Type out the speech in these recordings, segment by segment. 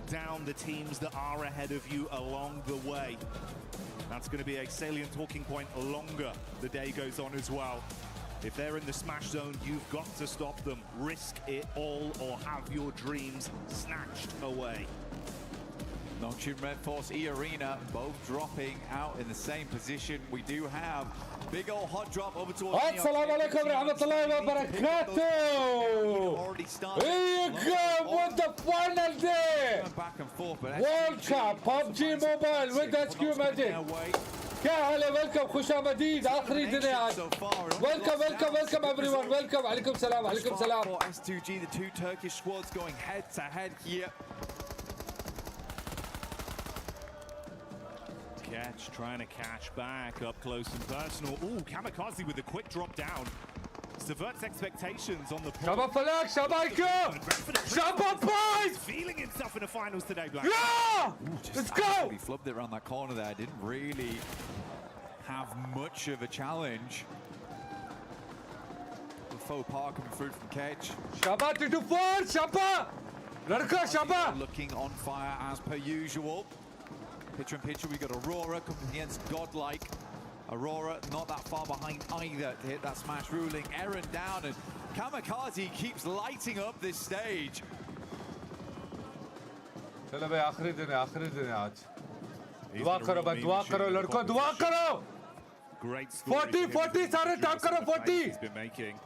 down the teams that are ahead of you along the way. That's going to be a salient talking point longer the day goes on as well. If they're in the smash zone, you've got to stop them. Risk it all or have your dreams snatched away. Nonstop Red Force E Arena both dropping out in the same position. We do have big old hot drop over towards Assalamu alaikum warahmatullahi wabarakatuh. Already started. Here you go with the final day. Back and forth, but World Cup PUBG Mobile with HQ Magic. كهلا ويلكم خوش آمدين آخري دنيا. Welcome everyone. Welcome. عليكم السلام. عليكم السلام. For S2G, the two Turkish squads going head to head here. Catch, trying to catch back up close and personal. Ooh, Kamikaze with a quick drop down. Subverts expectations on the point. Shabab Falak, Shabaikum! Shabab boys! Feeling himself in the finals today, Black. Yeah! Let's go! He flubbed it around that corner there. Didn't really have much of a challenge. The faux pas coming through from Kedge. Shabbat to do four, Shabbat! Larka, Shabbat! Looking on fire as per usual. Picture in picture, we got Aurora coming against Godlike. Aurora not that far behind either to hit that smash ruling. Aaron down, and Kamikaze keeps lighting up this stage. चलो भाई आखिरी दिन है आज दुआ करो भाई दुआ करो लड़कों दुआ करो Great 40 सारे टाइप करो 40 he's been making.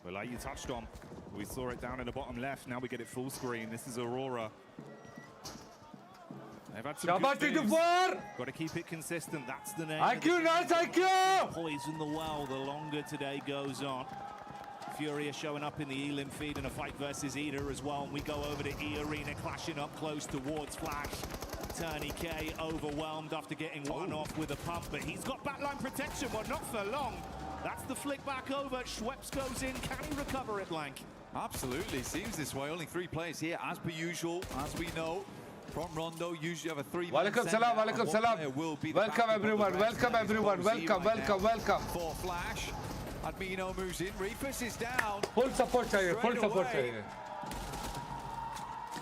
But like you touched on, we saw it down in the bottom left. Now we get it full screen. This is Aurora. They've had some good moves. Got to keep it consistent. That's the name. IQ, nice IQ! Poison the well the longer today goes on. Furia showing up in the Elim feed in a fight versus Eder as well. And we go over to E Arena, clashing up close towards Flash. Turney K overwhelmed after getting one off with a pump, but he's got backline protection, but not for long. That's the flick back over. Schweppes goes in. Can he recover it, Blank? Absolutely. Seems this way. Only 3 players here, as per usual, as we know. From Rondo, usually have a 3-man Walaikum salam, walaikum salam. Welcome everyone, welcome everyone, welcome. For Flash, Admino moves in, Reefus is down. Full support chahiye, full support chahiye.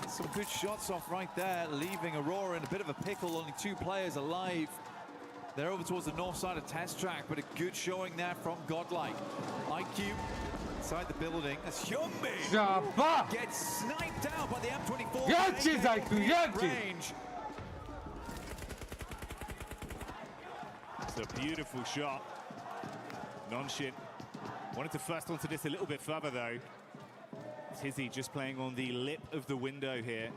Some good shots off right there, leaving Aurora in a bit of a pickle, only 2 players alive. They're over towards the north side of test track, but a good showing there from Godlike. IQ inside the building as Hyunbin gets sniped down by the M24. Yankees, IQ, Yankees. It's a beautiful shot. Nonstop wanted to first onto this a little bit further though. Tizzy just playing on the lip of the window here.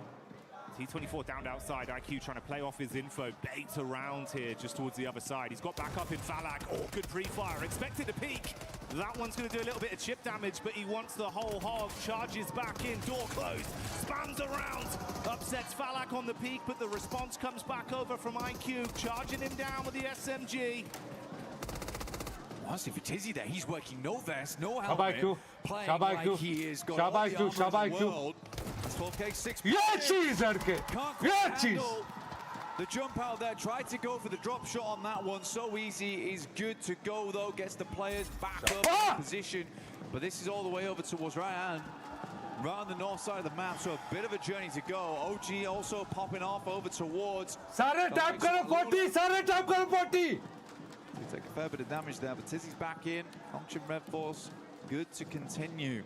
T24 down outside, IQ trying to play off his info, bait around here just towards the other side. He's got back up in Falak. Oh, good pre-fire, expected to peek. That one's going to do a little bit of chip damage, but he wants the whole hog. Charges back in, door closed, spams around, upsets Falak on the peak, but the response comes back over from IQ, charging him down with the SMG. Honestly, for Tizzy there, he's working no vest, no helmet, playing like he is got all the armor in the world. That's 12K, 6 Yeah, cheese. The jump out there, tried to go for the drop shot on that one. So easy, is good to go though, gets the players back up in position. But this is all the way over towards Ryan. Round the north side of the map, so a bit of a journey to go. OG also popping off over towards... Sare tap karo 40, Sare tap karo 40. We take a fair bit of damage there, but Tizzy's back in. Nonstop Red Force, good to continue.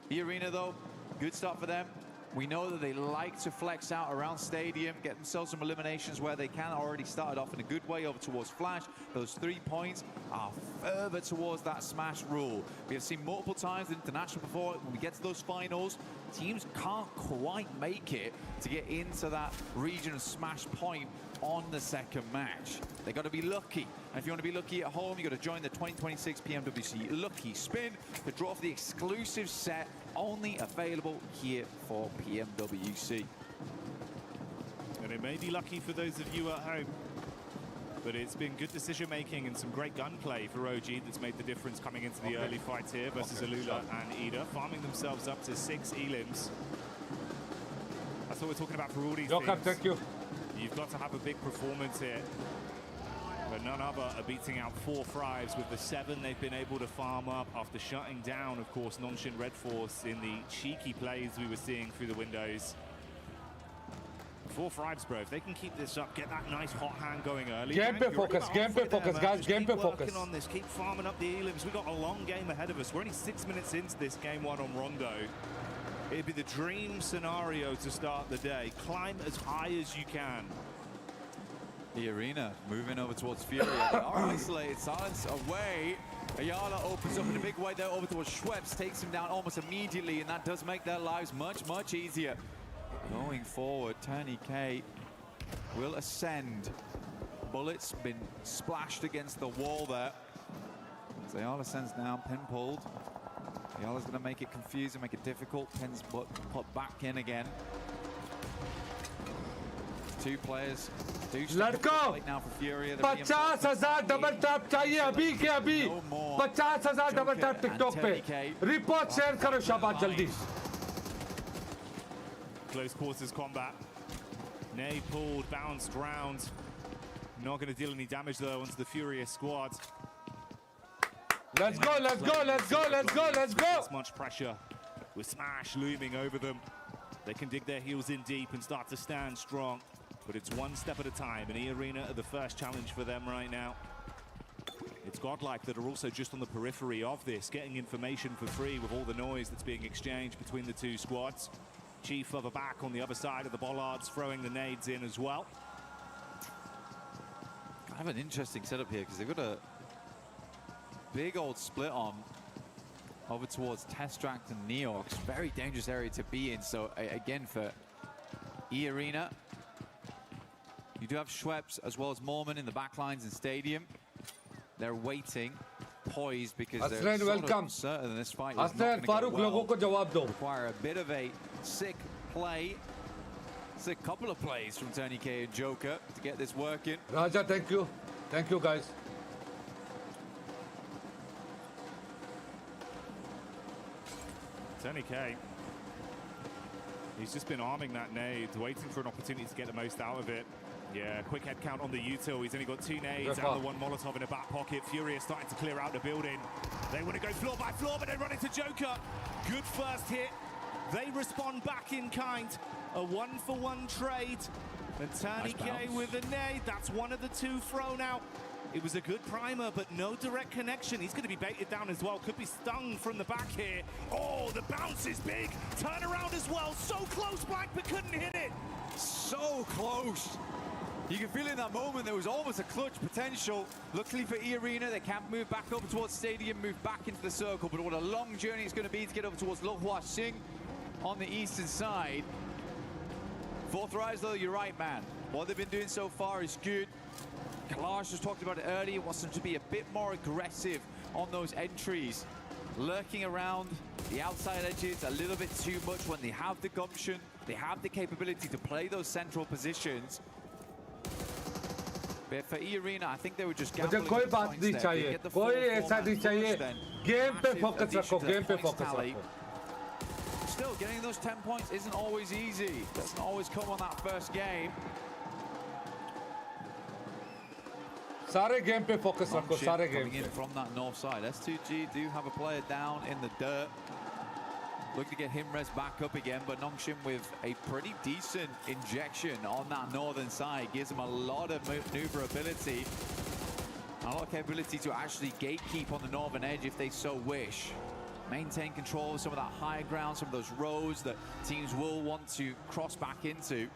The arena though, good start for them. We know that they like to flex out around stadium, get themselves some eliminations where they can. Already started off in a good way over towards Flash. Those 3 points are further towards that smash rule. We have seen multiple times in international before, when we get to those finals, teams can't quite make it to get into that region of smash point on the second match. They got to be lucky. And if you want to be lucky at home, you got to join the 2026 PMWC Lucky Spin to draw for the exclusive set only available here for PMWC. And it may be lucky for those of you at home, but it's been good decision making and some great gunplay for OG that's made the difference coming into the early fights here versus Alula and Eder, farming themselves up to 6 elims. That's what we're talking about for all these teams. Thank you. You've got to have a big performance here. But none other are beating out 4Thrives with the 7 they've been able to farm up after shutting down, of course, Nonshin Red Force in the cheeky plays we were seeing through the windows. 4Thrives, bro, if they can keep this up, get that nice hot hand going early. Gameplay focus, guys, gameplay focus. On this, keep farming up the elims. We've got a long game ahead of us. We're only 6 minutes into this game 1 on Rondo. It'd be the dream scenario to start the day. Climb as high as you can. The arena moving over towards Fury. They are isolated. Silence away. Ayala opens up in a big way there over towards Schweppes. Takes him down almost immediately, and that does make their lives much, much easier. Going forward, Tony K will ascend. Bullets been splashed against the wall there. As Ayala sends down, pin pulled. Ayala's going to make it confusing, make it difficult. Pin's put back in again. 2 players. लड़कों now for Fury. 50,000 double tap चाहिए अभी के अभी 50,000 double tap TikTok पे report share करो शाबाश जल्दी. Close quarters combat. Nay pulled, bounced round. Not going to deal any damage though onto the Furious squad. Let's go, let's go, let's go, let's go, let's go. As much pressure with Smash looming over them. They can dig their heels in deep and start to stand strong. But it's one step at a time. And E-Arena are the first challenge for them right now. It's Godlike that are also just on the periphery of this, getting information for free with all the noise that's being exchanged between the 2 squads. Chief further back on the other side of the bollards, throwing the nades in as well. Kind of an interesting setup here because they've got a big old split on over towards Testract and Neox. Very dangerous area to be in. So again, for E-Arena, you do have Schweppes as well as Mormon in the backlines and Stadium. They're waiting, poised, because they're sort of certain this fight is not going to go well. Require a bit of a sick play, sick couple of plays from Tony K and Joker to get this working. Raja, thank you guys. Tony K, he's just been arming that nade, waiting for an opportunity to get the most out of it. Yeah, quick head count on the util. He's only got 2 nades and the 1 Molotov in the back pocket. Fury is starting to clear out the building. They want to go floor by floor, but they run into Joker. Good first hit. They respond back in kind. A 1-for-1 trade. And Tony K with a nade. That's one of the 2 thrown out. It was a good primer, but no direct connection. He's going to be baited down as well. Could be stung from the back here. Oh, the bounce is big. Turn around as well. So close back, but couldn't hit it. So close. You can feel in that moment there was almost a clutch potential. Luckily for E-Arena, they can't move back over towards Stadium, move back into the circle. But what a long journey it's going to be to get over towards Lo Hua Sing on the eastern side. 4Thrives, though, you're right, man. What they've been doing so far is good. Kalash just talked about it earlier, wants them to be a bit more aggressive on those entries. Lurking around the outside edges a little bit too much when they have the gumption, they have the capability to play those central positions. But for E-Arena, I think they were just gambling. कोई बात नहीं चाहिए, कोई ऐसा नहीं चाहिए. Game पे focus रखो, game पे focus रखो. Still, getting those 10 points isn't always easy. Doesn't always come on that first game. सारे गेम पे फोकस रखो, सारे game coming in from that north side. S2G do have a player down in the dirt. Look to get him res back up again, but Nongshim with a pretty decent injection on that northern side gives him a lot of maneuverability, a lot of capability to actually gatekeep on the northern edge if they so wish. Maintain control of some of that higher ground, some of those roads that teams will want to cross back into.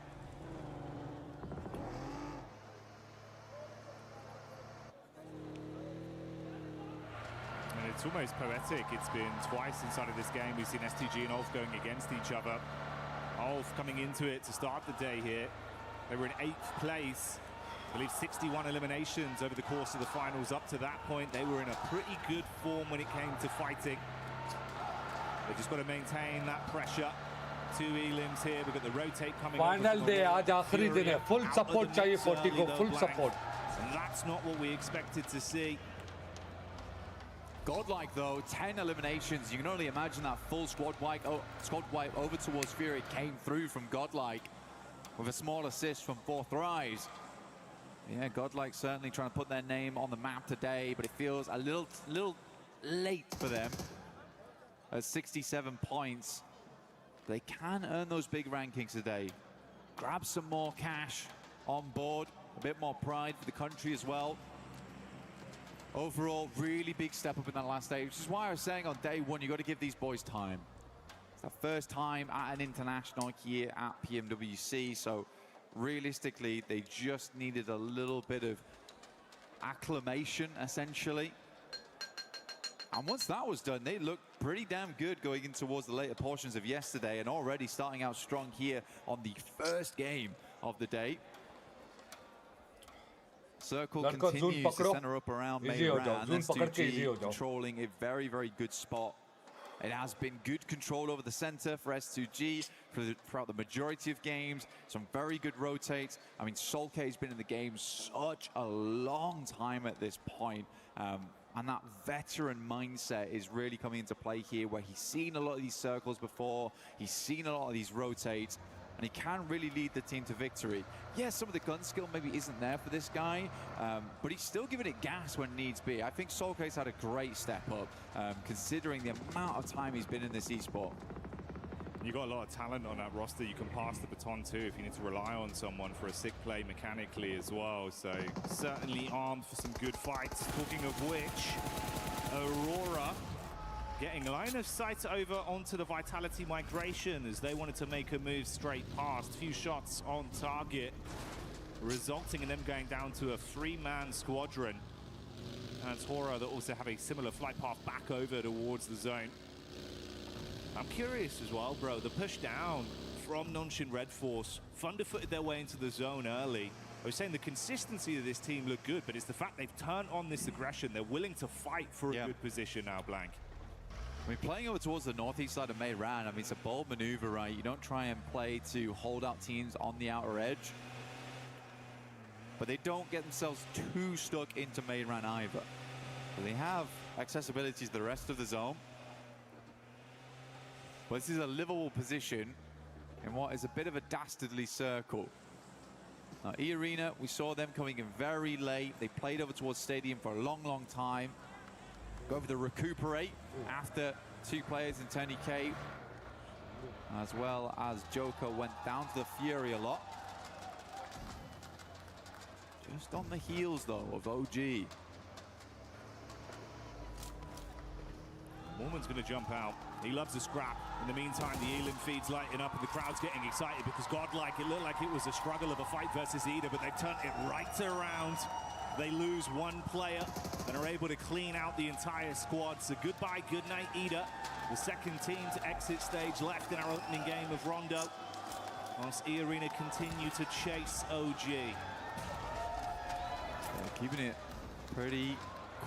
It's almost poetic. It's been twice inside of this game. We've seen STG and Ulf going against each other. Ulf coming into it to start the day here. They were in 8th place. I believe 61 eliminations over the course of the finals. Up to that point, they were in a pretty good form when it came to fighting. They've just got to maintain that pressure. 2 elims here. We've got the rotate coming. Final day, आज आखिरी दिन है. Full support चाहिए 40 को. Full support. And that's not what we expected to see. Godlike, though, 10 eliminations. You can only imagine that full squad wipe over towards Fury came through from Godlike with a small assist from 4Thrives. Yeah, Godlike certainly trying to put their name on the map today, but it feels a little late for them. At 67 points, they can earn those big rankings today. Grab some more cash on board, a bit more pride for the country as well. Overall, really big step up in that last day, which is why I was saying on day one, you got to give these boys time. It's their first time at an international here at PMWC, so realistically, they just needed a little bit of acclimation, essentially. And once that was done, they looked pretty damn good going in towards the later portions of yesterday and already starting out strong here on the first game of the day. Circle continues to center up around Mehran. That's S2G controlling a very, very good spot. It has been good control over the center for S2G throughout the majority of games. Some very good rotates. I mean, Solke has been in the game such a long time at this point. And that veteran mindset is really coming into play here, where he's seen a lot of these circles before, he's seen a lot of these rotates, and he can really lead the team to victory. Yeah, some of the gun skill maybe isn't there for this guy, but he's still giving it gas when needs be. I think Solke's had a great step up, considering the amount of time he's been in this esport. You've got a lot of talent on that roster. You can pass the baton too if you need to rely on someone for a sick play mechanically as well. So certainly armed for some good fights. Talking of which, Aurora getting line of sight over onto the Vitality migration as they wanted to make a move straight past. Few shots on target, resulting in them going down to a 3-man squadron. And Tora that also have a similar flight path back over towards the zone. I'm curious as well, bro, the push down from Nonshin Red Force, Thunderfooted their way into the zone early. I was saying the consistency of this team looked good, but it's the fact they've turned on this aggression. They're willing to fight for a good position now, Blank. I mean, playing over towards the northeast side of Mehran, I mean, it's a bold maneuver, right? You don't try and play to hold out teams on the outer edge, but they don't get themselves too stuck into Mehran either. So they have accessibility to the rest of the zone. But this is a livable position in what is a bit of a dastardly circle. Now, E-Arena, we saw them coming in very late. They played over towards Stadium for a long, long time. Go over to Recuperate after 2 players in Tony K, as well as Joker went down to the Fury a lot. Just on the heels, though, of OG. Mormon's going to jump out. He loves a scrap. In the meantime, the Elim feed's lighting up and the crowd's getting excited because Godlike, it looked like it was a struggle of a fight versus Ida, but they've turned it right around. They lose 1 player and are able to clean out the entire squad. So goodbye, good night, Ida. The second team to exit stage left in our opening game of Rondo, whilst E-Arena continue to chase OG. Yeah, keeping it pretty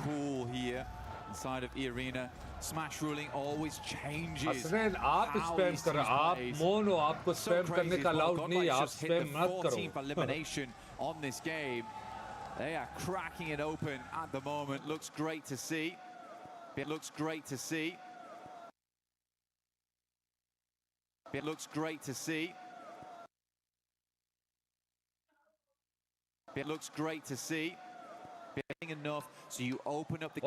cool here inside of E-Arena. Smash ruling always changes. Asren, आप spam कर रहे, आप mono आपको spam करने का allowed नहीं, आप spam मत करो. Elimination on this game. They are cracking it open at the moment. Looks great to see. It looks great to see. It looks great to see. It looks great to see. Enough, so you open up the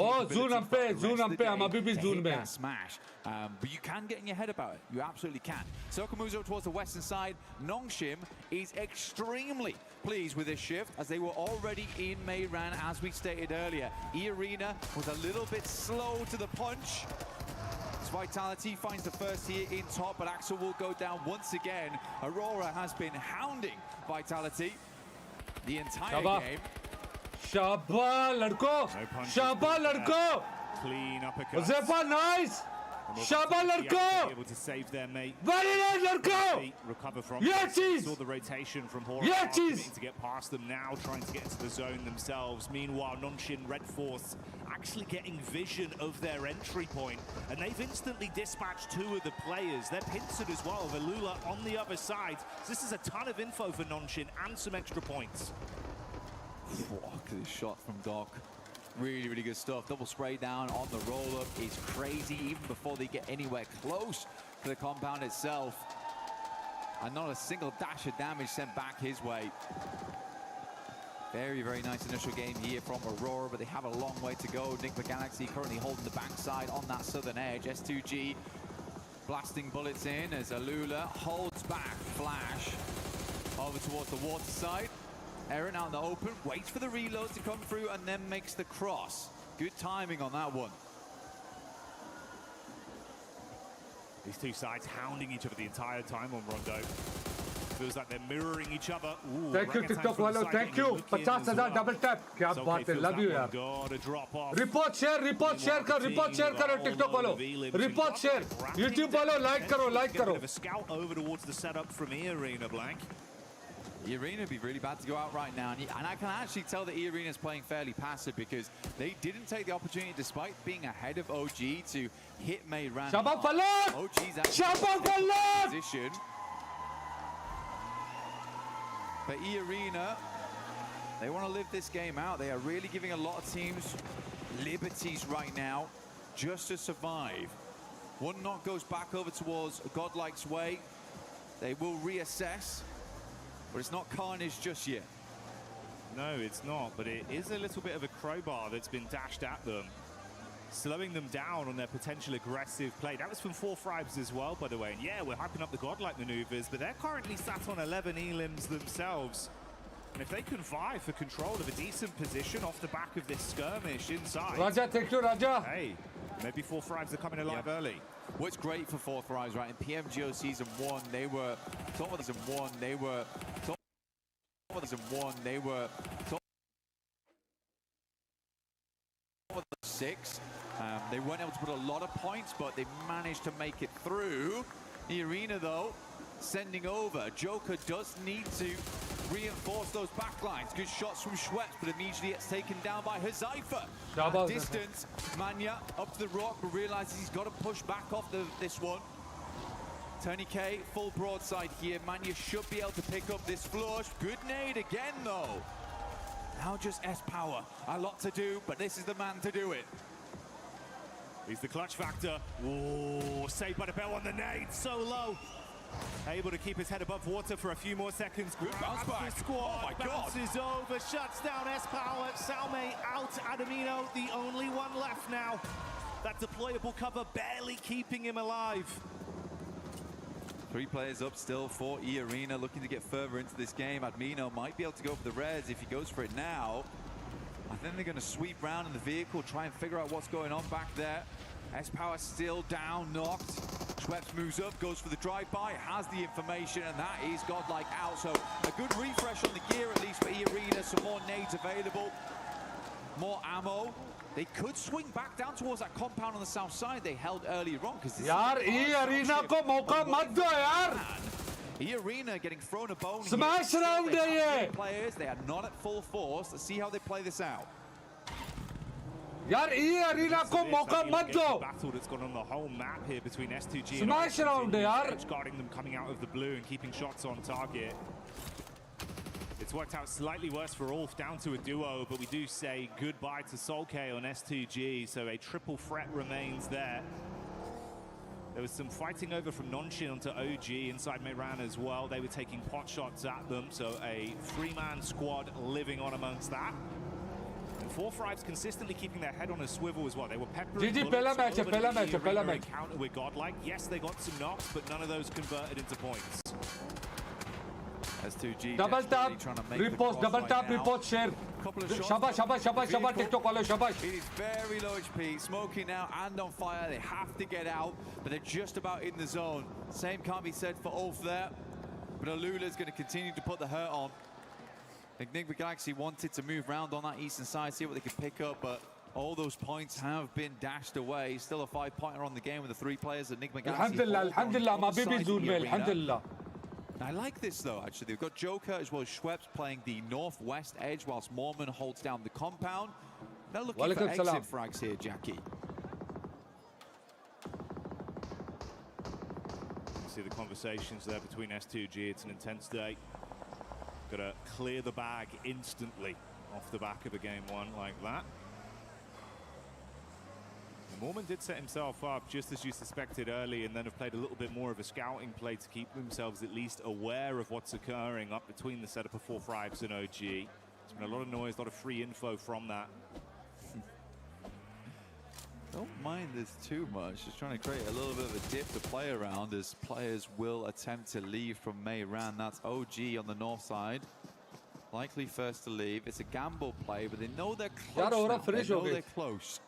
smash. But you can get in your head about it. You absolutely can. Circle moves up towards the western side. Nongshim is extremely pleased with this shift, as they were already in Mehran, as we stated earlier. E-Arena was a little bit slow to the punch. Vitality finds the first here in top, but Axel will go down once again. Aurora has been hounding Vitality the entire game. Shabba ladko, Shabba ladko. Clean uppercut. Zepa nice. Shabba ladko. Able to save their mate. Very nice ladko. Recover from. Yeah, cheese. Saw the rotation from Hora. Yeah, cheese. To get past them now, trying to get into the zone themselves. Meanwhile, Nonshin Red Force actually getting vision of their entry point, and they've instantly dispatched 2 of the players. They're pincered as well. Velula on the other side. So this is a ton of info for Nonshin and some extra points. Look at this shot from Doc. Really, really good stuff. Double spray down on the roll-up is crazy, even before they get anywhere close to the compound itself. And not a single dash of damage sent back his way. Very, very nice initial game here from Aurora, but they have a long way to go. Enigma Galaxy currently holding the backside on that southern edge. S2G blasting bullets in as Alula holds back Flash over towards the water side. Aaron out in the open, waits for the reload to come through and then makes the cross. Good timing on that one. These two sides hounding each other the entire time on Rondo. Feels like they're mirroring each other. Ooh, Thank you, TikTok wallo. Thank you. 50,000 double tap. क्या बात है? Love you यार. Report share करो TikTok वालो. Report share. YouTube वालो like करो. A scout over towards the setup from E-Arena, Blank. E-Arena would be really bad to go out right now, and I can actually tell that E-Arena is playing fairly passive because they didn't take the opportunity, despite being ahead of OG, to hit Mayran. Shabab Falak! OG's actually Shabab Falak! position. But E-Arena, they want to live this game out. They are really giving a lot of teams liberties right now just to survive. One knock goes back over towards Godlike's way. They will reassess, but it's not carnage just yet. No, it's not, but it is a little bit of a crowbar that's been dashed at them, slowing them down on their potential aggressive play. That was from 4Thrives as well, by the way. And yeah, we're hyping up the Godlike maneuvers, but they're currently sat on 11 elims themselves. And if they can vie for control of a decent position off the back of this skirmish inside... Raja, thank you, Raja. Hey, maybe 4Thrives are coming alive early. What's great for 4Thrives, right? In PMGO Season 1, they were top of Season 1, they were top of Season 1, they were top of the 6. They weren't able to put a lot of points, but they managed to make it through. The Arena, though, sending over. Joker does need to reinforce those backlines. Good shots from Schweppes, but immediately it's taken down by Huzaifa. At distance, Manya up to the rock, but realizes he's got to push back off this one. Tony K, full broadside here. Manya should be able to pick up this flush. Good nade again, though. Now just S-Power. A lot to do, but this is the man to do it. He's the clutch factor. Ooh, saved by the bell on the nade, so low. Able to keep his head above water for a few more seconds. Good bounce back. Squad, oh my God. Bounces over, shuts down S-Power. Salme out, Adamino, the only one left now. That deployable cover barely keeping him alive. 3 players up still for E-Arena, looking to get further into this game. Admino might be able to go for the res if he goes for it now. I think they're going to sweep round in the vehicle, try and figure out what's going on back there. S-Power still down, knocked. Schweppes moves up, goes for the drive-by, has the information, and that is Godlike out. So a good refresh on the gear, at least for E-Arena. Some more nades available, more ammo. They could swing back down towards that compound on the south side they held earlier on. Yaar, E-Arena ko mauka mat do yaar. E-Arena getting thrown a bone. Smash round hai players, they are not at full force. Let's see how they play this out. यार E-Arena को मौका मत दो. Battle that's gone on the whole map here between S2G and Smash round यार. Guarding them coming out of the blue and keeping shots on target. It's worked out slightly worse for Ulf, down to a duo, but we do say goodbye to Solkay on S2G, so a triple threat remains there. There was some fighting over from Nonshin onto OG inside Mayran as well. They were taking pot shots at them, so a 3-man squad living on amongst that. 4Thrives consistently keeping their head on a swivel as well. They were peppering bullets over the encounter with Godlike. Yes, they got some knocks, but none of those converted into points. S2G double tap, repost, double tap, repost, share. Shabash, TikTok wallo, shabash. It is very low HP, smoking now and on fire. They have to get out, but they're just about in the zone. Same can't be said for Ulf there, but Alula's going to continue to put the hurt on. Enigma Galaxy wanted to move around on that eastern side, see what they could pick up, but all those points have been dashed away. Still a 5-pointer on the game with the 3 players. Enigma Galaxy. Alhamdulillah, ma bibi zool alhamdulillah. I like this though, actually. They've got Joker as well as Schweppes playing the northwest edge whilst Mormon holds down the compound. They're looking for exit frags here, Jackie. You see the conversations there between S2G. It's an intense day. Got to clear the bag instantly off the back of a game 1 like that. Mormon did set himself up just as you suspected early, and then have played a little bit more of a scouting play to keep themselves at least aware of what's occurring up between the setup of 4Thrives and OG. There's been a lot of noise, a lot of free info from that. Don't mind this too much. Just trying to create a little bit of a dip to play around as players will attempt to leave from Meiran. That's OG on the north side. Likely first to leave. It's a gamble play, but they know they're close now. They know they're close.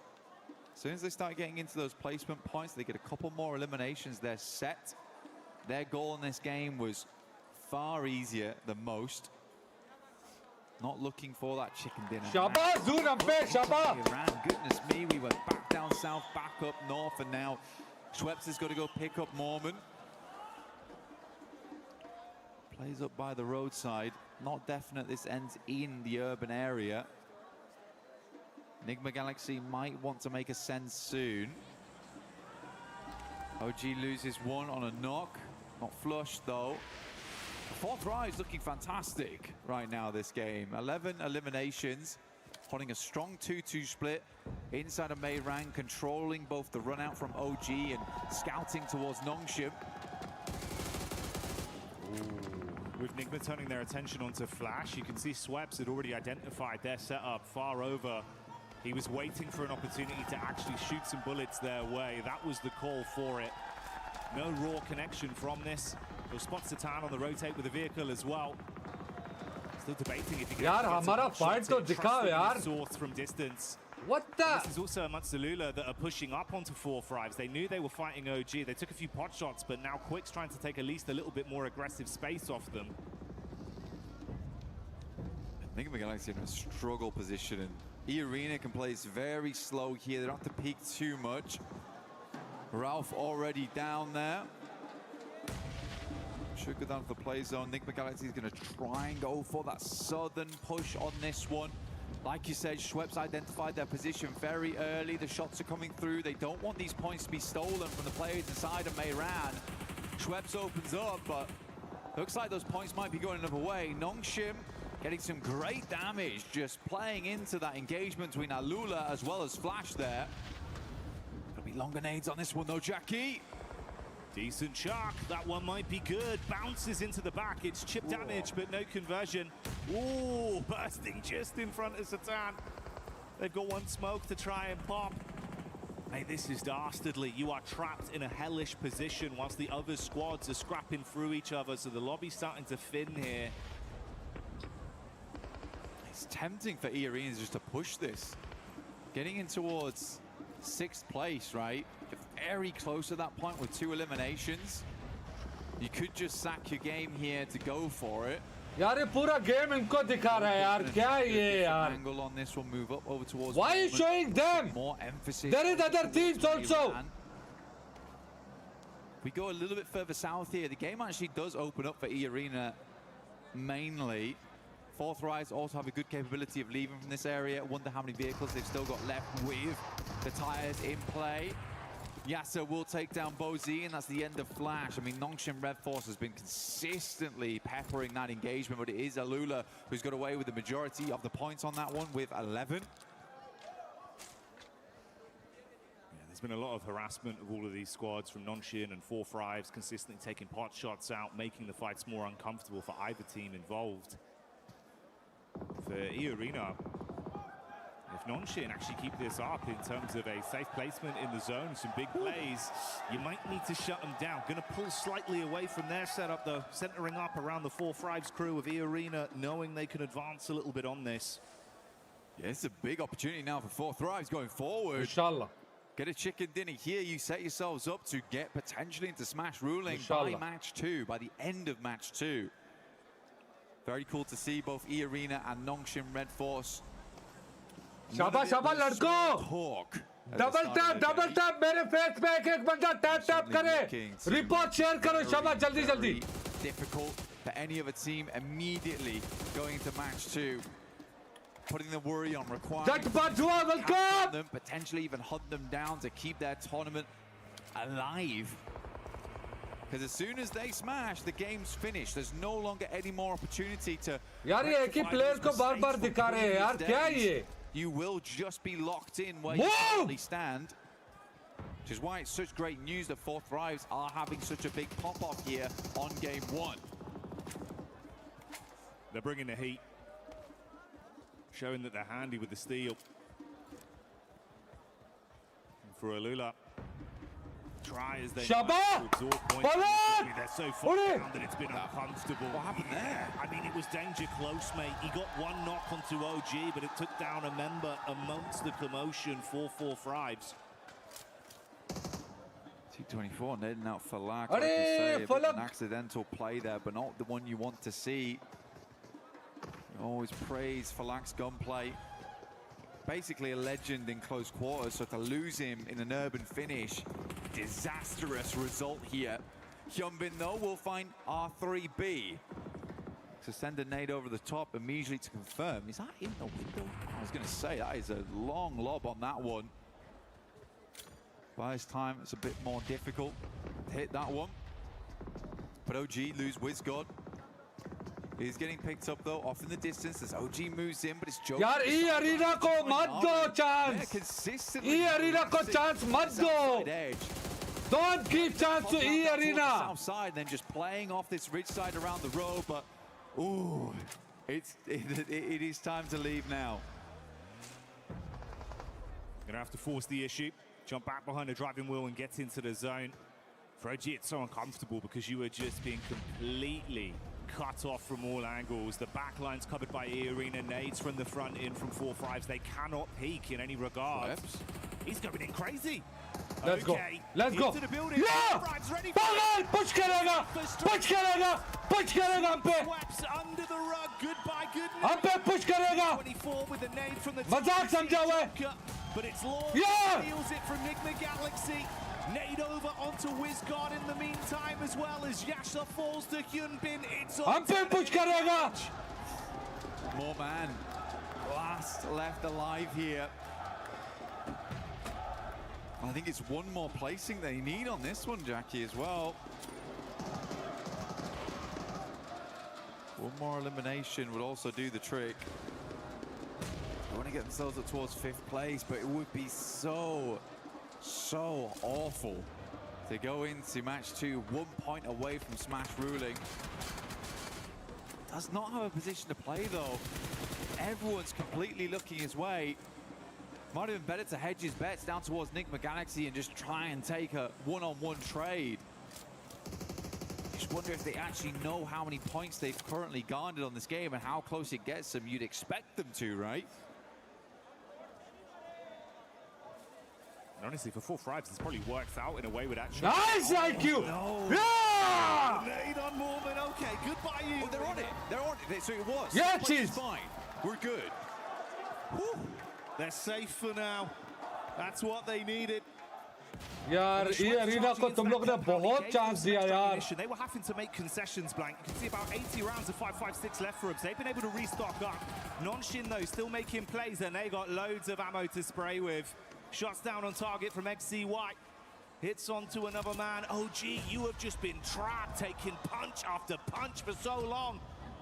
As soon as they start getting into those placement points, they get a couple more eliminations. They're set. Their goal in this game was far easier than most. Not looking for that chicken dinner. Shabba, Shabba. Goodness me, we went back down south, back up north, and now Schweppes has got to go pick up Mormon. Plays up by the roadside. Not definite this ends in the urban area. Enigma Galaxy might want to make a send soon. OG loses one on a knock. Not flushed though. 4Thrives looking fantastic right now this game. 11 eliminations, holding a strong 2-2 split inside of Meiran, controlling both the run out from OG and scouting towards Nongshim. With Nigma turning their attention onto Flash, you can see Schweppes had already identified their setup far over. He was waiting for an opportunity to actually shoot some bullets their way. That was the call for it. No raw connection from this. He'll spot Satan on the rotate with the vehicle as well. Still debating if he can source from distance. What the? And this is also amongst the Lula that are pushing up onto 4Thrives. They knew they were fighting OG. They took a few pot shots, but now Quick's trying to take at least a little bit more aggressive space off them. I think we're going to see in a struggle position, and E-Arena can play very slow here. They don't have to peek too much. Ralph already down there. Should go down to the play zone. Enigma Galaxy is going to try and go for that southern push on this one. Like you said, Schweppes identified their position very early. The shots are coming through. They don't want these points to be stolen from the players inside of Meiran. Schweppes opens up, but looks like those points might be going another way. Nongshim getting some great damage, just playing into that engagement between Alula as well as Flash there. Gonna be longer nades on this one though, Jackie. Decent chuck, that one might be good. Bounces into the back, it's chip damage, but no conversion. Ooh, bursting just in front of Satan. They've got one smoke to try and pop. Hey, this is dastardly. You are trapped in a hellish position whilst the other squads are scrapping through each other, so the lobby's starting to thin here. It's tempting for E-Arena just to push this. Getting in towards 6th place, right? You're very close to that point with 2 eliminations. You could just sack your game here to go for it. यार ये पूरा game इनको दिखा रहा है यार क्या ये यार angle on this will move up over towards why is showing them more emphasis there is other teams also. If we go a little bit further south here, the game actually does open up for E-Arena mainly. 4Thrives also have a good capability of leaving from this area. Wonder how many vehicles they've still got left with the tires in play. Yasser will take down Bozy, and that's the end of Flash. I mean, Nongshim Red Force has been consistently peppering that engagement, but it is Alula who's got away with the majority of the points on that one with 11. Yeah, there's been a lot of harassment of all of these squads from Nongshim and 4Thrives, consistently taking pot shots out, making the fights more uncomfortable for either team involved. For E-Arena, if Nongshim actually keep this up in terms of a safe placement in the zone, some big plays, you might need to shut them down. Going to pull slightly away from their setup, though, centering up around the 4Thrives crew of E-Arena, knowing they can advance a little bit on this. Yeah, it's a big opportunity now for 4Thrives going forward. Inshallah. Get a chicken dinner here. You set yourselves up to get potentially into Smash ruling by match 2, by the end of match 2. Very cool to see both E-Arena and Nongshim Red Force. शाबाश शाबाश लड़कों double tap मेरे face पे एक बंदा tap करे report share करो शाबाश जल्दी जल्दी difficult for any other team immediately going into match 2, putting the worry on, requiring them, potentially even hunt them down to keep their tournament alive. Because as soon as they smash, the game's finished. There's no longer any more opportunity to. यार ये एक ही player को बार-बार दिखा रहे हैं यार क्या ये? You will just be locked in where you currently stand. Which is why it's such great news that 4Thrives are having such a big pop-off here on game 1. They're bringing the heat. showing that they're handy with the steel. And for Alula, try as they might to absorb points. They're so far down that it's been uncomfortable. What happened there? I mean, it was danger close, mate. He got one knock onto OG, but it took down a member amongst the commotion for 4Thrives. 224 netting out for Lack. Like you say, a bit of an accidental play there, but not the one you want to see. You always praise Falak's gunplay. Basically a legend in close quarters, so to lose him in an urban finish, disastrous result here. Hyunbin though will find R3B. To send a nade over the top immediately to confirm. Is that in the window? I was going to say, that is a long lob on that one. By this time, it's a bit more difficult to hit that one. But OG lose WizGod. He's getting picked up though, off in the distance as OG moves in, but it's Joe. यार ई arena को मत दो chance. Consistently. ई arena को chance मत दो. Don't give chance to E Arena. Outside, then just playing off this ridge side around the road, but ooh, it is time to leave now. Gonna have to force the issue, jump back behind the driving wheel and get into the zone. For OG, it's so uncomfortable because you are just being completely cut off from all angles. The back line's covered by E Arena, nades from the front in from 4Thrives. They cannot peek in any regard. He's going in crazy. Let's go. Let's go. Yeah! Push करेगा. Push करेगा. Push करेगा हम पे. Sweeps under the rug. Goodbye, good हम पे push करेगा. 24 with a nade from the मजाक समझा हुआ है. But it's Law steals it from Enigma Galaxy. Nade over onto WizGod in the meantime, as well as Yasha falls to Hyunbin. It's on. हम पे push करेगा. More man. Last left alive here. I think it's one more placing they need on this one, Jackie, as well. One more elimination would also do the trick. They want to get themselves up towards 5th place, but it would be so awful to go into match 2 1 point away from Smash ruling. Does not have a position to play though. Everyone's completely looking his way. Might have been better to hedge his bets down towards Enigma Galaxy and just try and take a one-on-one trade. Just wonder if they actually know how many points they've currently garnered on this game and how close it gets them. You'd expect them to, right? And honestly, for 4Thrives, this probably works out in a way with actually. Nice IQ! No. Yeah! Nade on Mormon. Okay, goodbye you. Oh, they're on it. They're on it. So it was. Yeah, it's fine. We're good. Whew. They're safe for now. That's what they needed. यार ये arena को तुम लोग ने बहुत chance दिया यार. They were having to make concessions, Blank. You can see about 80 rounds of 5.56 left for us. They've been able to restock up. Nonshin though still making plays, and they got loads of ammo to spray with. Shots down on target from XCY. Hits onto another man. OG, you have just been trapped, taking punch after punch for so long.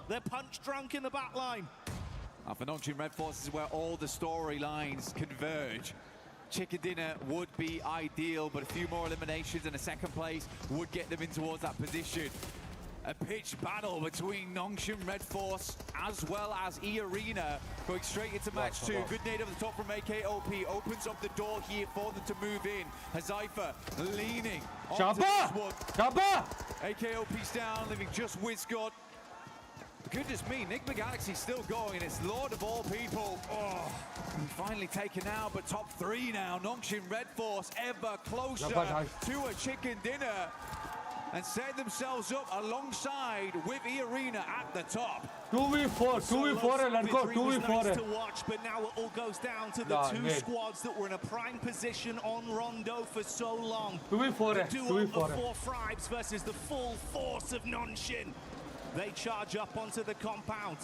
They're punch drunk in the back line. For Nongchin Red Force is where all the storylines converge. Chicken dinner would be ideal, but a few more eliminations and a 2nd place would get them in towards that position. A pitched battle between Nongchin Red Force as well as E Arena going straight into match 2. Good nade over the top from AKOP opens up the door here for them to move in. Hazaifa leaning onto this one. AKOP's down, leaving just WizGod. Goodness me, Enigma Galaxy still going, and it's Lord of all people. Oh, finally taken out, but top 3 now. Nongchin Red Force ever closer to a chicken dinner and set themselves up alongside with E Arena at the top. 2v4 है लड़कों, 2v4 है. To watch, but now it all goes down to the 2 squads that were in a prime position on Rondo for so long. 2v4 है, The duel of 4Thrives versus the full force of Nonshin. They charge up onto the compound.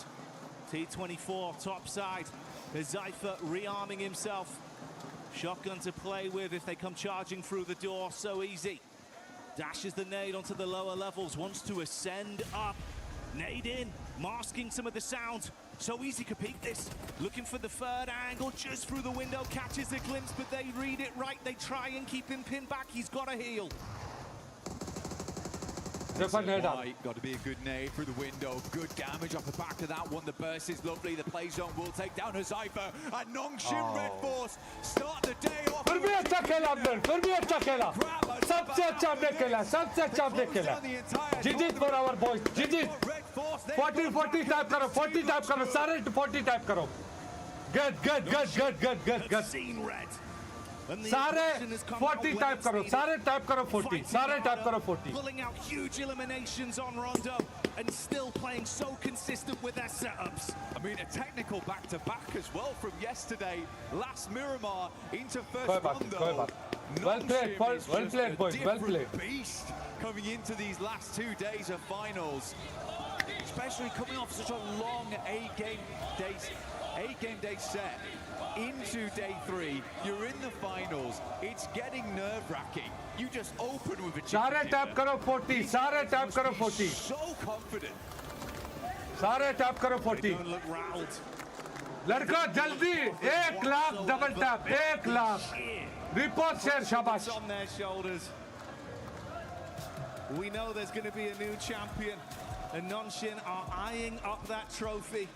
T24 top side. Hazaifa rearming himself. Shotgun to play with if they come charging through the door. So easy. Dashes the nade onto the lower levels. Wants to ascend up. Nade in. Masking some of the sound. So easy to peek this. Looking for the 3rd angle. Just through the window. Catches a glimpse, but they read it right. They try and keep him pinned back. He's got to heal. Stefan Neda. Got to be a good nade through the window. Good damage off the back of that one. The burst is lovely. The play zone will take down Huzaifa. And Nongshim Red Force start the day off. फिर भी अच्छा खेला आपने, फिर भी अच्छा खेला। सबसे अच्छा आपने खेला, सबसे अच्छा आपने खेला। जीत for our boys, Jeet. 40 type करो, 40 टाइप करो, सारे 40 टाइप करो। Good. सारे 40 टाइप करो, सारे टाइप करो 40, सारे टाइप करो 40. Pulling out huge eliminations on Rondo and still playing so consistent with their setups. I mean, a technical back-to-back as well from yesterday. Last Miramar into first कोई बात Rondo. नहीं, कोई बात. Well played, boys, well played. Beast coming into these last 2 days of finals. Especially coming off such a long eight-game day set. Into day 3, you're in the finals. It's getting nerve-wracking. You just open with a सारे tap करो 40, सारे tap करो 40. So confident. सारे tap करो 40. Don't look rattled. लड़का जल्दी 1 lakh double tap 1 lakh. Report share शाबाश. On their shoulders. We know there's going to be a new champion, and Nonshin are eyeing up that trophy.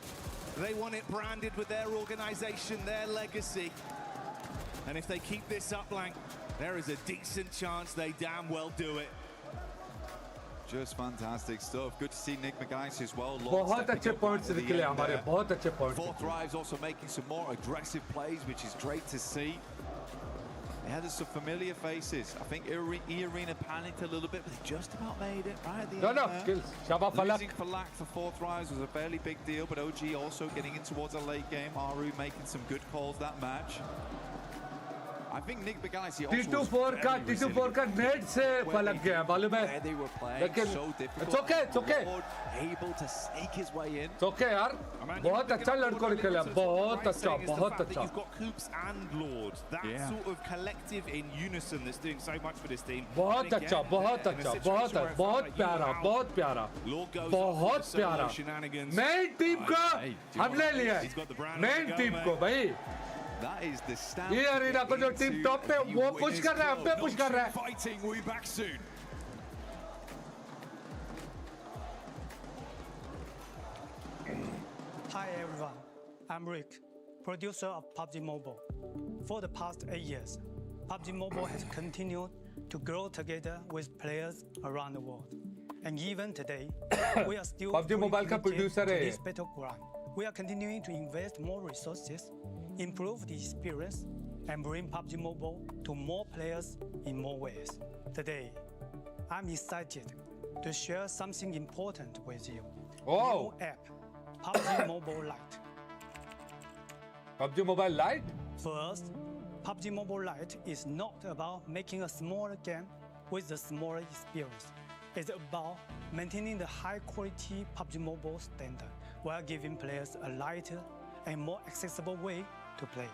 They want it branded with their organization, their legacy. And if they keep this up, Lang, there is a decent chance they damn well do it. Just fantastic stuff. Good to see Nick McGuice as well. बहुत अच्छे points निकले हमारे, बहुत अच्छे points. 4Thrives also making some more aggressive plays, which is great to see. They had some familiar faces. I think E-Arena panicked a little bit, but they just about made it right at the end. No, kills. Shabba Falak. Losing for lack for 4Thrives was a fairly big deal, but OG also getting in towards a late game. Aru making some good calls that match. I think Nick Begaisi also T24 का net से फलक गया मालूम है. they were playing लेकिन so difficult. it's okay. Able to sneak his way in. It's okay यार. बहुत अच्छा लड़कों ने खेला, बहुत अच्छा. You've got Hoops and Lord. That sort of collective in unison that's doing so much for this team. बहुत अच्छा. बहुत प्यारा. बहुत प्यारा. Main team को हमने लिया. Main team को भाई. That is the stamp. ये अरीना को जो टीम टॉप पे वो पुश कर रहा है, हम पे पुश कर रहा है. Fighting, we'll be back soon. Hi everyone, I'm Rick, producer of PUBG Mobile. For the past 8 years, PUBG Mobile has continued to grow together with players around the world. And even today, we are still PUBG Mobile का producer है. this battleground. We are continuing to invest more resources, improve the experience, and bring PUBG Mobile to more players in more ways. Today, I'm excited to share something important with you. Oh. New app, PUBG Mobile Lite. PUBG Mobile Lite? First, PUBG Mobile Lite is not about making a smaller game with a smaller experience. It's about maintaining the high-quality PUBG Mobile standard while giving players a lighter and more accessible way to play.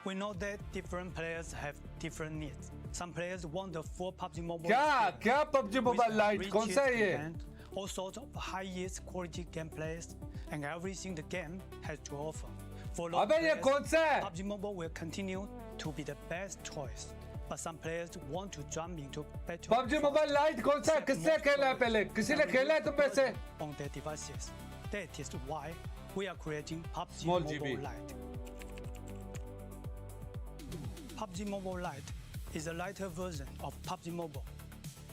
We know that different players have different needs. Some players want the full PUBG Mobile क्या PUBG Mobile Lite? कौन सा है ये? All sorts of highest quality gameplays and everything the game has to offer. For those अबे ये players, कौन सा है? PUBG Mobile will continue to be the best choice. But some players want to jump into battle. PUBG Mobile Lite कौन सा है? किसने खेला है पहले? किसी ने खेला है तुम में से? On their devices. That is why we are creating PUBG Small Mobile GB. Lite. PUBG Mobile Lite is a lighter version of PUBG Mobile,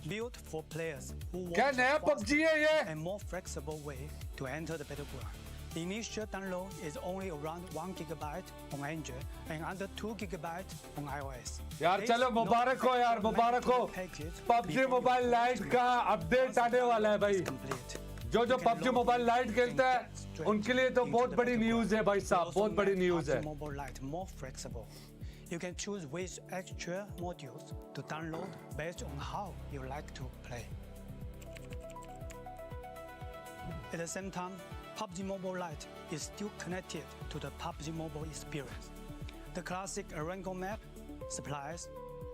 built for players who क्या want नया a faster PUBG है ये? and more flexible way to enter the battleground. The initial download is only around 1 GB on Android and under 2 GB on iOS. यार चलो मुबारक हो यार, मुबारक हो. PUBG Mobile Lite का अपडेट आने वाला है भाई. जो PUBG Mobile Lite खेलता है उनके लिए तो बहुत बड़ी न्यूज़ है भाई साहब, बहुत बड़ी न्यूज़ है. PUBG Mobile Lite more flexible. You can choose which extra modules to download based on how you like to play. At the same time, PUBG Mobile Lite is still connected to the PUBG Mobile experience. The classic Arango map, supplies,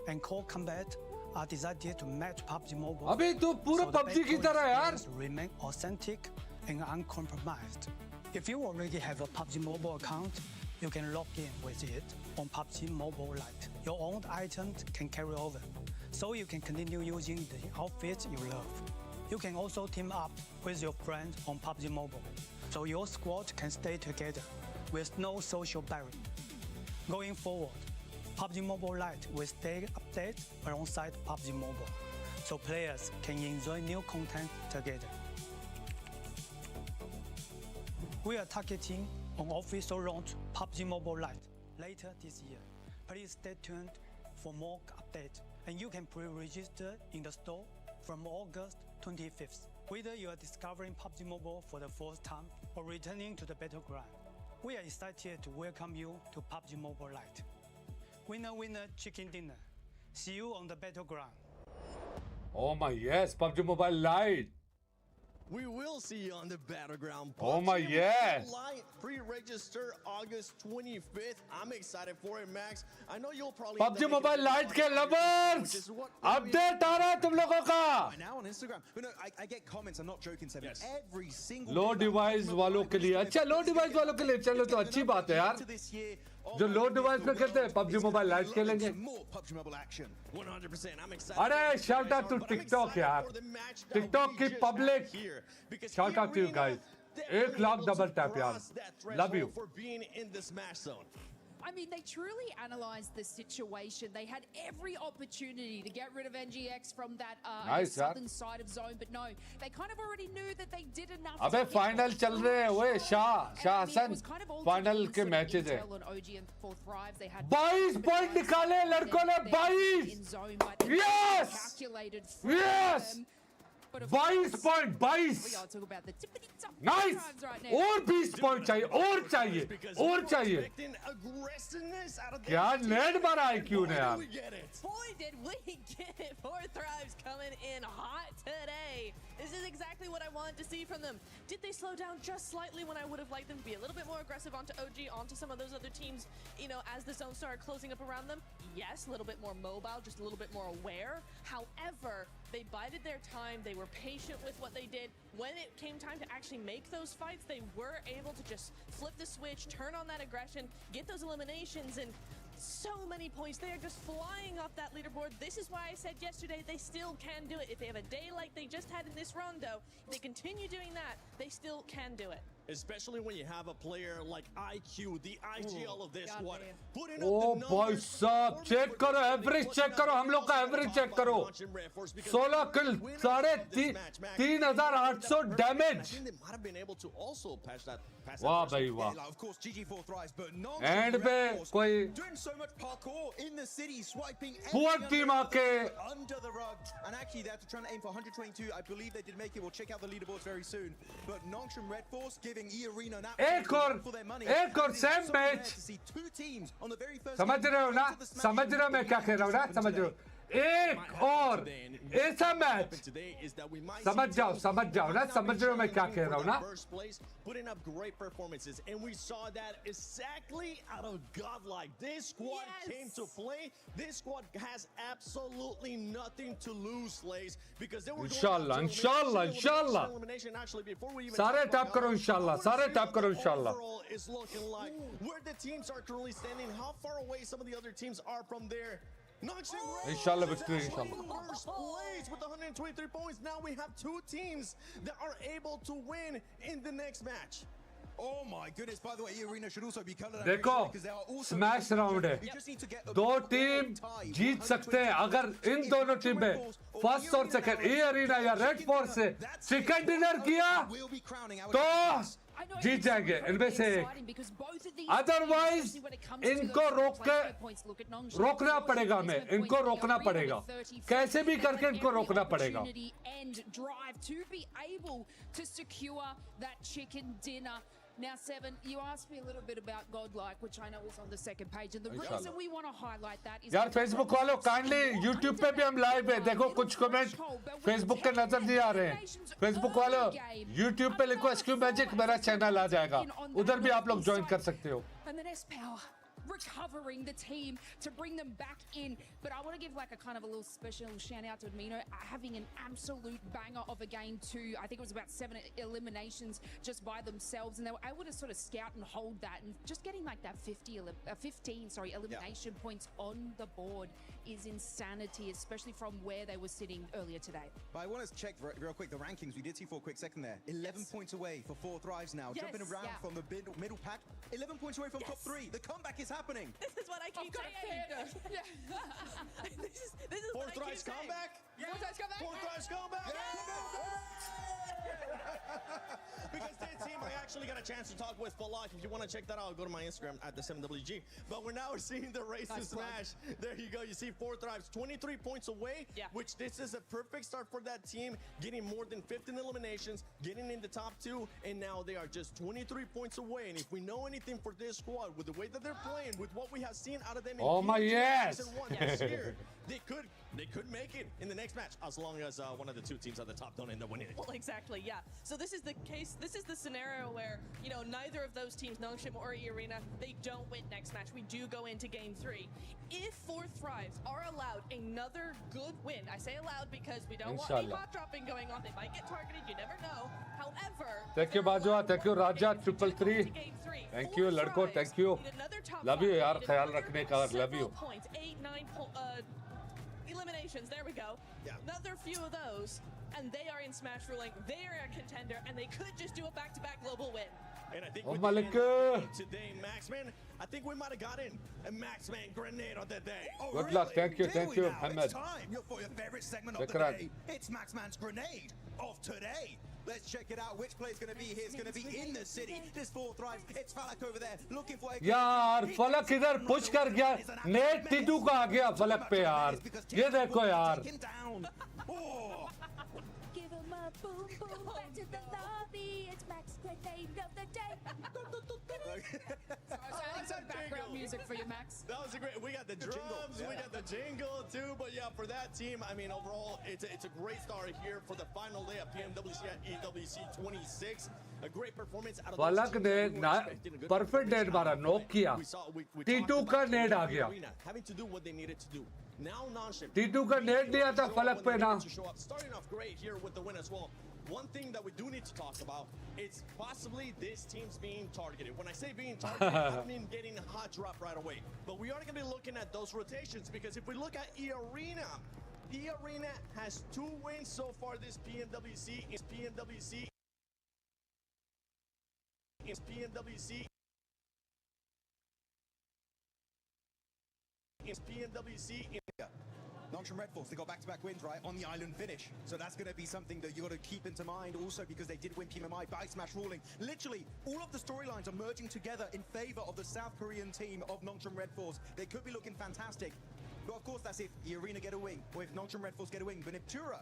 and core combat are designed to match PUBG Mobile. अबे तो पूरा so the PUBG की battle तरह यार. experience remain authentic and uncompromised. If you already have a PUBG Mobile account, you can log in with it on PUBG Mobile Lite. Your own items can carry over, so you can continue using the outfits you love. You can also team up with your friends on PUBG Mobile, so your squad can stay together with no social barrier. Going forward, PUBG Mobile Lite will stay updated alongside PUBG Mobile, so players can enjoy new content together. We are targeting an official launch PUBG Mobile Lite later this year. Please stay tuned for more updates, and you can pre-register in the store from August 25th. Whether you are discovering PUBG Mobile for the first time or returning to the battleground, we are excited to welcome you to PUBG Mobile Lite. Winner, winner, chicken dinner. See you on the battleground. Oh my yes, PUBG Mobile Lite. We will see you on the battleground. Oh my PUBG yes. Lite pre-register August 25th. I'm excited for it, Max. I know you'll probably PUBG Mobile Lite के lovers, update आ रहा है तुम लोगों का. Right now on Instagram. But no, I get comments. I'm not joking, Seven. Yes. Every single low device वालों के लिए अच्छा लो डिवाइस वालों के लिए चलो तो अच्छी बात है यार. जो लो डिवाइस पे खेलते हैं PUBG Mobile Lite खेलेंगे. More PUBG Mobile action. 100%. I'm excited. अरे shout out to TikTok यार. TikTok की public. Shout out to you guys. 1 lakh double tap यार. Love you. For being in the smash zone. I mean, they truly analysed the situation. They had every opportunity to get rid of NGX from that Nice, southern side of zone, but no, they kind of already knew that they did enough. अबे to final चल रहे हैं ओए Shah Hasan final के matches हैं. 22 point निकाले लड़कों ने 22. Yes! Yes! 22 पॉइंट 22 नाइस और 20 पॉइंट चाहिए और चाहिए क्या नेट मारा IQ ने यार. Boy, did we get it. 4Thrives coming in hot today. This is exactly what I wanted to see from them. Did they slow down just slightly when I would have liked them to be a little bit more aggressive onto OG, onto some of those other teams, you know, as the zone started closing up around them? Yes, a little bit more mobile, just a little bit more aware. However, they bided their time. They were patient with what they did. When it came time to actually make those fights, they were able to just flip the switch, turn on that aggression, get those eliminations, and so many points. They are just flying off that leaderboard. This is why I said yesterday they still can do it. If they have a day like they just had in this rondo, if they continue doing that, they still can do it. Especially when you have a player like IQ, the IGL of this squad. ओ भाई साहब check करो average check करो हम लोग का average check करो 16 किल 3,800 damage. वाह भाई वाह. Of course, GG4Thrives, but non and पे कोई doing so much parkour in the city, swiping poor team आके under the rug, and actually they're trying to aim for 122. I believe they did make it. We'll check out the leaderboards very soon. But Nongshim Red Force giving E Arena an एक और same match. समझ रहे हो ना समझ रहे हो मैं क्या कह रहा हूँ ना समझ रहे हो एक और ऐसा मैच समझ जाओ ना समझ रहे हो मैं क्या कह रहा हूँ ना. Putting up great performances, and we saw that exactly out of godlike. This squad came to play. This squad has absolutely nothing to lose, Slays, because they were इंशाल्लाह सारे टैप करो इंशाल्लाह सारे टैप करो इंशाल्लाह. Overall is looking like where the teams are currently standing, how far away some of the other teams are from there. इंशाल्लाह victory इंशाल्लाह. First place with 123 points. Now we have two teams that are able to win in the next match. Oh my goodness, by the way, E Arena should also be colored. देखो smash round है. दो team जीत सकते हैं अगर इन दोनों team में first और second E Arena या रेड फोर्स से चिकन डिनर किया तो जीत जाएंगे इनमें से एक. अदरवाइज इनको रोकना पड़ेगा हमें. इनको रोकना पड़ेगा कैसे भी करके इनको रोकना पड़ेगा. Now, Seven, you asked me a little bit about Godlike, which I know is on the second page, and the reason we want to highlight that is यार फेसबुक वालों काइंडली यूट्यूब पे भी हम लाइव है. देखो कुछ comment Facebook के नजर नहीं आ रहे हैं. फेसबुक वालों यूट्यूब पे लिखो SQ मैजिक मेरा चैनल आ जाएगा. उधर भी आप लोग ज्वाइन कर सकते हो. And then S-Power recovering the team to bring them back in. But I want to give like a kind of a little special shout out to Admino having an absolute banger of a game too. I think it was about 7 eliminations just by themselves, and they were able to sort of scout and hold that, and just getting like that 15 elimination points on the board is insanity, especially from where they were sitting earlier today. But I want to check real quick the rankings. We did see for a quick second there. 11 points away for 4Thrives now. Yes, Jumping around from the middle pack. 11 points away from top 3. The comeback is happening. This is what I keep saying. This is what I keep 4Thrives saying. comeback? 4Thrives comeback? 4Thrives comeback? Because this team, I actually got a chance to talk with for life. If you want to check that out, go to my Instagram at the 7WG. But we're now seeing the race to smash. There you go. You see 4Thrives 23 points away, which this is a perfect start for that team, getting more than 15 eliminations, getting in the top 2, and now they are just 23 points away. And if we know anything for this squad, with the way that they're playing, with what we have seen out of them in Season 1 this year, they could make it in the next match, as long as one of the 2 teams at the top don't end up winning it. Well, exactly, yeah. So this is the case, this is the scenario where, you know, neither of those teams, nonstop or E-Arena, they don't win next match. We do go into game 3. If 4Thrives are allowed another good win, I say allowed because we don't want any hot dropping going on. They might get targeted, you never know. However, thank you Bajwa, thank you Raja, 333. Thank you Ladko, thank you. Love you yaar, khayal rakhne ka, love you. Points, 8, 9 eliminations, there we go. Another few of those, and they are in Smash Ruling. They are a contender, and they could just do a back-to-back global win. And I think Oh with my the end God. of the game today, Maxman, I think we might have gotten a Maxman grenade on the day. Oh, Good really? luck, thank you, Do thank we you, now? Ahmed. It's time for your favorite segment of the Shukran. day. It's Maxman's grenade of today. Let's check it out. Which play's going to be here? It's going to be in the city. This 4Thrives. It's Falak over there looking for a... यार फलक इधर push कर गया net Titu का आ गया फलक पे यार ये देखो यार Taken down. Oh. Give him a boom boom back to the lobby. It's Max grenade of the day. Sorry, some background music for you, Max. That was a great. We got the drums, we got the jingle too. But yeah, for that team, I mean, overall, it's a great start here for the final day of PMWC at EWC 26. A great performance out of फलक those ने teams who were expecting a good perfect net मारा knock किया we Titu talked का about net uh the गया arena having to do what they needed to do. Now nonstop. Titu का net नहीं आता फलक पे ना Starting off great here with the win as well. One thing that we do need to talk about is possibly this team's being targeted. When I say being targeted, I don't mean getting a hot drop right away. But we are going to be looking at those rotations because if we look at E-Arena, E-Arena has 2 wins so far this PMWC. It's PMWC. It's PMWC. It's PMWC. Nonstop Red Force, they got back-to-back wins, right, on the island finish. So that's going to be something that you got to keep into mind also because they did win PMMI by Smash Ruling. Literally, all of the storylines are merging together in favor of the South Korean team of Nonstop Red Force. They could be looking fantastic. But of course, that's if E-Arena get a win, or if Nonstop Red Force get a win. But if Tura,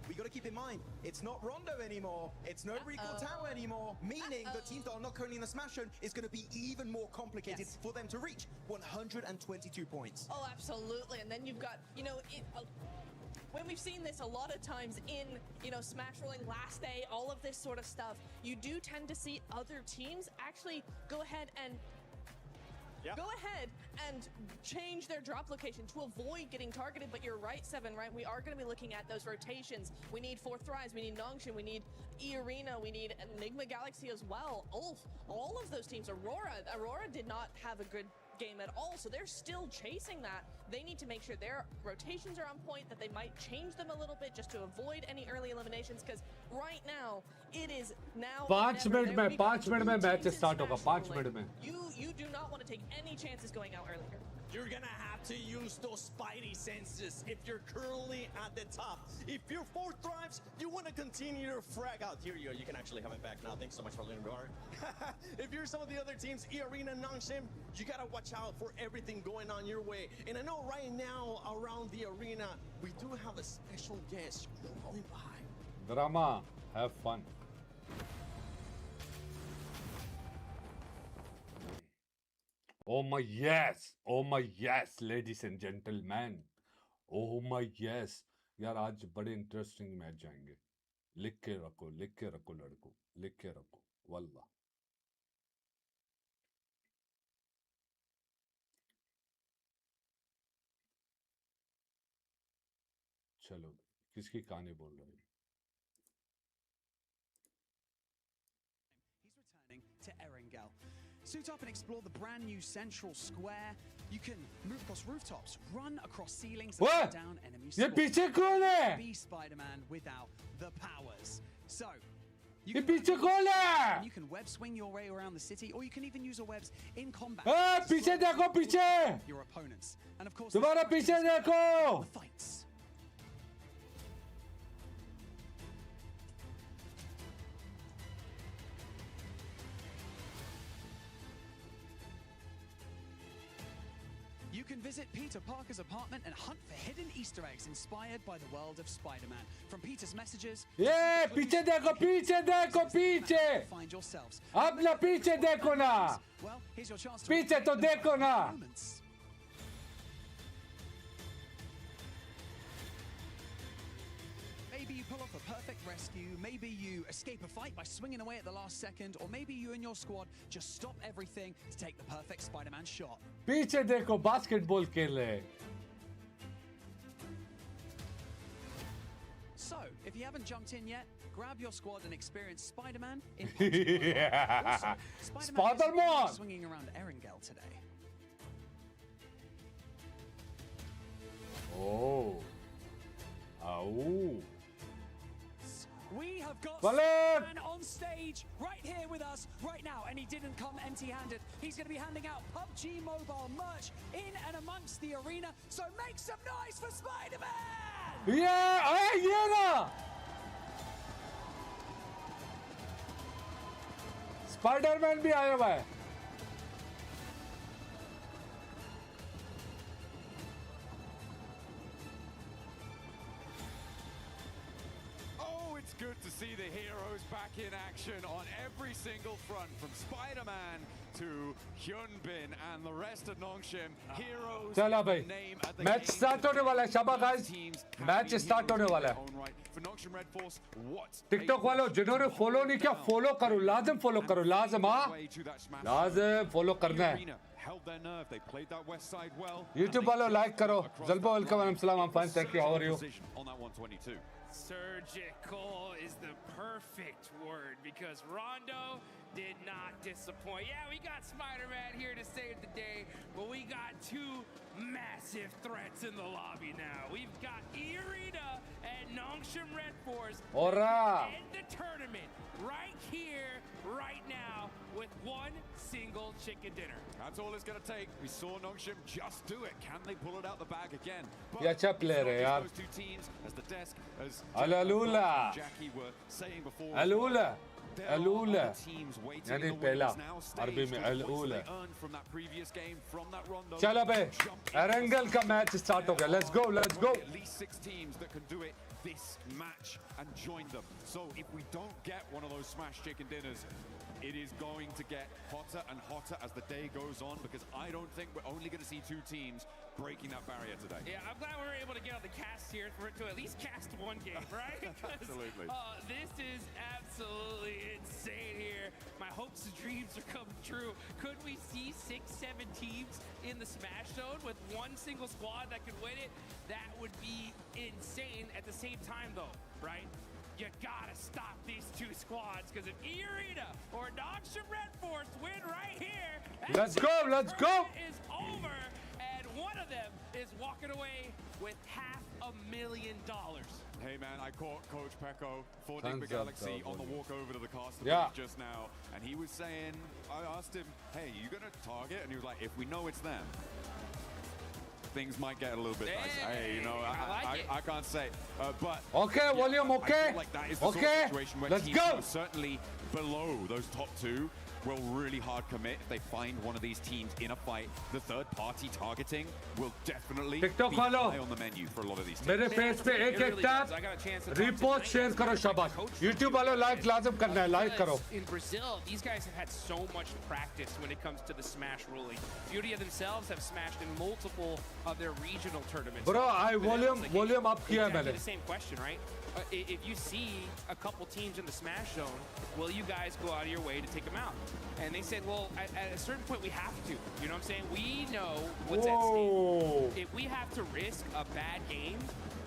we got to keep in mind, it's not Rondo anymore, it's no Recall Tower anymore, meaning the teams that are not currently in the Smash Zone is going to be even more complicated for them to reach 122 points. Oh, absolutely. And then you've got, you know, when we've seen this a lot of times in, you know, Smash Rolling last day, all of this sort of stuff, you do tend to see other teams actually go ahead and change their drop location to avoid getting targeted. But you're right, Seven, right? We are going to be looking at those rotations. We need 4Thrives, we need Nongshim, we need E-Arena, we need Enigma Galaxy as well. All of those teams. Aurora did not have a good game at all, so they're still chasing that. They need to make sure their rotations are on point, that they might change them a little bit just to avoid any early eliminations, because right now it is now 5 minute में match start होगा 5 minute में you do not want to take any chances going out earlier. You're gonna have to use those spidey senses if you're currently at the top. If you're 4Thrives, you want to continue to frag out. Here you go. You can actually have it back now. Thanks so much for letting me go. If you're some of the other teams, E-Arena, Nongshim, you gotta watch out for everything going on your way. And I know right now around the arena, we do have a special guest going by. Drama, have fun. Oh my yes, ladies and gentlemen. Oh my yes. यार आज बड़े interesting match जाएंगे. लिख के रखो लड़को, लिख के रखो वल्लाह. चलो किसकी कहानी बोल रहे हैं? He's returning to Erengel. Suit up and explore the brand new central square. You can move across rooftops, run across ceilings, and What? shoot down enemy ये squads. पीछे कौन है? Be Spider-Man without the powers. So, you ये can पीछे कौन है? and you can web swing your way around the city, or you can even use your webs in combat. ए, पीछे देखो पीछे. Your opponents, and of course, तुम्हारा पीछे देखो. the fights. You can visit Peter Parker's apartment and hunt for hidden Easter eggs inspired by the world of Spider-Man. From Peter's messages, ये पीछे देखो पीछे. find yourselves. अब ना पीछे देखो ना. Well, here's your chance to पीछे तो देखो ना. moments. Maybe you pull off a perfect rescue, maybe you escape a fight by swinging away at the last second, or maybe you and your squad just stop everything to take the perfect Spider-Man shot. पीछे देखो basketball खेल रहे. So, if you haven't jumped in yet, grab your squad and experience Spider-Man in PUBG Mobile. Yeah. Also, Spider-Man! is swinging around Erangel today. Oh. Oh. We have got Ballon! Spider-Man on stage right here with us right now, and he didn't come empty-handed. He's going to be handing out PUBG Mobile merch in and amongst the arena, so make some noise for Spider-Man! ये ना. Spiderman भी आया हुआ है. Oh, it's good to see the heroes back in action on every single front, from Spider-Man to Hyunbin and the rest of Nongshim. Heroes चला भाई. name at the match game. Start होने वाला है. शाबाश guys. Teams have match been start होने heroes in वाला their है. own right. For Nongshim Red Force, what TikTok वालों जिन्होंने फॉलो नहीं किया फॉलो करो. लाजम फॉलो करो. लाजम हाँ. way to that smash. लाजम फॉलो करना है. Arena held their nerve. They played that west side well. YouTube वालों लाइक करो. जलबा welcome and salam. I'm fine. Thank you. How are you? On that 122. Surgical is the perfect word because Rondo did not disappoint. Yeah, we got Spider-Man here to save the day, but we got two massive threats in the lobby now. We've got Irina and Nongshim Red Force Ora. in the tournament right here, right now, with one single chicken dinner. That's all it's going to take. We saw Nongshim just do it. Can they pull it out the bag again? ये अच्छा player है यार. Those two teams, as the desk, as Alula. Jackie were saying before. Alula. There are Alula. other teams waiting यानी in the पहला wings now, staged अरबी में with points अलूला. they earned from that previous game, from that Rondo. चलो बे. Erangel का match start हो गया. Let's go. Let's go. At least 6 teams that can do it this match and join them. So if we don't get one of those smash chicken dinners, it is going to get hotter and hotter as the day goes on, because I don't think we're only going to see 2 teams breaking that barrier today. Yeah, I'm glad we were able to get on the cast here for it to at least cast one game, right? 'Cause, Absolutely. This is absolutely insane here. My hopes and dreams are coming true. Could we see 6-7 teams in the Smash Zone with one single squad that could win it? That would be insane. At the same time, though, right? You gotta stop these 2 squads, because if Irina or Nongshim Red Force win right here, that Let's go. Let's go. tournament is over, and one of them is walking away with $500,000. Hey man, I caught Coach Pecco for Thumbs Digba up, Galaxy though, on the buddy. walk over to the caster Yeah. booth just now, and he was saying, I asked him, hey, you gonna target? And he was like, if we know it's them, things might get a little bit dicey. Hey, you know, I like it. I can't say, but Okay, volume I okay. feel like that is the sort Okay. of situation where Let's teams go. who are certainly below those top 2 will really hard commit if they find one of these teams in a fight. The third party targeting will definitely TikTok be follow. high on the menu for a lot of these teams. मेरे face पे एक एक tap report share करो शाबाश. YouTube वालों like लाजम करना है. Like करो. Because in Brazil, these guys have had so much practice when it comes to the Smash ruling. Beauty themselves have smashed in multiple of their regional tournaments. Bro, I volume up किया है Exactly मैंने. the same question, right? If you see a couple teams in the Smash Zone, will you guys go out of your way to take them out? And they said, well, at a certain point we have to. You know what I'm saying? We know what's at Whoa. stake. If we have to risk a bad game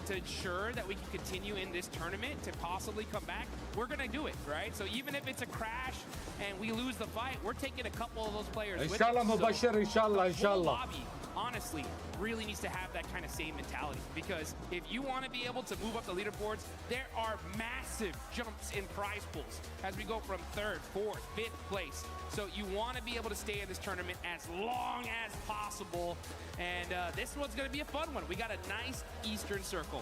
to ensure that we can continue in this tournament to possibly come back, we're going to do it, right? So even if it's a crash and we lose the fight, we're taking a couple of those players with Inshallah, us. Mubashir, inshallah, the whole inshallah. lobby, honestly, really needs to have that kind of same mentality, because if you want to be able to move up the leaderboards, there are massive jumps in prize pools as we go from 3rd, 4th, 5th place. So you want to be able to stay in this tournament as long as possible, and this one's going to be a fun one. We got a nice Eastern Circle.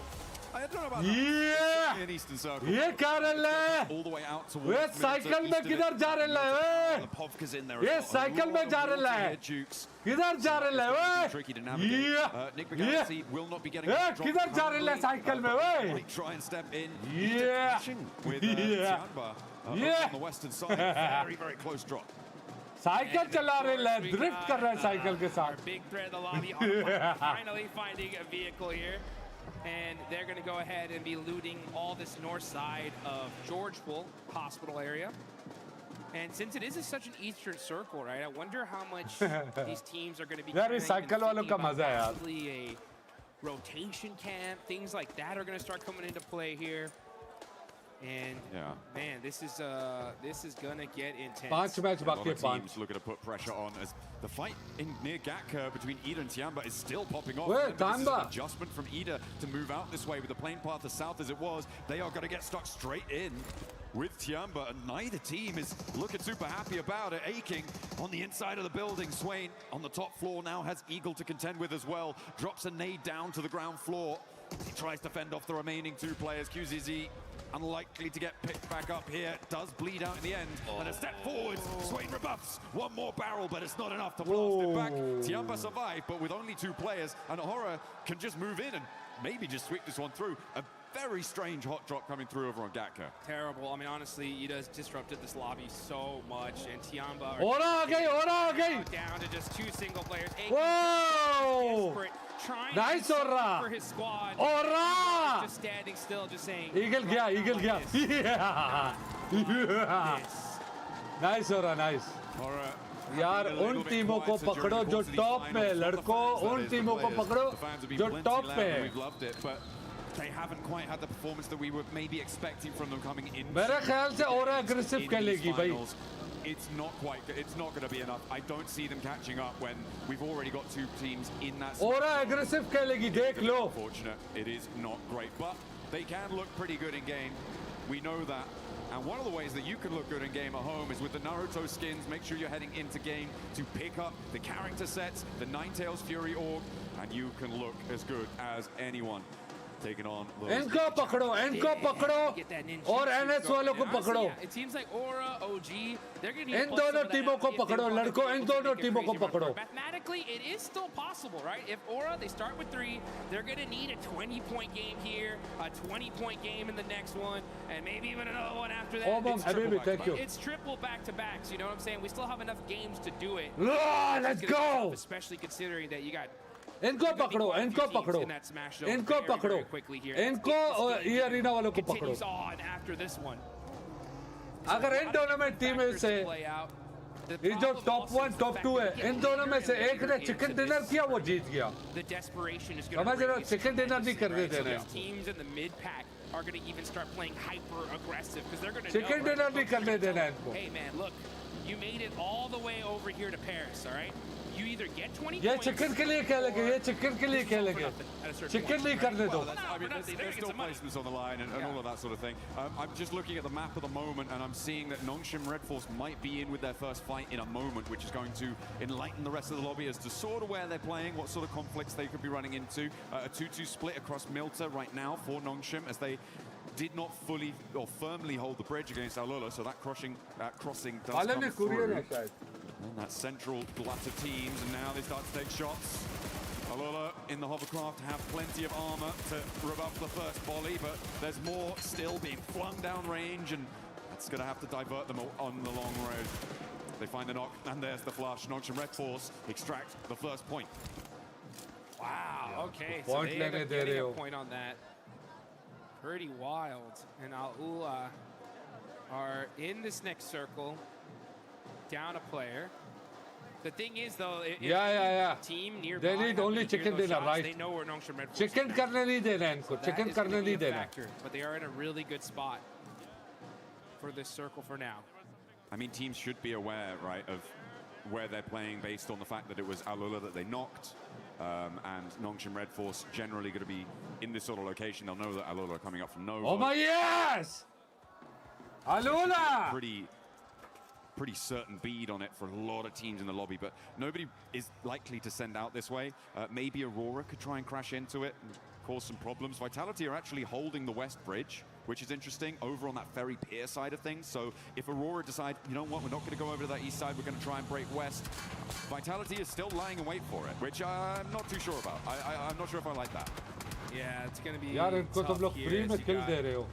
I don't know about Yeah! an Eastern Circle. ये क्या रहा है? All the way out towards way cycle में किधर जा रहा है? The Povka's in there. ये साइकिल में जा रहा है? किधर जा रहा है? Tricky to navigate. Yeah. Nick McGarry will not be getting Yeah, a drop. किधर जा रहा है साइकिल में वे? Try and step in. Yeah. With Yeah. Tianba Yeah. on the western side. Very, very close drop. Cycle चला रहा है, drift कर रहा है साइकिल के Our साथ. big threat of the lobby, Arma finally finding a vehicle here. And they're going to go ahead and be looting all this north side of Georgeville Hospital area. And since it is such an Eastern Circle, right, I wonder how much these teams are going to be यार ये cycle वालों का मजा है यार. possibly a rotation camp, things like that are going to start coming into play here. And man, this is gonna get intense. 5 match बाकी है, 5. Teams looking to put pressure on as the fight in near Gatka between Ida and Tianba is still popping off. Wait, This is an Tianba. adjustment from Ida to move out this way with the plane path as south as it was. They are going to get stuck straight in with Tianba, and neither team is looking super happy about it. Aching on the inside of the building. Swain on the top floor now has Eagle to contend with as well. Drops a nade down to the ground floor. He tries to fend off the remaining 2 players. QZZ unlikely to get picked back up here. Does bleed out in the end. And a step forward. Swain rebuffs. One more barrel, but it's not enough to blast it back. Tianba survived, but with only 2 players. And Horror can just move in and maybe just sweep this one through. A very strange hot drop coming through over on Gatka. Terrible. I mean, honestly, Ida's disrupted this lobby so much, and Tianba Ora आ गई. down to just 2 single players. Whoa! Desperate, trying Nice, to Ora. for his squad. Ora! Just standing still, just saying. Eagle गया. Yeah. Nice Ora, nice. Horror. यार उन टीमों को पकड़ो जो top में, लड़कों उन टीमों को पकड़ो जो टॉप पे है. We've loved it, but they haven't quite had the performance that we were maybe expecting from them coming in. मेरे ख्याल से और aggressive खेलेगी भाई. It's not going to be enough. I don't see them catching up when we've already got 2 teams in that. और aggressive खेलेगी, देख लो. Unfortunate, it is not great, but they can look pretty good in game. We know that. And one of the ways that you can look good in game at home is with the Naruto skins. Make sure you're heading into game to pick up the character sets, the Ninetales Fury org, and you can look as good as anyone. Taking on इनको पकड़ो और NS वालों को पकड़ो. It seems like Aura, OG, they're going to इन दोनों टीमों को पकड़ो, लड़कों इन दोनों टीमों को पकड़ो. Mathematically, it is still possible, right? If Aura, they start with 3, they're going to need a 20-point game here, a 20-point game in the next one, and maybe even another one after that. Oh, Mom, Habibi, thank you. It's triple back-to-backs, you know what I'm saying? We still have enough games to do it. Let's go! Especially considering that you got इनको पकड़ो, इनको पकड़ो, इनको पकड़ो, इनको ये arena वालों को पकड़ो. अगर इन दोनों में टीम से ये जो टॉप 1 टॉप 2 है, इन दोनों में से एक ने चिकन डिनर किया, वो जीत गया. समझ रहे हो, चिकन डिनर नहीं करने देना है. Are going to even start playing hyper aggressive because they're going to chicken dinner नहीं करने देना है इनको. Hey man, look, you made it all the way over here to Paris, all right? You either get 20 ये points. Chicken के लिए खेलेंगे, ये चिकन के लिए खेलेंगे. चिकन नहीं करने दो. I mean, there's still placements on the line and all of that sort of thing. I'm just looking at the map at the moment, and I'm seeing that Nongshim Red Force might be in with their first fight in a moment, which is going to enlighten the rest of the lobby as to sort of where they're playing, what sort of conflicts they could be running into. A 2-2 split across Milta right now for Nongshim, as they did not fully or firmly hold the bridge against Alula, so that crossing does come through. And that central glut of teams, and now they start to take shots. Alula in the hovercraft have plenty of armor to rebuff the first volley, but there's more still being flung down range, and that's going to have to divert them on the long road. They find the knock, and there's the flush. Nongshim Red Force extract the first point. Wow, okay, so they end up getting a point on that. Pretty wild. And Alula are in this next circle, down a player. The thing is, though, if Yeah. team nearby They need only happen to hear chicken those dinner, shots, right? They know where Nongshim Red Force Chicken is. करने नहीं देना इनको. That Chicken is gonna करने be नहीं a देना. factor, but they are in a really good spot for this circle for now. I mean, teams should be aware, right, of where they're playing based on the fact that it was Alula that they knocked, and Nongshim Red Force generally going to be in this sort of location. They'll know that Alula are coming up from Nova. Oh my yes! Alula! Pretty certain bead on it for a lot of teams in the lobby, but nobody is likely to send out this way. Maybe Aurora could try and crash into it and cause some problems. Vitality are actually holding the west bridge, which is interesting, over on that ferry pier side of things. So if Aurora decide, you know what, we're not going to go over to that east side, we're going to try and break west, Vitality is still lying in wait for it, which I'm not too sure about. I'm not sure if I like that. Yeah, it's going to be यार इनको तुम लोग free में kill दे रहे हो.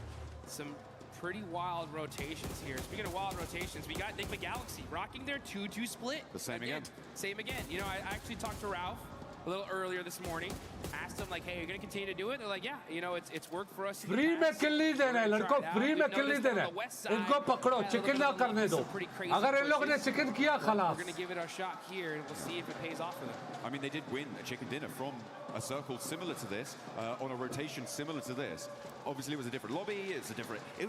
Some pretty wild rotations here. Speaking of wild rotations, we got Enigma Galaxy rocking their 2-2 split. The same again. Same again. You know, I actually talked to Ralph a little earlier this morning. Asked them like, hey, you're going to continue to do it? They're like, yeah, you know, it's worked for us. Free में kill नहीं देना है लड़कों. Free में kill नहीं देना है. इनको पकड़ो. Chicken ना करने दो. अगर इन लोगों ने chicken किया खलास. We're going to give it our shot here, and we'll see if it pays off for them. I mean, they did win a chicken dinner from a circle similar to this, on a rotation similar to this. Obviously, it was a different lobby. It was a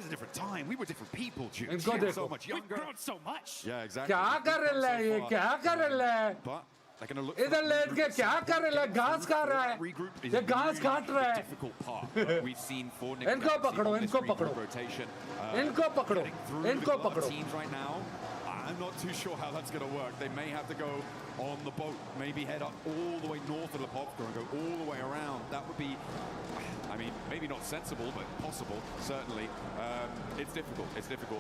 different time. We were different people. So much younger. We've grown so much. Yeah, exactly. क्या कर रहा है ये? क्या कर रहा है? But they're going to look. इधर लेट के क्या कर रहा है? घास खा रहा है. ये घास काट रहा है. Difficult part. We've seen for Nick इनको पकड़ो. इनको पकड़ो. rotation. इनको पकड़ो. इनको पकड़ो. Teams right now. I'm not too sure how that's going to work. They may have to go on the boat, maybe head up all the way north of Lepovka and go all the way around. That would be, I mean, maybe not sensible, but possible, certainly. It's difficult,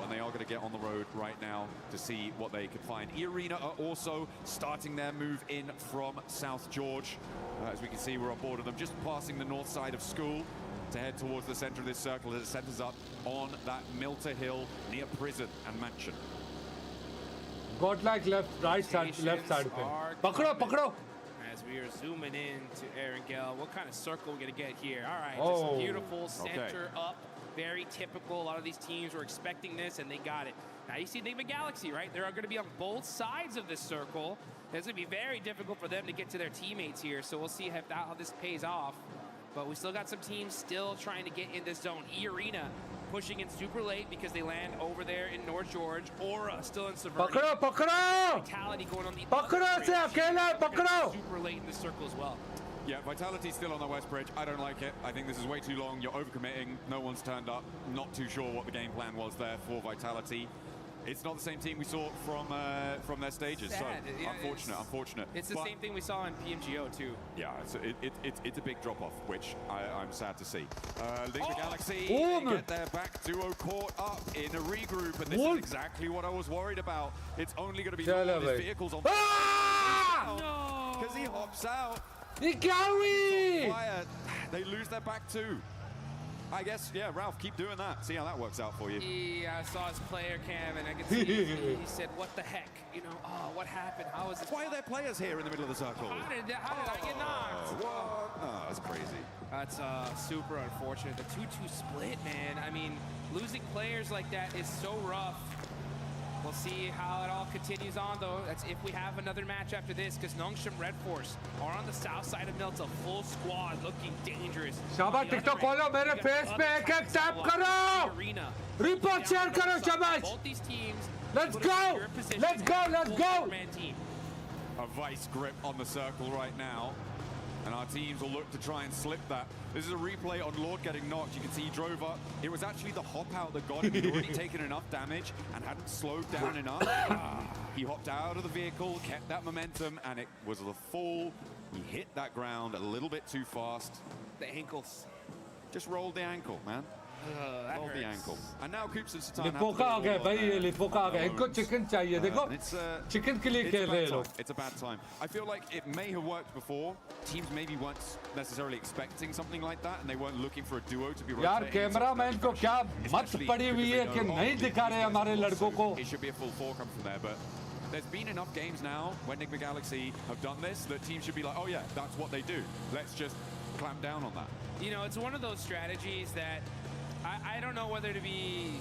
and they are going to get on the road right now to see what they can find. E-Arena are also starting their move in from South George. As we can see, we're on board of them, just passing the north side of school to head towards the center of this circle as it centers up on that Milter Hill near prison and mansion. Got like right side, left side. पकड़ो, पकड़ो. As we are zooming in to Erangel, what kind of circle are we going to get here? All right, Oh. just beautiful center up, very typical. A lot of these teams were expecting this, and they got it. Now you see Enigma Galaxy, right? They're going to be on both sides of this circle. It's going to be very difficult for them to get to their teammates here, so we'll see how this pays off. But we still got some teams still trying to get in this zone. E-Arena pushing in super late because they land over there in North George. Aura still in Severny. पकड़ो, पकड़ो. Vitality going on the पकड़ो से अकेला पकड़ो. super late in the circle as well. Yeah, Vitality's still on the West Bridge. I don't like it. I think this is way too long. You're overcommitting. No one's turned up. Not too sure what the game plan was there for Vitality. It's not the same team we saw from their stages. Sad. So Yeah, unfortunate. It's the same thing we saw in PMGO too. Yeah, it's a big drop-off, which I'm sad to see. Enigma Galaxy get their back duo caught up in a regroup, and this is exactly what I was worried about. It's only going to be his vehicles on. Because he hops out. They lose their back too. I guess, yeah, Ralph, keep doing that. See how that works out for you. Yeah, I saw his player cam, and I could see he said, what the heck? You know, oh, what happened? How is it? Why are there players here in the middle of the circle? How did I get knocked? What? Oh, that's crazy. That's super unfortunate. The 2-2 split, man. I mean, losing players like that is so rough. We'll see how it all continues on, though. That's if we have another match after this, because Nongshim Red Force are on the south side of Milta, full squad, looking dangerous. शाबाश TikTok खोलो मेरे face पे एक tap करो. Report share करो शाबाश. Both these teams. Let's go. Let's go. Let's go. A vice grip on the circle right now. And our teams will look to try and slip that. This is a replay on Lord getting knocked. You can see he drove up. It was actually the hop out that got him. He'd already taken enough damage and hadn't slowed down enough. He hopped out of the vehicle, kept that momentum, and it was the fall. He hit that ground a little bit too fast. The ankles. Just rolled the ankle, man. Rolled the ankle. And now Coops and Satan लिपोका आ गया भाई ये लिपोका आ गया इनको chicken चाहिए देखो chicken के लिए खेल रहे लोग. It's a bad time. I feel like it may have worked before. Teams maybe weren't necessarily expecting something like that, and they weren't looking for a duo to be rotating. यार cameraman को क्या मत पड़ी हुई है कि नहीं दिखा रहे हमारे लड़कों को. It should be a full four come from there, but there's been enough games now when Enigma Galaxy have done this that teams should be like, oh yeah, that's what they do. Let's just clamp down on that. You know, it's one of those strategies that I don't know whether to be.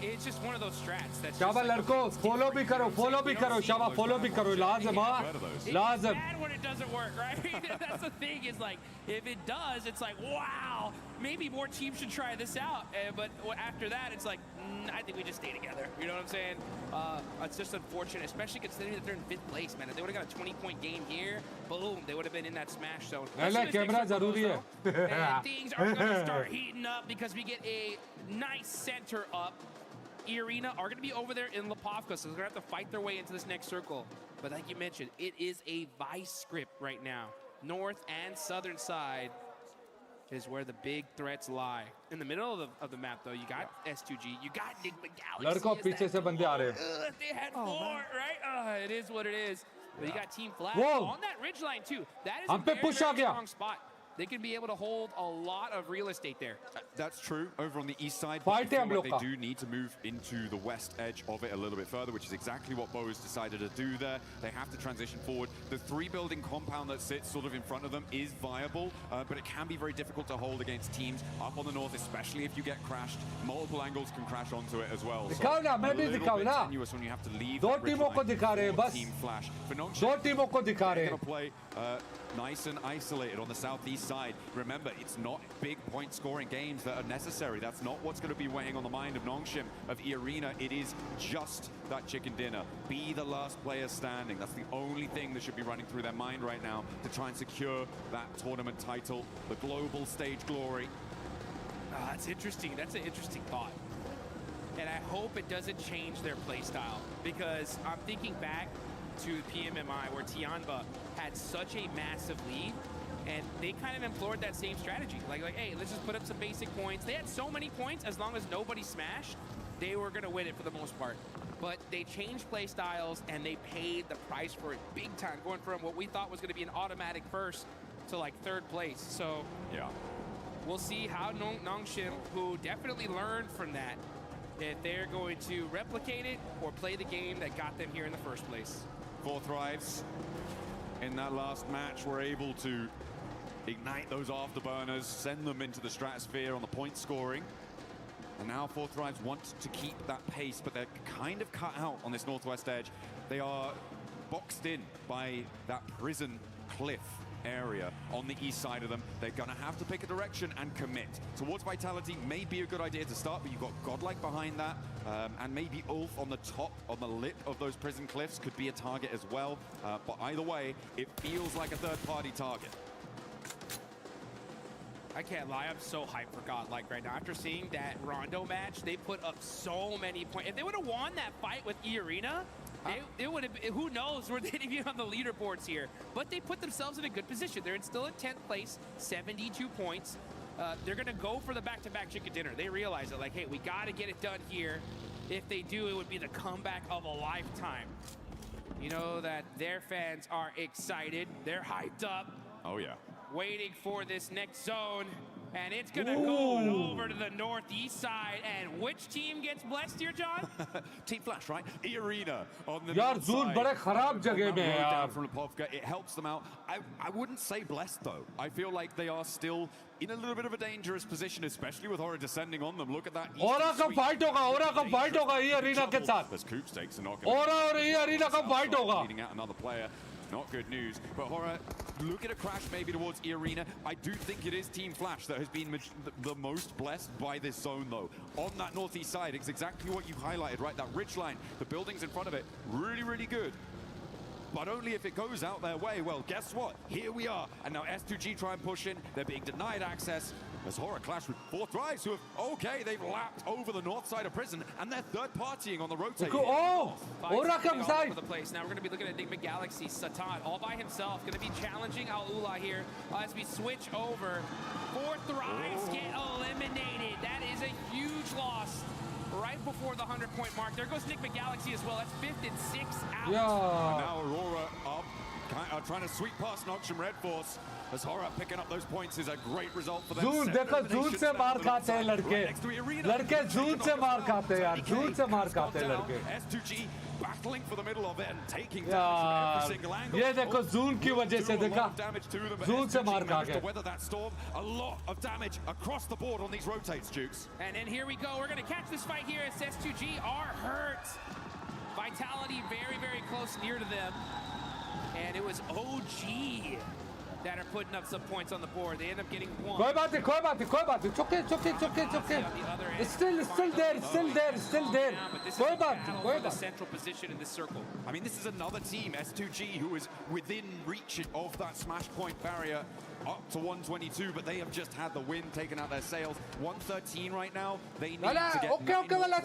It's just one of those strats. That's शाबाश लड़कों follow भी करो शाबाश follow भी करो लाज़िम हाँ लाज़िम. It's bad when it doesn't work, right? That's the thing. Is like if it does, it's like wow, maybe more teams should try this out. But after that, it's like I think we just stay together. You know what I'm saying? It's just unfortunate, especially considering that they're in 5th place, man. If they would have got a 20-point game here, boom, they would have been in that smash zone. Camera जरूरी है. And things are going to start heating up because we get a nice center up. Arena are going to be over there in Lipovka, so they're going to have to fight their way into this next circle. But like you mentioned, it is a vice script right now. North and southern side is where the big threats lie. In the middle of the map, though, you got S2G, you got Nick McGalaxy. लड़कों पीछे से बंदे आ रहे हैं. They had 4, right? It is what it is. But you got Team Flash Whoa. on that ridge line, too. That is हम a पे very, push आ very गया. strong spot. They can be able to hold a lot of real estate there. That's true over on the east side. Fight But I him, feel like Luka. they do need to move into the west edge of it a little bit further, which is exactly what Bo has decided to do there. They have to transition forward. The 3-building compound that sits sort of in front of them is viable, but it can be very difficult to hold against teams up on the north, especially if you get crashed. Multiple angles can crash onto it as well. दिखाओ ना, मैं भी a little दिखाऊं bit ना. tenuous when you have to leave. दो that ridge टीमों को line दिखा रहे हैं for बस. Team Flash. For Nongshim, दो टीमों को दिखा रहे they're हैं. going to play nice and isolated on the southeast side. Remember, it's not big point scoring games that are necessary. That's not what's going to be weighing on the mind of Nongshim, of E-Arena. It is just that chicken dinner. Be the last player standing. That's the only thing that should be running through their mind right now to try and secure that tournament title, the global stage glory. That's interesting. That's an interesting thought. And I hope it doesn't change their play style, because I'm thinking back to PMMI where Tianba had such a massive lead, and they kind of implored that same strategy. Like, hey, let's just put up some basic points. They had so many points, as long as nobody smashed, they were going to win it for the most part. But they changed play styles, and they paid the price for it big time, going from what we thought was going to be an automatic first to like 3rd place. So yeah, we'll see how Nongshim, who definitely learned from that, if they're going to replicate it or play the game that got them here in the first place. 4Thrives in that last match were able to ignite those afterburners, send them into the stratosphere on the point scoring. And now 4Thrives want to keep that pace, but they're kind of cut out on this northwest edge. They are boxed in by that prison cliff area on the east side of them. They're gonna have to pick a direction and commit. Towards Vitality may be a good idea to start, but you've got Godlike behind that, and maybe Ulf on the top, on the lip of those prison cliffs could be a target as well. But either way, it feels like a third-party target. I can't lie, I'm so hyped for Godlike right now. After seeing that Rondo match, they put up so many points. If they would have won that fight with E-Arena, it would have, who knows where they'd be on the leaderboards here. But they put themselves in a good position. They're still in 10th place, 72 points. They're gonna go for the back-to-back chicken dinner. They realize it, like, hey, we gotta get it done here. If they do, it would be the comeback of a lifetime. You know that their fans are excited. They're hyped up. Oh yeah. Waiting for this next zone, and it's gonna go over to the northeast side. And which team gets blessed here, John? Team Flash, right? E-Arena on the यार north जून side. बड़े खराब जगह में है Down यार. from Lipovka, it helps them out. I wouldn't say blessed though. I feel like they are still in a little bit of a dangerous position, especially with Horror descending on them. Look at that. Aura का fight होगा, Aura का fight होगा E-Arena के साथ. As Coop stakes are not Aura और E-Arena का fight होगा. leading out another player. Not good news, but Horror, look at a crash maybe towards E-Arena. I do think it is Team Flash that has been the most blessed by this zone, though. On that northeast side, it's exactly what you highlighted, right? That ridge line, the buildings in front of it, really, really good. But only if it goes out their way. Well, guess what? Here we are. And now S2G try and push in. They're being denied access. As Horror clash with 4Thrives, who have, okay, they've lapped over the north side of prison, and they're third partying on the rotate. Oh, Aura comes all side. over the place. Now we're going to be looking at Enigma Galaxy, Satan, all by himself, going to be challenging Al-Ula here as we switch over. 4Thrives get eliminated. That is a huge loss right before the 100-point mark. There goes Enigma Galaxy as well. That's 5th and 6th out. Yeah. Now Aurora up, are trying to sweep past Nongshim Red Force. As Horror picking up those points is a great result for them. Zoon, देखो Zoon से मार खाते हैं लड़के Zoon से मार खाते हैं यार, Zoon से मार खाते हैं लड़के S2G battling for the middle of it and taking damage from every single angle. ये देखो Zoon की वजह से देखा Zoon से मार खा गए. Weather that storm, a lot of damage across the board on these rotates, Jukes. And then here we go. We're going to catch this fight here as S2G are hurt. Vitality very, very close near to them. And it was OG that are putting up some points on the board. They end up getting one. कोई बात नहीं. It's okay. It's still there. कोई बात नहीं. The central position in this circle. I mean, this is another team, S2G, who is within reach of that smash point barrier up to 122, but they have just had the wind taken out their sails. 113 right now. They need to get okay वाला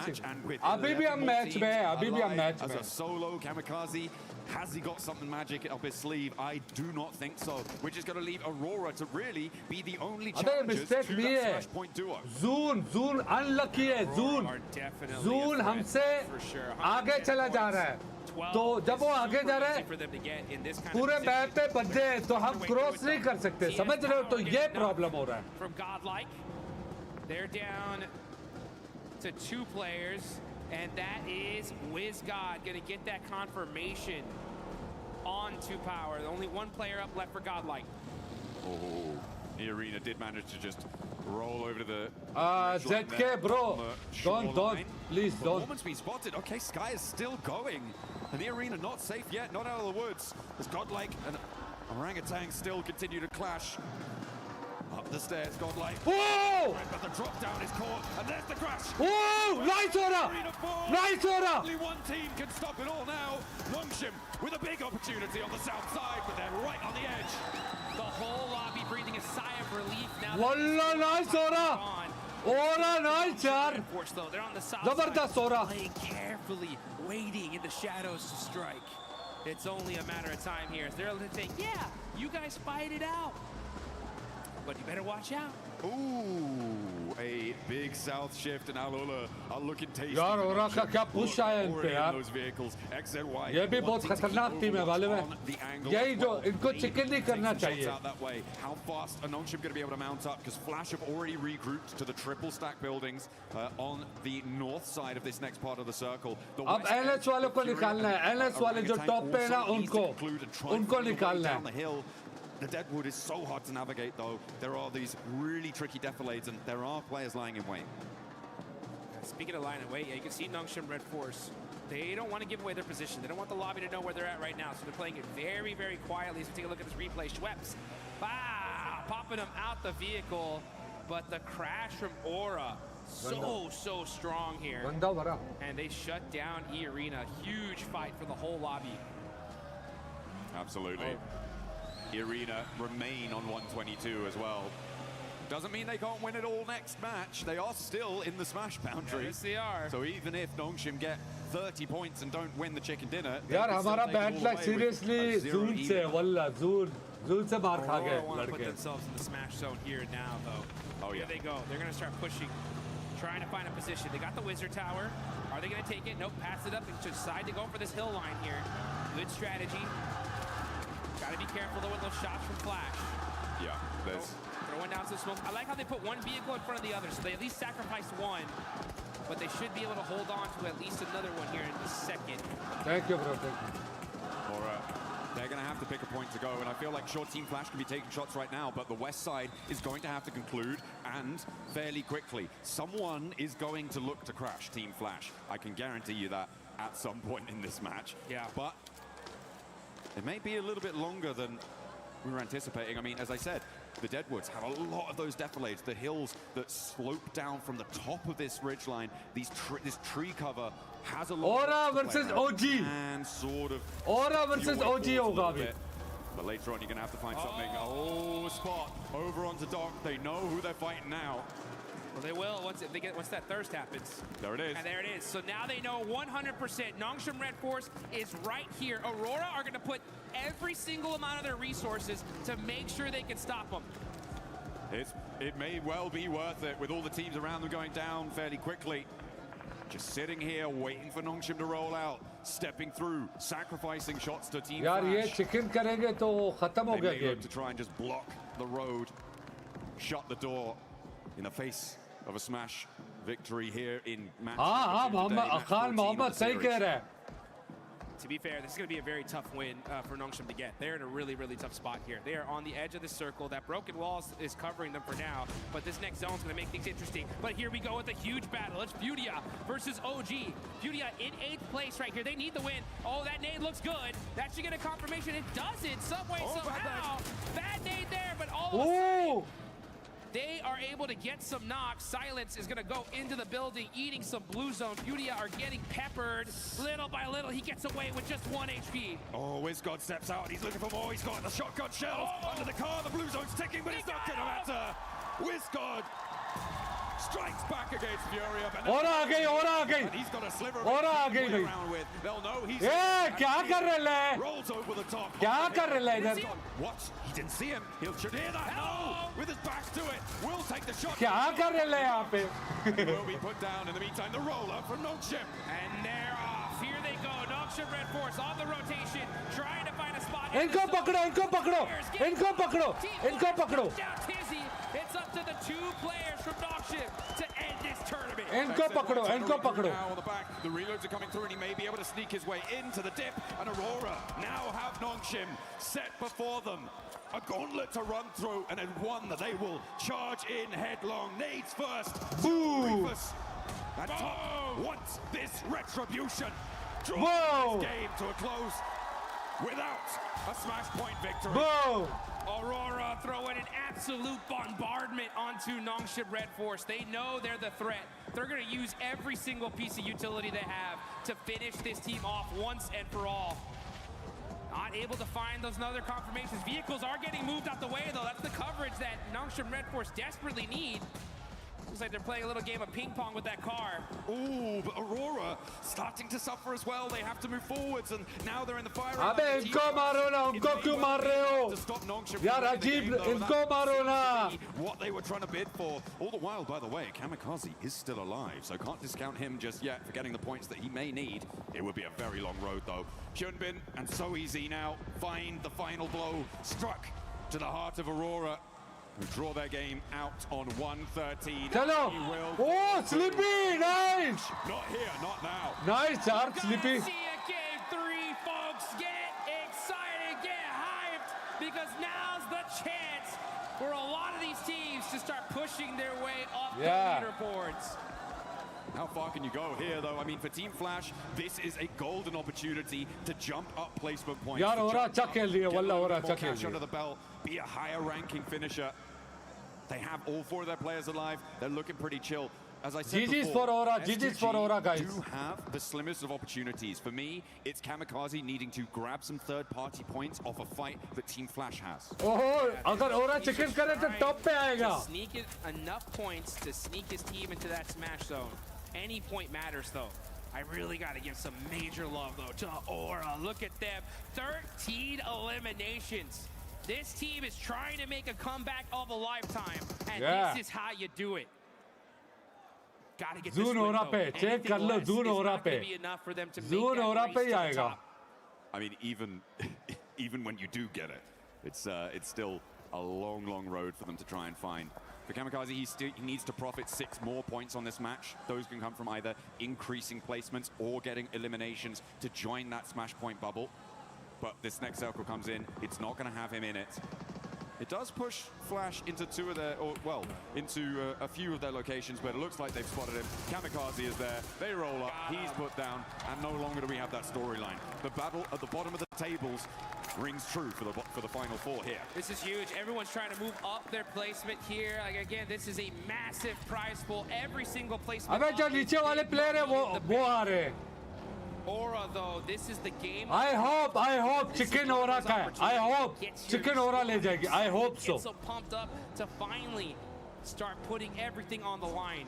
चीज. अभी भी हम match में. As a solo kamikaze, has he got something magic up his sleeve? I do not think so. We're just going to leave Aurora to really be the only challengers to that smash point duo. Zoon unlucky है. Zoon हमसे आगे चला जा रहा है. तो जब वो आगे जा रहा है पूरे मैप पे बंदे हैं तो हम क्रॉस नहीं कर सकते. समझ रहे हो? तो ये प्रॉब्लम हो रहा है. From Godlike, they're down to 2 players. And that is WizGod going to get that confirmation on 2 power. Only 1 player up left for Godlike. Oh, the Arena did manage to just roll over to the ZK, bro. Don't, please don't. Performance being spotted. Okay, Sky is still going. And the Arena not safe yet, not out of the woods. As Godlike and Orangutan still continue to clash. Up the stairs, Godlike. Whoa! But the drop down is caught, and there's the crash. Whoa! Nice order! Only one team can stop it all now. Nongshim with a big opportunity on the south side, but they're right on the edge. The whole lobby breathing a sigh of relief now. Wallah, nice order! Order, nice, yaar. They're on the south Zabardast order. playing carefully, waiting in the shadows to strike. It's only a matter of time here. They're saying, yeah, you guys fight it out. But you better watch out. Ooh, a big south shift, and Alola are looking tasty. यार ओरा का क्या push आया इन पे यार. ये भी बहुत खतरनाक टीम है वाले में. यही जो इनको चिकन नहीं करना चाहिए. How fast are Nongshim going to be able to mount up? Because Flash have already regrouped to the triple stack buildings on the north side of this next part of the circle. अब LS वालों को निकालना है. LS वाले जो top पे है ना उनको निकालना है. The Deadwood is so hard to navigate, though. There are these really tricky defilades, and there are players lying in wait. Speaking of lying in wait, yeah, you can see Nongshim Red Force. They don't want to give away their position. They don't want the lobby to know where they're at right now, so they're playing it very, very quietly. So take a look at this replay. Schweppes, popping them out the vehicle, but the crash from Aura, so strong here. And they shut down E-Arena. Huge fight for the whole lobby. Absolutely. Arena remain on 122 as well. Doesn't mean they can't win it all next match. They are still in the smash boundary. Yes, they are. So even if Nongshim get 30 points and don't win the chicken dinner, यार हमारा bad luck seriously Zoon से वल्ला Zoon से मार खा गए want to put themselves in the smash zone here now, though. Oh yeah. Here they go. They're going to start pushing, trying to find a position. They got the wizard tower. Are they going to take it? Nope. Pass it up and decide to go for this hill line here. Good strategy. Got to be careful though with those shots from Flash. Yeah, throwing down some smoke. I like how they put one vehicle in front of the other, so they at least sacrificed one. But they should be able to hold on to at least another one here in the second. Thank you, bro. Thank you. All right. They're going to have to pick a point to go, and I feel like short Team Flash can be taking shots right now, but the west side is going to have to conclude, and fairly quickly. Someone is going to look to crash Team Flash. I can guarantee you that at some point in this match. Yeah. But it may be a little bit longer than we were anticipating. I mean, as I said, the Deadwoods have a lot of those defilades, the hills that slope down from the top of this ridgeline. This tree cover has a lot Aura versus OG. And sort of Aura versus OG होगा अभी. But later on, you're going to have to find something. Oh, spot over onto Doc. They know who they're fighting now. Well, they will once that thirst happens. There it is. And there it is. So now they know 100% Nongshim Red Force is right here. Aurora are going to put every single amount of their resources to make sure they can stop them. It may well be worth it with all the teams around them going down fairly quickly. just sitting here waiting for Nongshim to roll out, stepping through, sacrificing shots to Team यार ये Flash. Chicken करेंगे तो खत्म हो They गया may game look to try and just block the road, shut the door in the face of a Smash victory here in match. हाँ मोहम्मद अखान मोहम्मद सही कह रहा है To be fair, this is going to be a very tough win for Nongshim to get. They're in a really, really tough spot here. They are on the edge of the circle. That broken wall is covering them for now, but this next zone is going to make things interesting. But here we go with a huge battle. It's Fudia versus OG. Fudia in 8th place right here. They need the win. Oh, that nade looks good. That should get a confirmation. It doesn't, some way, somehow. Bad nade there, but all of a sudden, they are able to get some knocks. Silence is going to go into the building, eating some blue zone. Fudia are getting peppered little by little. He gets away with just 1 HP. Oh, WizGod steps out. He's looking for more. He's got the shotgun shells under the car. The blue zone's ticking, but it's not going to matter. WizGod strikes back against Furia. और आ गई And he's got a sliver of और आ to गई play भाई around with. They'll know he's क्या कर रहे हैं rolls over the top. क्या कर रहे हैं इधर What? He didn't see him. Should hear that. No! With his back to it. Will take the shot. क्या कर रहे हैं यहाँ पे He will be put down. In the meantime, the roll-up from Nongshim. And they're off. Here they go. Nongshim Red Force on the rotation, trying to find a spot. इनको पकड़ो इनको पकड़ो इनको पकड़ो इनको पकड़ो It's up to the 2 players from Nongshim to end this tournament. इनको पकड़ो इनको पकड़ो Now on the back, the reloads are coming through, and he may be able to sneak his way into the dip. And Aurora now have Nongshim set before them. A gauntlet to run through, and then one that they will charge in headlong. Nades first. Boom. Reefus at top wants this retribution. Whoa. Draw this game to a close without a smash point victory. Boom. Aurora throwing an absolute bombardment onto Nongshim Red Force. They know they're the threat. They're going to use every single piece of utility they have to finish this team off once and for all. Not able to find those other confirmations. Vehicles are getting moved out the way, though. That's the coverage that Nongshim Red Force desperately need. Looks like they're playing a little game of ping pong with that car. Ooh, but Aurora starting to suffer as well. They have to move forwards, and now they're in the fire. अबे इनको मारो ना उनको क्यों मार रहे हो यार अजीब इनको मारो ना what they were trying to bid for. All the while, by the way, Kamikaze is still alive, so can't discount him just yet for getting the points that he may need. It would be a very long road, though. Hyunbin and So Easy now find the final blow, struck to the heart of Aurora, who draw their game out on 113. चलो oh Sleepy nice Not here, not now. nice यार Sleepy See a game 3, folks. Get excited, get hyped, because now's the chance for a lot of these teams to start pushing their way up the leaderboards. How far can you go here, though? I mean, for Team Flash, this is a golden opportunity to jump up placement points. यार और अच्छा खेल रही है वल्ला और अच्छा खेल Cash under the belt, be a higher ranking finisher. They have all 4 of their players alive. They're looking pretty chill. As I said GG's before, for Aura, GG's for Aura, guys. do have the slimmest of opportunities. For me, it's Kamikaze needing to grab some third-party points off a fight that Team Flash has. ओहो अगर Aura chicken करे तो top पे आएगा To sneak it enough points to sneak his team into that smash zone. Any point matters, though. I really got to give some major love, though, to Aura. Look at them. 13 eliminations. This team is trying to make a comeback of a lifetime, and this is how you do it. Got to get this win, though. check कर लो Anything Aura less is not going पे to be enough for them to make Zoon that Aura race पे to he the आएगा top. I mean, even when you do get it, it's still a long, long road for them to try and find. For Kamikaze, he needs to profit 6 more points on this match. Those can come from either increasing placements or getting eliminations to join that smash point bubble. But this next circle comes in, it's not going to have him in it. It does push Flash into into a few of their locations, but it looks like they've spotted him. Kamikaze is there, they roll up, he's put down, and no longer do we have that storyline. The battle at the bottom of the tables rings true for the final 4 here. This is huge. Everyone's trying to move up their placement here. Like, again, this is a massive prize pool. Every single placement. अबे जो नीचे वाले player है वो आ रहे हैं Aura, though, this is the game. I hope chicken Aura का है I hope chicken Aura ले जाएगी I hope so Get so pumped up to finally start putting everything on the line.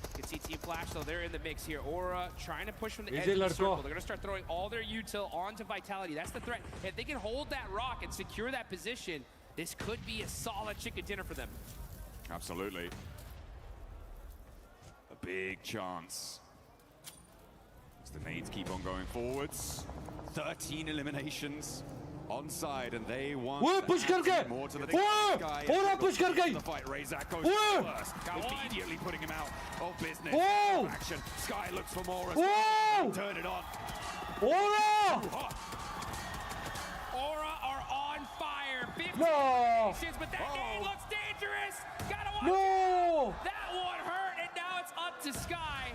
You can see Team Flash, though, they're in the mix here. Aura trying to push from the edge of the circle. They're going to start throwing all their util onto Vitality. That's the threat. If they can hold that rock and secure that position, this could be a solid chicken dinner for them. Absolutely. A big chance. As the nades keep on going forwards. 13 eliminations onside, and they want push karke. more to the Ora push karke. the fight. Razak goes first, immediately putting him out of business. Action. Sky looks for more as well. Turn it on. Ora! Aura are on fire. 15 No! eliminations, but that game looks dangerous. Gotta watch No! it. That one hurt, and now it's up to Sky.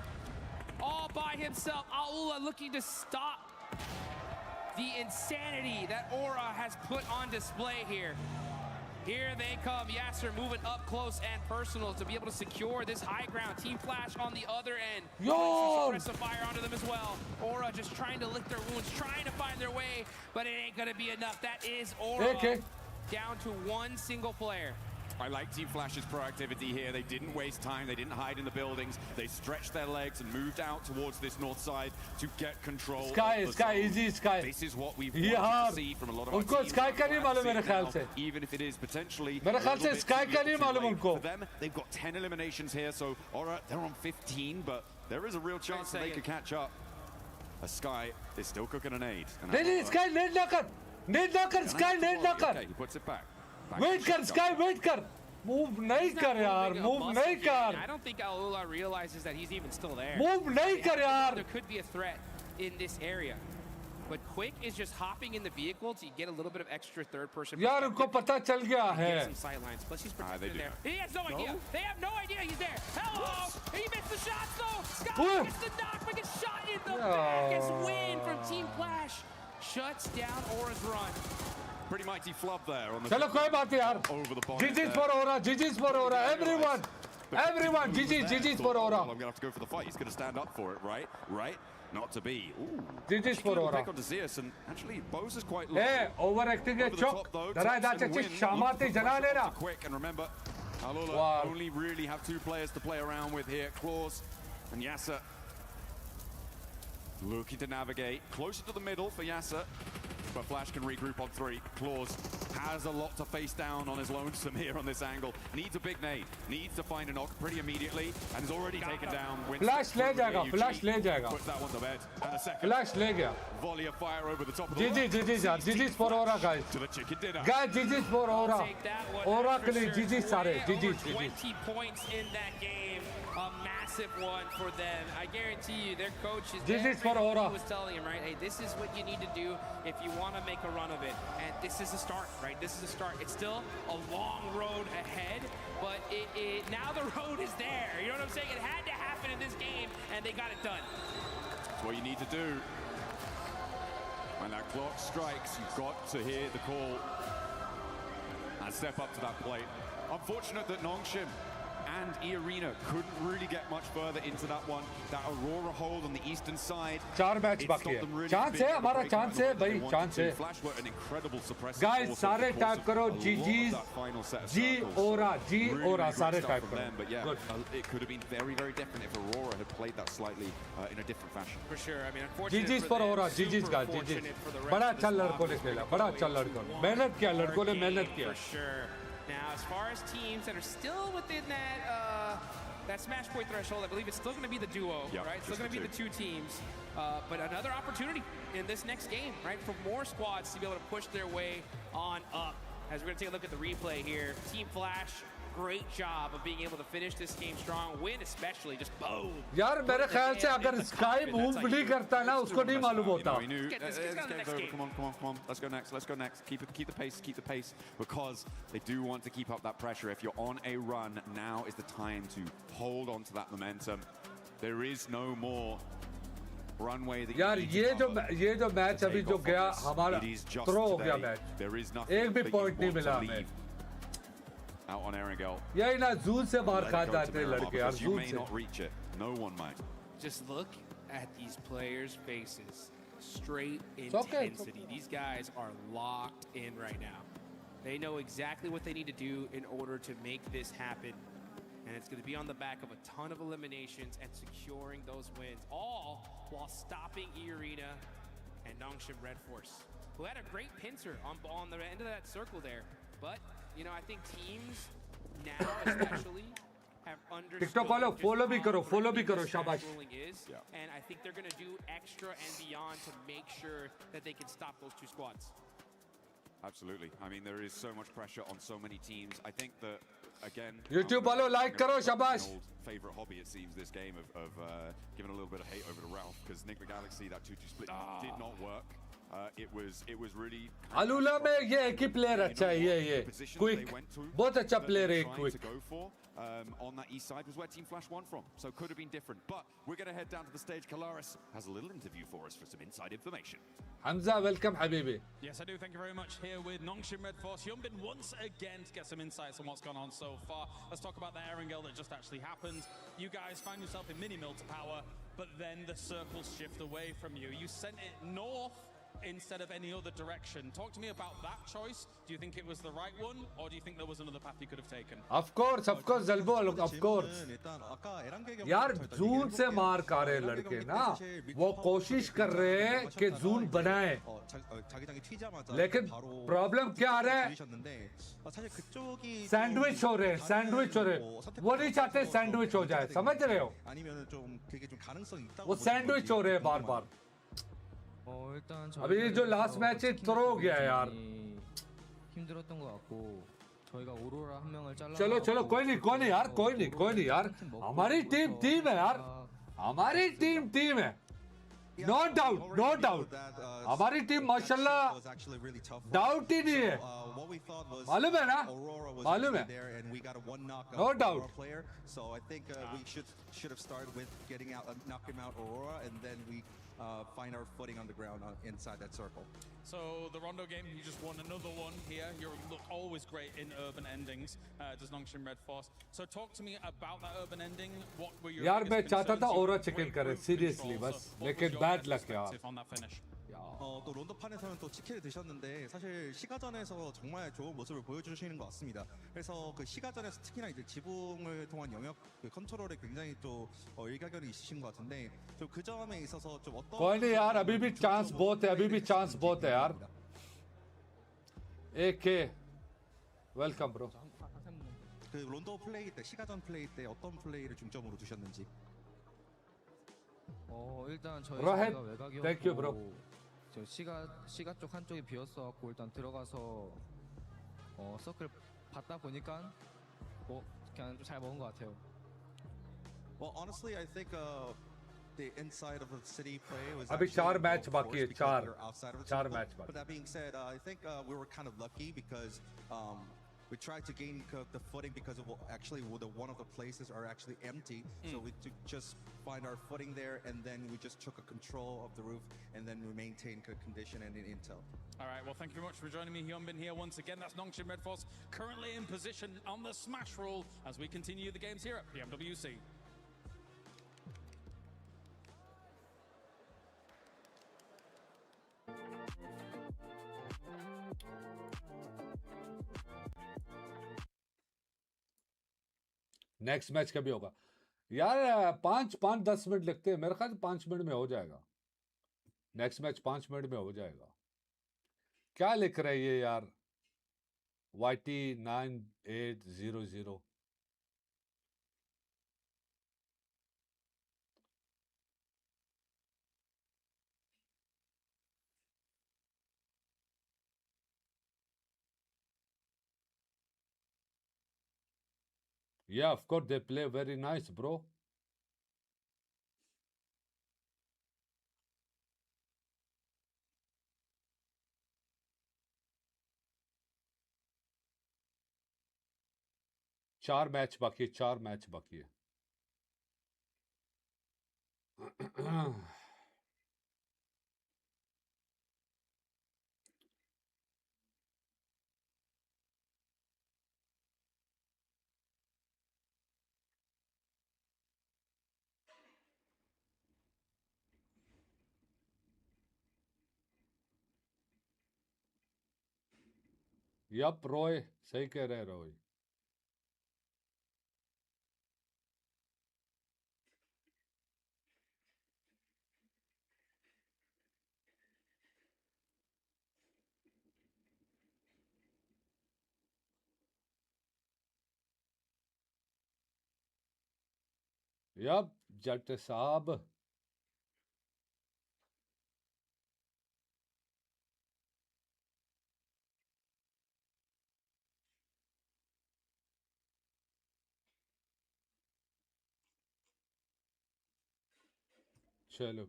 All by himself. Aula looking to stop the insanity that Aura has put on display here. Here they come. Yasser moving up close and personal to be able to secure this high ground. Team Flash on the other end. Suppressive fire onto them as well. Aura just trying to lick their wounds, trying to find their way, but it ain't gonna be enough. That is Aura down to one single player. I like Team Flash's proactivity here. They didn't waste time. They didn't hide in the buildings. They stretched their legs and moved out towards this north side to get control. Sky, easy, Sky. This is what we've wanted to see from a lot of our teams. Sky का नहीं मालूम मेरे ख्याल से. Even if it is potentially मेरे ख्याल से Sky का नहीं मालूम उनको. For them, they've got 10 eliminations here, so Aura, they're on 15, but there is a real chance that they could catch up. A Sky is still cooking an aid. नहीं, Sky nade ना कर. Nade ना कर, Sky nade ना कर. Okay, he puts it back. Wait कर, Sky wait कर. Move नहीं कर यार, move नहीं कर. I don't think Alula realizes that he's even still there. Move नहीं कर यार. There could be a threat in this area. But Quick is just hopping in the vehicle to get a little bit of extra third-person यार उनको पता चल गया है. Some sight lines. Plus he's protected there. He has no idea. They have no idea he's there. Hello! He missed the shot though. Scott gets the knock, but gets shot in the back as win from Team Flash shuts down Aura's run. Pretty mighty flub there on the चलो कोई बात नहीं यार. GG's for Aura, GG's for Aura. Everyone, GG's for Aura. I'm gonna have to go for the fight. He's gonna stand up for it, right? Right? Not to be. Ooh. GG's for Aura. Pick onto Zeus, and actually Bose is quite low. Hey, overacting है चौक. डरा जाते हैं शामाते जना लेना. Quick, and remember, Alula only really have two players to play around with here. Claus and Yasser. Looking to navigate closer to the middle for Yasser. But Flash can regroup on 3. Claus has a lot to face down on his lonesome here on this angle. Needs a big nade. Needs to find a knock pretty immediately. And is already taken down. Flash ले जाएगा. Flash ले जाएगा. Puts that one to bed. And a second. Flash ले गया. Volley of fire over the top of the GG's यार. GG's for Aura guys. To the chicken dinner. Guys, GG's for Aura. Aura के लिए GG's सारे. 20 points in that game. A massive one for them. I guarantee you, their coach is GG's for Aura. was telling him, right? Hey, this is what you need to do if you want to make a run of it. And this is a start, right? This is a start. It's still a long road ahead, but now the road is there. You know what I'm saying? It had to happen in this game, and they got it done. That's what you need to do. When that clock strikes, you've got to hear the call and step up to that plate. Unfortunate that Nongshim and E-Arena couldn't really get much further into that one. That Aurora hold on the eastern side. 4 match बाकी है. Chance है हमारा, chance है भाई, chance है. Flash were an incredible suppressor. Guys, सारे type करो GG's, G Aura, सारे type करो. But yeah, it could have been very, very different if Aurora had played that slightly in a different fashion. For sure. I mean, unfortunately GG's for Aura, GG's guys, GG's. बड़ा अच्छा लड़कों ने खेला, बड़ा अच्छा लड़कों ने. मेहनत किया, लड़कों ने मेहनत किया. For sure. Now, as far as teams that are still within that smash point threshold, I believe it's still going to be the duo, right? It's still going to be the 2 teams. But another opportunity in this next game, right? For more squads to be able to push their way on up. As we're going to take a look at the replay here. Team Flash, great job of being able to finish this game strong. Win especially, just boom. यार मेरे ख्याल से अगर Sky move नहीं करता ना, उसको नहीं मालूम होता. Come on. Let's go next. Keep the pace, because they do want to keep up that pressure. If you're on a run, now is the time to hold on to that momentum. There is no more runway that यार ये जो match अभी जो गया हमारा throw हो गया match. एक भी पॉइंट नहीं मिला हमें. Out on Erangel. यही ना जून से बाहर खा जाते हैं लड़के यार. You may not reach it. No one might. Just look at these players' faces. Straight intensity. These guys are locked in right now. They know exactly what they need to do in order to make this happen. And it's going to be on the back of a ton of eliminations and securing those wins, all while stopping E-Arena and Nongshim Red Force, who had a great pincer on the end of that circle there. But, you know, I think teams now especially have understood TikTok वालों just follow भी how करो, follow भी threatening करो, this smash शाबाश. ruling is, and I think they're going to do extra and beyond to make sure that they can stop those two squads. Absolutely. I mean, there is so much pressure on so many teams. I think that, again, YouTube वालों like करो, शाबाश. Old favorite hobby, it seems, this game of giving a little bit of hate over to Ralph, because Nick the Galaxy, that 2-2 split did not work. It was really. अलूला में ये एक ही player अच्छा है, ये quick, बहुत अच्छा player है quick. On that east side was where Team Flash won from, so could have been different. But we're going to head down to the stage. Kalaris has a little interview for us for some inside information. Hamza, welcome, Habibi. Yes, I do. Thank you very much. Here with Nongshim Red Force, Hyunbin once again to get some insights on what's gone on so far. Let's talk about the Erangel that just actually happened. You guys found yourself in mini mill to power, but then the circles shift away from you. You sent it north instead of any other direction. Talk to me about that choice. Do you think it was the right one, or do you think there was another path you could have taken? Of course, Zalbo, of course. यार जून से मार खा रहे लड़के ना, वो कोशिश कर रहे हैं कि जून बनाए, लेकिन प्रॉब्लम क्या आ रहा है? सैंडविच हो रहे हैं, सैंडविच हो रहे हैं. वो नहीं चाहते सैंडविच हो जाए, समझ रहे हो? वो सैंडविच हो रहे हैं बार बार. अभी जो लास्ट मैच है थ्रो हो गया यार. 힘들었던 것 같고 저희가 오로라 한 명을 잘라. चलो कोई नहीं यार, कोई नहीं यार. हमारी टीम है यार, हमारी टीम है. No doubt. हमारी टीम माशाल्लाह डाउट ही नहीं है. मालूम है ना, मालूम है. No doubt. So I think we should have started with knocking out Aurora, and then we find our footing on the ground inside that circle. So the Rondo game, you just won another one here. You look always great in urban endings, does Nongshim Red Force. So talk to me about that urban ending. What were your यार मैं biggest चाहता था concerns? ओरा chicken करे, seriously बस, लेकिन bad luck यार. On that finish. 또 론도판에서는 또 치킨을 드셨는데 사실 시가전에서 정말 좋은 모습을 보여주시는 것 같습니다. 그래서 그 시가전에서 특히나 이제 지붕을 통한 영역 그 컨트롤에 굉장히 또 일가견이 있으신 것 같은데 좀 그 점에 있어서 좀 어떤 कोई नहीं यार, अभी भी चांस बहुत है, अभी भी चांस बहुत है यार. AK, welcome bro. 그 론도 플레이 때 시가전 플레이 때 어떤 플레이를 중점으로 두셨는지. 일단 저희 Rohit, 외곽이었고 thank you bro. 저 시가 쪽 한쪽이 비었어 갖고 일단 들어가서 서클 받다 보니까 그냥 좀 잘 먹은 것 같아요. Well, honestly, I think the inside of the city play was अभी actually 4 मैच well बाकी है, forced because we 4 were outside of the 4 circle. Match बाकी. But that being said, I think we were kind of lucky because we tried to gain the footing because of actually one of the places are actually empty. So we just find our footing there, and then we just took a control of the roof, and then we maintained good condition and intel. All right, well, thank you very much for joining me, Hyunbin, here once again. That's Nongshim Red Force currently in position on the smash rule as we continue the games here at PMWC. Next match कभी होगा यार? 5-10 minute लगते हैं मेरे ख्याल से, 5 minute में हो जाएगा. नेक्स्ट मैच 5 मिनट में हो जाएगा. क्या लिख रहा है ये यार? YT9800. Yeah, of course they play very nice, bro. चार मैच बाकी है. यप रोय, सही कह रहे रोय. Yup, Jat Saab. Chalo.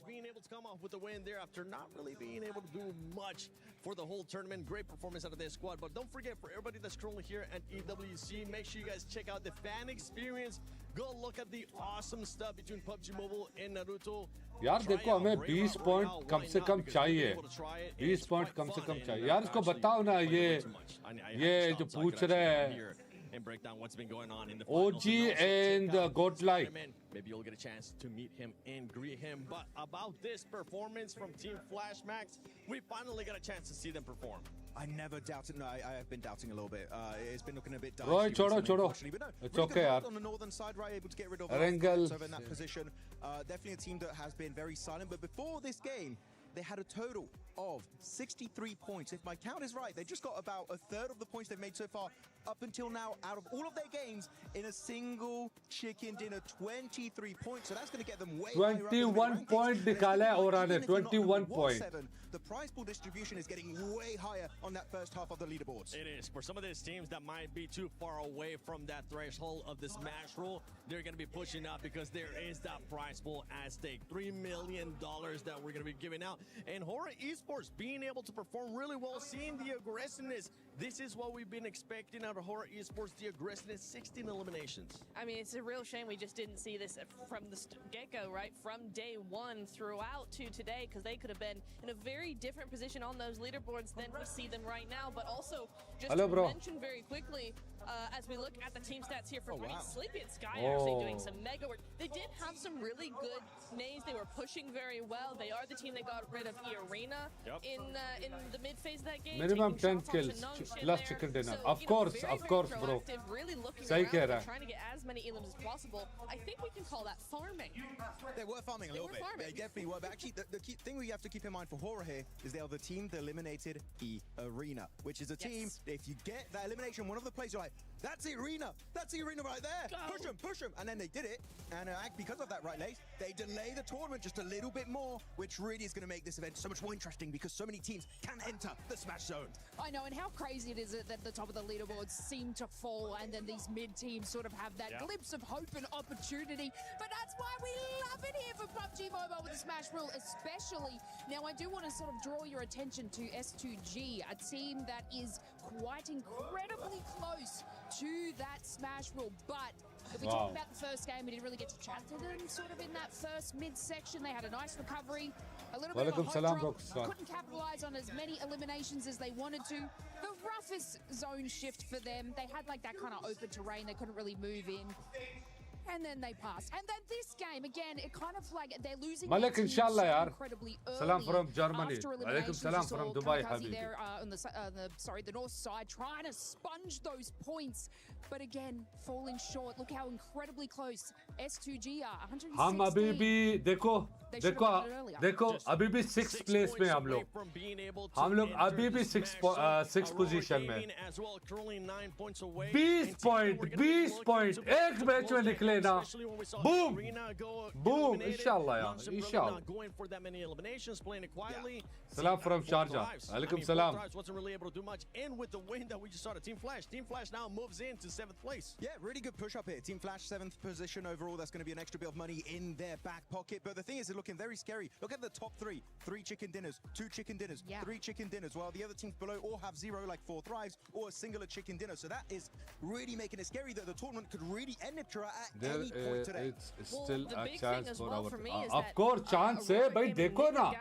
Being able to come off with a win there after not really being able to do much for the whole tournament. Great performance out of their squad. But don't forget, for everybody that's currently here at EWC, make sure you guys check out the fan experience. Go look at the awesome stuff between PUBG Mobile and Naruto. यार देखो हमें 20 point कम से कम चाहिए 20 point कम से कम चाहिए यार इसको बताओ ना ये जो पूछ रहे हैं and break down what's been going on in the OG and Godlike. Maybe you'll get a chance to meet him and greet him. But about this performance from Team Flash Max, we finally got a chance to see them perform. I never doubted. No, I have been doubting a little bit. It's been looking a bit dicey. Roy, chodo. But no, It's really okay, yaar. on the northern side, right? Able to get rid of Erangel. over in that position. Definitely a team that has been very silent. But before this game, they had a total of 63 points. If my count is right, they just got about a third of the points they've made so far up until now out of all of their games in a single chicken dinner. 23 points. So that's going to get them way 21 point निकाला है और आने 21 point. The prize pool distribution is getting way higher on that first half of the leaderboards. It is. For some of these teams that might be too far away from that threshold of the smash rule, they're going to be pushing up because there is that prize pool at stake. $3 million that we're going to be giving out. And Horror Esports being able to perform really well, seeing the aggressiveness. This is what we've been expecting out of Horror Esports, the aggressiveness, 16 eliminations. I mean, it's a real shame we just didn't see this from the get-go, right? From day one throughout to today, because they could have been in a very different position on those leaderboards than we see them right now. But also, just to mention very quickly, as we look at the team stats here for Sleepy and Sky actually doing some mega work. They did have some really good nays. They were pushing very well. They are the team that got rid of Arena in the mid phase of that game. Minimum 10 kills plus chicken dinner. So, of course, bro. Really looking Sahi around, trying to get as many elims as possible. I think we can call that farming. They were farming a little bit. They definitely were. But actually, the key thing we have to keep in mind for Horror here is they are the team that eliminated Arena, which is a team, if you get that elimination, one of the plays, you're like, that's Arena right there. Go. Push them. And then they did it. And because of that, right, Lace, they delay the tournament just a little bit more, which really is going to make this event so much more interesting because so many teams can enter the Smash Zone. I know, and how crazy it is that the top of the leaderboards seem to fall and then these mid-teams sort of have that glimpse of hope and opportunity. But that's why we love it here for PUBG Mobile with the Smash Rule, especially. Now, I do want to sort of draw your attention to S2G, a team that is quite incredibly close to that Smash Rule. But if we talk about the first game, we didn't really get to chat to them sort of in that first mid-section. They had a nice recovery, a little bit of a hot drop. Couldn't capitalize on as many eliminations as they wanted to. The roughest zone shift for them. They had like that kind of open terrain. They couldn't really move in. And then they passed. And then this game, again, it kind of like they're losing Malik, inshallah, yaar. incredibly early. Salam from Germany. Alaikum salam from Dubai, Habibi. There on the north side, trying to sponge those points. But again, falling short. Look how incredibly close S2G are. 116. हम अभी भी देखो अभी भी 6th place में हम लोग अभी भी 6th position में 20 point एक मैच में निकले ना boom इंशाल्लाह यार इंशाल्लाह going for that many eliminations, playing it quietly. Salam from Sharjah. Alaikum salam. Wasn't really able to do much, and with the win that we just saw, Team Flash now moves into 7th place. Yeah, really good push up here. Team Flash 7th position overall. That's going to be an extra bit of money in their back pocket. But the thing is, they're looking very scary. Look at the top three: 3 chicken dinners, 2 chicken dinners, 3 chicken dinners. While the other teams below all have 0, like 4Thrives, or a singular chicken dinner. So that is really making it scary that the tournament could really end it at any point today. It's still a chance for our. Of course, chance है भाई देखो ना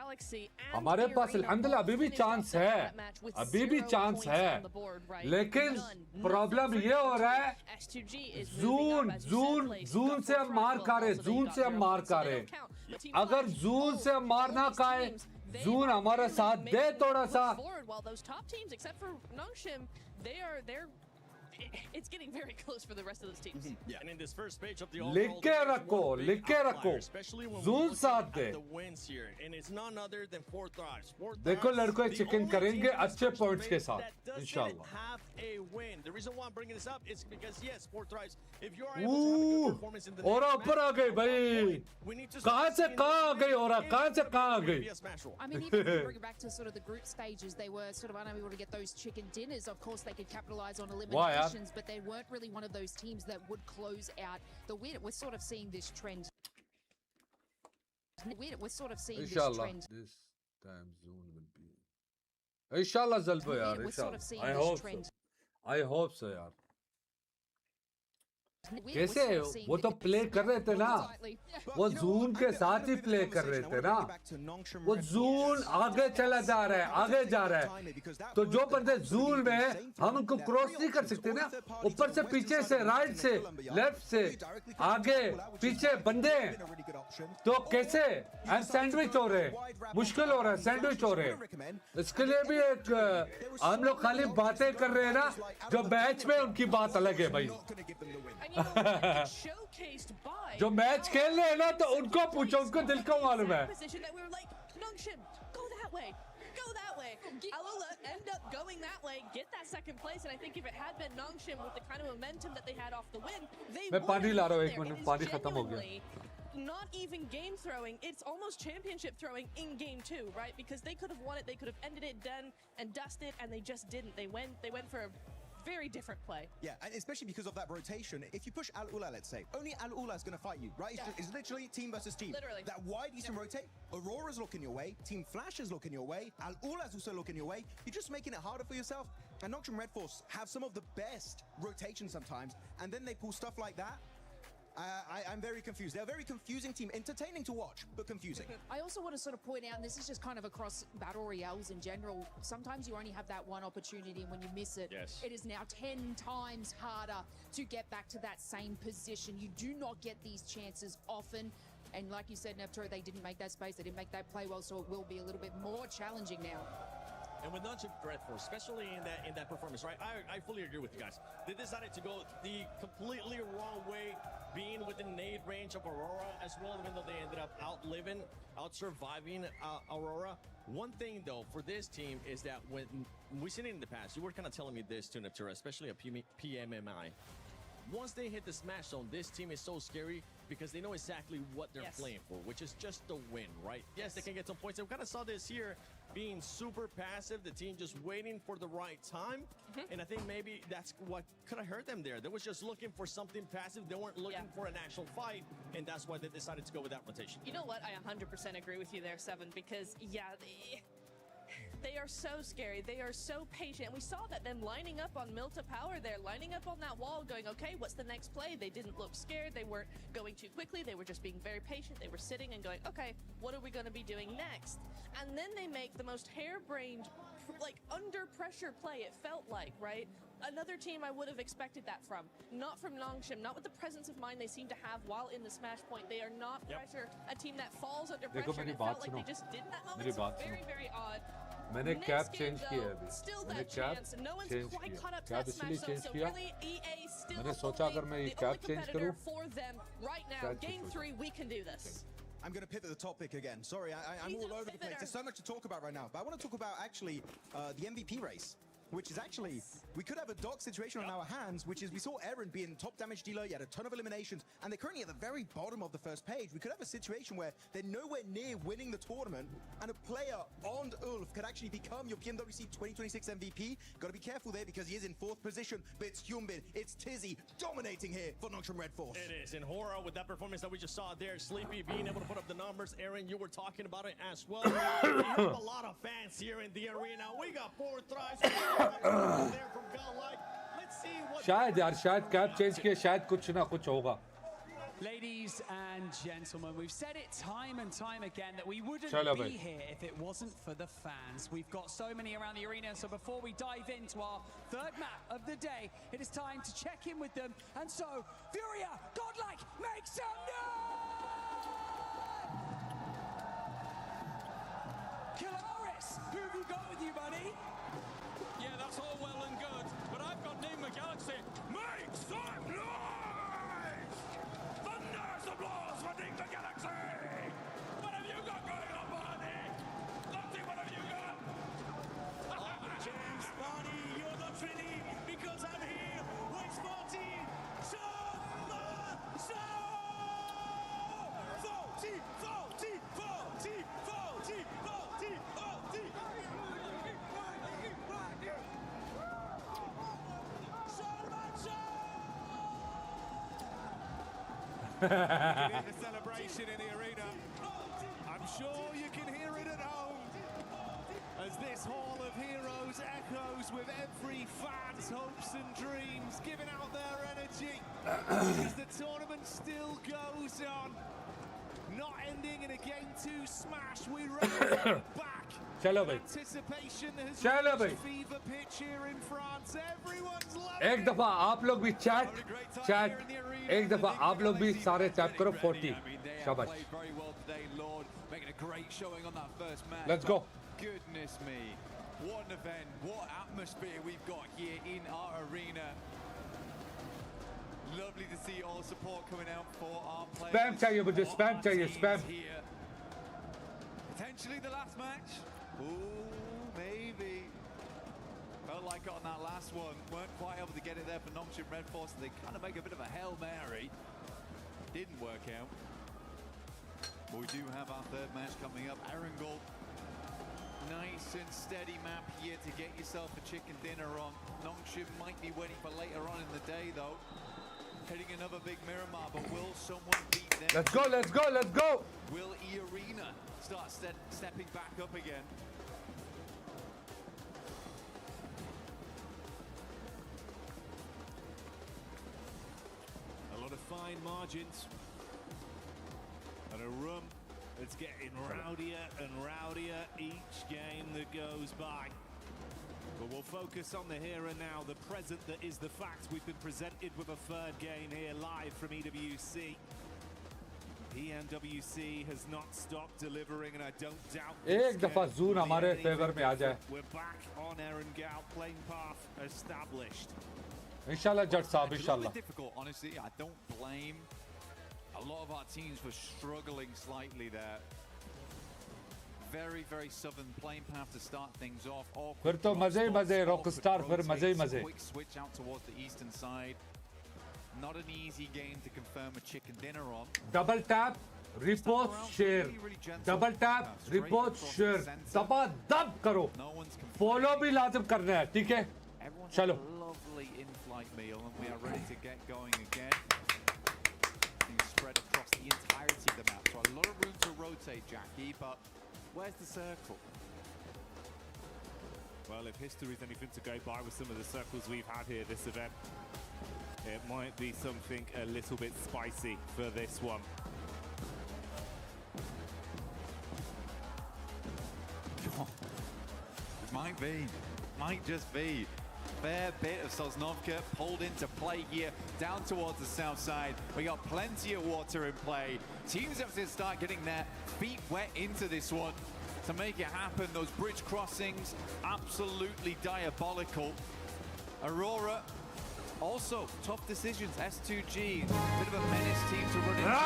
हमारे पास अल्हम्दुलिल्लाह अभी भी chance है लेकिन प्रॉब्लम ये हो रहा है जून से हम मार खा रहे अगर जून से हम मार ना खाए जून हमारा साथ दे थोड़ा सा it's getting very close for the rest of those teams. Yeah. And in this first page of the लिख के रखो especially when Zoom we साथ look they at the wins here, and it's none other than 4Thrives. देखो लड़कों chicken करेंगे अच्छे points के साथ इंशाल्लाह have a win. The reason why I'm bringing this up is because yes, 4Thrives, if you are able to have a good performance in the और ऊपर आ गई भाई कहां से कहां आ गई और कहां से कहां आ गई I mean, even if you bring it back to sort of the group stages, they were sort of unable to get those chicken dinners. Of course, they could capitalize on eliminations, but they weren't really one of those teams that would close out the win. We're sort of seeing this trend. We're sort of seeing this trend. This time zone will be inshallah zalbo yaar inshallah I hope so yaar कैसे वो तो play कर रहे थे ना वो जून के साथ ही प्ले कर रहे थे ना वो जून आगे चला जा रहा है आगे जा रहा है तो जो बंदे जून में हम उनको क्रॉस नहीं कर सकते ना ऊपर से पीछे से राइट से लेफ्ट से आगे पीछे बंदे तो कैसे सैंडविच हो रहे मुश्किल हो रहा है सैंडविच हो रहे इसके लिए भी एक हम लोग खाली बातें कर रहे हैं ना जो मैच में उनकी बात अलग है भाई जो मैच खेल रहे हैं ना तो उनको पूछो उनको दिल को मालूम है Go that way. Alula end up going that way, get that second place, and I think if it had been Nongshim with the kind of momentum that they had off the win, they would have been there. It is not even game throwing, it's almost championship throwing in game 2, right? Because they could have won it, they could have ended it, done and dusted, and they just didn't. They went for a very different play. Yeah, and especially because of that rotation. If you push Al-Ula, let's say, only Al-Ula is going to fight you, right? It's literally team versus team. Literally. That wide you can rotate. Aurora's looking your way. Team Flash is looking your way. Al-Ula's also looking your way. You're just making it harder for yourself. And Nocturne Red Force have some of the best rotations sometimes, and then they pull stuff like that. I'm very confused. They're a very confusing team. Entertaining to watch, but confusing. I also want to sort of point out, and this is just kind of across battle royales in general, sometimes you only have that one opportunity, and when you miss it, it is now 10 times harder to get back to that same position. You do not get these chances often. And like you said, Nepturo, they didn't make that space. They didn't make that play well, so it will be a little bit more challenging now. And with Nonstop Red Force, especially in that performance, right? I fully agree with you guys. They decided to go the completely wrong way, being within nade range of Aurora as well, even though they ended up out-surviving Aurora. One thing, though, for this team is that when we've seen it in the past, you were kind of telling me this too, Neptura, especially at PMMI. Once they hit the smash zone, this team is so scary because they know exactly what they're playing for, which is just the win, right? Yes, they can get some points. And we kind of saw this here being super passive, the team just waiting for the right time. And I think maybe that's what could have hurt them there. They was just looking for something passive. They weren't looking for an actual fight, and that's why they decided to go with that rotation. You know what? I 100% agree with you there, Seven, because, yeah, they are so scary. They are so patient. And we saw that them lining up on Milta Power there, lining up on that wall, going, okay, what's the next play? They didn't look scared. They weren't going too quickly. They were just being very patient. They were sitting and going, okay, what are we going to be doing next? And then they make the most harebrained, like, under pressure play, it felt like, right? Another team I would have expected that from. Not from Nongshim, not with the presence of mind they seem to have while in the smash point. They are not pressure, a team that falls under pressure. It felt like they just did that moment. It's very, very odd. मैंने cap change किया है अभी मैंने cap change किया cap इसलिए change किया मैंने सोचा अगर मैं ये कैप चेंज करूं I'm going to pivot the topic again. Sorry, I'm all over the place. There's so much to talk about right now. But I want to talk about actually the MVP race, which is actually, we could have a dark situation on our hands, which is we saw Eren being top damage dealer, he had a ton of eliminations, and they're currently at the very bottom of the first page. We could have a situation where they're nowhere near winning the tournament, and a player on Ulf could actually become your PMWC 2026 MVP. Got to be careful there because he is in 4th position, but it's Hyunbin, it's Tizzy dominating here for Nocturne Red Force. It is, and Horror with that performance that we just saw there, Sleepy being able to put up the numbers. Aaron, you were talking about it as well. We have a lot of fans here in the arena. We got 4Thrives. शायद यार शायद cap change किया शायद कुछ ना कुछ होगा Ladies and gentlemen, we've said it time and time again that we wouldn't be here if it wasn't for the fans. We've got so many around the arena, so before we dive into our third map of the day, it is time to check in with them. And so, Furia, Godlike, make some noise! Kalaris, who have you got with you, buddy? Yeah, that's all well and good, but I've got Nigma Galaxy Running the Galaxy! What have you got going on, Barney? Lottie, what have you got? James, Barney, you're not ready because I'm here with 14. You can hear the celebration in the arena. I'm sure you can hear it at home as this Hall of Heroes echoes with every fan's hopes and dreams, giving out their energy as the tournament still goes on. Not ending in a game 2 smash. We run back. Anticipation has reached fever pitch here in France. Everyone's loving एक दफा आप लोग भी chat एक दफा आप लोग भी सारे टैप करो 40 शाबाश Making a great showing on that first match. Let's go. Goodness me, what an event, what atmosphere we've got here in our arena. Lovely to see all the support coming out for our players. Spam चाहिए मुझे spam चाहिए spam. Potentially the last match. Ooh, maybe. Felt like on that last one, weren't quite able to get it there for Nongshim Red Force. They kind of make a bit of a Hail Mary. Didn't work out. But we do have our third match coming up. Arundel. Nice and steady map here to get yourself a chicken dinner on. Nongshim might be waiting for later on in the day though. Hitting another big Miramar, but will someone beat them? Let's go, let's go, let's go! Will E-Arena start stepping back up again? a lot of fine margins and a room that's getting rowdier and rowdier each game that goes by. But we'll focus on the here and now, the present that is the fact. We've been presented with a third game here live from EWC. PMWC has not stopped delivering, and I don't doubt एक दफा zoon हमारे favor में आ जाए. We're back on Erangel, playing path established. इंशाल्लाह जट साहब It's a little इंशाल्लाह. bit difficult, honestly. I don't blame a lot of our teams for struggling slightly there. Very, very southern playing path to start things off. फिर तो मजे ही मजे Rockstar फिर मजे ही मजे. Quick switch out towards the eastern side. Not an easy game to confirm a chicken dinner on. Double tap, repost, share. Double tap, repost, share. दबा दब करो. Follow भी लाजम करना है, ठीक है? चलो. Lovely in-flight meal, and we are ready to get going again. Things spread across the entirety of the map, so a lot of room to rotate, Jackie. But where's the circle? Well, if history's anything to go by with some of the circles we've had here this event, it might be something a little bit spicy for this one. It might just be. Fair bit of Sosnovka pulled into play here, down towards the south side. We got plenty of water in play. Teams have to start getting their feet wet into this one to make it happen. Those bridge crossings, absolutely diabolical. Aurora, also tough decisions. S2G, bit of a menace team to run into.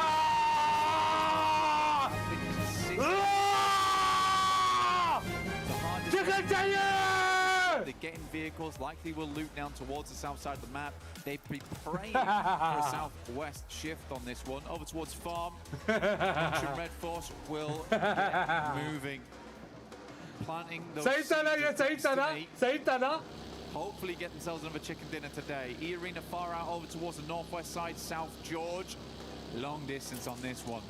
They're getting vehicles, likely will loop down towards the south side of the map. They'd be praying for a southwest shift on this one. Over towards farm. Red Force will get moving. Planting those hopefully get themselves another chicken dinner today. E-Arena far out over towards the northwest side, South George. Long distance on this one.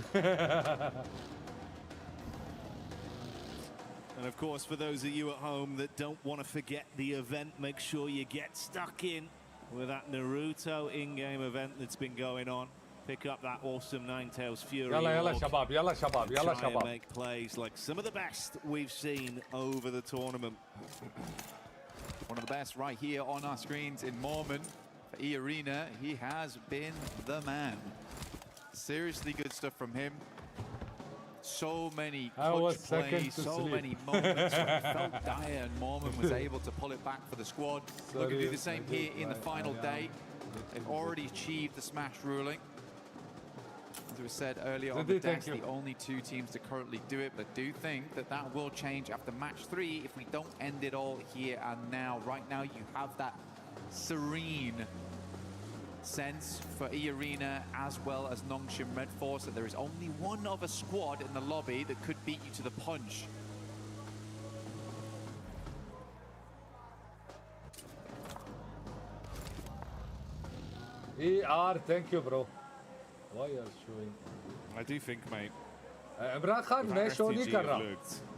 And of course, for those of you at home that don't want to forget the event, make sure you get stuck in with that Naruto in-game event that's been going on. Pick up that awesome Ninetales Fury. Yalla shabab, yalla shabab, yalla try and shabab. make plays like some of the best we've seen over the tournament. One of the best right here on our screens in Mormon. For E-Arena, he has been the man. Seriously good stuff from him. So many clutch plays, so many moments when it felt dire and Mormon was able to pull it back for the squad. Looking to do the same here in the final day. They've already achieved the smash ruling. As was said earlier on the desk, the only two teams to currently do it, but do think that that will change after match 3 if we don't end it all here and now. Right now, you have that serene sense for E-Arena as well as Nongshim Red Force that there is only one other squad in the lobby that could beat you to the punch. Thank you, bro. Why are you showing? I do think, mate. Imran Khan मैं show नहीं कर रहा,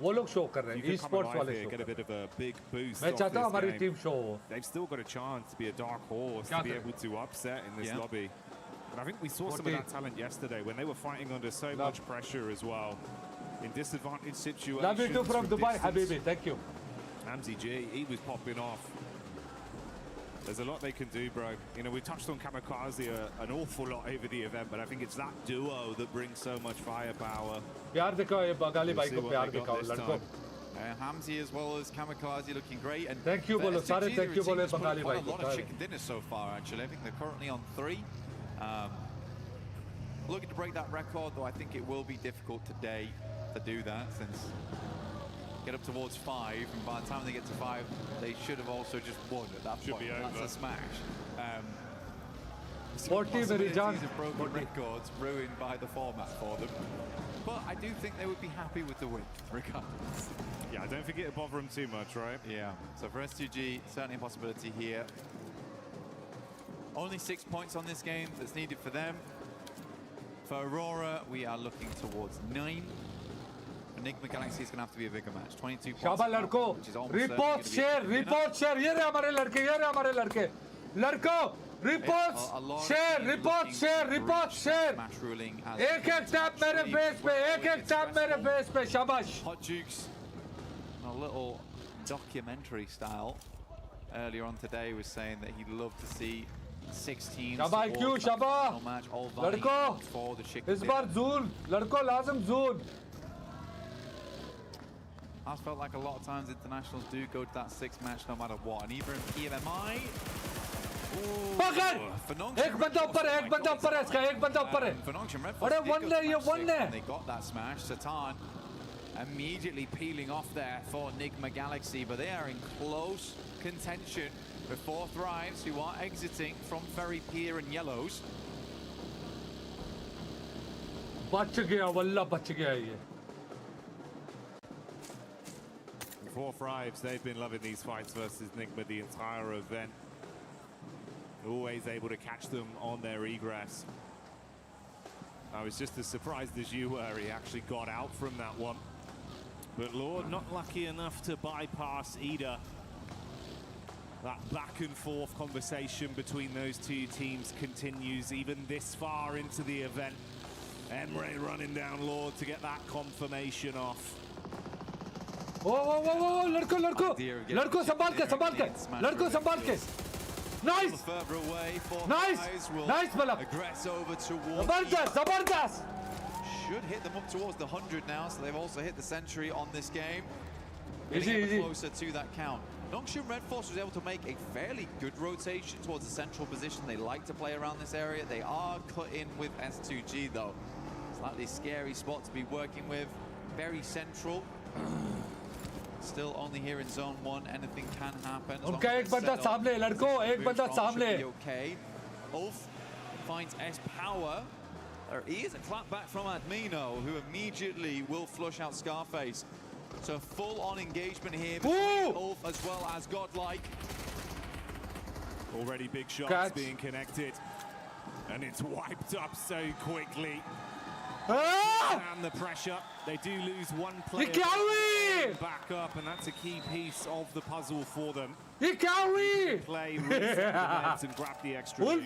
वो लोग show कर रहे हैं, esports वाले show get a bit of a big boost. मैं चाहता हूँ हमारी टीम शो हो. They've still got a chance to be a dark horse, to be able to upset in this lobby. But I think we saw some of that talent yesterday when they were fighting under so much pressure as well. In disadvantaged situations. Love you too from Dubai, Habibi. Thank you. Hamzy G, he was popping off. There's a lot they can do, bro. You know, we touched on Kamikaze an awful lot over the event, but I think it's that duo that brings so much firepower. प्यार दिखाओ ये बंगाली भाई को प्यार दिखाओ लड़कों. Hamzy as well as Kamikaze looking great. And thank you बोलो सारे thank you बोले बंगाली भाई को. A lot of chicken dinners so far actually. I think they're currently on 3. Looking to break that record, though I think it will be difficult today to do that since get up towards 5, and by the time they get to 5, they should have also just won at that point. That's a smash. Porte very John. Broken records ruined by the format for them. But I do think they would be happy with the win, regardless. Yeah, I don't think it'll bother them too much, right? Yeah. So for S2G, certainly a possibility here. Only 6 points on this game that's needed for them. For Aurora, we are looking towards 9. Enigma Galaxy is going to have to be a bigger match. 22 points. शाबाश लड़कों. Report share. ये रहे हमारे लड़के. लड़कों. Report share. एक tap मेरे face पे. शाबाश. Hot Jukes, a little documentary style earlier on today, was saying that he'd love to see 6 teams. शाबाश क्यों शाबाश. लड़कों. इस बार ज़ूल. लड़कों लाज़म ज़ूल. I felt like a lot of times internationals do go to that 6 match no matter what, and even in PMMI. एक बंदा ऊपर है इसका, एक बंदा ऊपर है. अरे one है. They got that smash. Satan immediately peeling off there for Enigma Galaxy, but they are in close contention with 4Thrives, who are exiting from Ferry Pier and Yellows. बच गया वल्ला बच गया ये. 4Thrives, they've been loving these fights versus Enigma the entire event. Always able to catch them on their egress. I was just as surprised as you were. He actually got out from that one. But Lord, not lucky enough to bypass Ida. That back and forth conversation between those two teams continues even this far into the event. Emre running down Lord to get that confirmation off. लड़कों संभाल के. Nice. Further away, Nice Malab. Aggress over towards. Zabardast. Should hit them up towards the 100 now, so they've also hit the century on this game. Easy. Closer to that count. Nongshim Red Force was able to make a fairly good rotation towards the central position. They like to play around this area. They are cut in with S2G though. Slightly scary spot to be working with. Very central. Still only here in zone 1. Anything can happen. उनका एक बंदा सामने लड़कों, एक बंदा सामने. Okay. Ulf finds S power. There is a clap back from Admino, who immediately will flush out Scarface. So full-on engagement here between Ulf as well as Godlike. Already big shots being connected, and it's wiped up so quickly. And the pressure, they do lose one player back up, and that's a key piece of the puzzle for them. Play, reset and grab the extra. For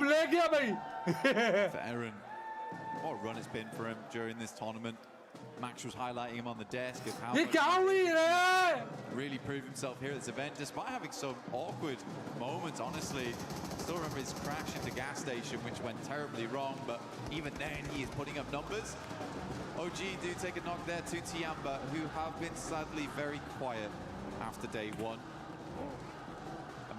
Aaron, what a run it's been for him during this tournament. Max was highlighting him on the desk of how much really proved himself here at this event, despite having some awkward moments, honestly. Still remember his crash into gas station, which went terribly wrong, but even then he is putting up numbers. OG do take a knock there to Tiamba, who have been sadly very quiet after day 1.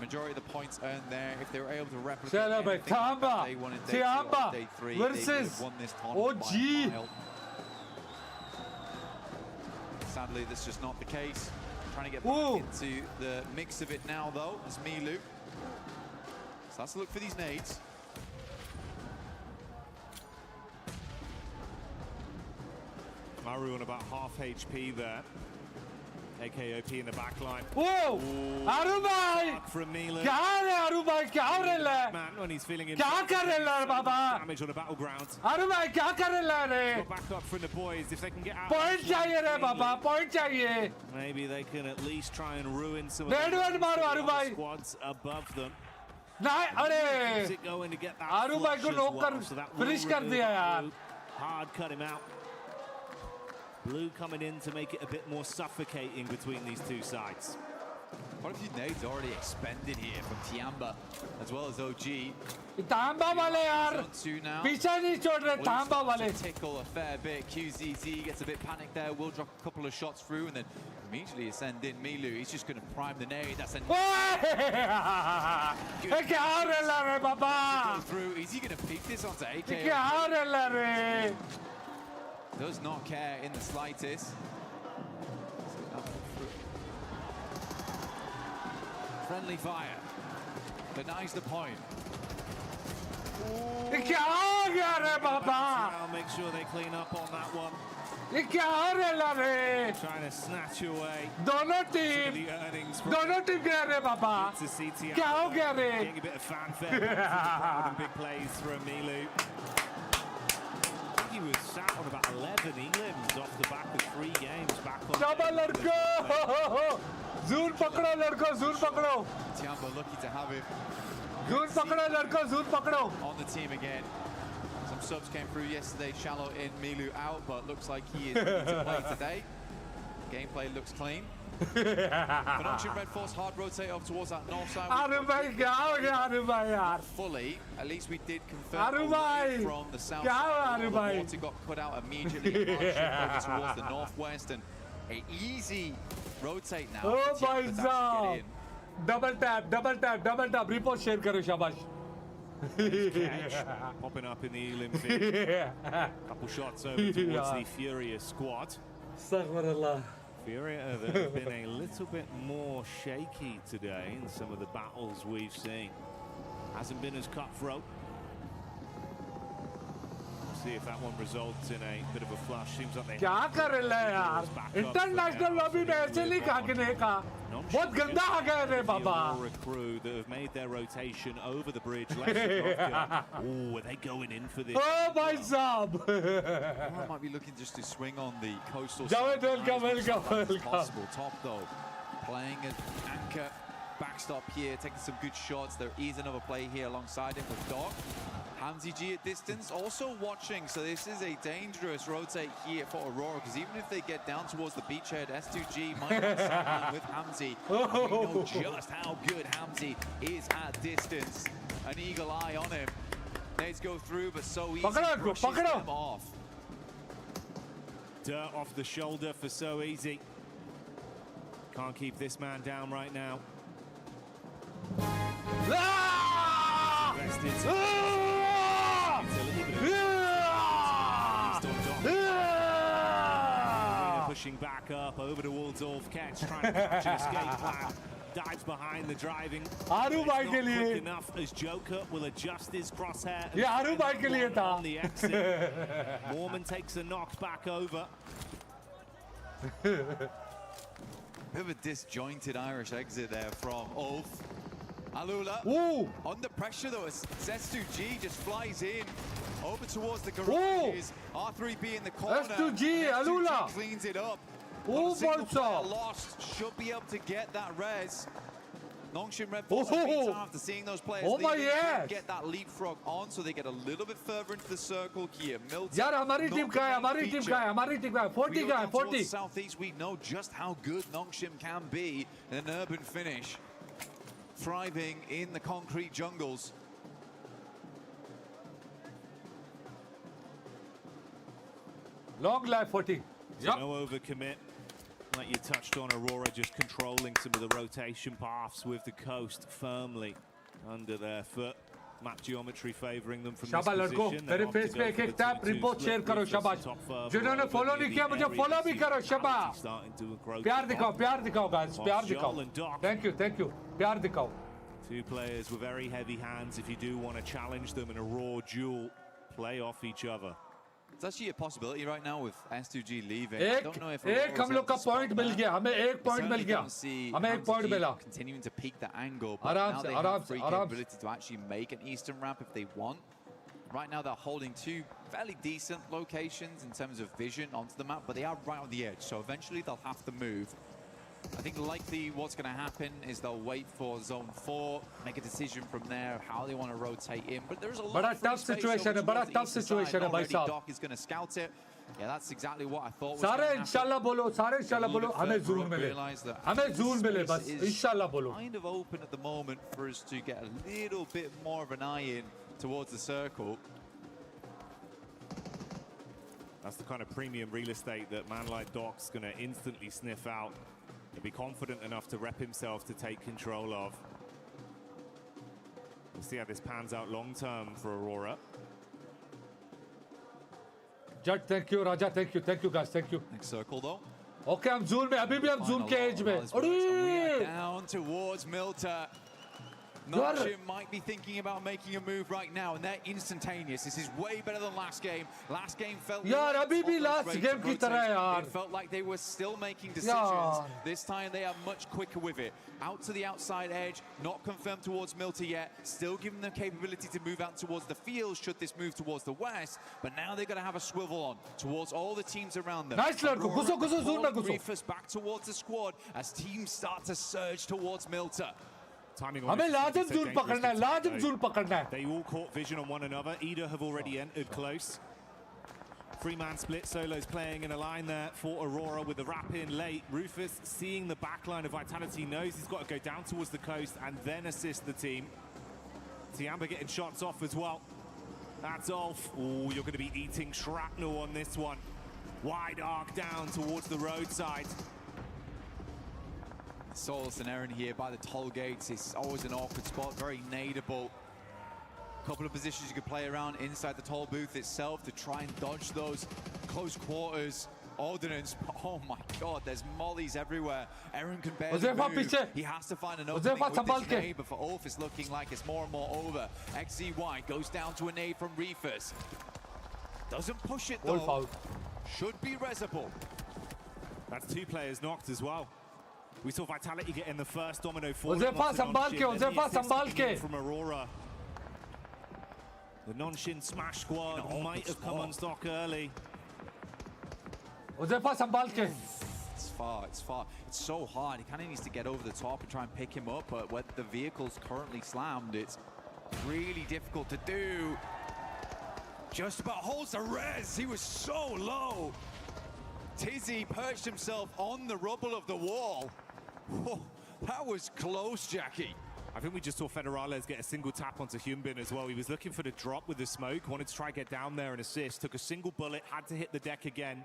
majority of the points earned there. If they were able to replicate Chalo bhai, anything like Tamba, day 1 and day 2 Tamba or day 3, they would versus have won this tournament by OG. a mile. Sadly, that's just not the case. Trying to get back into the mix of it now, though, is milu. So let's look for these nades. Maru on about half HP there. AKOP in the back line. Whoa! Aru bhai! From Milu. क्या है Aru bhai? क्या हो रहा है? Man, when he's feeling in क्या कर रहा है बाबा? damage on the battleground. Aru bhai क्या कर रहा है रे? Got back up from the boys if they can get out. Point चाहिए रे बाबा, point चाहिए. Maybe they can at least try and ruin some of Red one मारो Aru the bhai. squads above them. नहीं अरे. Is it going to get that Aru bhai flush को as knock well? कर So that will finish कर remove दिया यार. Blue. Hard cut him out. Blue coming in to make it a bit more suffocating between these two sides. Quite a few nades already expended here from Tiamba as well as OG. तांबा वाले यार. पीछे नहीं छोड़ रहे तांबा वाले. Tickle a fair bit. QZZ gets a bit panicked there. Will drop a couple of shots through and then immediately send in Milu. He's just going to prime the nade. That's a क्या हो रहा है बाबा? through. Is he going to peek this onto AK? क्या हो रहा है? Does not care in the slightest. Friendly fire. Denies the point. क्या हो गया रे बाबा? I'll make sure they clean up on that one. ये क्या हो रहा है? Trying to snatch away दोनों टीम गए रे बाबा. क्या हो गया रे? Getting a bit of fanfare and big plays from Milu. He was sat on about 11 elims off the back of 3 games back on. Double लड़को. Zoom पकड़ो लड़को, zoom पकड़ो. Tiamba lucky to have him. Zoom पकड़ो लड़को, zoom पकड़ो. On the team again. Some subs came through yesterday. Shallow in, Milu out, but looks like he is ready to play today. Gameplay looks clean. Production Red Force hard rotate up towards that north side. Aru bhai क्या हो गया Aru bhai यार? Fully, at least we did confirm Aru bhai from the south क्या हो side. Aru The bhai? water got cut out immediately. Over towards the northwest and a easy rotate now. Oh for भाई Tiamba to साहब. get in. Double tap. Report share करो शाबाश. Catch popping up in the elim feed. Couple shots over towards the Furious squad. Astaghfirullah. Furia that have been a little bit more shaky today in some of the battles we've seen. Hasn't been as cutthroat. We'll see if that one results in a bit of a flush. Seems like they क्या कर रहा है यार? International lobby में ऐसे नहीं काटने का. बहुत गंदा आ गया रे बाबा. A crew that have made their rotation over the bridge. Oh, are they going in for this? Oh भाई साहब. I might be looking just to swing on the coastal Javed, side. welcome. Possible top though. Playing an anchor backstop here, taking some good shots. There is another play here alongside him with Dog. Hamzi G at distance, also watching. So this is a dangerous rotate here for Aurora, because even if they get down towards the beachhead, S2G might not sign with Hamzi. We know just how good Hamzi is at distance. An eagle eye on him. Nades go through, but so easy brushes them off. Dirt off the shoulder for so easy. Can't keep this man down right now. Pushing back up over to Waldorf. Catch trying to catch an escape plan. Dives behind the driving. Aru bhai ke Not liye. quick enough as Joker will adjust his crosshair. ये Aru bhai के लिए था. On the exit. Mormon takes a knock back over. Bit of a disjointed Irish exit there from Ulf. Alula. Ooh. Under pressure though, as S2G just flies in over towards the garages. R3B in the corner. S2G, Alula. Cleans it up. Oh, Single player Bolsa. lost. Should be able to get that res. Nongshim Red Force after seeing those players leaving, yes. get that leapfrog on, so they get a little bit further into the circle here. Milton, यार हमारी team का है, हमारी team का है, हमारी team का है. 40 का है, 40. Southeast, we know just how good Nongshim can be in an urban finish, thriving in the concrete jungles. Long life 40. No overcommit. Like you touched on, Aurora just controlling some of the rotation paths with the coast firmly under their foot. Map geometry favoring them from this position. मेरे face पे एक tap report share करो शाबाश जिन्होंने follow नहीं किया मुझे follow भी करो शाबाश प्यार दिखाओ guys प्यार दिखाओ thank you प्यार दिखाओ. Two players with very heavy hands. If you do want to challenge them in a raw duel, play off each other. It's actually a possibility right now with S2G leaving. I don't know if एक हम लोग का point मिल गया हमें एक point मिल गया हमें एक पॉइंट मिला continuing to peak the angle, but now they have free capability to actually make an eastern ramp if they want. Right now they're holding two fairly decent locations in terms of vision onto the map, but they are right on the edge, so eventually they'll have to move. I think likely what's going to happen is they'll wait for zone 4, make a decision from there how they want to rotate in. But there's a lot of tough situation है बड़ा tough situation है भाई साहब. Doc is going to scout it. Yeah, that's exactly what I thought. सारे इंशाल्लाह बोलो हमें zone मिले हमें ज़ून मिले बस इंशाल्लाह बोलो. Kind of open at the moment for us to get a little bit more of an eye in towards the circle. That's the kind of premium real estate that man like Doc's going to instantly sniff out. He'll be confident enough to rep himself to take control of. We'll see how this pans out long term for Aurora. Judge, thank you, Raja, thank you guys, thank you. Next circle though. Okay, I'm zone में अभी भी हम zone के edge में. We are down towards Milta. Nonshim might be thinking about making a move right now, and they're instantaneous. This is way better than last game. Last game felt यार अभी भी last game की तरह यार. It felt like they were still making decisions. This time they are much quicker with it. Out to the outside edge, not confirmed towards Milta yet. Still giving them capability to move out towards the field should this move towards the west. But now they're going to have a swivel on towards all the teams around them. Nice लड़को, घुसो zone में घुसो. Reefers back towards the squad as teams start to surge towards Milta. हमें लाजिम zone पकड़ना है लाजिम zone पकड़ना है. They all caught vision on one another. EDA have already entered close. Three-man split, Solo's playing in a line there for Aurora with the wrap in late. Rufus seeing the back line of Vitality knows he's got to go down towards the coast and then assist the team. Tiamba getting shots off as well. That's off. Oh, you're going to be eating shrapnel on this one. Wide arc down towards the roadside. Solus and Aaron here by the toll gates. It's always an awkward spot, very nadeable. Couple of positions you could play around inside the toll booth itself to try and dodge those close quarters ordnance. Oh my god, there's mollies everywhere. Aaron can barely move. He has to find an opening with this nade, but for Ulf it's looking like it's more and more over. XZY goes down to a nade from Reefers. Doesn't push it though. Should be resable. That's two players knocked as well. We saw Vitality get in the first domino for from Aurora. The non-shin smash squad might have come unstuck early. It's far. It's so hard. He kind of needs to get over the top and try and pick him up, but when the vehicle's currently slammed, it's really difficult to do. Just about holds the res. He was so low. Tizzy perched himself on the rubble of the wall. Oh, that was close, Jackie. I think we just saw Federales get a single tap onto Hyunbin as well. He was looking for the drop with the smoke, wanted to try and get down there and assist. Took a single bullet, had to hit the deck again.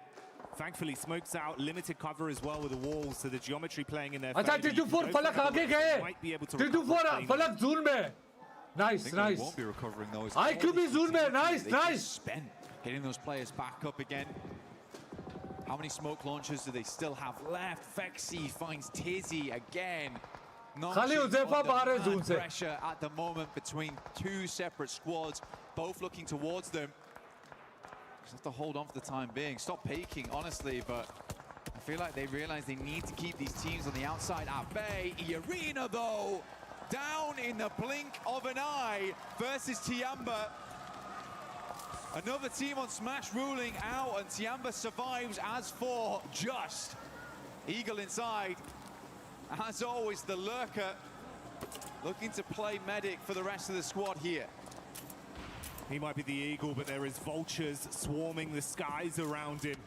Thankfully, smokes out, limited cover as well with the walls, so the geometry playing in their favor. अच्छा, T24 फलक आगे गए. T24 फलक zone में. Nice. They won't be recovering those. IQB zone में. Nice. Spent getting those players back up again. How many smoke launchers do they still have left? Fexi finds Tizzy again. Pressure at the moment between two separate squads, both looking towards them. Just have to hold on for the time being. Stop peeking, honestly, but I feel like they realize they need to keep these teams on the outside at bay. Arena, though, down in the blink of an eye versus Tiamba. Another team on Smash ruling out, and Tiamba survives as for just. Eagle inside. As always, the lurker looking to play medic for the rest of the squad here. He might be the eagle, but there is vultures swarming the skies around him.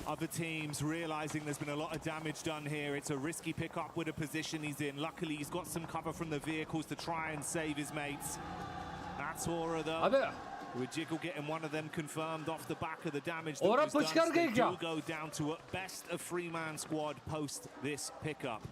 Other teams realizing there's been a lot of damage done here. It's a risky pickup with a position he's in. Luckily, he's got some cover from the vehicles to try and save his mates. That's Aura, though. With Jiggle getting one of them confirmed off the back of the damage that Aura was push done, kar they gayi do kya? go down to a best of three-man squad post this pickup.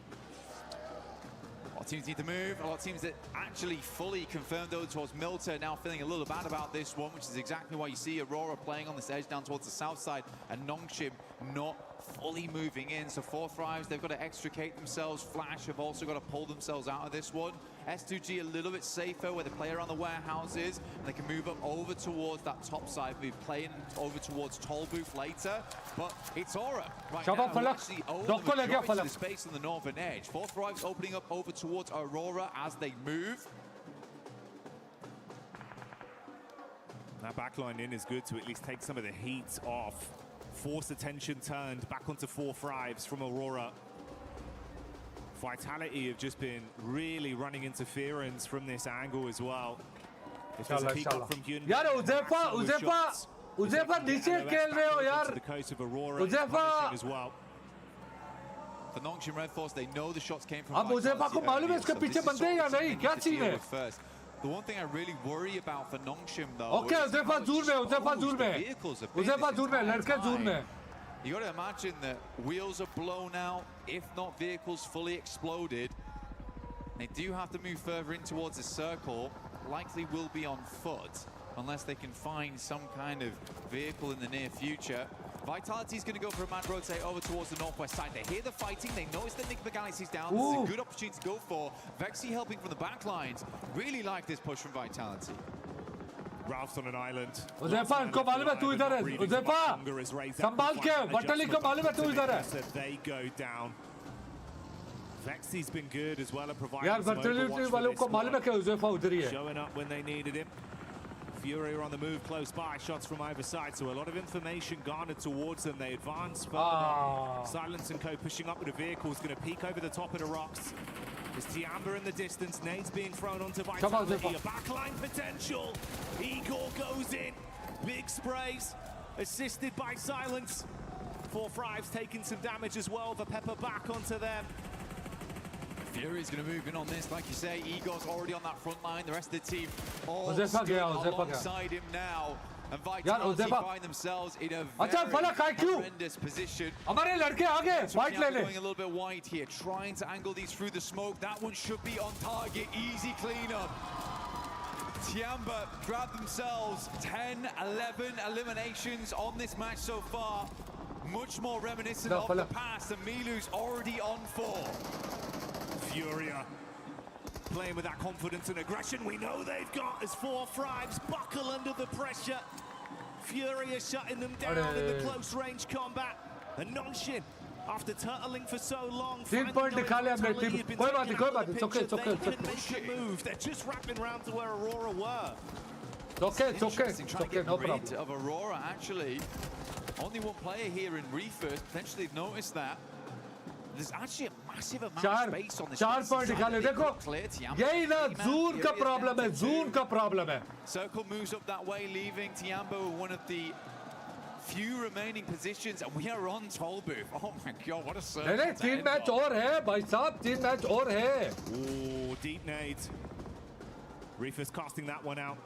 A lot of teams need to move. A lot of teams that actually fully confirmed though towards Milter now feeling a little bad about this one, which is exactly why you see Aurora playing on this edge down towards the south side and Nongshim not fully moving in. So 4Thrives, they've got to extricate themselves. Flash have also got to pull themselves out of this one. S2G a little bit safer where they play around the warehouses and they can move up over towards that top side, move playing over towards Toll Booth later. But it's Aura right now who actually own the majority of the space on the northern edge. 4Thrives opening up over towards Aurora as they move. That backline in is good to at least take some of the heat off. Force attention turned back onto 4Thrives from Aurora. Vitality have just been really running interference from this angle as well. If there's a peek up from Hyun, यार उज़ैफा नीचे खेल रहे हो यार. the coast of Aurora उज़ैफा as well. For Nongshim Red Force, they know the shots came from अब उज़ैफा को मालूम है इसके पीछे बंदे हैं या नहीं? क्या सीन है? The one thing I really worry about for Nongshim though. Okay, उज़ैफा दूर में, उज़ैफा दूर में. उज़ैफा दूर में, लड़के दूर में. You got to imagine that wheels are blown out, if not vehicles fully exploded. They do have to move further in towards the circle, likely will be on foot, unless they can find some kind of vehicle in the near future. Vitality's going to go for a mad rotate over towards the northwest side. They hear the fighting, they notice that Nick Galaxy's down. This is a good opportunity to go for. Vexy helping from the back lines. Really like this push from Vitality. Ralph's on an island. उज़ैफा इनको मालूम है तू इधर है. उज़ैफा संभाल के butterly को मालूम है तू इधर है. They go down. Vexy's been good as well at providing यार बटली वालों को मालूम है कि उज़ैफा उधर ही है. Showing up when they needed him. Fury are on the move close by, shots from either side, so a lot of information garnered towards them. They advance further. Silence and Co pushing up with the vehicles, going to peek over the top of the rocks. There's Tiamba in the distance, nades being thrown onto Vitality, a backline potential. Igor goes in, big sprays, assisted by Silence. 4Thrives taking some damage as well, the pepper back onto them. Fury's going to move in on this, like you say. Igor's already on that front line. The rest of the team all alongside him now. And Vitality find themselves in a very horrendous position. हमारे लड़के आगे fight ले ले. Going a little bit wide here, trying to angle these through the smoke. That one should be on target. Easy cleanup. Tiamba grab themselves 10, 11 eliminations on this match so far. Much more reminiscent of the past, and Milu's already on 4. Furia playing with that confidence and aggression we know they've got as 4Thrives buckle under the pressure. Furia shutting them down in the close range combat. And Nongshim, after turtling for so long, 3 point निकाले हमने team. कोई बात नहीं, it's okay, it's okay. They couldn't make a move. They're just wrapping around to where Aurora were. It's okay, no problem. Of Aurora actually, only one player here in Reefers. Potentially noticed that. There's actually a massive amount of space on this. 4 point निकाले देखो. यही ना zone का problem है, zone का problem है. Circle moves up that way, leaving Tiamba with one of the few remaining positions, and we are on Toll Booth. Oh my God, what a circle! नहीं 3 match और है, भाई साहब 3 match और है. Ooh, deep nades. Reefers casting that one out.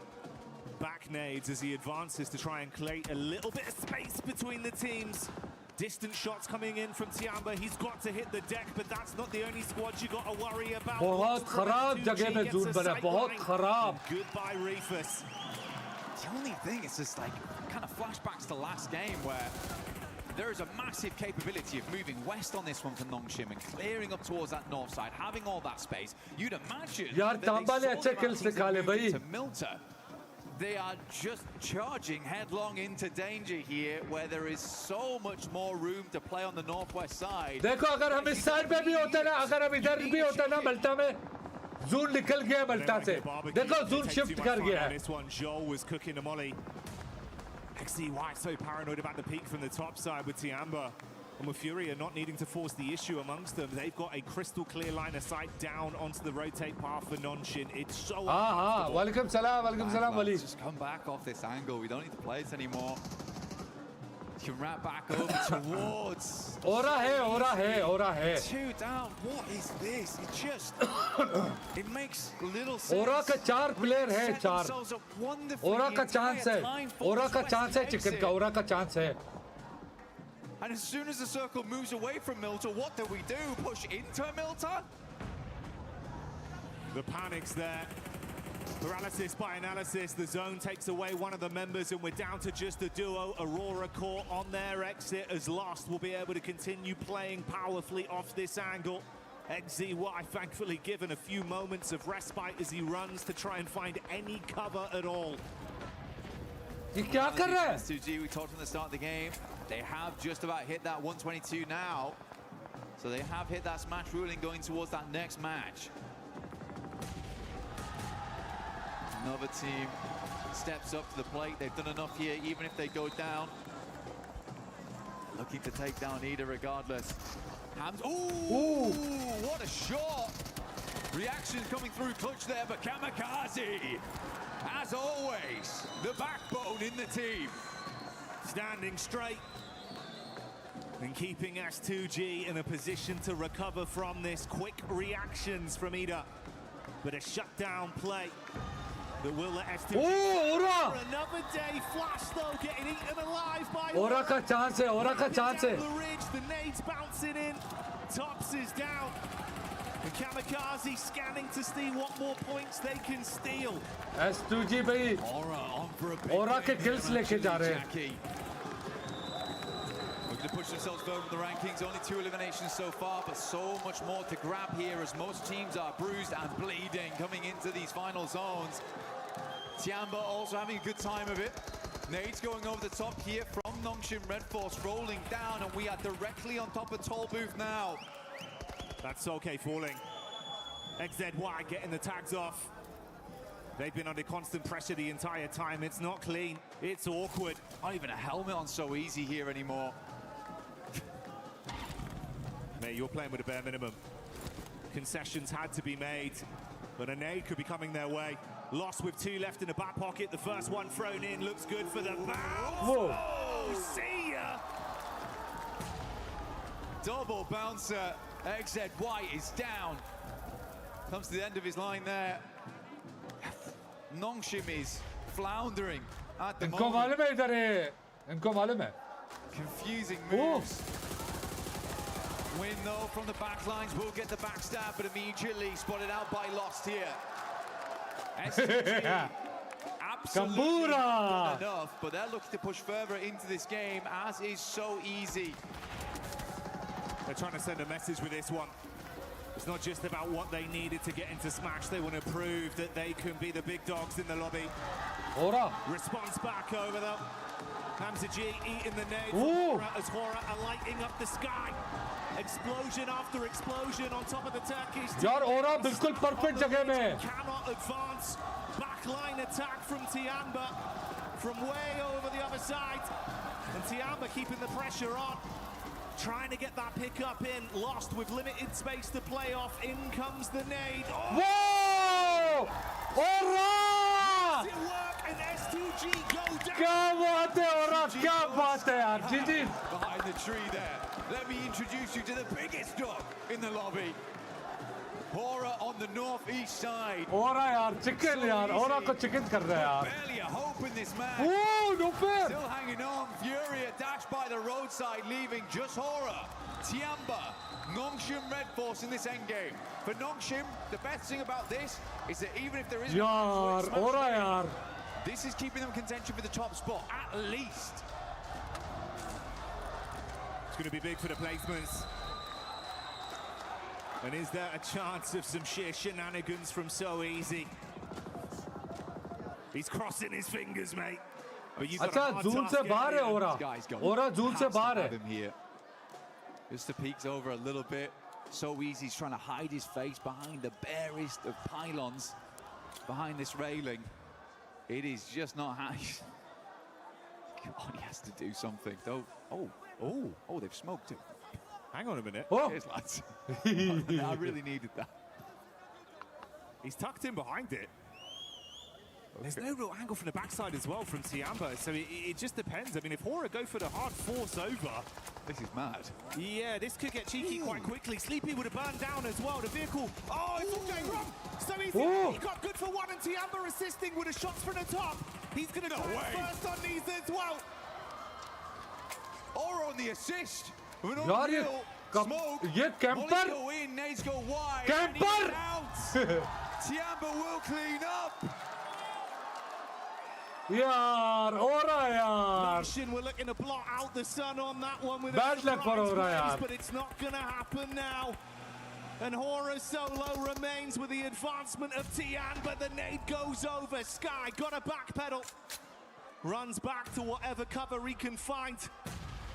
Back nades as he advances to try and create a little bit of space between the teams. Distant shots coming in from Tiamba. He's got to hit the deck, but that's not the only squad you got to worry about. बहुत खराब जगह में zone बना, बहुत खराब. Goodbye, Reefers. The only thing is just like kind of flashbacks to last game where there is a massive capability of moving west on this one for Nongshim and clearing up towards that north side, having all that space. You'd imagine यार तांबा ने अच्छे kills निकाले भाई. To Milter. They are just charging headlong into danger here, where there is so much more room to play on the northwest side. देखो अगर हम इस साइड पे भी होते ना, अगर हम इधर भी होते ना मल्टा में, zone निकल गया मल्टा से. देखो zone shift कर गया है. This one, Joel was cooking a molly. XC why so paranoid about the peak from the top side with Tiamba. And with Furia not needing to force the issue amongst them, they've got a crystal clear line of sight down onto the rotate path for Nongshim. It's so welcome salam, Wali. Just come back off this angle. We don't need to play this anymore. can wrap back over towards. Aura hai. 2 down. What is this? It just it makes little sense. Aura ka 4 player hai, 4. Aura ka chance hai. Aura ka chance hai chicken ka. Aura ka chance hai. And as soon as the circle moves away from Milta, what do we do? Push into Milta? The panic's there. Paralysis by analysis. The zone takes away one of the members, and we're down to just the duo. Aurora Core on their exit as Lost will be able to continue playing powerfully off this angle. XZY thankfully given a few moments of respite as he runs to try and find any cover at all. ये क्या कर रहा है? S2G, we talked from the start of the game. They have just about hit that 122 now. So they have hit that smash ruling going towards that next match. Another team steps up to the plate. They've done enough here, even if they go down. Looking to take down Ida regardless. Hams, ooh, what a shot! Reaction coming through clutch there, but Kamikaze, as always, the backbone in the team. Standing straight and keeping S2G in a position to recover from this. Quick reactions from Ida, but a shutdown play that will let S2G Aura! for another day. Flash though getting eaten alive by Aura ka chance hai. Aura ka chance hai. the ridge, the nades bouncing in. Tops is down. And Kamikaze scanning to see what more points they can steal. S2G bhai. Aura on for a big Aura ke kills leke ja rahe hain. Looking to push themselves further in the rankings. Only 2 eliminations so far, but so much more to grab here as most teams are bruised and bleeding coming into these final zones. Tiamba also having a good time of it. Nades going over the top here from Nongshim Red Force, rolling down, and we are directly on top of Toll Booth now. That's okay falling. XZY getting the tags off. They've been under constant pressure the entire time. It's not clean. It's awkward. Not even a helmet on so easy here anymore. Mate, you're playing with a bare minimum. Concessions had to be made, but a nade could be coming their way. Lost with 2 left in the back pocket. The first one thrown in looks good for the bounce. Whoa. Oh, see ya! Double bouncer. XZY is down. Comes to the end of his line there. Nongshim is floundering at the इनको moment. मालूम है इधर है. इनको मालूम है. Confusing moves. Win though from the back lines will get the backstab, but immediately spotted out by Lost here. S2G absolutely not enough, but they're looking to push further into this game, as is so easy. They're trying to send a message with this one. It's not just about what they needed to get into Smash. They want to prove that they can be the big dogs in the lobby. Aura. Response back over them. Hamza G eating the nade Ooh. as Horror are lighting up the sky. Explosion after explosion on top of the Turkish team. यार Aura बिल्कुल perfect जगह में है. Cannot advance. Backline attack from Tiamba from way over the other side. And Tiamba keeping the pressure on. Trying to get that pick up in. Lost with limited space to play off. In comes the nade. Oh! Whoa! Aura! Does it work? And S2G go down. क्या बात है Aura? क्या बात है यार? जीजी. Behind the tree there. Let me introduce you to the biggest dog in the lobby. Horror on the northeast side. Aura यार chicken यार. Aura को chicken कर रहा है यार. Barely a hope in this match. Ooh, no fair. Still hanging on. Fury dashed by the roadside, leaving just Horror, Tiamba, Nongshim Red Force in this endgame. For Nongshim, the best thing about this is that even if there isn't यार Aura यार. this is keeping them contention for the top spot, at least. It's going to be big for the placements. And is there a chance of some sheer shenanigans from So Easy? He's crossing his fingers, mate. But you've got a अच्छा hard zone task से बाहर है here. Aura. Aura zone से बाहर है. Him here. Just the peeks over a little bit. So Easy's trying to hide his face behind the barest of pylons, behind this railing. It is just not nice. God, he has to do something. Though. Oh, they've smoked him. Hang on a minute. Oh. Cheers, lads. I really needed that. He's tucked in behind it. There's no real angle from the backside as well from Tiamba, so it just depends. I mean, if Hora go for the hard force over... This is mad. Yeah, this could get cheeky quite quickly. Sleepy would have burned down as well. The vehicle... Oh, it's all going wrong! So he got good for one, and Tiamba assisting with the shots from the top. He's going to go first on these as well. Hora on the assist. यार ये camper go in, nades go wide. Camper Tiamba will clean up. यार Hora यार We're looking to blot out the sun on that one with Bad luck for Hora यार. but it's not going to happen now. And Hora solo remains with the advancement of Tian, but the nade goes over. Sky got a backpedal. Runs back to whatever cover he can find.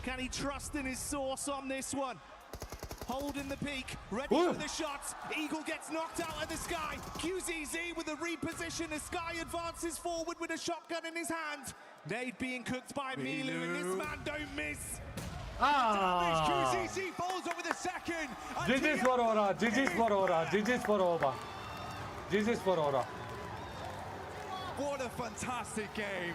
Can he trust in his source on this one? Holding the peak, ready for the shots. Eagle gets knocked out of the Sky. QZZ with the reposition. The Sky advances forward with a shotgun in his hand. Nade being cooked by Milu, and this man don't miss. QZZ falls over the second. GG's for Hora, GG's for Hora, GG's for Hora. GG's for Hora. What a fantastic game.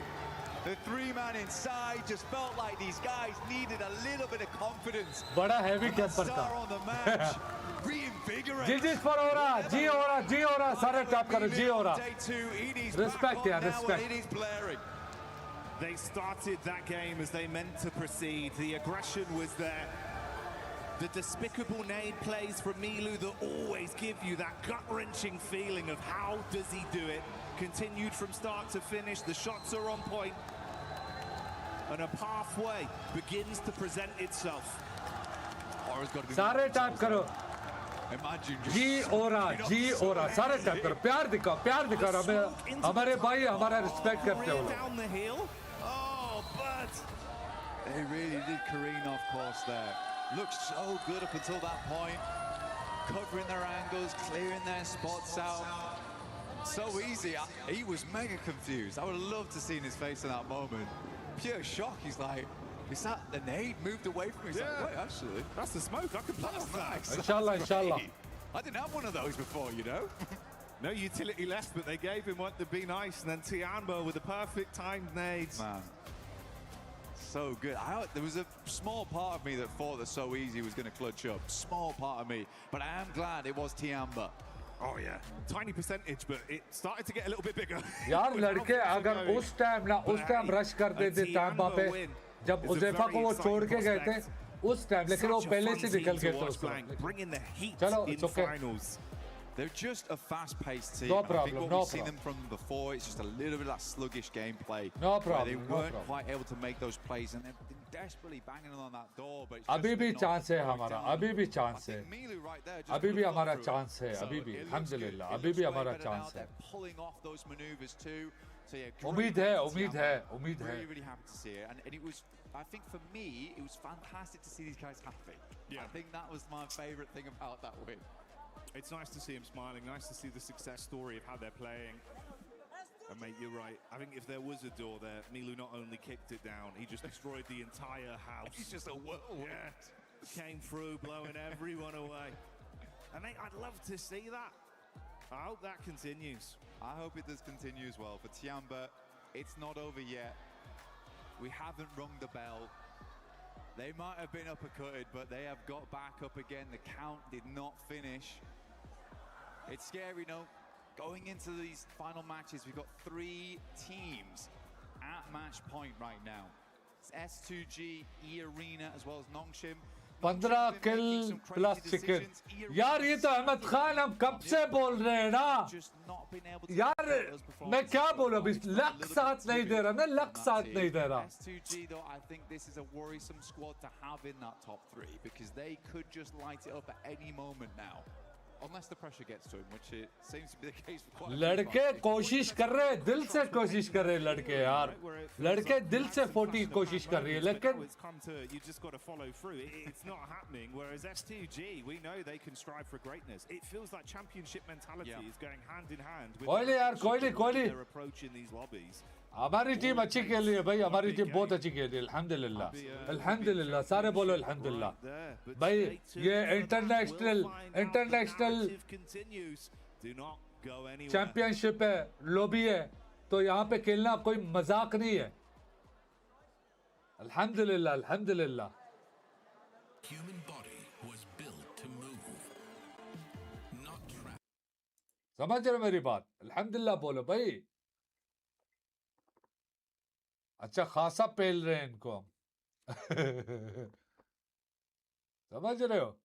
The three-man inside just felt like these guys needed a little bit of confidence. बड़ा heavy camper Star था. on the match. Reinvigorate. GG's for Hora, G Hora, सारे tap करो G Hora. Respect यार, respect. It is blaring. They started that game as they meant to proceed. The aggression was there. The despicable nade plays from Milu that always give you that gut-wrenching feeling of how does he do it. Continued from start to finish. The shots are on point. And a pathway begins to present itself. सारे tap करो. Imagine G Hora, सारे tap करो. प्यार दिखाओ. हमारे भाई हमारा respect करते हो. Down the hill. Oh, but they really did careen off course there. Looked so good up until that point. Covering their angles, clearing their spots out. So easy. He was mega confused. I would have loved to see his face in that moment. Pure shock. He's like, is that the nade moved away from me? He's like, wait, actually, that's the smoke. I can pass that. Inshallah. I didn't have one of those before, you know. No utility left, but they gave him what to be nice. And then Tiamba with the perfect timed nades. Man, so good. There was a small part of me that thought that So Easy was going to clutch up. Small part of me. But I am glad it was Tiamba. Oh yeah, tiny percentage, but it started to get a little bit bigger. यार लड़के अगर उस time rush कर देते टाइम्बा पे जब उज़ैफा को वो छोड़ के गए थे उस टाइम लेकिन वो पहले से निकल गए थे उसको चलो it's okay. They're just a fast-paced team. No I think problem, what no we've seen problem. them from before, it's just a little bit of that sluggish gameplay. No where problem, they no weren't problem. quite able to make those plays, and they've been desperately banging on that door. But it's अभी just भी not chance है broke हमारा down. अभी भी chance है Milu right there just अभी भी could've हमारा gone through चांस है it. अभी So भी it looks अल्हम्दुलिल्लाह good. It अभी looks भी way हमारा better now. चांस है They're pulling off those maneuvers too. So yeah, उम्मीद है उम्मीद है उम्मीद है really happy to see it, and it was, I think for me, it was fantastic to see these guys happy. Yeah. I think that was my favorite thing about that win. It's nice to see him smiling, nice to see the success story of how they're playing. And mate, you're right. I think if there was a door there, Milu not only kicked it down, he just destroyed the entire house. He's just a whirlwind. Yeah. Came through, blowing everyone away. And mate, I'd love to see that. I hope that continues. I hope it does continue as well. For Tiamba, it's not over yet. We haven't rung the bell. They might have been uppercutted, but they have got back up again. The count did not finish. It's scary, no? Going into these final matches, we've got 3 teams at match point right now. It's S2G, E-Arena, as well as Nongshim. 15 kill plus chicken यार ये तो अहमद खान हम कब से बोल रहे हैं ना यार मैं क्या बोलूं अभी लक साथ नहीं दे रहा मैं लक साथ नहीं दे रहा S2G though, I think this is a worrisome squad to have in that top 3 because they could just light it up at any moment now. Unless the pressure gets to him, which it seems to be the case for quite a few लड़के players. कोशिश कर रहे हैं दिल से कोशिश कर रहे हैं लड़के यार लड़के दिल से 40 कोशिश कर रही है लेकिन It's come to, you just got to follow through. It's not happening. Whereas S2G, we know they can strive for greatness. It feels like championship mentality is going hand in hand with their approach in these lobbies. हमारी team अच्छी खेल रही है भाई हमारी team बहुत अच्छी खेल रही है अल्हम्दुलिल्लाह अल्हम्दुलिल्लाह सारे बोलो अल्हम्दुलिल्लाह भाई ये इंटरनेशनल चैंपियनशिप है लॉबी है तो यहाँ पे खेलना कोई मजाक नहीं है। अल्हम्दुलिल्लाह, अल्हम्दुलिल्लाह। समझ रहे हो मेरी बात? अल्हम्दुलिल्लाह बोलो भाई। अच्छा खासा पेल रहे हैं इनको हम। समझ रहे हो?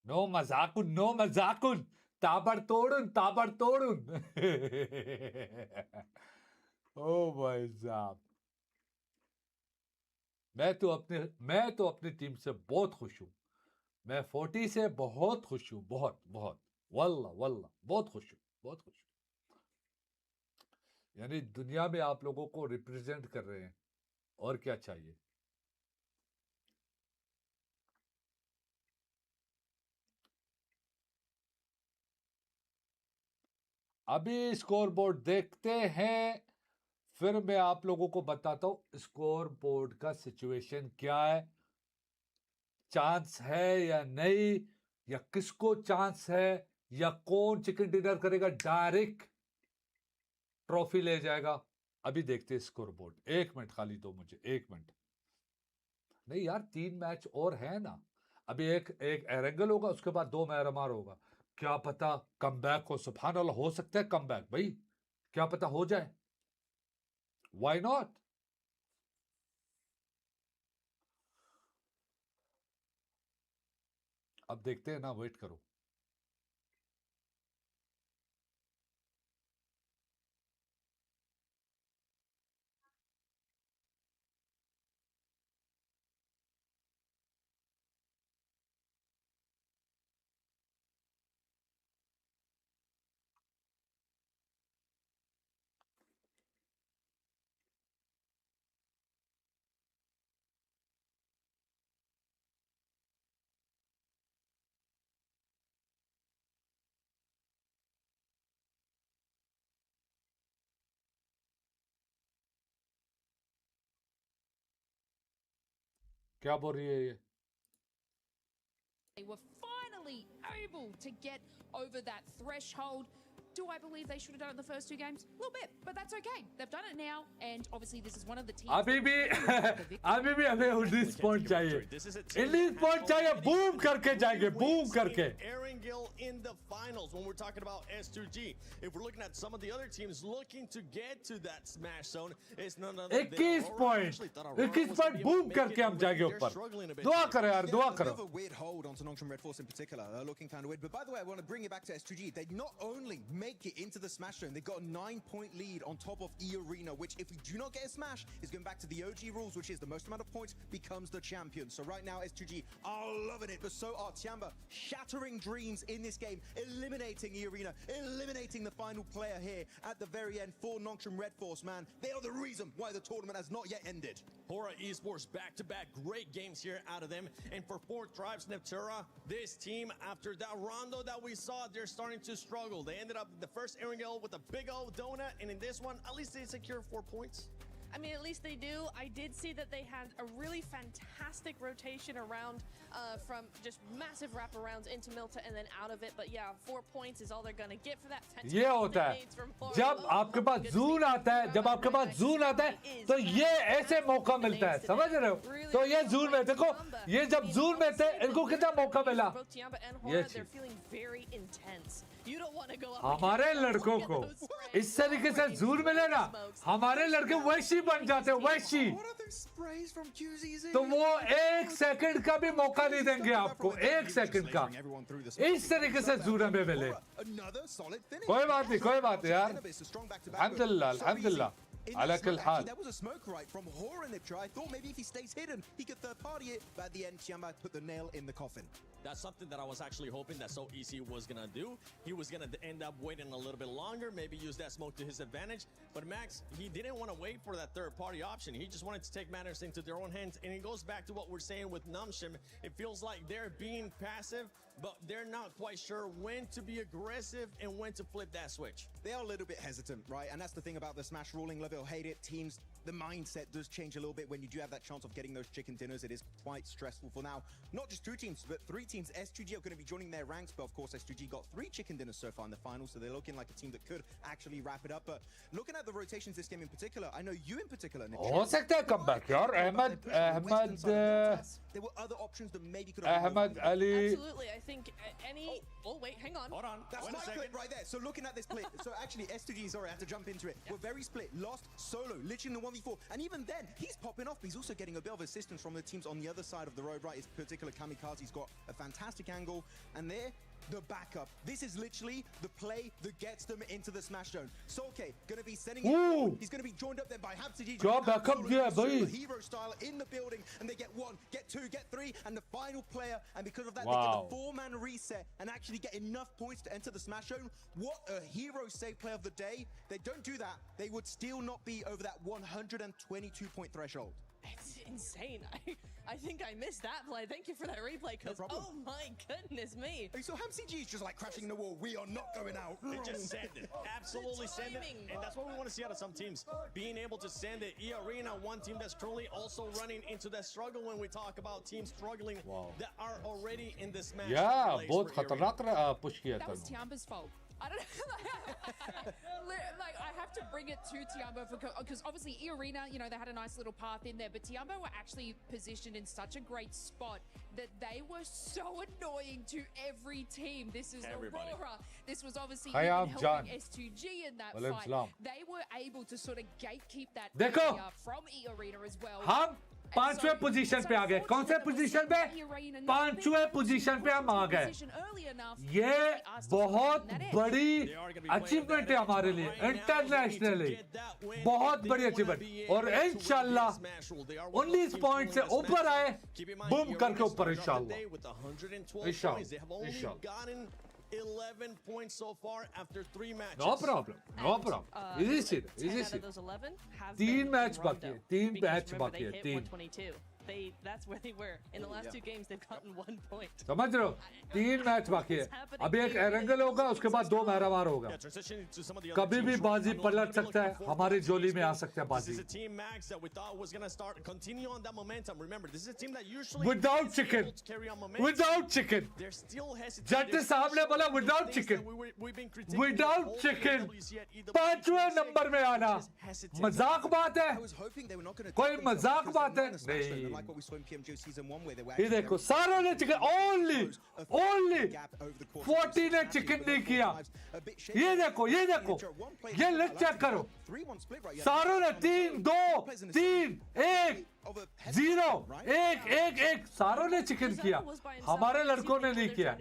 No मजाकुन, no मजाकुन, ताबड़तोड़न, ताबड़तोड़न। ओ भाई साहब, मैं तो अपनी टीम से बहुत खुश हूँ। मैं 40 से बहुत खुश हूँ, बहुत बहुत, वल्ला वल्ला बहुत खुश हूँ, बहुत खुश हूँ। यानी दुनिया में आप लोगों को रिप्रेजेंट कर रहे हैं, और क्या चाहिए। अभी स्कोर बोर्ड देखते हैं, फिर मैं आप लोगों को बताता हूं स्कोर बोर्ड का सिचुएशन क्या है, चांस है या नहीं, या किसको चांस है, या कौन चिकन डिनर करेगा डायरेक्ट ट्रॉफी ले जाएगा। अभी देखते हैं स्कोर बोर्ड। 1 मिनट खाली दो मुझे, 1 मिनट। नहीं यार 3 मैच और है ना। अभी एक एरेंगल होगा, उसके बाद 2 मैरमार होगा। क्या पता कमबैक हो, सुभान अल्लाह, हो सकता है कमबैक भाई, क्या पता हो जाए, व्हाई नॉट। अब देखते हैं ना, वेट करो। क्या बोल रही है ये? They were finally able to get over that threshold. Do I believe they should have done it in the first 2 games? A little bit, but that's okay. They've done it now, and obviously this is one of the teams. अभी भी हमें 19 point चाहिए, 19 point चाहिए, boom करके जाएंगे, boom करके। Erangel in the finals when we're talking about S2G. If we're looking at some of the other teams looking to get to that smash zone, it's none other than 21 point boom करके हम जाएंगे ऊपर। दुआ करो यार, दुआ करो। A weird hold onto nonstop Red Force in particular, looking kind of weird. But by the way, I want to bring it back to S2G. They not only make it into the smash zone, they've got a 9-point lead on top of E Arena, which if we do not get a smash, is going back to the OG rules, which is the most amount of points becomes the champion. So right now, S2G are loving it, but so are Tiamba, shattering dreams in this game, eliminating E Arena, eliminating the final player here at the very end for Nongshim Red Force, man. They are the reason why the tournament has not yet ended. Hora Esports back-to-back great games here out of them. And for 4Thrives Neptura, this team, after that rondo that we saw, they're starting to struggle. They ended up the first Erangel with a big old donut, and in this one, at least they secure 4 points. I mean, at least they do. I did see that they had a really fantastic rotation around from just massive wraparounds into Milta and then out of it. But yeah, 4 points is all they're going to get for that. ये होता है जब आपके पास जून आता है, जब आपके पास जून आता है तो ये ऐसे मौका मिलता है, समझ रहे हो? तो ये जून में देखो, ये जब जून में थे इनको कितना मौका मिला। ये हमारे लड़कों को इस तरीके से जून मिले ना, हमारे लड़के वैसी बन जाते हैं, वैसी। तो वो 1 सेकंड का भी मौका नहीं देंगे आपको, 1 सेकंड का। इस तरीके से जून में मिले। कोई बात नहीं, कोई बात नहीं यार, अल्हम्दुलिल्लाह, अल्हम्दुलिल्लाह। على كل حال. That was a smoke right from Hora. I thought maybe if he stays hidden, he could third party it, but at the end, Tiamba put the nail in the coffin. That's something that I was actually hoping that So Easy was gonna do. He was gonna end up waiting a little bit longer, maybe use that smoke to his advantage. But Max, he didn't want to wait for that third-party option. He just wanted to take matters into their own hands. And it goes back to what we're saying with Namshim. It feels like they're being passive, but they're not quite sure when to be aggressive and when to flip that switch. They are a little bit hesitant, right? And that's the thing about the Smash ruling. Love it or hate it, teams, the mindset does change a little bit when you do have that chance of getting those chicken dinners. It is quite stressful for now. Not just 2 teams, but 3 teams. S2G are going to be joining their ranks, but of course S2G got 3 chicken dinners so far in the finals, so they're looking like a team that could actually wrap it up. But looking at the rotations this game in particular, I know you in particular, Nick, हो सकता है comeback यार. Ahmed there were other options that maybe could have Ahmed Ali. Absolutely, I think any. Oh wait, hang on. Hold on. That's my clip right there. So looking at this clip, so actually S2G, sorry, I have to jump into it. We're very split. Lost solo, literally in the 1v4, and even then he's popping off. But he's also getting a bit of assistance from the teams on the other side of the road, right? His particular Kamikaze's got a fantastic angle, and there. The backup. This is literally the play that gets them into the Smash Zone. Solke gonna be sending it. He's gonna be joined up then by Hamsiji. Backup दिया भाई. Hero style in the building, and they get 1, get 2, get 3, and the final player. And because of that, they get the 4-man reset and actually get enough points to enter the Smash Zone. What a hero save play of the day. They don't do that, they would still not be over that 122-point threshold. It's insane. I think I missed that play. Thank you for that replay, because oh my goodness me. So HamCG is just like crashing the wall. We are not going out. They just send it. Absolutely send it. And that's what we want to see out of some teams. Being able to send it. E-Arena, one team that's truly also running into that struggle when we talk about teams struggling that are already in this match. Yeah, बहुत खतरनाक push किया था. That was Tiamba's fault. I don't know. Like, I have to bring it to Tiamba because obviously E-Arena, you know, they had a nice little path in there, but Tiamba were actually positioned in such a great spot that they were so annoying to every team. This is Aurora. This was obviously even helping S2G in that fight. They were able to sort of gatekeep that area from E-Arena as well. 5वें position पे आ गए. कौन से position पे? 5वें position पे हम आ गए. ये बहुत बड़ी अचीवमेंट है हमारे लिए इंटरनेशनली. बहुत बड़ी अचीवमेंट. और इंशाल्लाह 19 पॉइंट से ऊपर आए, बूम करके ऊपर इंशाल्लाह. इंशाल्लाह. 11 points so far after 3 matches. No problem. No problem. Easy. Easy. 3 match बाकी है. 3 match बाकी है. 3. That's where they were in the last 2 games. They've gotten 1 point. समझ रहे हो? 3 मैच बाकी है. अभी एक एरेंगल होगा, उसके बाद 2 मैरामार होगा. कभी भी बाजी पलट सकता है. हमारी जोली में आ सकता है बाजी. This is a team Max that we thought was going to start continue on that momentum. Remember, this is a team that usually without chicken. Without chicken. They're still hesitant. Jatti साहब ने बोला without chicken. Without chicken. 5वें number में आना. मजाक बात है. कोई मजाक बात है? नहीं. Like what we saw in PMWC season 1 where they were ये देखो सारों ने चिकन only 40 ने चिकन नहीं किया. ये देखो ये लेग चेक करो. सारों ने 3 2 3 1 0 1 1 सारों ने चिकन किया. हमारे लड़कों ने नहीं किया.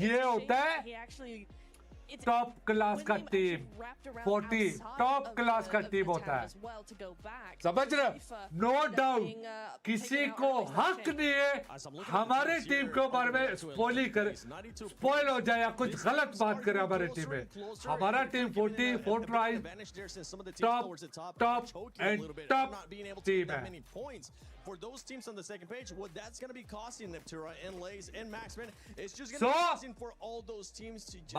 ये होता है टॉप क्लास का टीम. 40 टॉप क्लास का टीम होता है. समझ रहे? नो डाउट किसी को हक नहीं है हमारे टीम के बारे में स्पॉइल हो जाए या कुछ गलत बात करे हमारे टीम में. हमारा team 40 4Thrives top and top team है. For those teams on the second page, what that's going to be costing Neptura and Lays and Maxman, it's just going to be costing for all those teams to just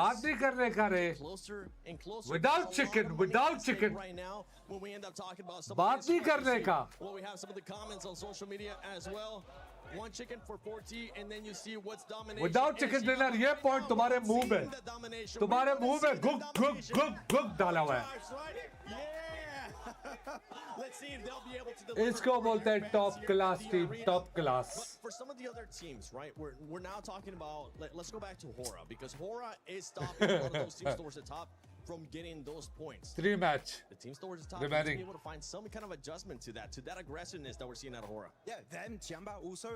closer and closer. Without chicken right now, when we end up talking about some बात नहीं करने का. Well, we have some of the comments on social media as well. 1 chicken for 4T, and then you see what's domination. Without chicken dinner, ये point तुम्हारे मुंह में, तुम्हारे मुंह में गुग डाला हुआ है. Let's see if they'll be able to deliver. इसको बोलते हैं top class team, top class. But for some of the other teams, right? We're now talking about. Let's go back to Hora, because Hora is stopping a lot of those teams towards the top. from getting those points. 3 match. The teams towards the top need to remaining. be able to find some kind of adjustment to that aggressiveness that we're seeing out of Hora. Yeah, them, Tiamba also,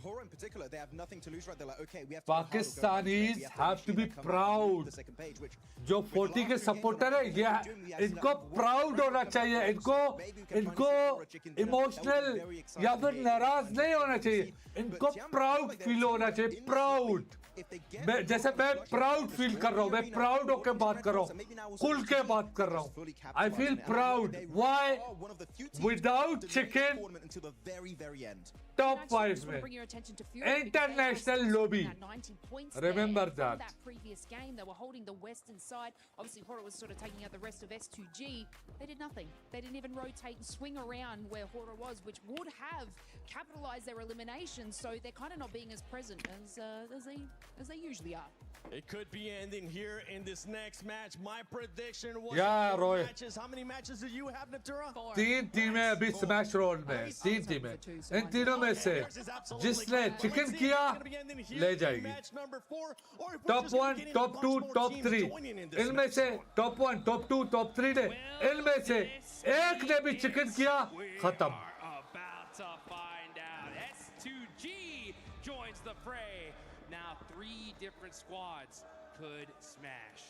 Hora in particular, they have nothing to lose, right? They're like, okay, we have to go hard or go hard today. We Pakistanis have to be come back and proud. the second page, which जो 40 के supporter है ये इनको proud होना चाहिए इनको emotional या फिर नाराज नहीं होना चाहिए इनको प्राउड फील होना चाहिए प्राउड जैसे मैं प्राउड फील कर रहा हूँ मैं प्राउड होकर बात कर रहा हूँ खुल के बात कर रहा हूँ I feel proud why without chicken top 5 में international lobby remember that previous game they were holding the western side obviously Hora was sort of taking out the rest of S2G they did nothing they didn't even rotate and swing around where Hora was which would have capitalized their elimination so they're kind of not being as present as they usually are. It could be ending here in this next match. My prediction was Yeah, 4 Roy. matches. How many matches do you have, Natura? 4. 3 टीमें अभी smash role में 3 टीमें इन तीनों में से जिसने chicken किया ले जाएगी टॉप 1 टॉप 2 टॉप 3 इनमें से टॉप 1 टॉप 2 टॉप 3 ने इनमें से एक ने भी चिकन किया खत्म About to find out. S2G joins the fray. Now 3 different squads could smash.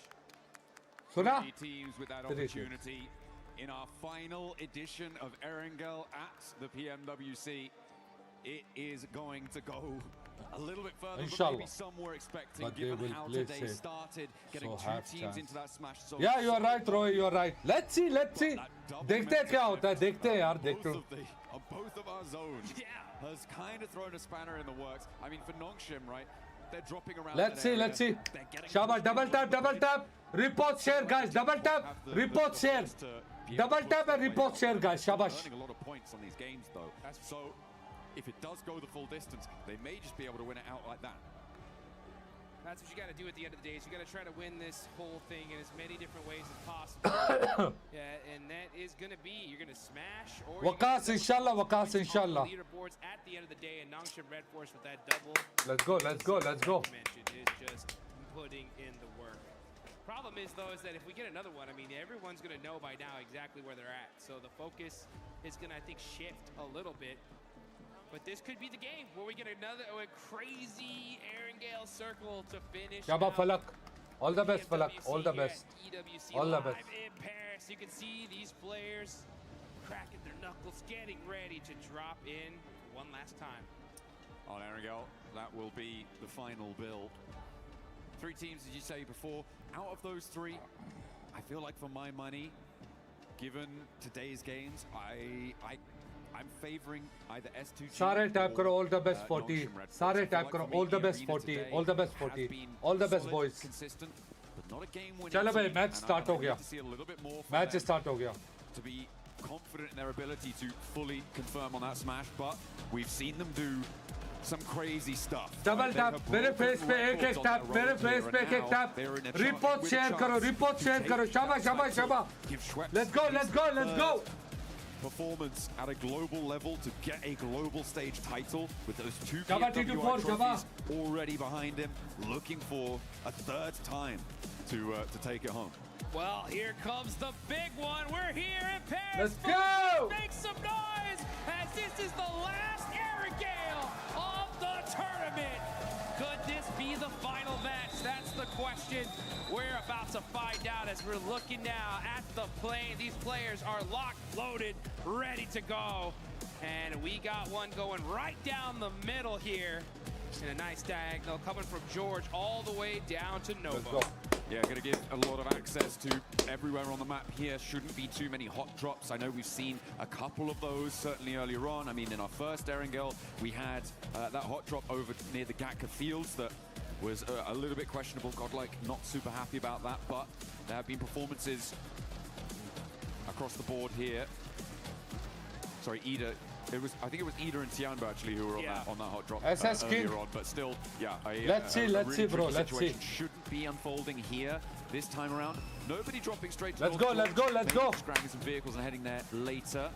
सुना 3 teams with that opportunity in our final edition of Erangel at the PMWC. It is going to go a little bit further than maybe some were expecting, But given how play today safe. started, getting So 2 half teams chance. into that smash zone. Yeah, you are right, Roy. You are right. Let's see. देखते हैं क्या होता है देखते हैं यार देखते हैं Both of our zones has kind of thrown a spanner in the works. I mean, for Nongshim, right? They're dropping around. Let's see. Shaba, double tap. Repost share, guys. Double tap. Repost share. Double tap and repost share, guys. Shabash. Earning a lot of points on these games, though. So, if it does go the full distance, they may just be able to win it out like that. That's what you got to do at the end of the day. Is you got to try to win this whole thing in as many different ways as possible. Yeah, and that is going to be you're going to smash or Wakas inshallah. Leaderboards at the end of the day, and Nongshim Red Force with that double. Let's go. Mentioned is just putting in the work. Problem is though is that if we get another one, I mean everyone's going to know by now exactly where they're at. So the focus is going to I think shift a little bit. But this could be the game where we get another crazy Erangel circle to finish. Shaba Falak. All the best, Falak. All the best. EWC All the best. live in Paris. You can see these players cracking their knuckles, getting ready to drop in one last time. On Erangel, that will be the final build. 3 teams, as you say before. Out of those 3, I feel like for my money, given today's games, I'm favoring either S2G सारे tap करो all the best 40 सारे tap करो all the best 40 all the best 40 all the best boys चलो भाई match start हो गया match start हो गया to be confident in their ability to fully confirm on that smash, but we've seen them do some crazy stuff. Double tap मेरे face पे एक tap मेरे फेस पे एक टैप रिपोर्ट शेयर करो शाबाश let's go Performance at a global level to get a global stage title with those 2 PMWC trophies already behind him, looking for a 3rd time to take it home. Well, here comes the big one. We're here in Paris. Let's go! Make some noise as this is the last Erangel of the tournament. Could this be the final match? That's the question. We're about to find out as we're looking now at the plane. These players are locked, loaded, ready to go. And we got one going right down the middle here. And a nice diagonal coming from George all the way down to Nova. Yeah, going to give a lot of access to everywhere on the map here. Shouldn't be too many hot drops. I know we've seen a couple of those certainly earlier on. I mean, in our first Erangel, we had that hot drop over near the Gatka Fields that was a little bit questionable. Godlike not super happy about that, but there have been performances across the board here. Sorry, Ida. I think it was Ida and Tianba actually who were on that hot drop earlier on, but still, let's see, bro. Let's see. Shouldn't be unfolding here this time around. Nobody dropping straight to Let's go. Scrapping some vehicles and heading there later.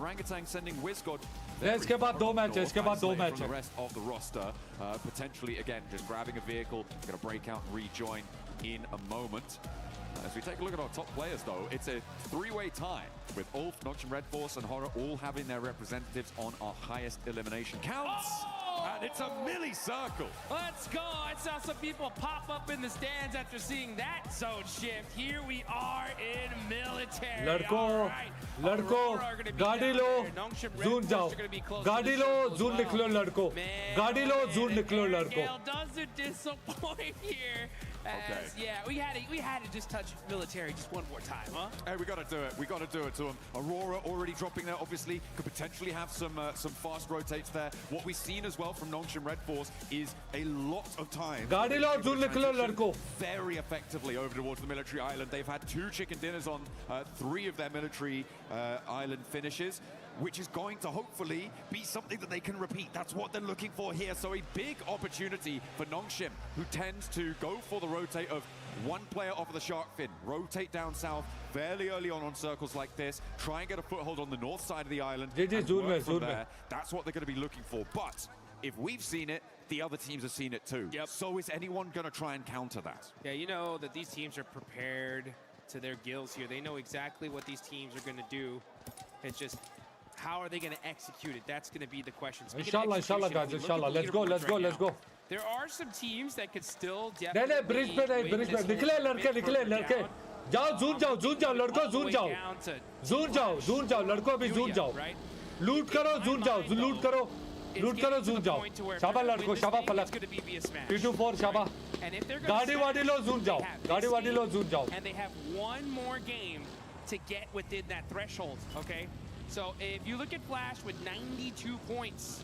Orangutan sending WizGod. इसके बाद 2 match From the rest of the roster, potentially again just grabbing a vehicle, going to break out and rejoin in a moment. As we take a look at our top players, though, it's a three-way tie with Ulf, Nongshim Red Force, and Horror all having their representatives on our highest elimination counts. And it's a milli-circle. Let's go. I saw some people pop up in the stands after seeing that zone shift. Here we are in military. लड़को गाड़ी लो जून जाओ गाड़ी लो जून निकलो लड़को गाड़ी लो जून निकलो लड़को doesn't disappoint here. As, yeah, we had to just touch military just one more time, huh? Hey, we got to do it. We got to do it to them. Aurora already dropping there, obviously, could potentially have some fast rotates there. What we've seen as well from Nongshim Red Force is a lot of time. गाड़ी लो जून निकलो लड़को Very effectively over towards the military island. They've had 2 chicken dinners on 3 of their military island finishes, which is going to hopefully be something that they can repeat. That's what they're looking for here. So a big opportunity for Nongshim, who tends to go for the rotate of one player off of the shark fin, rotate down south fairly early on circles like this, try and get a foothold on the north side of the island. And work from there. That's what they're going to be looking for. But if we've seen it, the other teams have seen it too. Yep. So is anyone going to try and counter that? Yeah, you know that these teams are prepared to their gills here. They know exactly what these teams are going to do. It's just, how are they going to execute it? That's going to be the question. Inshallah guys, inshallah. Let's go. There are some teams that could still नहीं definitely bridge पे निकले लड़के जाओ जून जाओ लड़को जून जाओ लड़को अभी जून जाओ लूट करो जून जाओ जून जाओ शाबा लड़को शाबा फलक P24 शाबा गाड़ी वाड़ी लो जून जाओ and they have one more game to get within that threshold. Okay, so if you look at Flash with 92 points,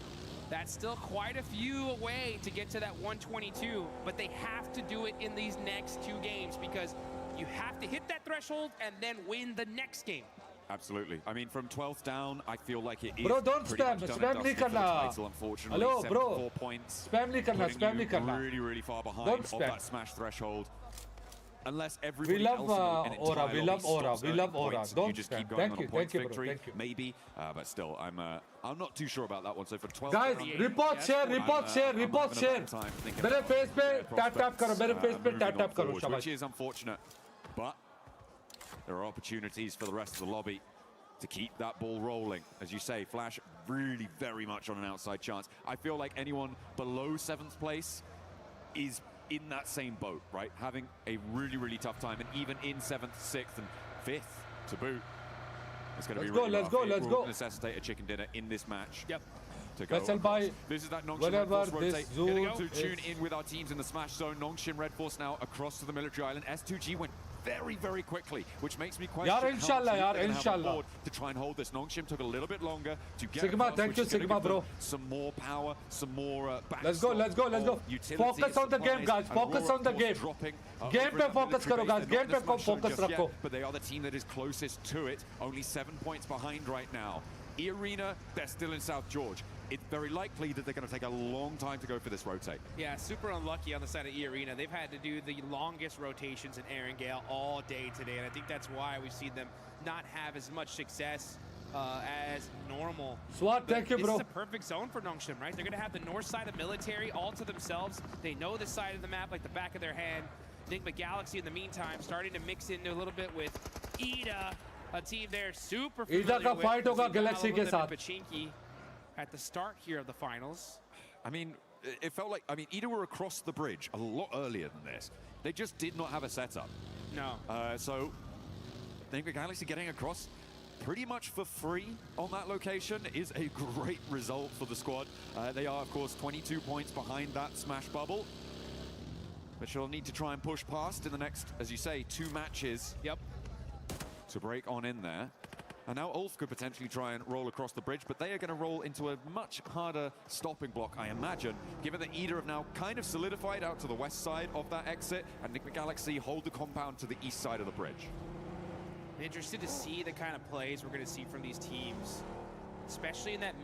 that's still quite a few away to get to that 122, but they have to do it in these next 2 games because you have to hit that threshold and then win the next game. Absolutely. I mean, from 12th down, I feel like it is. Bro, don't spam नहीं करना. Unfortunately, Hello, bro. 74 points. Spam नहीं करना. Really far behind Don't of spam. that smash threshold. Unless everybody We love else in the Aura. entire We love lobby Aura. stops We earning love Aura. points, Don't you just spam. keep going Thank on a you, points bro. victory, Thank you. maybe. But still, I'm not too sure about that one. So for 12 Guys, report share. मेरे face पे tap करो. मेरे face पे tap करो. Which शाबाश. is unfortunate, but there are opportunities for the rest of the lobby to keep that ball rolling. As you say, Flash really very much on an outside chance. I feel like anyone below 7th place is in that same boat, right? Having a really tough time, and even in 7th, 6th, and 5th to boot, it's going to be really rough. It will necessitate a chicken dinner in this match. Yep. To go across. This is that Nongshim Red Force rotate. Going to tune in with our teams in the smash zone. Nongshim Red Force now across to the military island. S2G went very quickly, which makes me question inshallah. to try and hold this. Nongshim took a little bit longer to get Sigma, across, thank you, Sigma, bro. Some more power, some more Let's go. Focus on the game, guys. Focus on the game. Game पे focus करो, guys. Game पे focus रखो. But they are the team that is closest to it. Only 7 points behind right now. E-Arena, they're still in South George. It's very likely that they're going to take a long time to go for this rotate. Yeah, super unlucky on the side of E-Arena. They've had to do the longest rotations in Erangel all day today, and I think that's why we've seen them not have as much success as normal. Swat, thank you, bro. This is a perfect zone for Nongshim, right? They're going to have the north side of military all to themselves. They know this side of the map like the back of their hand. Enigma Galaxy, in the meantime, starting to mix in a little bit with Ida, a team there super familiar Ida का with. fight होगा Galaxy के साथ. Pachinki at the start here of the finals. I mean, it felt like, Ida were across the bridge a lot earlier than this. They just did not have a setup. No. So, I think the Galaxy getting across pretty much for free on that location is a great result for the squad. They are, of course, 22 points behind that smash bubble, which they'll need to try and push past in the next, as you say, 2 matches. Yep. To break on in there. And now Ulf could potentially try and roll across the bridge, but they are going to roll into a much harder stopping block, I imagine, given that Ida have now kind of solidified out to the west side of that exit, and Enigma Galaxy hold the compound to the east side of the bridge. Interested to see the kind of plays we're going to see from these teams, especially in that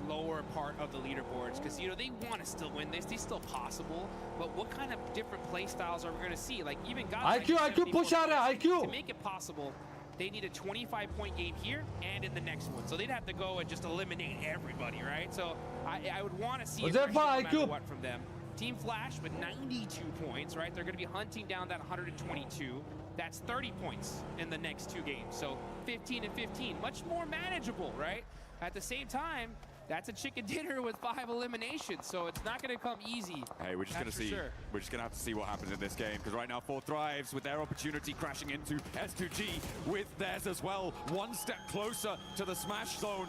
lower part of the leaderboards, because they want to still win this. It's still possible, but what kind of different play styles are we going to see? Like even guys IQ push aa raha hai, IQ to make it possible. They need a 25-point game here and in the next one, so they'd have to go and just eliminate everybody, right? So I would want to see no matter what from them. Team Flash with 92 points, right? They're going to be hunting down that 122. That's 30 points in the next 2 games. So 15 and 15, much more manageable, right? At the same time, that's a chicken dinner with 5 eliminations, so it's not going to come easy. Hey, we're just going to see. Sure. We're just going to have to see what happens in this game, because right now 4Thrives with their opportunity crashing into S2G with theirs as well. One step closer to the smash zone.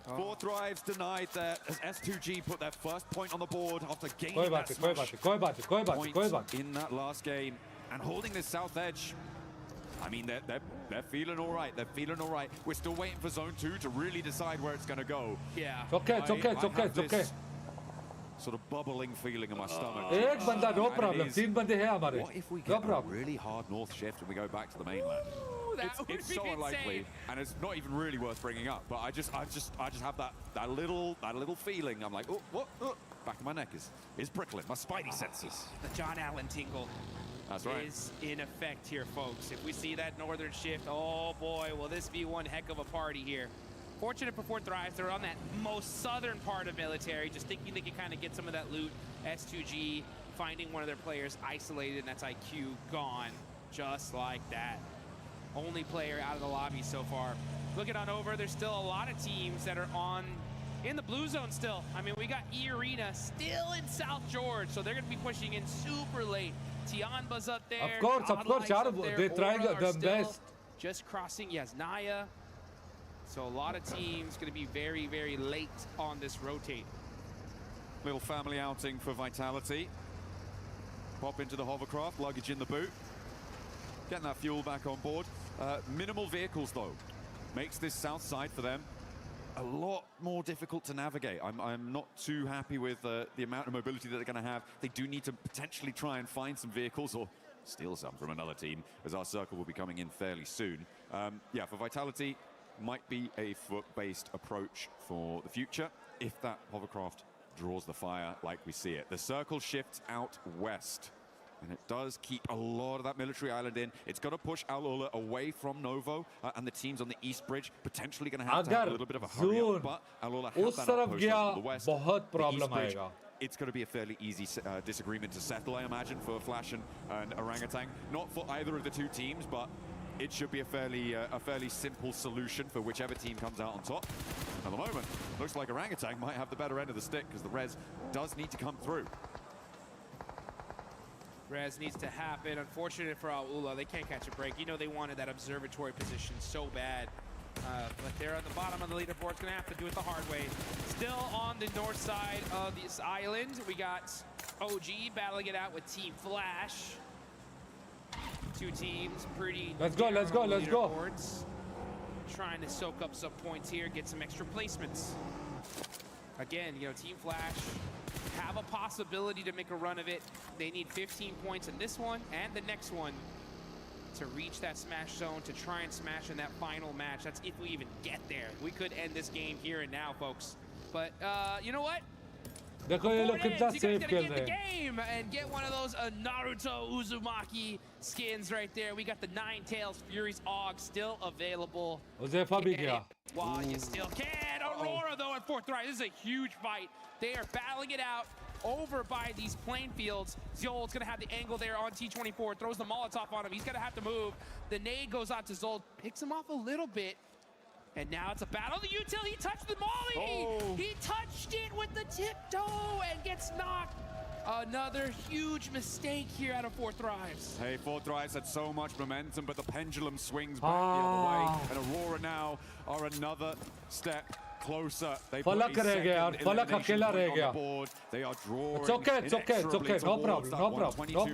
4Thrives denied that as S2G put their first point on the board after gaining that smash point in that last game and holding this south edge. I mean, they're feeling all right. They're feeling all right. We're still waiting for Zone 2 to really decide where it's going to go. Yeah. It's okay. Sort of bubbling feeling in my stomach. एक बंदा, no problem. 3 बंदे हैं हमारे. What if we get a really hard north shift and we go back to the mainland? It's so unlikely, and it's not even really worth bringing up. But I just have that little feeling. I'm like, oh, back of my neck is prickling. My spidey senses. The John Allen tingle. That's right. Is in effect here, folks. If we see that northern shift, oh boy, will this be one heck of a party here. Fortunate for 4Thrives, they're on that most southern part of military, just thinking they can kind of get some of that loot. S2G finding one of their players isolated, and that's IQ gone, just like that. Only player out of the lobby so far. Looking on over, there's still a lot of teams that are in the blue zone still. I mean, we got E-Arena still in South George, so they're going to be pushing in super late. Tianba's up there. Of course, they tried their best. Just crossing, yes, Naya. So a lot of teams going to be very, very late on this rotate. Little family outing for Vitality. Pop into the hovercraft, luggage in the boot. Getting that fuel back on board. Minimal vehicles, though. Makes this south side for them a lot more difficult to navigate. I'm not too happy with the amount of mobility that they're going to have. They do need to potentially try and find some vehicles or steal some from another team, as our circle will be coming in fairly soon. Yeah, for Vitality, might be a foot-based approach for the future if that hovercraft draws the fire like we see it. The circle shifts out west, and it does keep a lot of that military island in. It's got to push Al-Ula away from Novo, and the teams on the east bridge potentially going to have a little bit of a hurry up, but Al-Ula has that outpost on the west. The east bridge, it's going to be a fairly easy disagreement to settle, I imagine, for Flash and Orangutan. Not for either of the two teams, but it should be a fairly simple solution for whichever team comes out on top. At the moment, looks like Orangutan might have the better end of the stick because the res does need to come through. Res needs to happen. Unfortunate for Al-Ula, they can't catch a break. You know they wanted that observatory position so bad. But they're at the bottom of the leaderboard. It's going to have to do it the hard way. Still on the north side of this island, we got OG battling it out with Team Flash. Two teams pretty let's go. Trying to soak up some points here, get some extra placements. Again, you know, Team Flash have a possibility to make a run of it. They need 15 points in this one and the next one to reach that smash zone, to try and smash in that final match. That's if we even get there. We could end this game here and now, folks. But you know what? देखो ये लोग कितना safe खेल रहे हैं. Game and get one of those Naruto Uzumaki skins right there. We got the Nine Tails Fury's AUG still available. Josefa भी गया. While you still can. Aurora though at 4Thrives. This is a huge fight. They are battling it out over by these plain fields. Zol's gonna have the angle there on T24. Throws the Molotov on him. He's gonna have to move. The nade goes out to Zol. Picks him off a little bit. And now it's a battle. The util, he touched the molly! He touched it with the tiptoe and gets knocked. Another huge mistake here out of 4Thrives. Hey, 4Thrives had so much momentum, but the pendulum swings back the other way. And Aurora now are another step closer. They put a second elimination point on the board. They are drawing it's okay. No problem.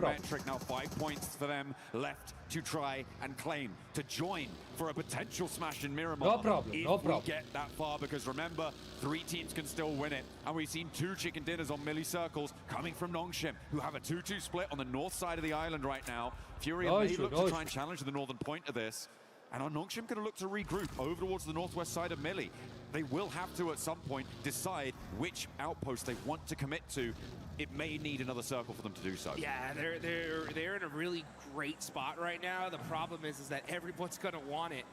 Metric. Now 5 points for them left to try and claim, to join for a potential smash in Miramar. No problem. We get that far, because remember, 3 teams can still win it. And we've seen 2 chicken dinners on milli circles coming from Nongshim, who have a 2-2 split on the north side of the island right now. Fury may look to try and challenge the northern point of this. And are Nongshim going to look to regroup over towards the northwest side of Millie? They will have to, at some point, decide which outpost they want to commit to. It may need another circle for them to do so. Yeah, they're in a really great spot right now. The problem is that everyone's going to want it.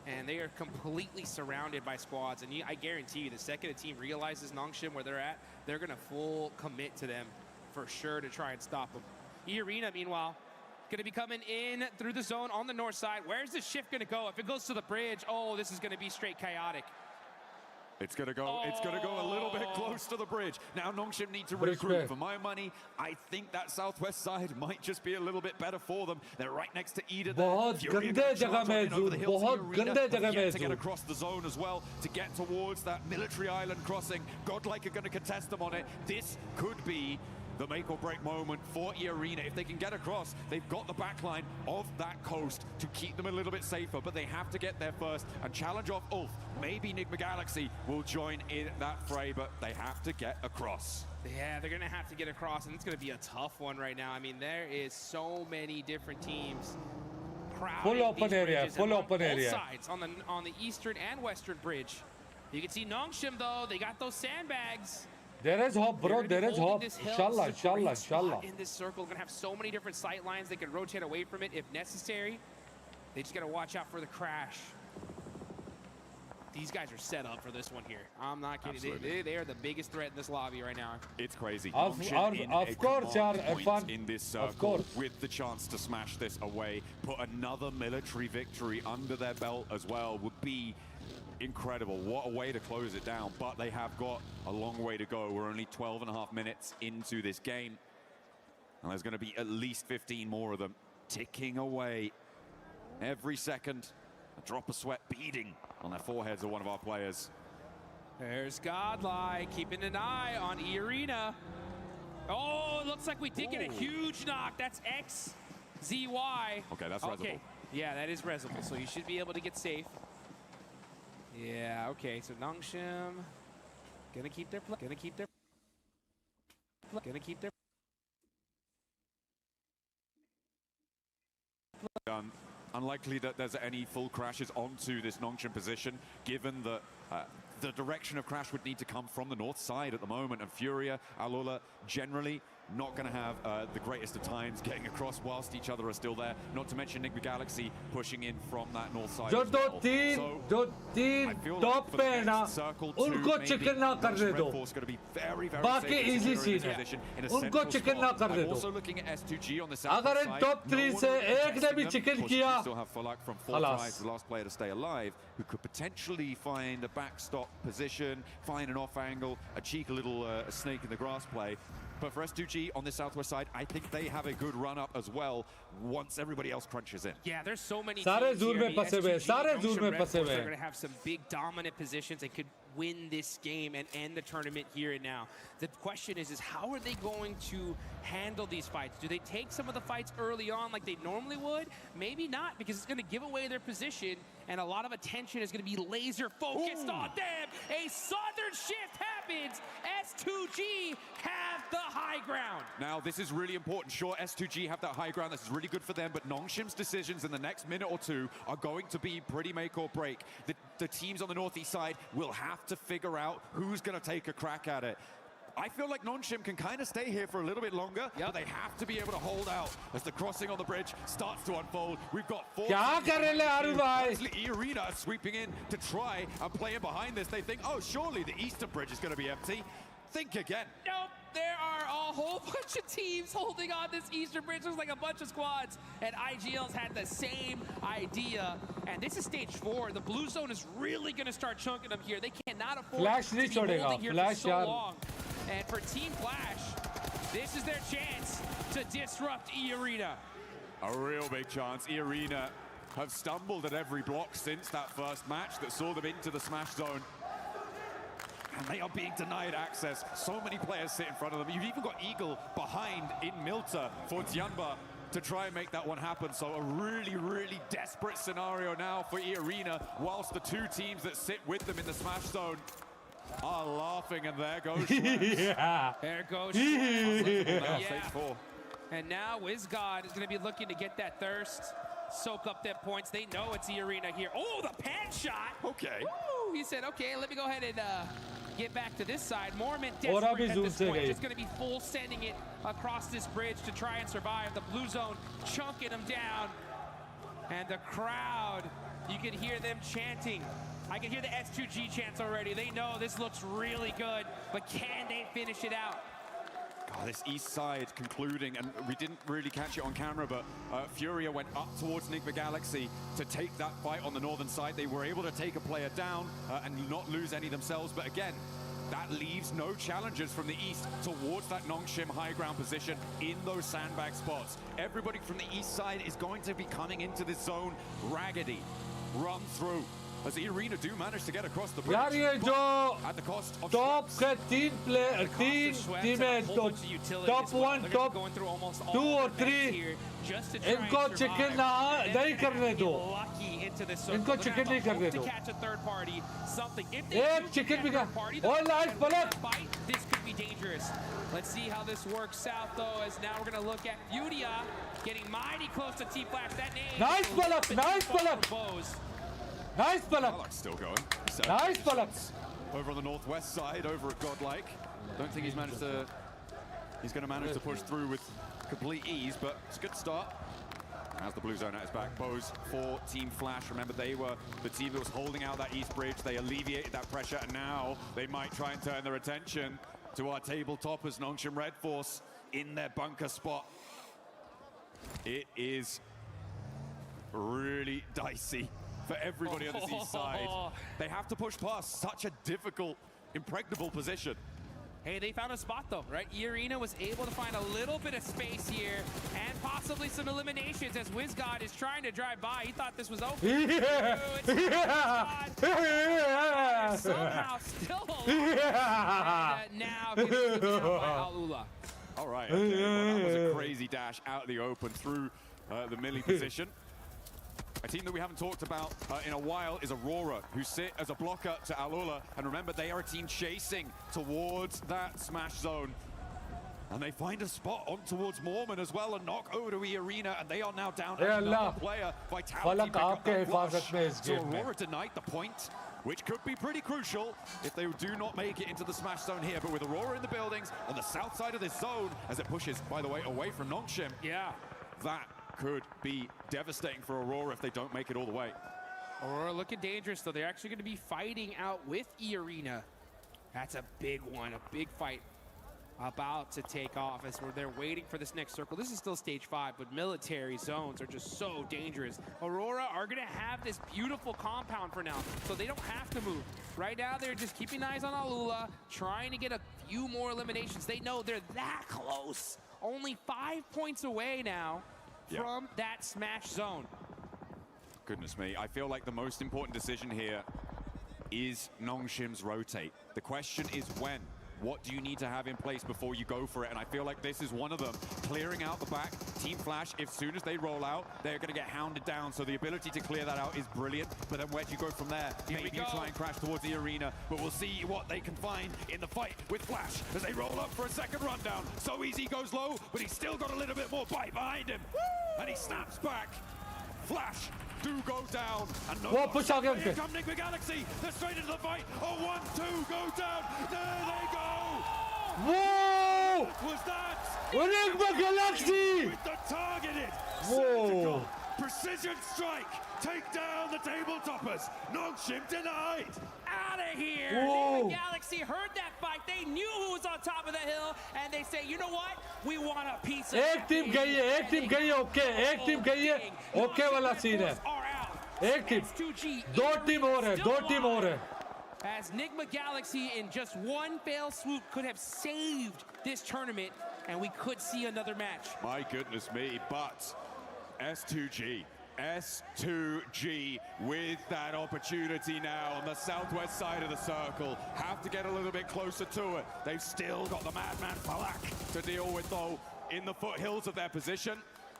and they are completely surrounded by squads. And I guarantee you, the second a team realizes Nongshim where they're at, they're going to full commit to them for sure to try and stop them. E-Arena, meanwhile, going to be coming in through the zone on the north side. Where's this shift going to go? If it goes to the bridge, oh, this is going to be straight chaotic. It's going to go. It's going to go a little bit close to the bridge. Now Nongshim need to regroup. For my money, I think that southwest side might just be a little bit better for them. They're right next to Ida. बहुत गंदे जगह में ज़ूर, बहुत गंदे जगह में to get across the zone as well, to get towards that military island crossing. Godlike are going to contest them on it. This could be the make or break moment for E-Arena. If they can get across, they've got the backline of that coast to keep them a little bit safer, but they have to get there first and challenge off Ulf. Maybe Enigma Galaxy will join in that fray, but they have to get across. Yeah, they're going to have to get across, and it's going to be a tough one right now. I mean, there is so many different teams crowding full open area, full open both area. sides on the eastern and western bridge. You can see Nongshim, though. They got those sandbags. There is hope, bro. There is hope. Inshallah, inshallah, inshallah. In this circle, going to have so many different sight lines. They can rotate away from it if necessary. They just got to watch out for the crash. These guys are set up for this one here. I'm not kidding. They are the biggest threat in this lobby right now. It's crazy. Of course, Irfan. In this circle, with the chance to smash this away, put another military victory under their belt as well would be incredible. What a way to close it down, but they have got a long way to go. We're only 12.5 minutes into this game, and there's going to be at least 15 more of them ticking away every second. A drop of sweat beading on their foreheads of one of our players. There's Godlike keeping an eye on E-Arena. Oh, it looks like we did get a huge knock. That's XZY. Okay, that's resible. Yeah, that is resible, so you should be able to get safe. Yeah, okay, so Nongshim gonna keep their Unlikely that there's any full crashes onto this Nongshim position, given that the direction of crash would need to come from the north side at the moment, and Furia, Alula, generally not going to have the greatest of times getting across whilst each other are still there, not to mention Enigma Galaxy pushing in from that north side जो as well. दो तीन top पे है ना उनको chicken ना करने दो बाकी इजी सीन है उनको चिकन ना करने दो अगर इन टॉप 3 से एक ने भी चिकन किया still have Falak from 4Thrives, the last player to stay alive, who could potentially find a backstop position, find an off angle, a cheeky little snake in the grass play. But for S2G on the southwest side, I think they have a good run up as well once everybody else crunches in. Yeah, there's so many सारे teams ज़ूर here. में फंसे हुए सारे ज़ूर में फंसे हुए They're going to have some big dominant positions and could win this game and end the tournament here and now. The question is how are they going to handle these fights? Do they take some of the fights early on like they normally would? Maybe not, because it's going to give away their position and a lot of attention is going to be laser focused on them. A southern shift happens. S2G have the high ground. Now, this is really important. Sure, S2G have that high ground. This is really good for them, but Nongshim's decisions in the next minute or two are going to be pretty make or break. The teams on the northeast side will have to figure out who's going to take a crack at it. I feel like Nongshim can kind of stay here for a little bit longer, but they have to be able to hold out as the crossing on the bridge starts to unfold. We've got 4 E-Arena sweeping in to try and play in behind this. They think, oh, surely the eastern bridge is going to be empty. Think again. Nope, there are a whole bunch of teams holding on this eastern bridge. Looks like a bunch of squads, and IGL's had the same idea. And this is stage 4. The blue zone is really going to start chunking them here. They cannot afford to be holding here for so long. And for Team Flash, this is their chance to disrupt E-Arena. A real big chance. E-Arena have stumbled at every block since that first match that saw them into the smash zone. And they are being denied access. So many players sit in front of them. You've even got Eagle behind in Milta for Tianba to try and make that one happen. So a really, really desperate scenario now for E-Arena, whilst the 2 teams that sit with them in the smash zone are laughing, and there goes yeah. There goes Stage 4. And now WizGod is going to be looking to get that thirst, soak up them points. They know it's E-Arena here. Oh, the pan shot. Okay. Woo! He said, okay, let me go ahead and get back to this side. Mormon desperate at this point, just going to be full sending it across this bridge to try and survive. The blue zone chunking them down. And the crowd, you can hear them chanting. I can hear the S2G chants already. They know this looks really good, but can they finish it out? Oh, this east side concluding, and we didn't really catch it on camera, but Furia went up towards Enigma Galaxy to take that fight on the northern side. They were able to take a player down and not lose any themselves, but again, that leaves no challengers from the east towards that Nongshim high ground position in those sandbag spots. Everybody from the east side is going to be coming into this zone raggedy, run through. As the Arena do manage to get across the bridge, यार ये जो at the cost of top के तीन टीमें तो top 1, top 2 और 3 इनको chicken नहीं करने दो, इनको चिकन नहीं करने दो, एक चिकन भी कर, और लाइफ पलट. This could be dangerous. Let's see how this works out though, as now we're going to look at Furia getting mighty close to T-Flash. That name. Nice pull-up, nice pull-up. Nice pull-up. Still going. Nice pull-ups. Over on the northwest side, over at Godlike. Don't think he's managed to. He's going to manage to push through with complete ease, but it's a good start. As the blue zone at his back, Bows for Team Flash. Remember, they were the team that was holding out that east bridge. They alleviated that pressure, and now they might try and turn their attention to our tabletoppers, Nongshim Red Force, in their bunker spot. It is really dicey for everybody on this east side. They have to push past such a difficult, impregnable position. Hey, they found a spot though, right? Arena was able to find a little bit of space here and possibly some eliminations as WizGod is trying to drive by. He thought this was over. Yeah. Yeah. Somehow still alive. And now gets eliminated by Alula. All right, okay. Well, that was a crazy dash out of the open through the melee position. A team that we haven't talked about in a while is Aurora, who sit as a blocker to Alula. And remember, they are a team chasing towards that smash zone. And they find a spot on towards Mormon as well, and knock over to E Arena, and they are now down another player. Vitality pick up that flush. So Aurora denied the point, which could be pretty crucial if they do not make it into the smash zone here. But with Aurora in the buildings on the south side of this zone, as it pushes, by the way, away from Nongshim, that could be devastating for Aurora if they don't make it all the way. Aurora looking dangerous, though. They're actually going to be fighting out with E Arena. That's a big one, a big fight about to take off as they're waiting for this next circle. This is still stage 5, but military zones are just so dangerous. Aurora are going to have this beautiful compound for now, so they don't have to move. Right now, they're just keeping eyes on Alula, trying to get a few more eliminations. They know they're that close. Only 5 points away now from that smash zone. Goodness me, I feel like the most important decision here is Nongshim's rotate. The question is when. What do you need to have in place before you go for it? And I feel like this is one of them. Clearing out the back, Team Flash, as soon as they roll out, they're going to get hounded down. So the ability to clear that out is brilliant. But then where do you go from there? Maybe you try and crash towards the arena, but we'll see what they can find in the fight with Flash as they roll up for a second rundown. So easy goes low, but he's still got a little bit more bite behind him. And he snaps back. Flash do go down. And no push out here come Enigma Galaxy. They're straight into the fight. A 1-2 go down. There they go. Whoa! What was that? Enigma Galaxy! With the targeted Whoa! precision strike. Take down the tabletoppers. Nongshim denied. Out of here. Enigma Galaxy heard that fight. They knew who was on top of the hill, and they say, you know what? We want a piece of एक team गई है, एक team गई है, okay, एक team गई है, okay वाला सीन है. एक टीम, दो टीम और है, दो टीम और है. As Enigma Galaxy in just one fail swoop could have saved this tournament, and we could see another match. My goodness me, but S2G with that opportunity now on the southwest side of the circle. Have to get a little bit closer to it. They've still got the madman Falak to deal with, though, in the foothills of their position.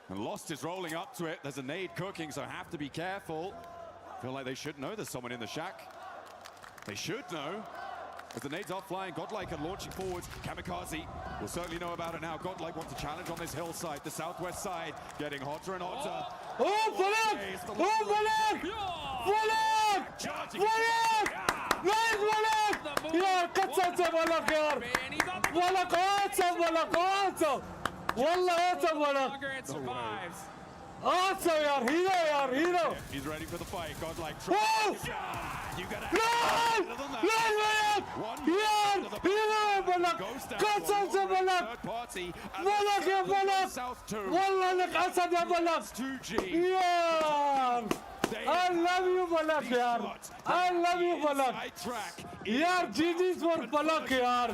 And Lost is rolling up to it. There's a nade cooking, so have to be careful. Feel like they should know there's someone in the shack. They should know. As the nades are flying, Godlike are launching forwards. Kamikaze will certainly know about it now. Godlike wants to challenge on this hillside, the southwest side, getting hotter and hotter. Oh, Falak! Oh, Falak! Falak! Falak! Nice Falak! Yeah, كتسة Falak यार. Falak awesome, Falak awesome. والله awesome Falak. It survives. Awesome, yaar. Hero. He's ready for the fight. Godlike. Whoa! You gotta Run! Yaar! Hero hai Balak. Kasam se Balak. Balak hai Balak. Wallah kasam hai Balak. Yaar! I love you, Balak, yaar. I love you, Balak. Yaar, GG's for Balak, yaar.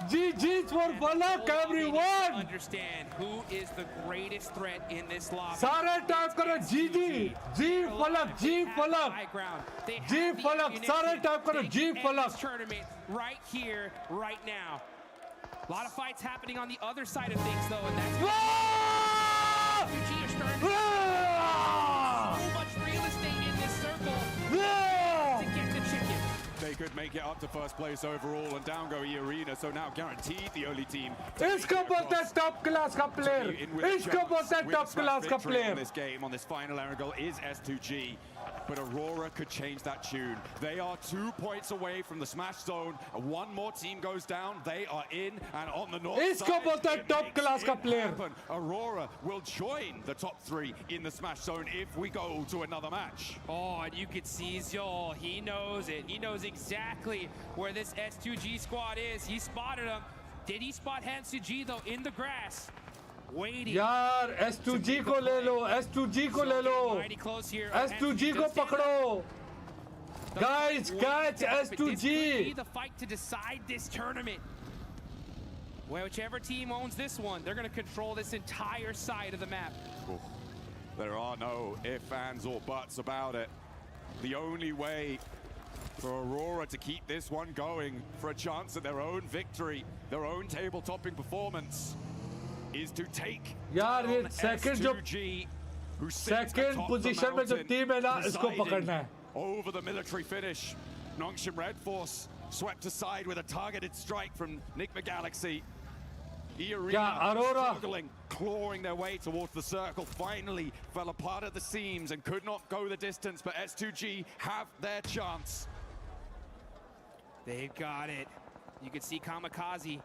GG's for Balak, everyone. Understand who is the greatest threat in this lobby. Sare type karo GG. G Balak, G Balak. G Balak, sare type karo G Balak. Tournament right here, right now. A lot of fights happening on the other side of things, though, and that's PUBG are starting so much real estate in this circle to get the chicken. They could make it up to first place overall, and down go E-Arena, so now guaranteed the only team. Isko bolte top class ka player. Isko bolte top class ka player. On this game, on this final angle is S2G. But Aurora could change that tune. They are 2 points away from the smash zone. One more team goes down. They are in and on the north side. Top class ka player. Aurora will join the top 3 in the smash zone if we go to another match. Oh, and you can see Zol. He knows it. He knows exactly where this S2G squad is. He spotted them. Did he spot Hansuji though in the grass? Waiting. यार S2G को ले लो, S2G को ले लो, S2G को पकड़ो. Guys, catch S2G. The fight to decide this tournament. Well, whichever team owns this one, they're going to control this entire side of the map. There are no ifs, ands, or buts about it. The only way for Aurora to keep this one going for a chance at their own victory, their own table-topping performance, is to take यार ये S2G, who second position में जो team है ना इसको पकड़ना है. Over the military finish, Nongshim Red Force swept aside with a targeted strike from Nigma Galaxy. E-Arena struggling, clawing their way towards the circle, finally fell apart at the seams and could not go the distance, but S2G have their chance. They've got it. You can see Kamikaze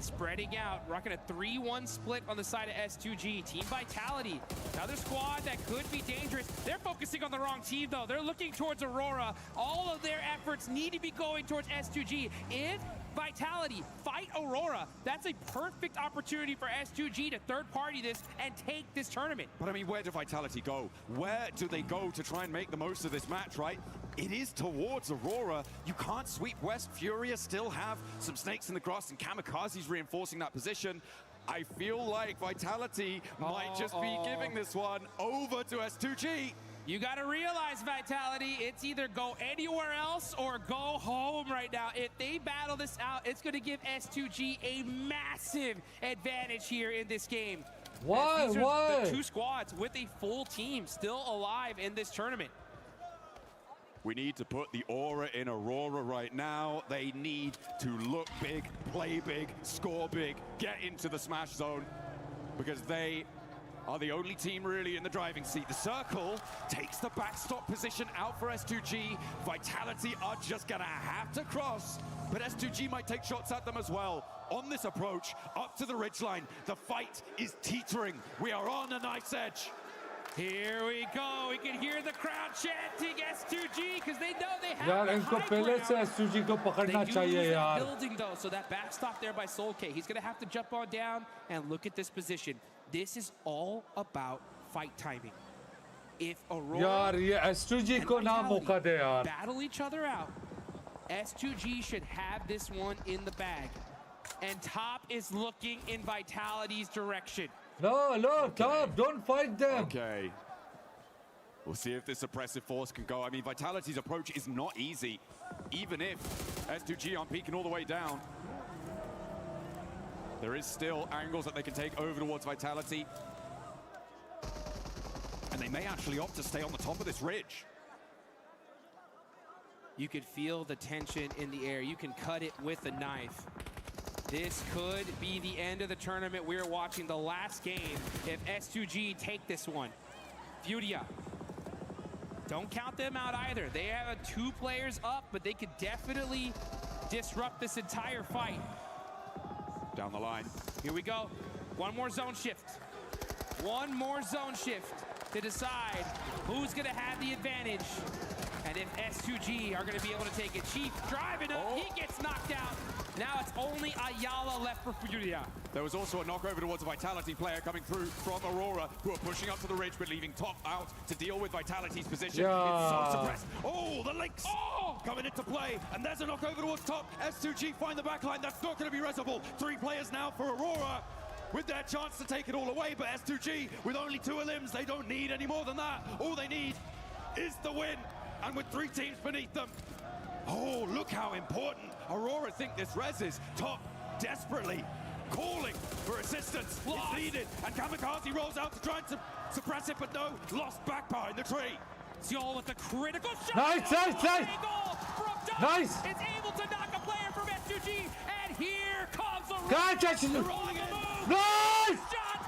spreading out, rocking a 3-1 split on the side of S2G. Team Vitality, another squad that could be dangerous. They're focusing on the wrong team, though. They're looking towards Aurora. All of their efforts need to be going towards S2G. If Vitality fight Aurora, that's a perfect opportunity for S2G to third-party this and take this tournament. But I mean, where do Vitality go? Where do they go to try and make the most of this match, right? It is towards Aurora. You can't sweep West. Furia still have some snakes in the grass, and Kamikaze's reinforcing that position. I feel like Vitality might just be giving this one over to S2G. You got to realize, Vitality, it's either go anywhere else or go home right now. If they battle this out, it's going to give S2G a massive advantage here in this game. Why? These are Why? the 2 squads with a full team still alive in this tournament. We need to put the aura in Aurora right now. They need to look big, play big, score big, get into the smash zone, because they are the only team really in the driving seat. The circle takes the backstop position out for S2G. Vitality are just gonna have to cross, but S2G might take shots at them as well. On this approach, up to the ridgeline, the fight is teetering. We are on a knife's edge. Here we go. We can hear the crowd chanting S2G because they know they have यार the इनको high पहले ground. से S2G को पकड़ना They do चाहिए lose that यार. building though, so that backstop there by Soul K. He's gonna have to jump on down and look at this position. This is all about fight timing. If Aurora यार ये S2G को ना मौका दे यार. battle each other out, S2G should have this one in the bag. And Top is looking in Vitality's direction. No, Top, don't fight them. Okay. We'll see if this suppressive force can go. I mean, Vitality's approach is not easy, even if S2G aren't peeking all the way down. There is still angles that they can take over towards Vitality. And they may actually opt to stay on the top of this ridge. You could feel the tension in the air. You can cut it with a knife. This could be the end of the tournament. We're watching the last game if S2G take this one. Furia. Don't count them out either. They have 2 players up, but they could definitely disrupt this entire fight. Down the line. Here we go. One more zone shift. One more zone shift to decide who's going to have the advantage. And if S2G are going to be able to take it. Chief driving up, he gets knocked out. Now it's only Ayala left for Furia. There was also a knockover towards a Vitality player coming through from Aurora, who are pushing up to the ridge, but leaving Top out to deal with Vitality's position. It's so suppressed. Oh, the links coming into play. And there's a knockover towards Top. S2G find the backline. That's not going to be resable. 3 players now for Aurora, with their chance to take it all away. But S2G, with only 2 elims, they don't need any more than that. All they need is the win. And with 3 teams beneath them. Oh, look how important Aurora think this res is. Top desperately calling for assistance. It's needed. And Kamikaze rolls out to try and suppress it, but no, lost back behind the tree. Seoul with the critical shot. Nice, nice, nice. Nice. It's able to knock a player from S2G, and here comes Aurora. Rolling a move. Nice.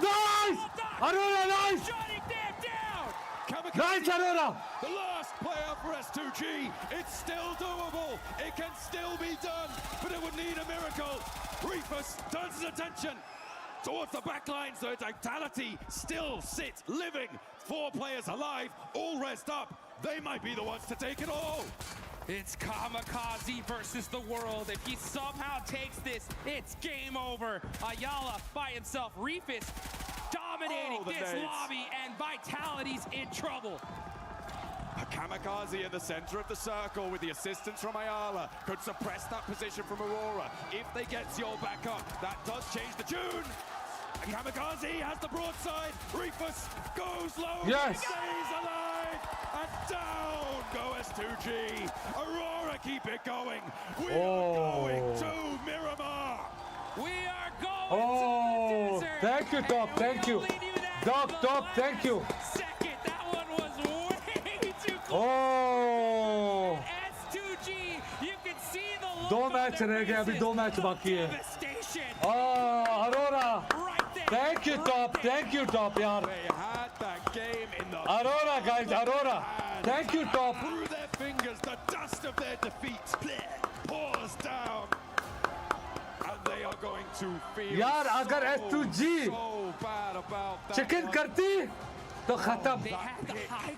Nice. Aurora, nice. Shutting them down. Kamikaze, nice, Aurora. The last player for S2G. It's still doable. It can still be done, but it would need a miracle. Reefus turns his attention towards the backlines, so Vitality still sits living. 4 players alive, all rest up. They might be the ones to take it all. It's Kamikaze versus the world. If he somehow takes this, it's game over. Ayala by himself. Reefus dominating this lobby, and Vitality's in trouble. A Kamikaze in the center of the circle with the assistance from Ayala could suppress that position from Aurora. If they get Seoul back up, that does change the tune. And Kamikaze has the broadside. Reefus goes low. Yes. Stays alive. And down go S2G. Aurora keep it going. We are going to Miramar. We are going Oh, to the desert. thank you, Top. Thank you. Top, thank you. Second, that one was way too close. Oh. S2G, you can see the look 2 on match their रह गए, अभी faces. 2 match बाकी है. Devastation. Oh, Aurora. Thank you, Top. Thank you, Top, yaar. They had that game in the Aurora, guys, Aurora. Thank you, Top. Through their fingers, the dust of their defeat pours down. And they are going to feel यार अगर S2G so bad about that chicken one. करती तो खत्म.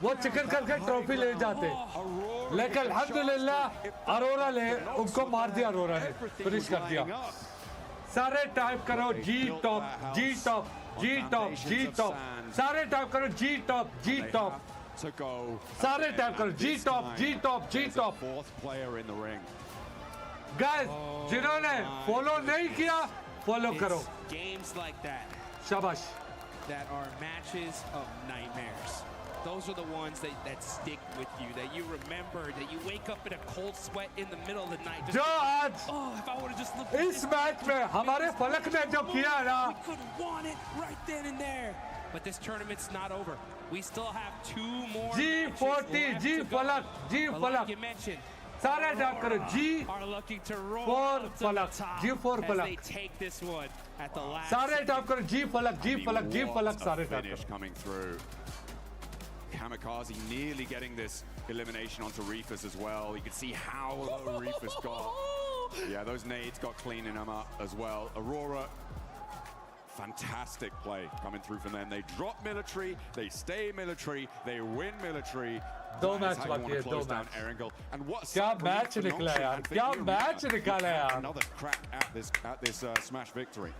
वो chicken करके trophy ले जाते. लेकिन अल्हम्दुलिल्लाह अरोरा ले उनको मार दिया. अरोरा ने फिनिश कर दिया. सारे टाइप करो G top, G top, G top, G top. सारे टाइप करो G top, G top. To go. सारे टाइप करो G top, G top, G top. 4th player in the ring. Guys, जिन्होंने फॉलो नहीं किया फॉलो करो. Games like that. शाबाश. That are matches of nightmares. Those are the ones that stick with you, that you remember, that you wake up in a cold sweat in the middle of the night. जो आज if I would have just looked इस match में हमारे फलक ने जो किया ना, we could have won it right then and there. But this tournament's not over. We still have 2 more. G40, G फलक, G Like फलक. you mentioned, सारे टाइप करो G are looking to roll 4 to the फलक, top G4 as they फलक. take this one at the last. सारे type करो G फलक, G फलक, G फलक. सारे टाइप Finish करो. coming through. Kamikaze nearly getting this elimination onto Reefus as well. You can see how low Reefus got. Yeah, those nades got cleaning him up as well. Aurora, fantastic play coming through from them. They drop military, they stay military, they win military. दो That is match how you बाकी want है, to close दो down match. Erangel. And what क्या match निकला यार, क्या match निकाला यार. Another crack at this smash victory.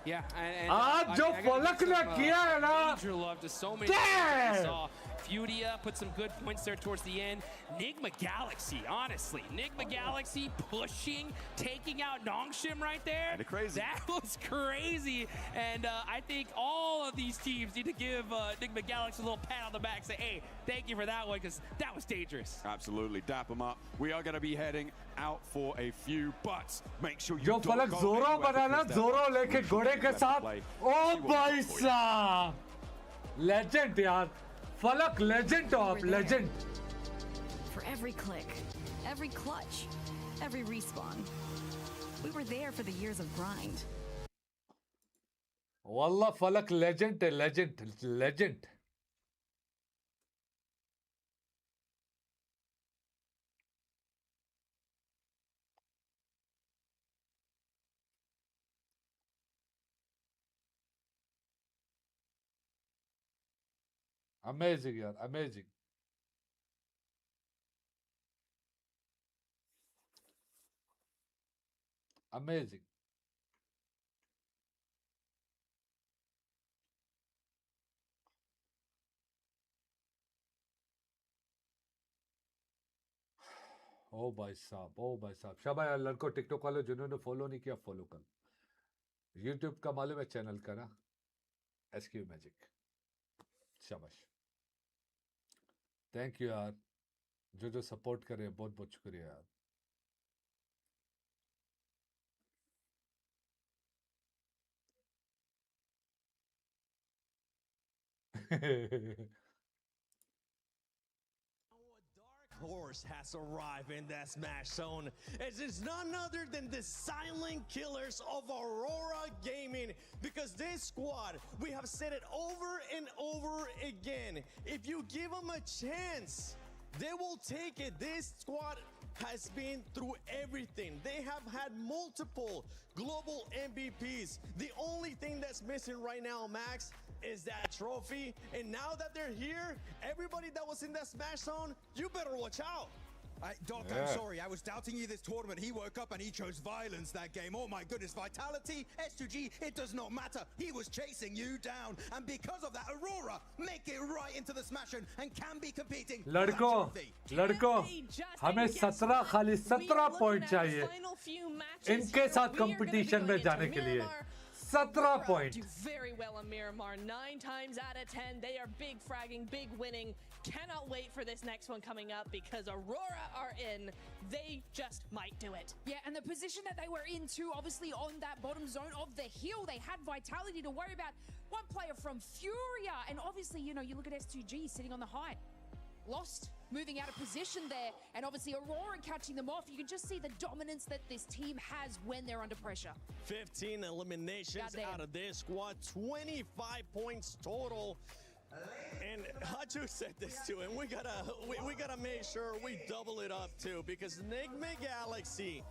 Yeah, and आज जो फलक ने किया है ना, major love to so many damn! we saw. Furia put some good points there towards the end. Nigma Galaxy, honestly. Nigma Galaxy pushing, taking out Nongshim right there. Kinda crazy. That was crazy. And I think all of these teams need to give Nigma Galaxy a little pat on the back, say, hey, thank you for that one, because that was dangerous. Absolutely, dap them up. We are going to be heading out for a few, but make sure you जो don't फलक go जोरो anywhere banana, because जोरो they're लेके घोड़े के साथ. ओ भाई साहब, legend यार. फलक legend top, legend. For every click, every clutch, every respawn. We were there for the years of grind. والله फलक legend है, legend. Amazing, yaar. Amazing. Amazing. ओ भाई साहब शाबाश यार लड़कों टिकटॉक वालों जिन्होंने फॉलो नहीं किया फॉलो कर यूट्यूब का मालूम है चैनल का ना एसक्यू मैजिक शाबाश थैंक यू यार जो सपोर्ट कर रहे हैं बहुत बहुत शुक्रिया यार Horse has arrived in that smash zone as it's none other than the silent killers of Aurora Gaming, because this squad, we have said it over and over again, if you give them a chance, they will take it. This squad has been through everything. They have had multiple global MVPs. The only thing that's missing right now, Max, is that trophy. And now that they're here, everybody that was in that smash zone, you better watch out. Doc, I'm sorry. I was doubting you this tournament. He woke up and he chose violence that game. Oh my goodness, vitality, S2G, it does not matter. He was chasing you down. And because of that, Aurora make it right into the smash and can be competing. लड़कों हमें 17 खाली 17 point चाहिए इनके साथ competition में जाने के लिए 17 points. Do very well on Miramar. 9 times out of 10, they are big fragging, big winning. Cannot wait for this next one coming up because Aurora are in. They just might do it. Yeah, and the position that they were in too, obviously on that bottom zone of the hill, they had vitality to worry about. One player from Furia, and obviously, you know, you look at S2G sitting on the height. Lost, moving out of position there, and obviously Aurora catching them off. You can just see the dominance that this team has when they're under pressure. 15 eliminations out of this squad, 25 points total. And Haju said this too, and we gotta make sure we double it up too, because Enigma Galaxy,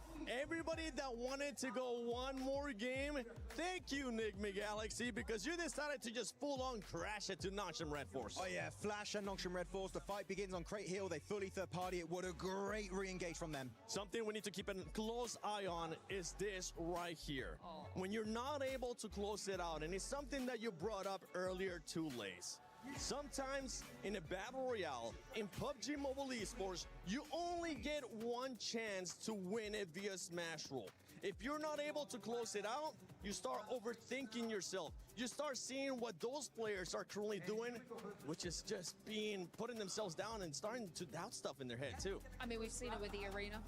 everybody that wanted to go one more game, thank you Enigma Galaxy, because you decided to just full-on crash it to Nonstop Red Force. Oh yeah, Flash and Nonstop Red Force, the fight begins on Crate Hill, they fully third party it, what a great re-engage from them. Something we need to keep a close eye on is this right here. When you're not able to close it out, and it's something that you brought up earlier too, Lace. Sometimes in a battle royale, in PUBG Mobile Esports, you only get one chance to win it via smash roll. If you're not able to close it out, you start overthinking yourself. You start seeing what those players are currently doing, which is just putting themselves down and starting to doubt stuff in their head too. I mean, we've seen it with the arena.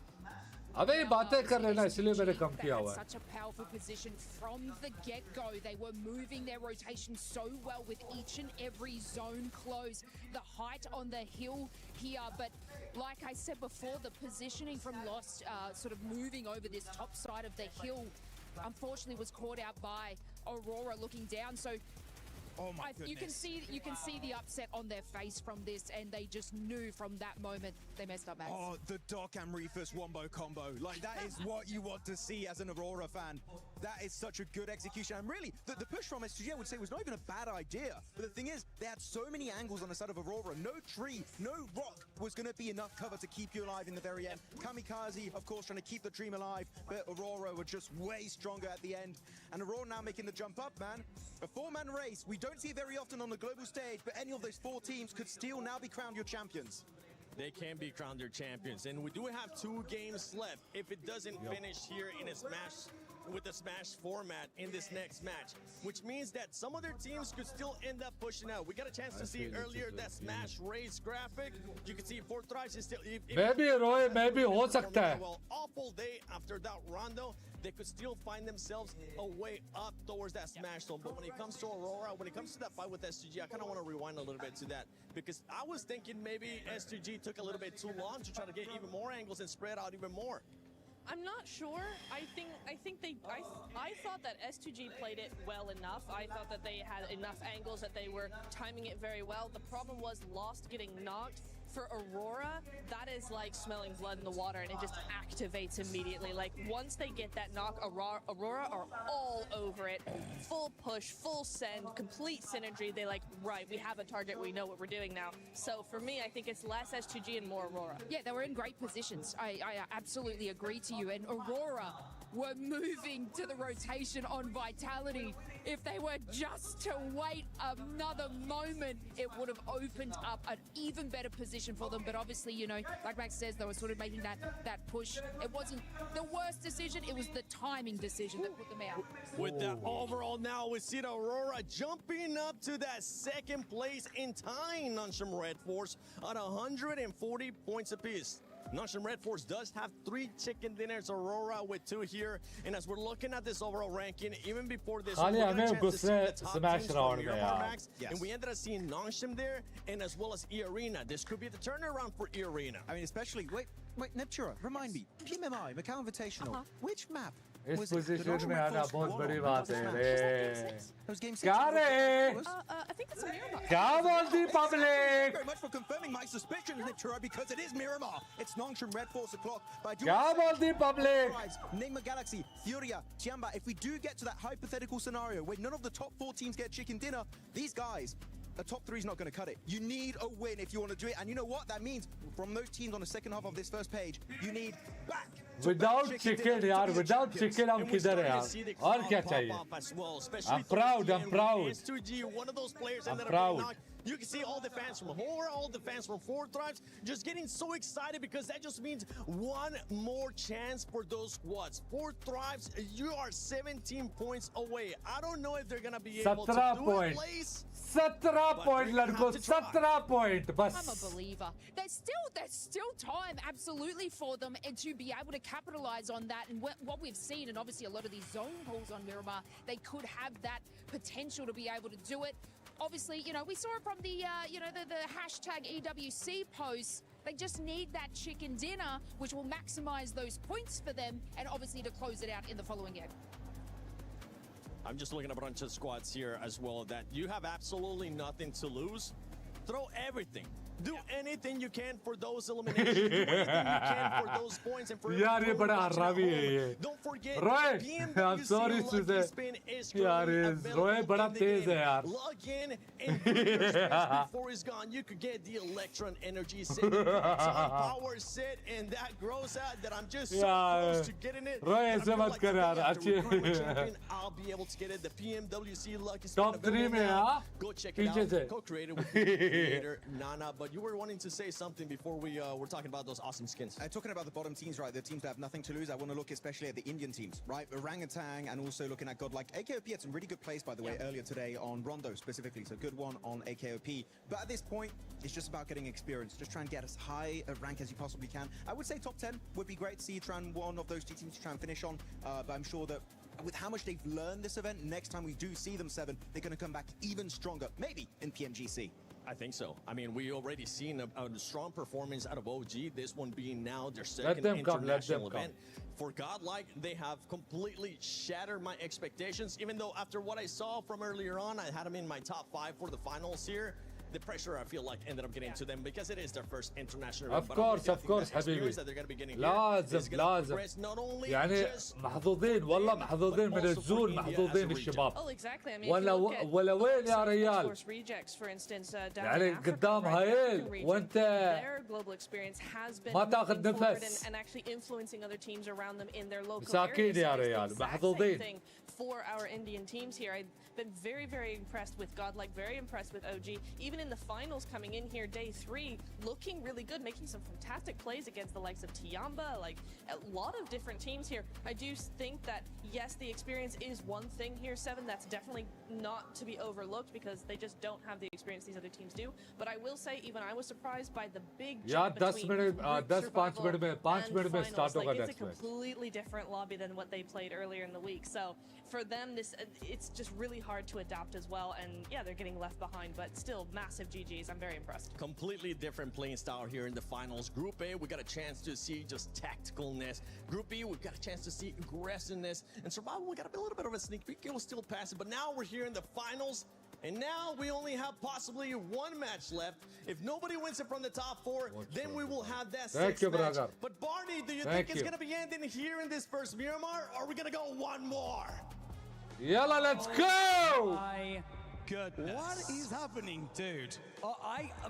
अबे ये बातें कर रहे ना इसलिए मैंने कम किया हुआ है. Such a powerful position from the get-go. They were moving their rotation so well with each and every zone close. The height on the hill here, but like I said before, the positioning from Lost, sort of moving over this top side of the hill, unfortunately was caught out by Aurora looking down. So. Oh my goodness. You can see the upset on their face from this, and they just knew from that moment they messed up, Max. Oh, the Doc and Reefus wombo combo. Like, that is what you want to see as an Aurora fan. That is such a good execution. And really, the push from S2G, I would say, was not even a bad idea. But the thing is, they had so many angles on the side of Aurora. No tree, no rock was going to be enough cover to keep you alive in the very end. Kamikaze, of course, trying to keep the dream alive. But Aurora were just way stronger at the end. And Aurora now making the jump up, man. A 4-man race. We don't see it very often on the global stage, but any of those 4 teams could still now be crowned your champions. They can be crowned your champions, and we do have 2 games left. If it doesn't finish here in a smash, with the smash format in this next match, which means that some other teams could still end up pushing out. We got a chance to see earlier that smash race graphic. You can see 4Thrives is still. Maybe Roy, maybe हो सकता है. Well, awful day after that rondo, they could still find themselves a way up towards that smash zone. But when it comes to Aurora, when it comes to that fight with S2G, I kind of want to rewind a little bit to that, because I was thinking maybe S2G took a little bit too long to try to get even more angles and spread out even more. I'm not sure. I thought that S2G played it well enough. I thought that they had enough angles, that they were timing it very well. The problem was Lost getting knocked for Aurora, that is like smelling blood in the water, and it just activates immediately. Like once they get that knock, Aurora are all over it. Full push, full send, complete synergy. They like, right, we have a target, we know what we're doing now. So for me, I think it's less S2G and more Aurora. Yeah, they were in great positions. I absolutely agree to you. And Aurora were moving to the rotation on Vitality. If they were just to wait another moment, it would have opened up an even better position for them. But obviously, you know, like Max says, they were sort of making that push. It wasn't the worst decision, it was the timing decision that put them out. With that overall now, we see the Aurora jumping up to that second place in tying Nonstop Red Force at 140 points apiece. Nonstop Red Force does have 3 chicken dinners, Aurora with 2 here. And as we're looking at this overall ranking, even before this, we got a chance to see the top teams from Miramar Max. And we ended up seeing Nonstop there, and as well as E-Arena. This could be the turnaround for E-Arena. I mean, especially, wait, Neptura, remind me, PMMI, Macau Invitational, which map? इस position में आना बहुत बड़ी बात है रे Got it. I think that's a Miramar. क्या बोलती public? Thank you very much for confirming my suspicions, Neptura, because it is Miramar. It's Nonstop Red Force o'clock. क्या बोलती public? Neymar Galaxy, Furia, Chiamba. If we do get to that hypothetical scenario where none of the top 4 teams get chicken dinner, these guys, a top 3 is not going to cut it. You need a win if you want to do it. And you know what? That means from those teams on the second half of this first page, you need back. Without chicken, yaar, without chicken, हम किधर हैं यार? और क्या चाहिए? I'm proud. I'm proud. S2G, one of those players I'm ended up proud. getting knocked. You can see all the fans from Horror, all the fans from 4Thrives just getting so excited because that just means one more chance for those squads. 4Thrives, you are 17 points away. I don't know if they're going to be able to do it, Blaze. 17 point लड़कों 17 point बस I'm a believer. There's still time absolutely for them and to be able to capitalize on that, and what we've seen, and obviously a lot of these zone pulls on Miramar, they could have that potential to be able to do it. Obviously, you know, we saw it from the the hashtag EWC posts. They just need that chicken dinner, which will maximize those points for them, and obviously to close it out in the following game. I'm just looking at a bunch of squads here as well that you have absolutely nothing to lose. Throw everything. Do anything you can for those eliminations. Do anything you can for those points and for यार ये बड़ा हरामी है ये Don't forget, रोए I'm sorry Lucky Suze Spin is यार ये रोए बड़ा तेज है यार Log in and put your spins before it's gone. You could get the Electron Energy set, power set, and that grows out that I'm just so close to getting it. रोए ऐसे मत कर यार I'll be able to get it. The PMWC Lucky Spin Top 3 में हाँ Go check it out. Co-created with the creator Nana. But you were wanting to say something before we were talking about those awesome skins. Talking about the bottom teams, right? The teams that have nothing to lose. I want to look especially at the Indian teams, right? Orangutan, and also looking at Godlike. AKOP had some really good plays, by the way, earlier today on Rondo specifically. So good one on AKOP. But at this point, it's just about getting experience. Just try and get as high a rank as you possibly can. I would say top 10 would be great to see you try and one of those two teams to try and finish on. But I'm sure that with how much they've learned this event, next time we do see them 7, they're going to come back even stronger, maybe in PMGC. I think so. I mean, we already seen a strong performance out of OG, this one being now their second international event. For Godlike, they have completely shattered my expectations, even though after what I saw from earlier on, I had them in my top 5 for the finals here. The pressure, I feel like, ended up getting to them because it is their first international event. Of course حبيبي لازم يعني محظوظين والله محظوظين من الزول محظوظين الشباب ولا وين يا ريال يعني قدام هايل وانت ما تاخذ نفس مساكين يا ريال محظوظين. For our Indian teams here, I've been very, very impressed with Godlike, very impressed with OG. Even in the finals coming in here, day 3, looking really good, making some fantastic plays against the likes of Tiamba, like a lot of different teams here. I do think that, yes, the experience is one thing here, 7, that's definitely not to be overlooked because they just don't have the experience these other teams do. But I will say, even I was surprised by the big jump between group survival and finals. Like, it's a completely different lobby than what they played earlier in the week. So for them, it's just really hard to adapt as well. And yeah, they're getting left behind, but still massive GGs. I'm very impressed. Completely different playing style here in the finals. Group A, we got a chance to see just tacticalness. Group B, we've got a chance to see aggressiveness. And survival, we got a little bit of a sneak peek. It was still passive, but now we're here in the finals. And now we only have possibly one match left. If nobody wins it from the top four, then we will have that sixth match. But Barney, do you think it's going to be ending here in this first Miramar, or are we going to go one more? Yalla, let's go! My goodness. What is happening, dude?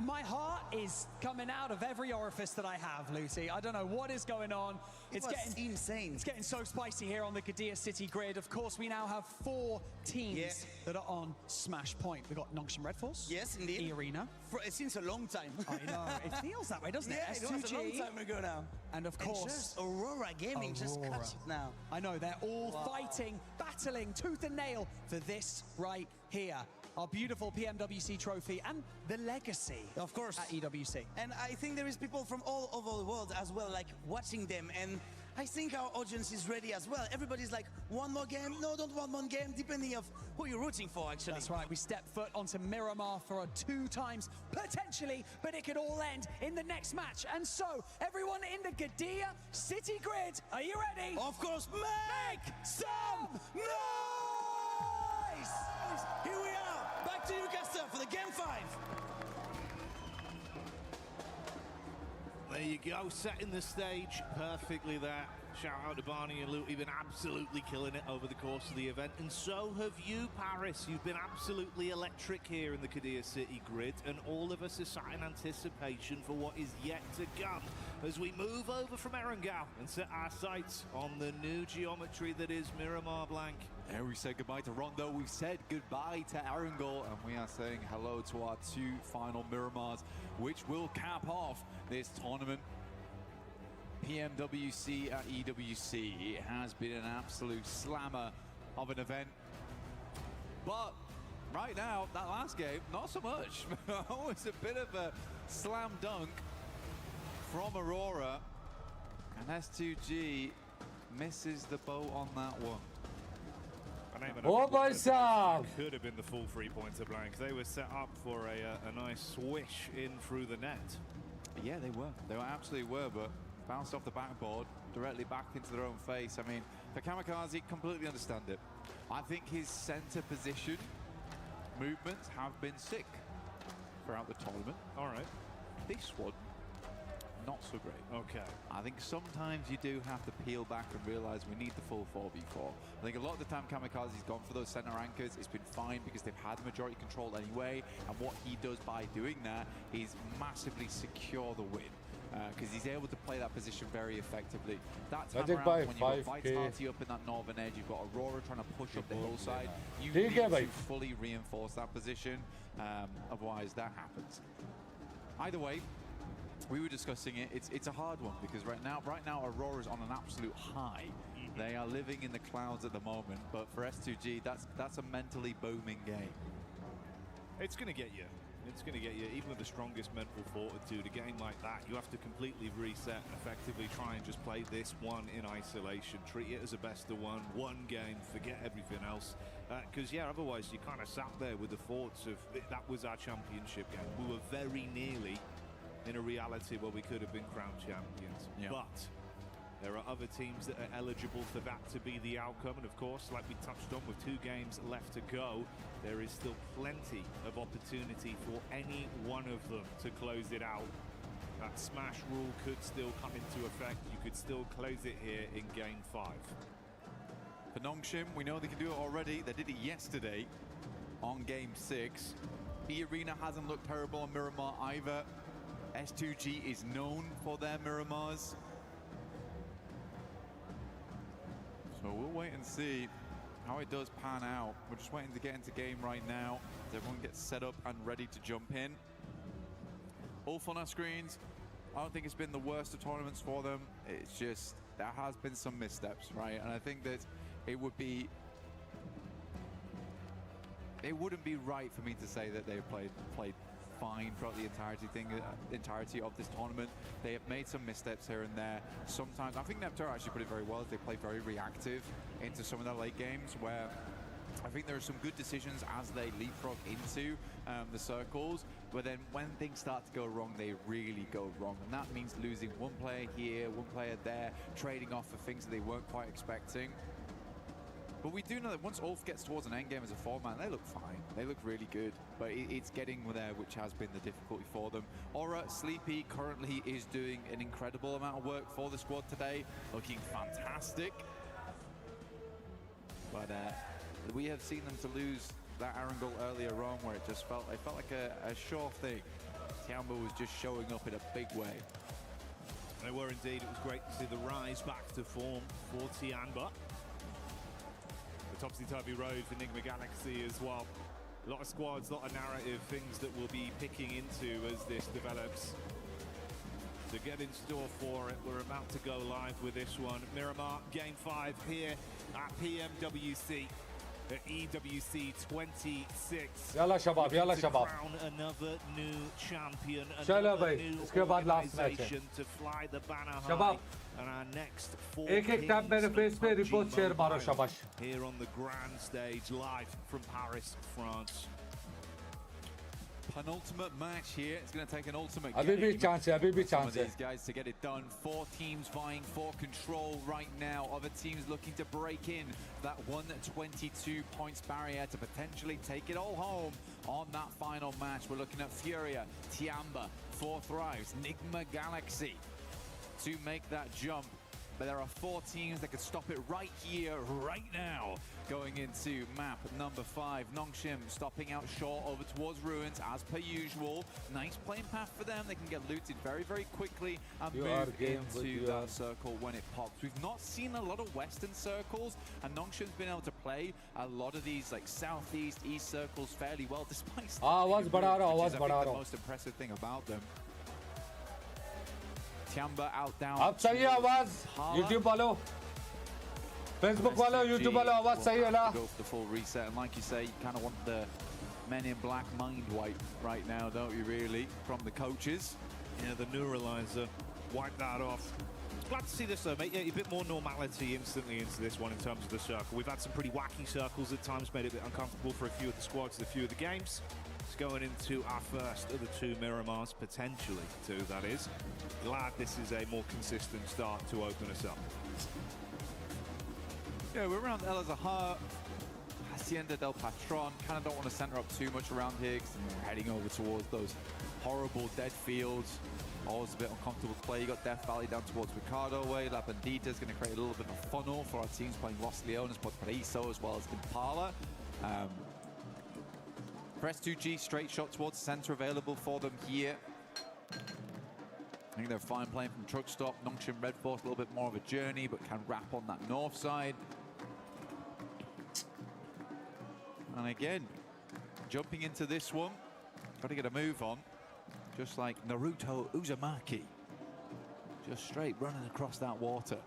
My heart is coming out of every orifice that I have, Lucy. I don't know what is going on. It's getting insane. It's getting so spicy here on the Qiddiya City grid. Of course, we now have 4 teams that are on Smash Point. We've got Nongshim Red Force. Yes, indeed. E-Arena. Since a long time. I know. It feels that way, doesn't it? Yeah, it was a long time ago now. And of course, just Aurora Gaming just cuts it now. I know, they're all fighting, battling tooth and nail for this right here. Our beautiful PMWC trophy and the legacy, of course, at EWC. And I think there is people from all over the world as well, like watching them. And I think our audience is ready as well. Everybody's like, one more game? No, don't want one game, depending of who you're rooting for, actually. That's right. We step foot onto Miramar for 2 times, potentially, but it could all end in the next match. And so, everyone in the Qiddiya City grid, are you ready? Of course, make some noise! Here we are, back to you, Caster, for the game 5. There you go, setting the stage perfectly there. Shout out to Barney and Luke, you've been absolutely killing it over the course of the event. And so have you, Paris. You've been absolutely electric here in the Qiddiya City grid. And all of us are sat in anticipation for what is yet to come as we move over from Erangel and set our sights on the new geometry that is Miramar Blanc. And we said goodbye to Rondo, we've said goodbye to Erangel, and we are saying hello to our 2 final Miramars, which will cap off this tournament. PMWC at EWC. It has been an absolute slammer of an event. But right now, that last game, not so much. It was a bit of a slam dunk from Aurora. And S2G misses the boat on that one. Oh, my son! Could have been the full 3-pointer blank. They were set up for a nice swish in through the net. Yeah, they were. They absolutely were, but bounced off the backboard, directly back into their own face. I mean, for Kamikaze, completely understand it. I think his center position movements have been sick throughout the tournament. All right. This one, not so great. Okay. I think sometimes you do have to peel back and realize we need the full 4v4. I think a lot of the time Kamikaze's gone for those center anchors. It's been fine because they've had majority control anyway. And what he does by doing that is massively secure the win. Because he's able to play that position very effectively. That time around, when you've got Vitality up in that northern edge, you've got Aurora trying to push up the hillside, you need to fully reinforce that position, otherwise that happens. Either way, we were discussing it, it's a hard one, because right now Aurora's on an absolute high. They are living in the clouds at the moment, but for S2G, that's a mentally booming game. It's going to get you. It's going to get you, even with the strongest mental fortitude, a game like that, you have to completely reset and effectively try and just play this one in isolation. Treat it as a best of one game, forget everything else. Because, yeah, otherwise you kind of sat there with the thoughts of, that was our championship game. We were very nearly in a reality where we could have been crowned champions. Yeah. But there are other teams that are eligible for that to be the outcome. And of course, like we touched on, with 2 games left to go, there is still plenty of opportunity for any one of them to close it out. That smash rule could still come into effect. You could still close it here in game 5. For Nongshim, we know they can do it already. They did it yesterday on game 6. E-Arena hasn't looked terrible on Miramar either. S2G is known for their Miramars. So we'll wait and see how it does pan out. We're just waiting to get into game right now. Everyone gets set up and ready to jump in. All fun on screens. I don't think it's been the worst of tournaments for them. It's just, there has been some missteps, right? And I think that it wouldn't be right for me to say that they've played fine throughout the entirety of this tournament. They have made some missteps here and there. Sometimes, I think Neptune actually put it very well. They play very reactive into some of their late games, where I think there are some good decisions as they leapfrog into the circles, but then when things start to go wrong, they really go wrong. And that means losing one player here, one player there, trading off for things that they weren't quite expecting. But we do know that once Ulf gets towards an endgame as a 4-man, they look fine. They look really good. But it's getting there, which has been the difficulty for them. Aura Sleepy currently is doing an incredible amount of work for the squad today. Looking fantastic. But we have seen them to lose that Arundel earlier on, where it felt like a sure thing. Tiamba was just showing up in a big way. They were indeed. It was great to see the rise back to form for Tiamba. The topsy-turvy road for Enigma Galaxy as well. A lot of squads, a lot of narrative, things that we'll be picking into as this develops. So get in store for it. We're about to go live with this one. Miramar, Game 5 here at PMWC. The EWC 26. Yalla shabab, yalla shabab. Crown another new champion, Chalo another bhai, new iske baad last match hai. organization to fly the banner high. Shabab. And our next 4 एक tab मेरे face पे report share मारो शाबाश. Here on the grand stage, live from Paris, France. Penultimate match here. It's going to take an ultimate अभी भी game chance है, अभी भी for some chance of है. these guys to get it done. 4 teams vying for control right now. Other teams looking to break in that 122 points barrier to potentially take it all home on that final match. We're looking at Furia, Tiamba, 4Thrives, Enigma Galaxy to make that jump. But there are 4 teams that could stop it right here, right now. Going into map number 5, Nongshim stopping out short over towards Ruins as per usual. Nice playing path for them. They can get looted very, very quickly and move into that circle when it pops. We've not seen a lot of western circles, and Nongshim's been able to play a lot of these like southeast, east circles fairly well, despite आवाज बढ़ा रहा हूँ, which is, आवाज I बढ़ा think, रहा the हूँ. most impressive thing about them. Tiamba out down. अब सही है आवाज. YouTube वालों, Facebook वालों, YouTube वालों, आवाज सही है ना? Go for the full reset, and like you say, you kind of want the Men in Black mind wipe right now, don't you? Really, from the coaches. Yeah, the neuralizer, wipe that off. Glad to see this though, mate. Yeah, a bit more normality instantly into this one in terms of the circle. We've had some pretty wacky circles at times, made it a bit uncomfortable for a few of the squads, a few of the games. It's going into our first of the 2 Miramars, potentially 2, that is. Glad this is a more consistent start to open us up. Yeah, we're around El Azahar, Hacienda del Patron. Kind of don't want to center up too much around here because we're heading over towards those horrible dead fields. Always a bit uncomfortable to play. You got Death Valley down towards Ricardo way. La Bandita is going to create a little bit of a funnel for our teams playing Los Leones, Porto as well as Impala. Press 2G, straight shot towards the center available for them here. I think they're fine playing from truck stop. Nongshim Red Force, a little bit more of a journey, but can wrap on that north side. And again, jumping into this one, got to get a move on. Just like Naruto Uzumaki. Just straight running across that water.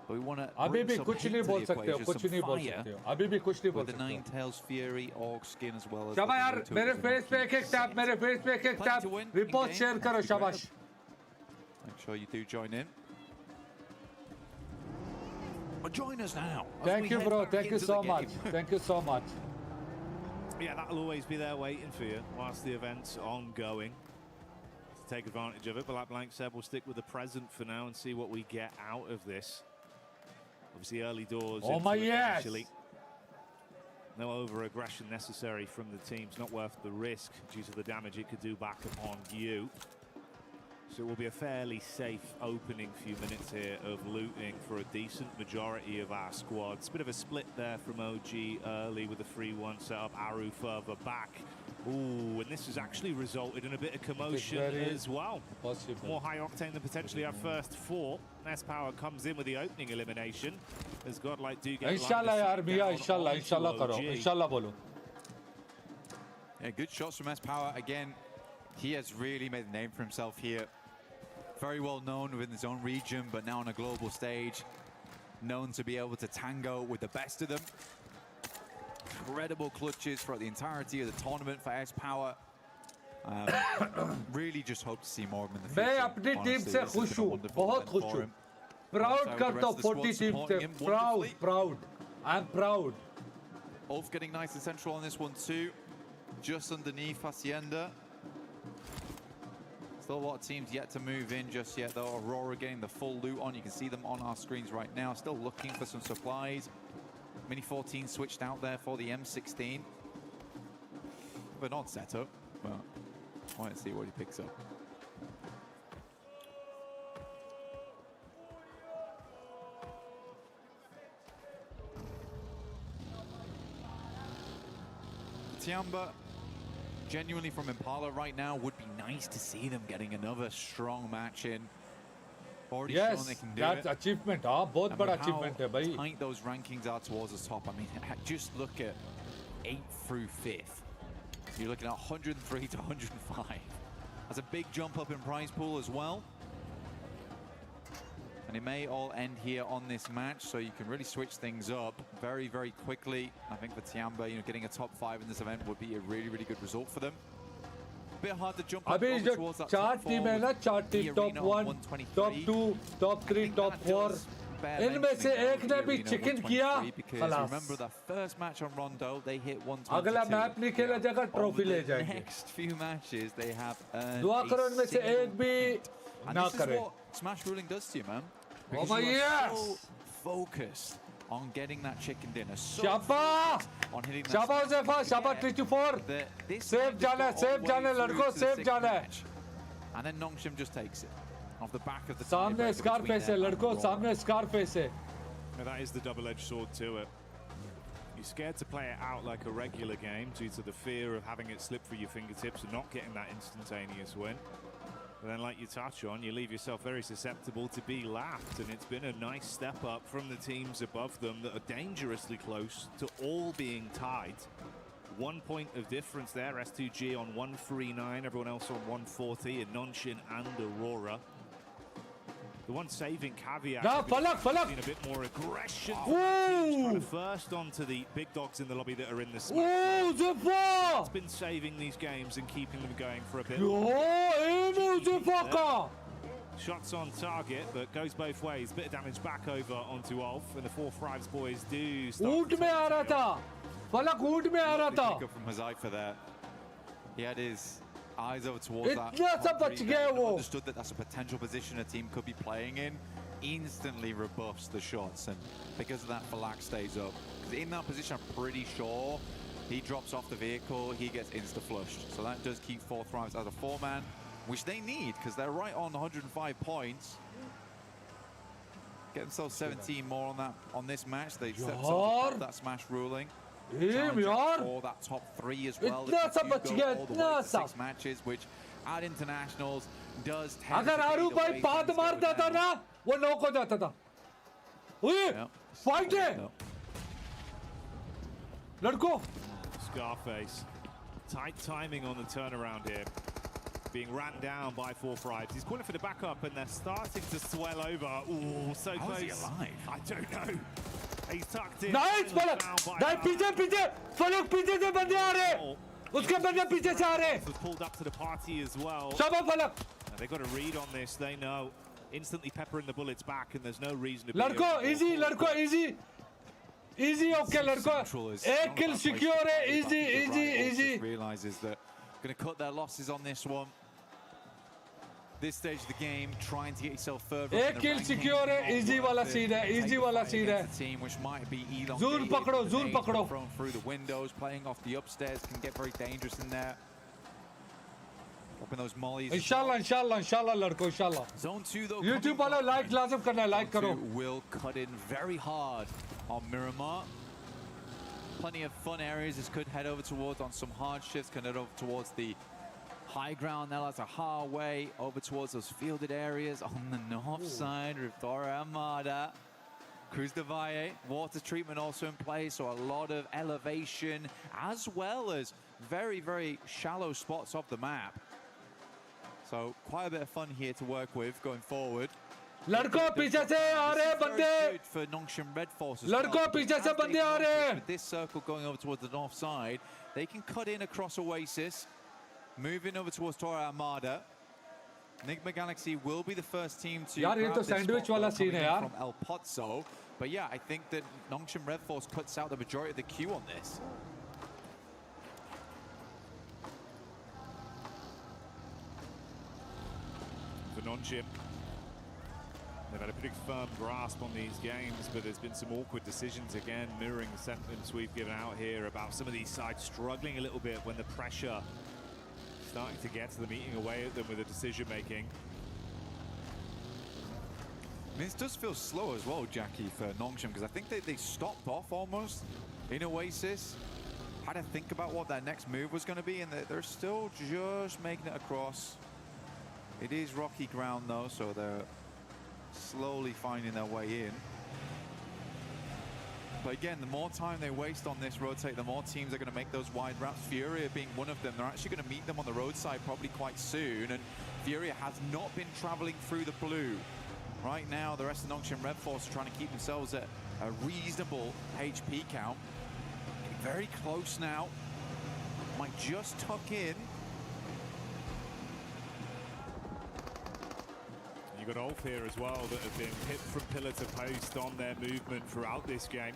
But we want to अभी भी कुछ नहीं बोल सकते हो, कुछ नहीं बोल सकते हो. अभी भी कुछ नहीं बोल with the सकते हो. Nine Tails Fury, Org Skin as well as. शाबाश यार, मेरे फेस पे एक-एक टैप, मेरे फेस पे एक-एक टैप. रिपोर्ट शेयर करो, शाबाश. Make sure you do join in. But join us now. Thank you, bro. Thank you so much. Thank you so much. Yeah, that'll always be there waiting for you whilst the event's ongoing. To take advantage of it, but like Blank said, we'll stick with the present for now and see what we get out of this. Obviously, early doors. Oh my yes! Actually. No over-aggression necessary from the teams, not worth the risk due to the damage it could do back upon you. So it will be a fairly safe opening few minutes here of looting for a decent majority of our squads. Bit of a split there from OG early with the 3-1 setup, Aru further back. Ooh, and this has actually resulted in a bit of commotion as well. Possible. More high octane than potentially our first 4. S-Power comes in with the opening elimination. As Godlike do get इंशाल्लाह यार भैया, इंशाल्लाह करो, इंशाल्लाह बोलो. Yeah, good shots from S-Power. Again, he has really made a name for himself here. Very well known within his own region, but now on a global stage. Known to be able to tango with the best of them. Incredible clutches throughout the entirety of the tournament for S-Power. Really just hope to see more of him in the future. मैं अपनी team से खुश हूँ, बहुत खुश हूँ. Proud करता हूँ 40 टीम से. Proud. I'm proud. Ulf getting nice and central on this one too. Just underneath Hacienda. Still a lot of teams yet to move in just yet though. Aurora getting the full loot on. You can see them on our screens right now. Still looking for some supplies. Mini 14 switched out there for the M16. But not setup, but I want to see what he picks up. Tiamba, genuinely from Impala right now, would be nice to see them getting another strong match in. Already yes, shown they can do that's it. achievement. Both And bad with achievement hai, how bhai. tight those rankings are towards the top. I mean, just look at 8th through 5th. You're looking at 103 to 105. That's a big jump up in prize pool as well. And it may all end here on this match, so you can really switch things up very, very quickly. I think for Tiamba, getting a top 5 in this event would be a really, really good result for them. Bit hard to jump up Abhi over towards that chart top 4 team hai na, chart team top 1, top 2, top 3, top 4. इनमें से एक ने भी chicken किया, खलास. Remember the first match on Rondo, they hit 122. अगला map नहीं खेला जाएगा, ट्रॉफी ले जाएंगे. Next few matches, they have earned दुआ करो इनमें से एक भी and ना this is करे. what Smash Ruling does to you, man. Oh Because my you are yes! so focused on getting that chicken dinner. So Shaba! focused on hitting that Shaba Zefa, Shaba 3-4. Save जाना, save जाना लड़कों, save जाना. And then Nongshim just takes it off the back of the सामने Scarface है लड़कों, सामने Scarface है. Now that is the double-edged sword to it. You're scared to play it out like a regular game due to the fear of having it slip through your fingertips and not getting that instantaneous win. But then, like you touch on, you leave yourself very susceptible to be laughed, and it's been a nice step up from the teams above them that are dangerously close to all being tied. 1 point of difference there, S2G on 139, everyone else on 140, and Nonshin and Aurora. The one saving caveat being a bit more aggression. Teams trying to first onto the big dogs in the lobby that are in the smash. It's been saving these games and keeping them going for a bit. Shots on target, but goes both ways. Bit of damage back over onto Ulf, and the 4Thrives boys do start. ऊंट में आ रहा था, फलक ऊंट में आ रहा था. Pick up from Hazaifa there. He had his eyes over towards that. Understood that that's a potential position a team could be playing in. Instantly rebuffs the shots, and because of that, Falak stays up. Because in that position, I'm pretty sure he drops off the vehicle, he gets insta-flushed. So that does keep 4Thrives as a 4-man, which they need, because they're right on 105 points. Get themselves 17 more on this match. They set themselves above that smash ruling. For that top 3 as well. इतना सब बच गया, इतना सब. 6 matches, which at internationals does tend अगर to Aaru be भाई the way पाद things मारता go था down. ना, वो नॉक हो जाता था. उए, फाइट है. लड़कों. Scarface. Tight timing on the turnaround here. Being ran down by 4Thrives. He's calling for the backup, and they're starting to swell over. Ooh, so close. How is he alive? I don't know. He's tucked in. Nice फलक. Nice पीछे फलक पीछे से बंदे आ रहे. उसके बंदे पीछे से आ रहे. Was pulled up to the party as well. शाबाश फलक. They've got a read on this. They know. Instantly peppering the bullets back, and there's no reason to be. लड़कों easy, लड़कों easy. Easy, okay, लड़कों. एक kill secure है. Easy. Realizes that going to cut their losses on this one. This stage of the game, trying to get yourself further. एक kill secure है. Easy वाला scene है. Easy वाला scene है. Team which might be Zoom पकड़ो, zoom पकड़ो. Thrown through the windows, playing off the upstairs can get very dangerous in there. Dropping those mollies. इंशाल्लाह लड़कों इंशाल्लाह. Zone 2 though. YouTube वाला like लाजम करना है, like करो. Will cut in very hard on Miramar. Plenty of fun areas. This could head over towards on some hard shifts. Can head over towards the high ground. Now that's a highway over towards those fielded areas on the north side. Torre Armada. Cruz de Valle. Water treatment also in place, so a lot of elevation as well as very, very shallow spots of the map. So quite a bit of fun here to work with going forward. लड़कों पीछे से आ रहे बंदे. For Nongshim Red Force as लड़कों well. पीछे से बंदे आ रहे. With this circle going over towards the north side, they can cut in across Oasis, moving over towards Torre Armada. Enigma Galaxy will be the first team to यार ये grab तो this sandwich spot वाला coming scene है in यार. from El Pozzo. But yeah, I think that Nongshim Red Force cuts out the majority of the queue on this. For Nongshim. They've had a pretty firm grasp on these games, but there's been some awkward decisions again, mirroring the sentiments we've given out here about some of these sides struggling a little bit when the pressure starting to get to them, eating away at them with the decision making. I mean, this does feel slow as well, Jackie, for Nongshim, because I think they stopped off almost in Oasis. Had to think about what their next move was going to be, and they're still just making it across. It is rocky ground, though, so they're slowly finding their way in. But again, the more time they waste on this rotate, the more teams are going to make those wide routes. Furia being one of them. They're actually going to meet them on the roadside probably quite soon, and Furia has not been traveling through the blue. Right now, the rest of Nongshim Red Force are trying to keep themselves at a reasonable HP count. Getting very close now. Might just tuck in. You've got Ulf here as well that have been hit from pillar to post on their movement throughout this game.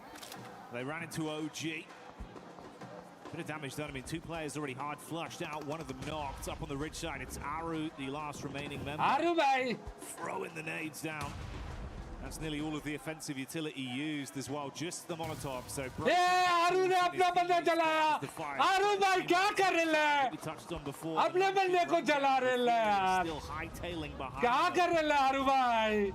They ran into OG. Bit of damage done. I mean, two players already hard flushed out. One of them knocked up on the ridge side. It's Aru, the last remaining member. Aru, bhai! Throwing the nades down. That's nearly all of the offensive utility used as well. Just the Molotov. So Aru ne apna banda jalaya. Aru bhai, kya kar rahe hai? We touched on before. Apne bande ko jala rahe hai. Still hightailing behind. Kya kar rahe hai, Aru bhai?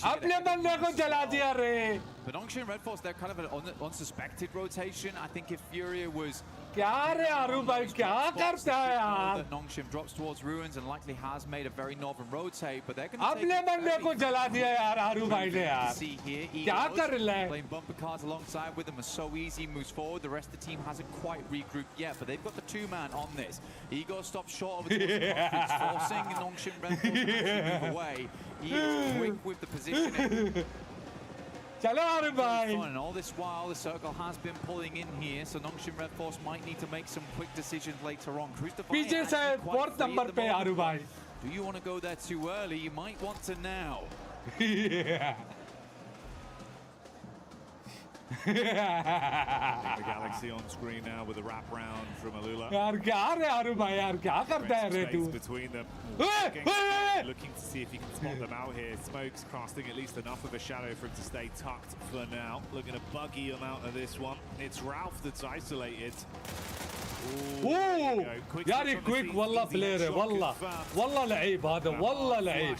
Apne bande ko jala diya re. But Nongshim Red Force, they're kind of an unsuspected rotation. I think if Furia was... Kya re Aru bhai, kya karta hai yaar? That Nongshim drops towards ruins and likely has made a very northern rotate, but they're going to Apne bande ko jala diya yaar, Aru bhai ne yaar. See here, Kya kar rahe hai? playing bumper cars alongside with them are so easy, moves forward. The rest of the team hasn't quite regrouped yet, but they've got the two-man on this. Igor stops short of it, forcing Nongshim Red Force to move away. He is quick with the positioning. And all this while, the circle has been pulling in here, so Nongshim Red Force might need to make some quick decisions later on. Cruise पीछे से Porte number पे आरू भाई. Do you want to go there too early? You might want to now. The Galaxy on screen now with a wrap round from Alula. यार क्या रे आरू भाई यार क्या करता है रे तू? Between them. Looking to see if he can spot them out here. Smoke's casting at least enough of a shadow for him to stay tucked for now. Looking to buggy him out of this one. It's Ralph that's isolated. यार ये quick والله player है والله والله लعيب هذا والله لعيب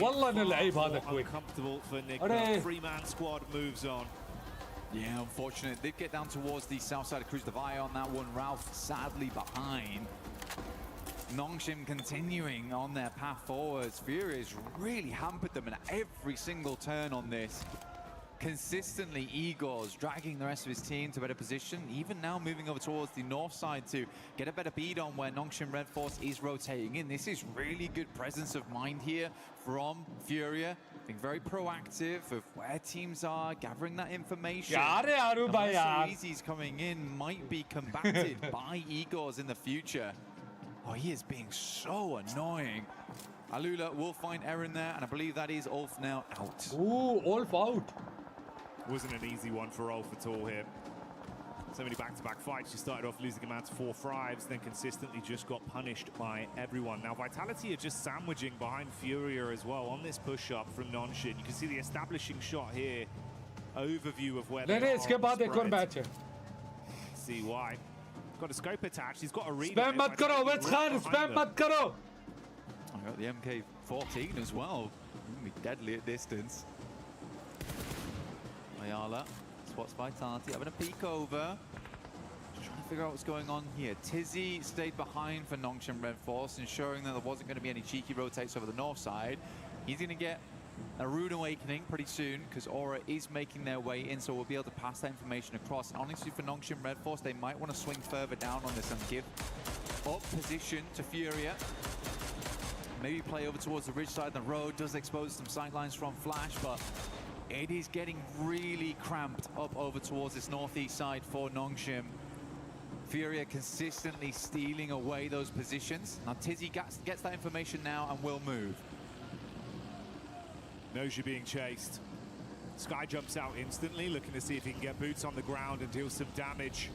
والله إنه لعيب هذا quick. Uncomfortable for Nick. The three-man squad moves on. Yeah, unfortunate. Did get down towards the south side of Cruz Davai on that one. Ralph sadly behind. Nongshim continuing on their path forwards. Furia's really hampered them in every single turn on this. Consistently, Igor's dragging the rest of his team to better position. Even now moving over towards the north side to get a better beat on where Nongshim Red Force is rotating in. This is really good presence of mind here from Furia. Being very proactive of where teams are, gathering that information. So Easy's coming in might be combated by Igor's in the future. Oh, he is being so annoying. Alula will find Eren there, and I believe that is Ulf now out. Ooh, Ulf out. Wasn't an easy one for Ulf at all here. So many back-to-back fights. She started off losing a man to 4Thrives, then consistently just got punished by everyone. Now, Vitality are just sandwiching behind Furia as well on this push-up from Nongshim. You can see the establishing shot here. Overview of where they are. इसके बाद एक और match है. See why. Got a scope attached. He's got a read. Spam मत करो, Wes Khan. Spam मत करो. I got the MK14 as well. Be deadly at distance. Ayala spots Vitality, having a peek over. Just trying to figure out what's going on here. Tizzy stayed behind for Nongshim Red Force, ensuring that there wasn't going to be any cheeky rotates over the north side. He's going to get a rude awakening pretty soon because Aura is making their way in, so we'll be able to pass that information across. Honestly, for Nongshim Red Force, they might want to swing further down on this and give up position to Furia. Maybe play over towards the ridge side of the road. Does expose some sightlines from Flash, but it is getting really cramped up over towards this northeast side for Nongshim. Furia consistently stealing away those positions. Now Tizzy gets that information now and will move. Knows you're being chased. Sky jumps out instantly, looking to see if he can get boots on the ground and deal some damage.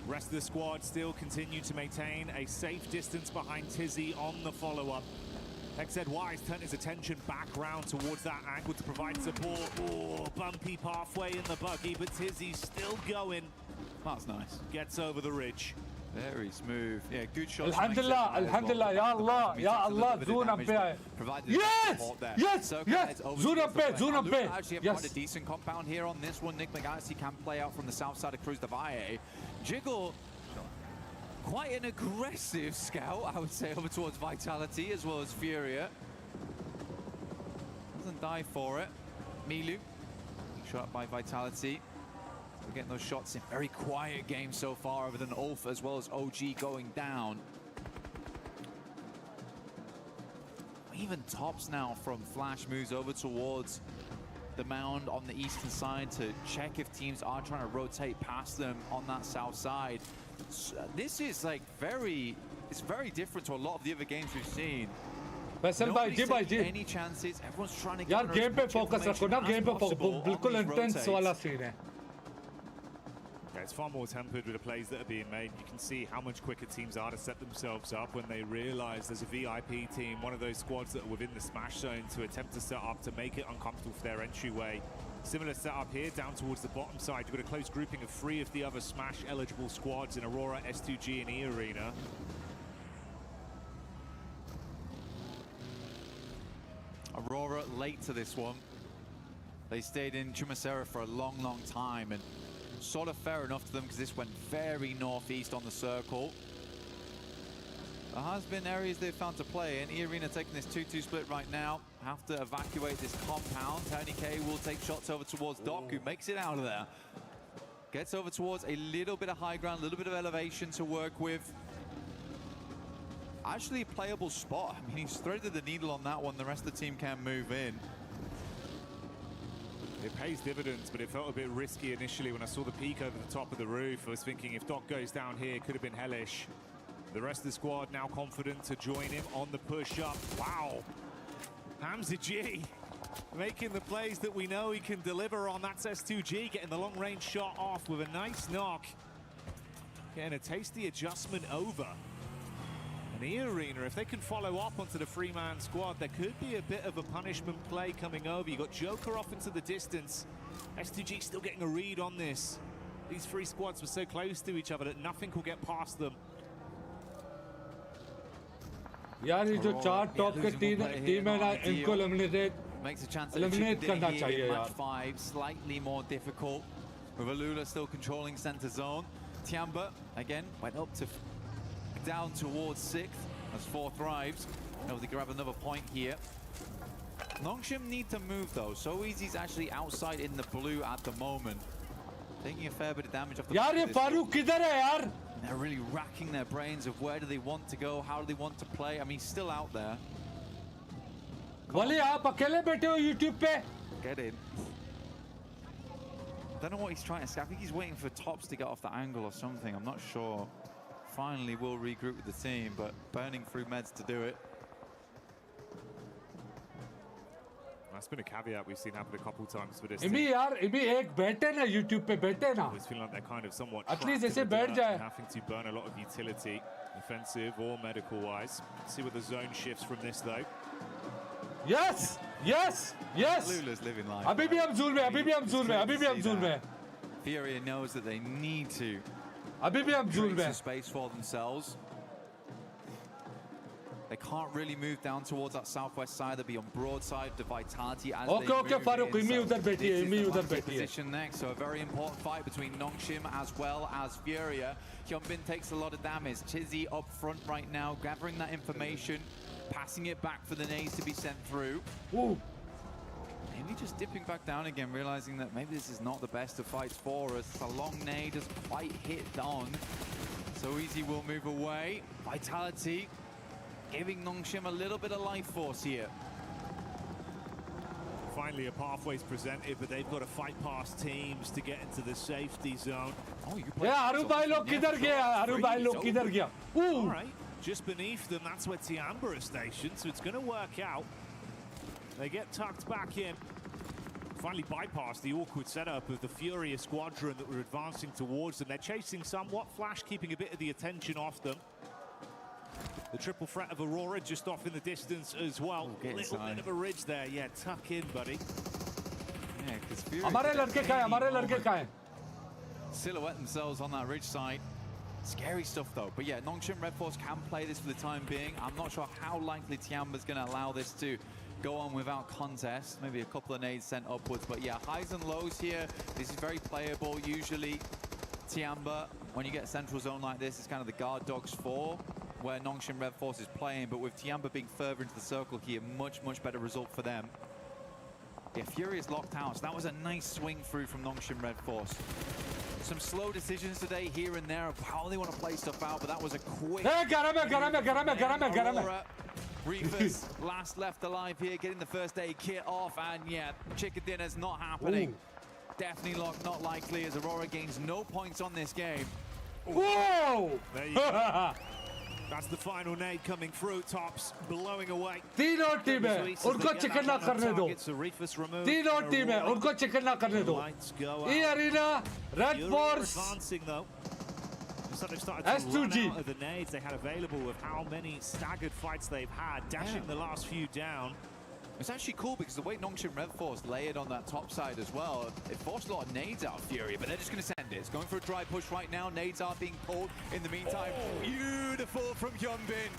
Rest of the squad still continue to maintain a safe distance behind Tizzy on the follow-up. XZY's turned his attention back round towards that angle to provide support. Oh, bumpy pathway in the buggy, but Tizzy's still going. That's nice. Gets over the ridge. Very smooth. Yeah, good shot. Alhamdulillah, Alhamdulillah, Ya Allah, Ya Allah, zoom up there. Yes! Yes! Yes! Zoom up there, zoom up there. Actually have quite a decent compound here on this one. Nick McGarty can play out from the south side of Cruz de Valle. Jiggle, quite an aggressive scout, I would say, over towards Vitality as well as Furia. Doesn't die for it. Milu, shot by Vitality. We're getting those shots in. Very quiet game so far, other than Ulf as well as OG going down. Even Tops now from Flash moves over towards the mound on the eastern side to check if teams are trying to rotate past them on that south side. This is like it's very different to a lot of the other games we've seen. Nobody's taking any chances. Everyone's trying to get game पे focus रखो ना, game पे focus. बिल्कुल intense वाला scene है. Yeah, it's far more tempered with the plays that are being made. You can see how much quicker teams are to set themselves up when they realize there's a VIP team, one of those squads that are within the smash zone, to attempt to set up to make it uncomfortable for their entryway. Similar setup here down towards the bottom side. You've got a close grouping of 3 of the other smash eligible squads in Aurora, S2G and E Arena. Aurora late to this one. They stayed in Chumacera for a long, long time, and sort of fair enough to them because this went very northeast on the circle. There has been areas they've found to play in. E-Arena taking this 2-2 split right now. Have to evacuate this compound. Tony K will take shots over towards Doc, who makes it out of there. Gets over towards a little bit of high ground, a little bit of elevation to work with. Actually a playable spot. I mean, he's threaded the needle on that one. The rest of the team can move in. It pays dividends, but it felt a bit risky initially when I saw the peak over the top of the roof. I was thinking if Doc goes down here, it could have been hellish. The rest of the squad now confident to join him on the push-up. Wow. Hamza G making the plays that we know he can deliver on. That's S2G getting the long-range shot off with a nice knock. Getting a tasty adjustment over. And E-Arena, if they can follow up onto the 3-man squad, there could be a bit of a punishment play coming over. You got Joker off into the distance. S2G still getting a read on this. These 3 squads were so close to each other that nothing will get past them. यार ये जो 4 top के team है ना, इनको makes a chance eliminate करना चाहिए यार. 5 slightly more difficult. With Alula still controlling center zone. Tiamba again went up to down towards 6th as 4Thrives able to grab another point here. Nongshim need to move though. So Easy's actually outside in the blue at the moment, taking a fair bit of damage off the. यार ये फारूक किधर है यार? They're really racking their brains of where do they want to go, how do they want to play. I mean, he's still out there. वली आप अकेले बैठे हो YouTube पे? Get in. Don't know what he's trying to say. I think he's waiting for Tops to get off the angle or something. I'm not sure. Finally, we'll regroup with the team, but burning through meds to do it. That's been a caveat we've seen happen a couple times for this. Emmy यार Emmy एक बैठे ना YouTube पे बैठे ना. It's feeling like they're kind of somewhat at least trapped ऐसे in the बैठ dirt जाए. and having to burn a lot of utility, offensive or medical wise. See what the zone shifts from this though. Yes, yes, yes. Lula's living life. अभी भी हम zoom में, अभी भी हम zoom में, अभी भी हम zoom में. Furia knows that they need to अभी भी हम zoom create में. some space for themselves. They can't really move down towards that southwest side. They'll be on broadside to Vitality as Okay, they okay, move Farooq, in. Emmy So उधर बैठी है, this is Emmy the उधर market बैठी है. position next. So a very important fight between Nongshim as well as Furia. Hyunbin takes a lot of damage. Chizzy up front right now, gathering that information, passing it back for the nades to be sent through. Ooh. Maybe just dipping back down again, realizing that maybe this is not the best of fights for us. It's a long nade, doesn't quite hit on. So Easy will move away. Vitality giving Nongshim a little bit of life force here. Finally, a pathway's presented, but they've got to fight past teams to get into the safety zone. Oh, you Yeah, Aru bhai log kidhar gaya? Aru bhai log kidhar gaya? All right, just beneath them, that's where Tiamba is stationed, so it's going to work out. They get tucked back in. Finally bypass the awkward setup of the Furia squadron that were advancing towards them. They're chasing somewhat. Flash keeping a bit of the attention off them. The triple threat of Aurora just off in the distance as well. Little bit of a ridge there. Yeah, tuck in, buddy. Yeah, because Fury हमारे लड़के का है, हमारे लड़के का है. silhouette themselves on that ridge side. Scary stuff though. But yeah, Nongshim Red Force can play this for the time being. I'm not sure how likely Tiamba's going to allow this to go on without contest. Maybe a couple of nades sent upwards. But yeah, highs and lows here. This is very playable. Usually Tiamba, when you get a central zone like this, it's kind of the guard dogs for where Nongshim Red Force is playing. But with Tiamba being further into the circle here, much better result for them. Yeah, Fury is locked out. So that was a nice swing through from Nongshim Red Force. Some slow decisions today here and there of how they want to play stuff out, but that was a quick... Hey, Aurora, Reefers last left alive here, getting the first aid kit off, and yeah, chicken dinner's not happening. Ooh. Definitely not likely as Aurora gains no points on this game. Whoa! There you go. That's the final nade coming through. Tops blowing away. तीनों team है, उनको chicken ना करने दो. तीनों team है, उनको chicken ना करने दो. E Arena, Red Force, S2G. Out of the nades they had available with how many staggered fights they've had, dashing the last few down. It's actually cool because the way Nongshim Red Force layered on that top side as well, it forced a lot of nades out of Fury, but they're just going to send it. It's going for a dry push right now. Nades are being pulled in the meantime. Beautiful from Hyunbin.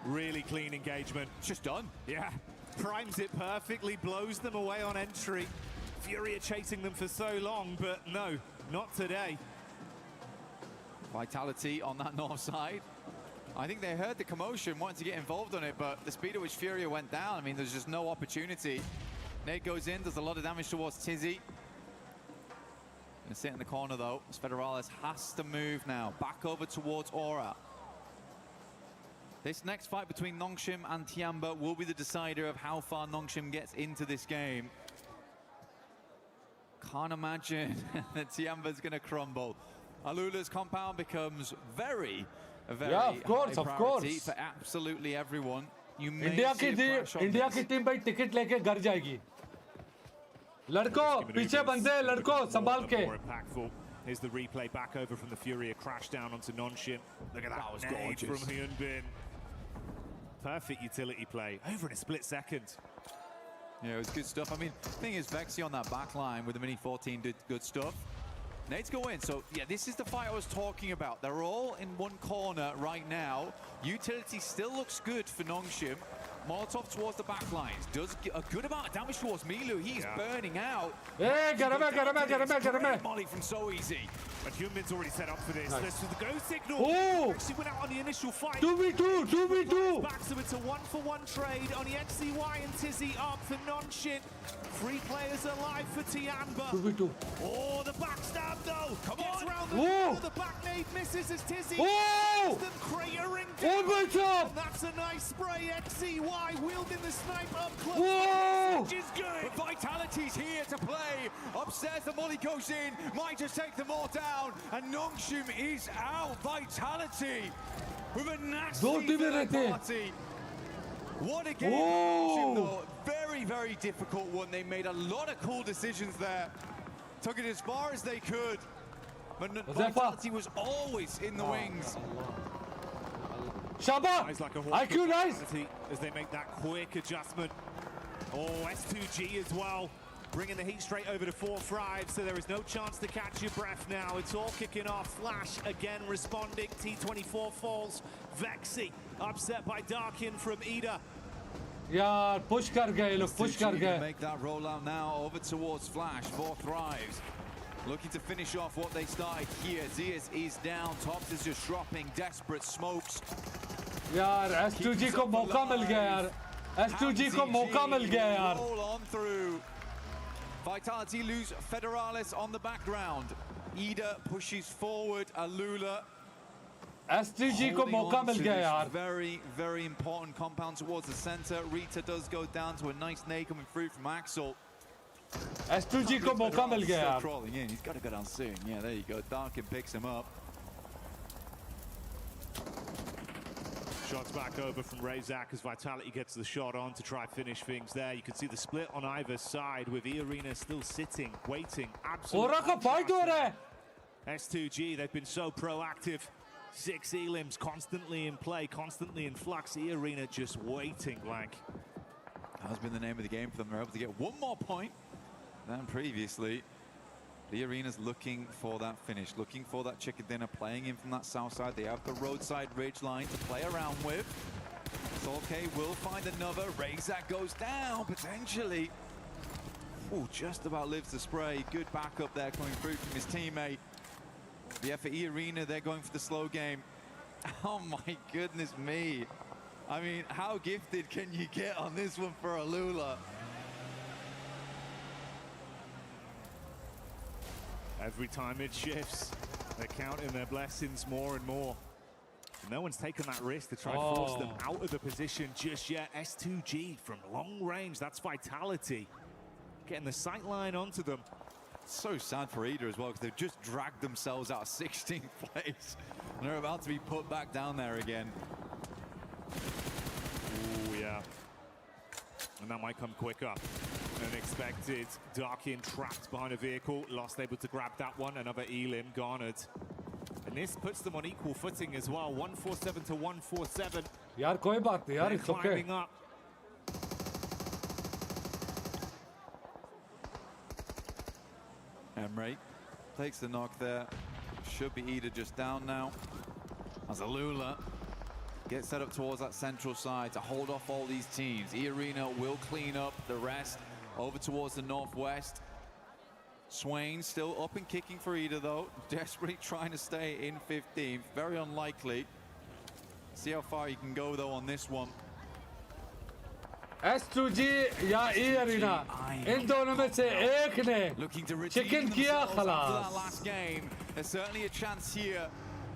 Really clean engagement. It's just done. Yeah. Primes it perfectly, blows them away on entry. Fury are chasing them for so long, but no, not today. Vitality on that north side. I think they heard the commotion, wanted to get involved on it, but the speed at which Furia went down, I mean, there's just no opportunity. Nate goes in, does a lot of damage towards Tizzy. Gonna sit in the corner though, as Federales has to move now, back over towards Aura. This next fight between Nongshim and Tiamba will be the decider of how far Nongshim gets into this game. Can't imagine that Tiamba's gonna crumble. Alula's compound becomes very of course, for absolutely everyone. You may India की team भाई ticket लेके घर जाएगी. लड़कों पीछे बंदे लड़कों संभाल के. Here's the replay back over from the Furia crash down onto Nongshim. Look at that, was nade gorgeous from Hyunbin. Perfect utility play over in a split second. Yeah, it was good stuff. I mean, the thing is, Vexy on that back line with the Mini 14 did good stuff. Nades go in, so yeah, this is the fight I was talking about. They're all in one corner right now. Utility still looks good for Nongshim. Molotov towards the back lines. Does a good amount of damage towards Milu. He's burning out. Hey, get him. Molly from So Easy. But Hyunbin's already set up for this. Nice. This is the go signal. Oh! Actually went out on the initial fight. 2v2. Back, so it's a 1-for-1 trade on the XCY and Tizzy up for Nongshim. 3 players alive for Tiamba. 2v2. Oh, the backstab though. Come Gets on. around the back nade misses as Tizzy. Oh! Them cratering Oh down. my God! And that's a nice spray. XCY wielding the sniper up close. Whoa! Which is good. But Vitality's here to play. Upstairs, the Molly goes in. Might just take them all down. And Nongshim is out. Vitality with a nasty third party. What a game for Nongshim, though. Very difficult one. They made a lot of cool decisions there. Took it as far as they could. But Vitality was always in the wings. Shaba! IQ nice! As they make that quick adjustment. Oh, S2G as well. Bringing the heat straight over to 4Thrives, so there is no chance to catch your breath now. It's all kicking off. Flash again responding. T24 falls. Vexy upset by Darkin from Ida. यार push कर गए लोग push कर गए. Make that rollout now over towards Flash. 4Thrives looking to finish off what they started here. Zias is down. Tops is just dropping. Desperate smokes. यार S2G को मौका मिल गया यार. S2G को मौका मिल गया यार. Roll on through. Vitality lose Federales on the background. Ida pushes forward. Alula. S2G को मौका मिल गया यार. Very important compound towards the center. Rita does go down to a nice nade coming through from Axel. S2G को मौका मिल गया यार. Crawling in. He's got to go down soon. Yeah, there you go. Darkin picks him up. Shots back over from Razak as Vitality gets the shot on to try finish things there. You can see the split on either side with E-Arena still sitting, waiting. Absolutely. Aura का fight हो रहा है. S2G, they've been so proactive 6 elims constantly in play, constantly in flux. E-Arena just waiting blank. Has been the name of the game for them. They're able to get one more point than previously. The Arena's looking for that finish, looking for that chicken dinner, playing in from that south side. They have the roadside ridge line to play around with. Solke will find another. Razak goes down, potentially. Ooh, just about lives the spray. Good backup there coming through from his teammate. Yeah, for E-Arena, they're going for the slow game. Oh my goodness me. I mean, how gifted can you get on this one for Alula? Every time it shifts, they're counting their blessings more and more. No one's taken that risk to try and force them out of the position just yet. S2G from long range, that's Vitality. Getting the sight line onto them. So sad for Ida as well, because they've just dragged themselves out of 16th place. And they're about to be put back down there again. Ooh, yeah. And that might come quicker than expected. Darkin trapped behind a vehicle. Lost able to grab that one. Another Elim garnered. And this puts them on equal footing as well. 147 to 147. यार कोई बात नहीं यार, it's okay. Climbing up. Emre takes the knock there. Should be Ida just down now. As Alula gets set up towards that central side to hold off all these teams. E-Arena will clean up the rest over towards the northwest. Swain still up and kicking for Ida though. Desperately trying to stay in 15th. Very unlikely. See how far you can go though on this one. S2G या E-Arena, इन दोनों में से एक ने chicken किया खलास. Last game, there's certainly a chance here.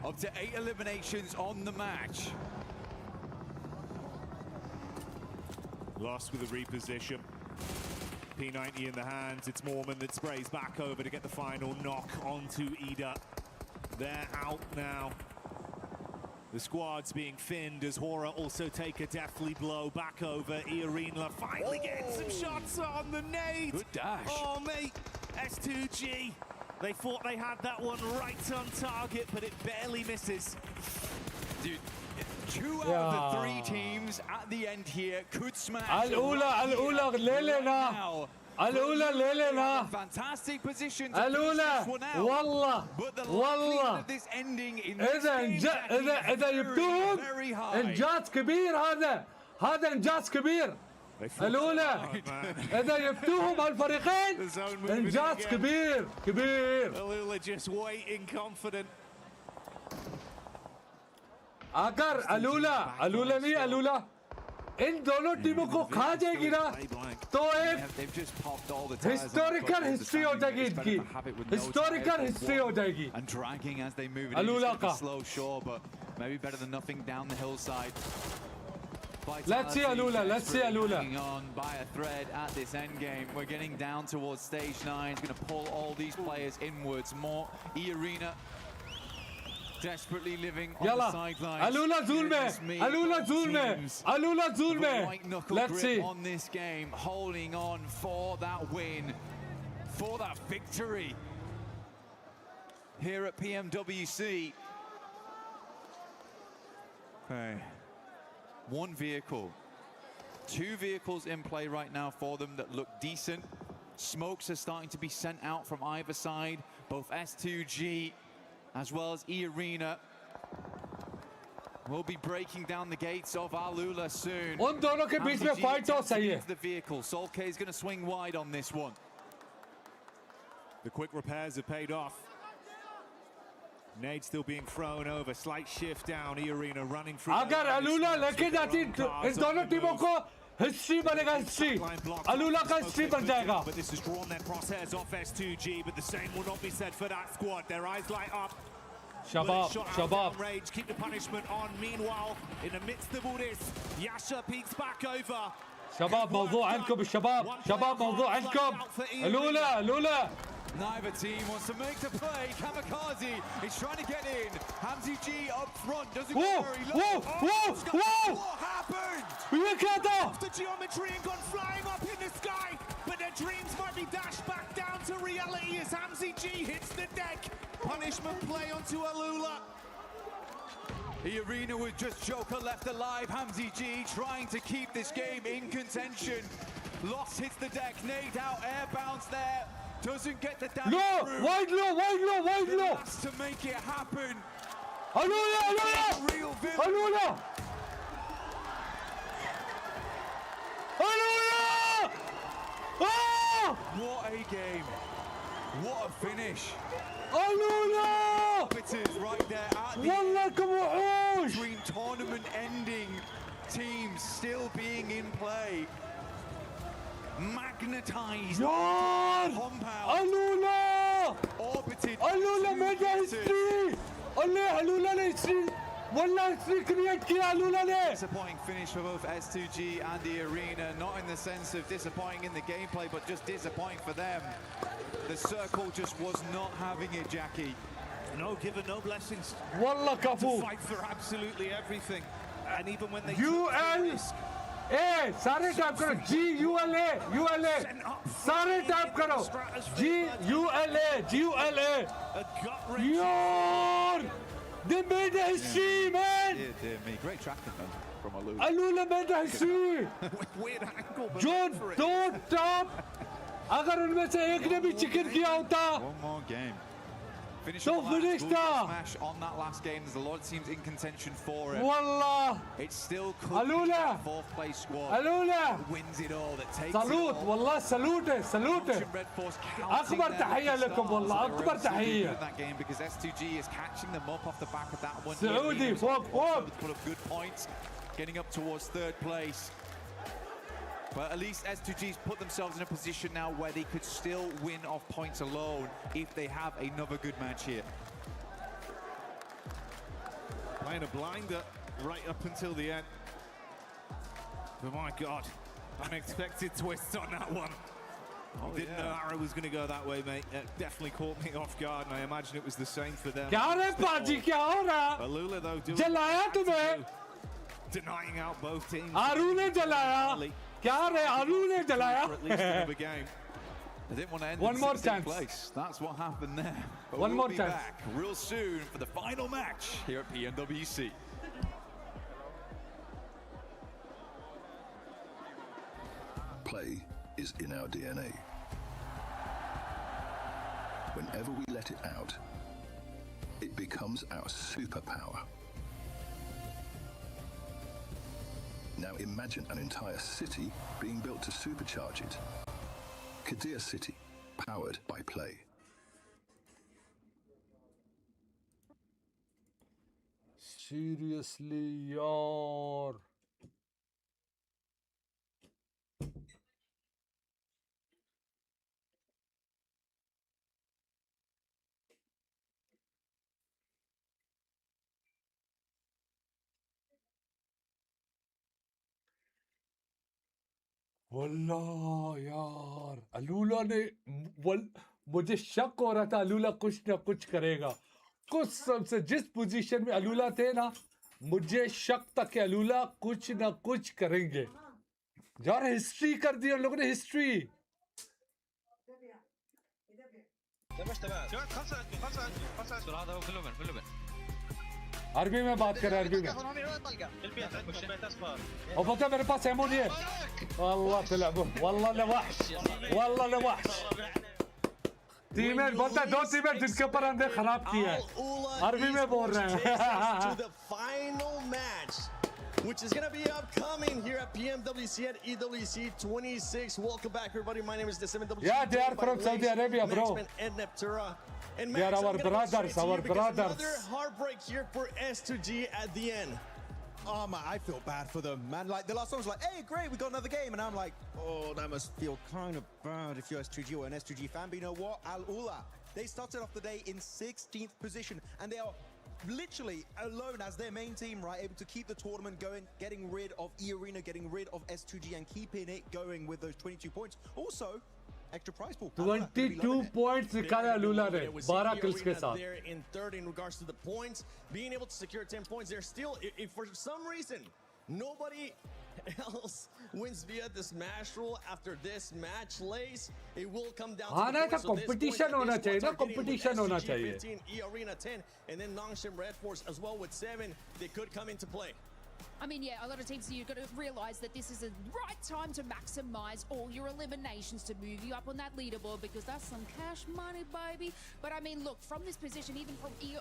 Up to 8 eliminations on the match. Lost with a reposition. P90 in the hands. It's Mormon that sprays back over to get the final knock onto Ida. They're out now. The squad's being thinned as Hora also take a deathly blow back over. E-Arena finally getting some shots on the nade. Good dash. Oh, mate. S2G. They thought they had that one right on target, but it barely misses. Dude, 2 out of the 3 teams at the end here could smash. الأولى ले लेना. الأولى ले लेنا. Fantastic position to الأولى finish this one out. والله But the والله likelihood of this ending in this game إذا جبتوهم very high. إنجاز كبير هذا إنجاز كبير. الأولى إذا جبتوهم الفريقين إنجاز كبير كبير. Alula just waiting confident. अगर अलूला नहीं अलूला इन दोनों टीमों को खा जाएगी ना तो एक हिस्टोरिकल हिस्ट्री हो जाएगी इनकी हिस्टोरिकल हिस्ट्री हो जाएगी and dragging as they move it. अलूला का slow sure, but maybe better than nothing down the hillside. Let's see Alula, let's see Alula. Hanging on by a thread at this end game. We're getting down towards stage 9. It's going to pull all these players inwards more. E-Arena desperately living on the sidelines. Alula Zulme, Alula Zulme, Alula Zulme. Let's see on this game, holding on for that win, for that victory here at PMWC. Okay. 1 vehicle, 2 vehicles in play right now for them that look decent. Smokes are starting to be sent out from either side, both S2G as well as E-Arena will be breaking down the gates of Alula soon. उन दोनों के बीच में fight तो सही है. The vehicle, Solke is going to swing wide on this one. The quick repairs have paid off. Nade still being thrown over, slight shift down, E-Arena running through. अगर अलूला लेके जाती इन दोनों टीमों को हिस्ट्री बनेगा हिस्ट्री अलूला का हिस्ट्री बन जाएगा. But this has drawn their crosshairs off S2G, but the same will not be said for that squad. Their eyes light up. Shabab. Rage, keep the punishment on. Meanwhile, in the midst of all this, Yasha peeks back over. شباب موضوع عندكم شباب موضوع عندكم الأولى Neither team wants to make the play. Kamikaze is trying to get in. Hamzy G up front doesn't go very low. What happened? Off the geometry and gone flying up in the sky, but their dreams might be dashed back down to reality as Hamzy G hits the deck. Punishment play onto Alula. The arena with just Joker left alive. Hamzy G trying to keep this game in contention. Lost hits the deck, nade out, air bounce there. Doesn't get the damage through. Wide low. Has to make it happen. Alula. Real villain. Alula. Oh! What a game. What a finish. Alula. Arbiters right there at the والله between tournament ending teams still being in play. Magnetized compound. Alula. Orbited. Alula made history. Alula history. والله history create किया Alula ने. Disappointing finish for both S2G and the arena. Not in the sense of disappointing in the gameplay, but just disappointing for them. The circle just was not having it, Jackie. No given, no blessings. والله كفو. To fight for absolutely everything, and even when they ए सारे type करो GULA सारे type करो GULA यार they made a history, man. Dear me, great tracking though from Alula. Alula made a history. Weird angle, but don't stop. अगर उनमें से एक ने भी चिकन किया होता. One more game. Finish smash on that last game. There's a lot of teams in contention for it. والله. It still could be Alula. the fourth place squad. Alula. That wins it all. That takes salute it all. والله salute. أكبر تحية لكم والله أكبر تحية. That game because S2G is catching them up off the back of that one. سعودي فوق. Put up good points, getting up towards third place. But at least S2G's put themselves in a position now where they could still win off points alone if they have another good match here. Playing a blinder right up until the end. But my God, unexpected twist on that one. Didn't know Arrow was going to go that way, mate. It definitely caught me off guard, and I imagine it was the same for them. Alula, though, doing denying out both teams. क्या रे आलू ने जलाया? They didn't want to end One more chance. place. That's what happened there. But One we'll more be chance. back real soon for the final match here at PMWC. Play is in our DNA. Whenever we let it out, it becomes our superpower. Now imagine an entire city being built to supercharge it. Kadir City, powered by play. Seriously, yaar. वल्लाह यार अलूला ने मुझे शक हो रहा था अलूला कुछ ना कुछ करेगा कुछ सबसे जिस पोजीशन में अलूला थे ना मुझे शक था कि अलूला कुछ ना कुछ करेंगे यार हिस्ट्री कर दी उन लोगों ने हिस्ट्री अरबी में बात कर अरबी में और पता मेरे पास एमो नहीं है والله تلعبوا والله لوحش والله لوحش टीमेट बोलता दो टीमेट जिनके ऊपर हमने खराब किया है अरबी में बोल रहे हैं the final match which is going to be upcoming here at PMWC at EWC 26. Welcome back everybody. My name is DeSimWC. Yeah, they are from Saudi Arabia, bro. And they are our brothers, Another heartbreak here for S2G at the end. Oh man, I feel bad for them, man. Like the last one was like, hey, great, we got another game, and I'm like, oh, that must feel kind of bad if you're S2G or an S2G fan. But you know what? Al Ula, they started off the day in 16th position, and they are literally alone as their main team, right? Able to keep the tournament going, getting rid of E-Arena, getting rid of S2G, and keeping it going with those 22 points. Also, extra prize pool. 22 points निकाले अलूला ने 12 kills के साथ. They're in third in regards to the points, being able to secure 10 points. They're still, if for some reason Nobody else wins via the smash rule after this match, Lace. It will come down हाँ to ना the ऐसा points. So this competition point होना that चाहिए these ना, squads are getting with competition होना SCG चाहिए 15, E Arena 10, and then Nongshim Red Force as well with 7. They could come into play. I mean, yeah, a lot of teams, you've got to realise that this is the right time to maximise all your eliminations to move you up on that leaderboard, because that's some cash money, baby. But I mean, look, from this position, even from E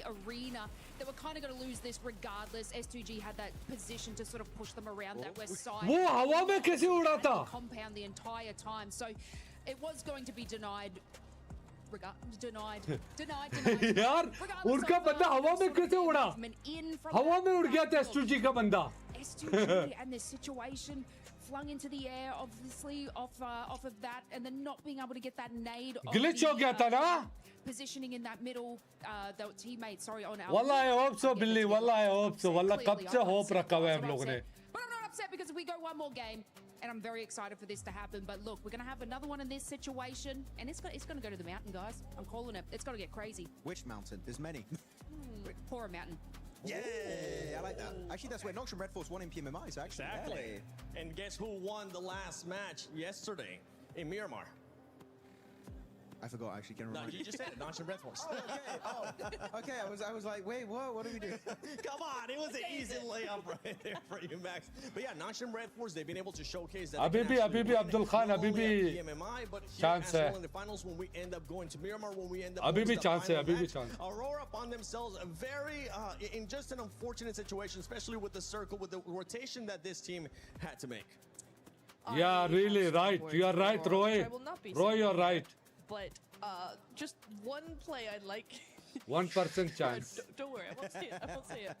Arena, they were kind of going to lose this regardless. S2G had that position to sort of push them around that west side. वो हवा में कैसे उड़ा था? Compound the entire time, so it was going to be denied. Denied. यार उनका बंदा हवा में कैसे उड़ा? हवा में उड़ गया था S2G का बंदा. S2G and this situation flung into the air, obviously off of that, and then not being able to get that nade. Glitch हो गया था ना? Positioning in that middle, the teammate, sorry, on our. Wallah I hope so, Billy. Wallah I hope so. Wallah कब से hope रखा हुआ है हम लोगों ने. But I'm not upset because if we go one more game, and I'm very excited for this to happen. But look, we're going to have another one in this situation, and it's going to go to the mountain, guys. I'm calling it. It's going to get crazy. Which mountain? There's many. Pour a mountain. Yeah, I like that. Actually, that's where Nongshim Red Force won in PMMI, so actually. Exactly. And guess who won the last match yesterday in Miramar? I forgot, actually. Can No, remind you just said it. Nongshim Red Force. Oh, okay. Oh, okay. I was like, wait, what? What do we do? Come on, it was an easy layup right there for you, Max. But yeah, Nongshim Red Force, they've been able to showcase that. Habibi Abdul Khan, Habibi PMMI, but here chance as well in the finals, when we end up going to Miramar, when we end up Habibi going to the chance final Habibi match, chance. Aurora found themselves a very in just an unfortunate situation, especially with the circle, with the rotation that this team had to make. Yeah, really right. You are right, Roy. Roy, you're right. But just one play I'd like. 1% chance. Don't worry, I won't say it. I won't say it.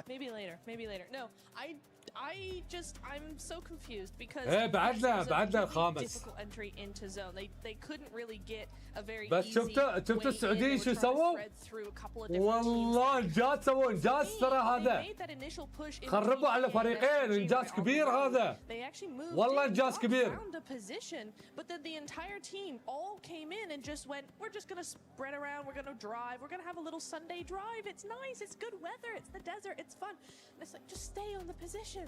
Maybe later. Maybe later. No, I'm so confused because Eh, it was a بعدنا really خامس. difficult entry into zone. They couldn't really get a very بس easy شفت way السعوديين in. شو They were trying to سووا؟ spread through a couple of different والله انجاز سووا انجاز ترى teams. They هذا. made that initial push into خربوا على PMWC فريقين انجاز right كبير on the road. هذا. They actually moved والله in, انجاز كبير. found a position, but then the entire team all came in and just went, we're just gonna spread around, we're gonna drive, we're gonna have a little Sunday drive. It's nice, it's good weather, it's the desert, it's fun. And it's like, just stay on the position.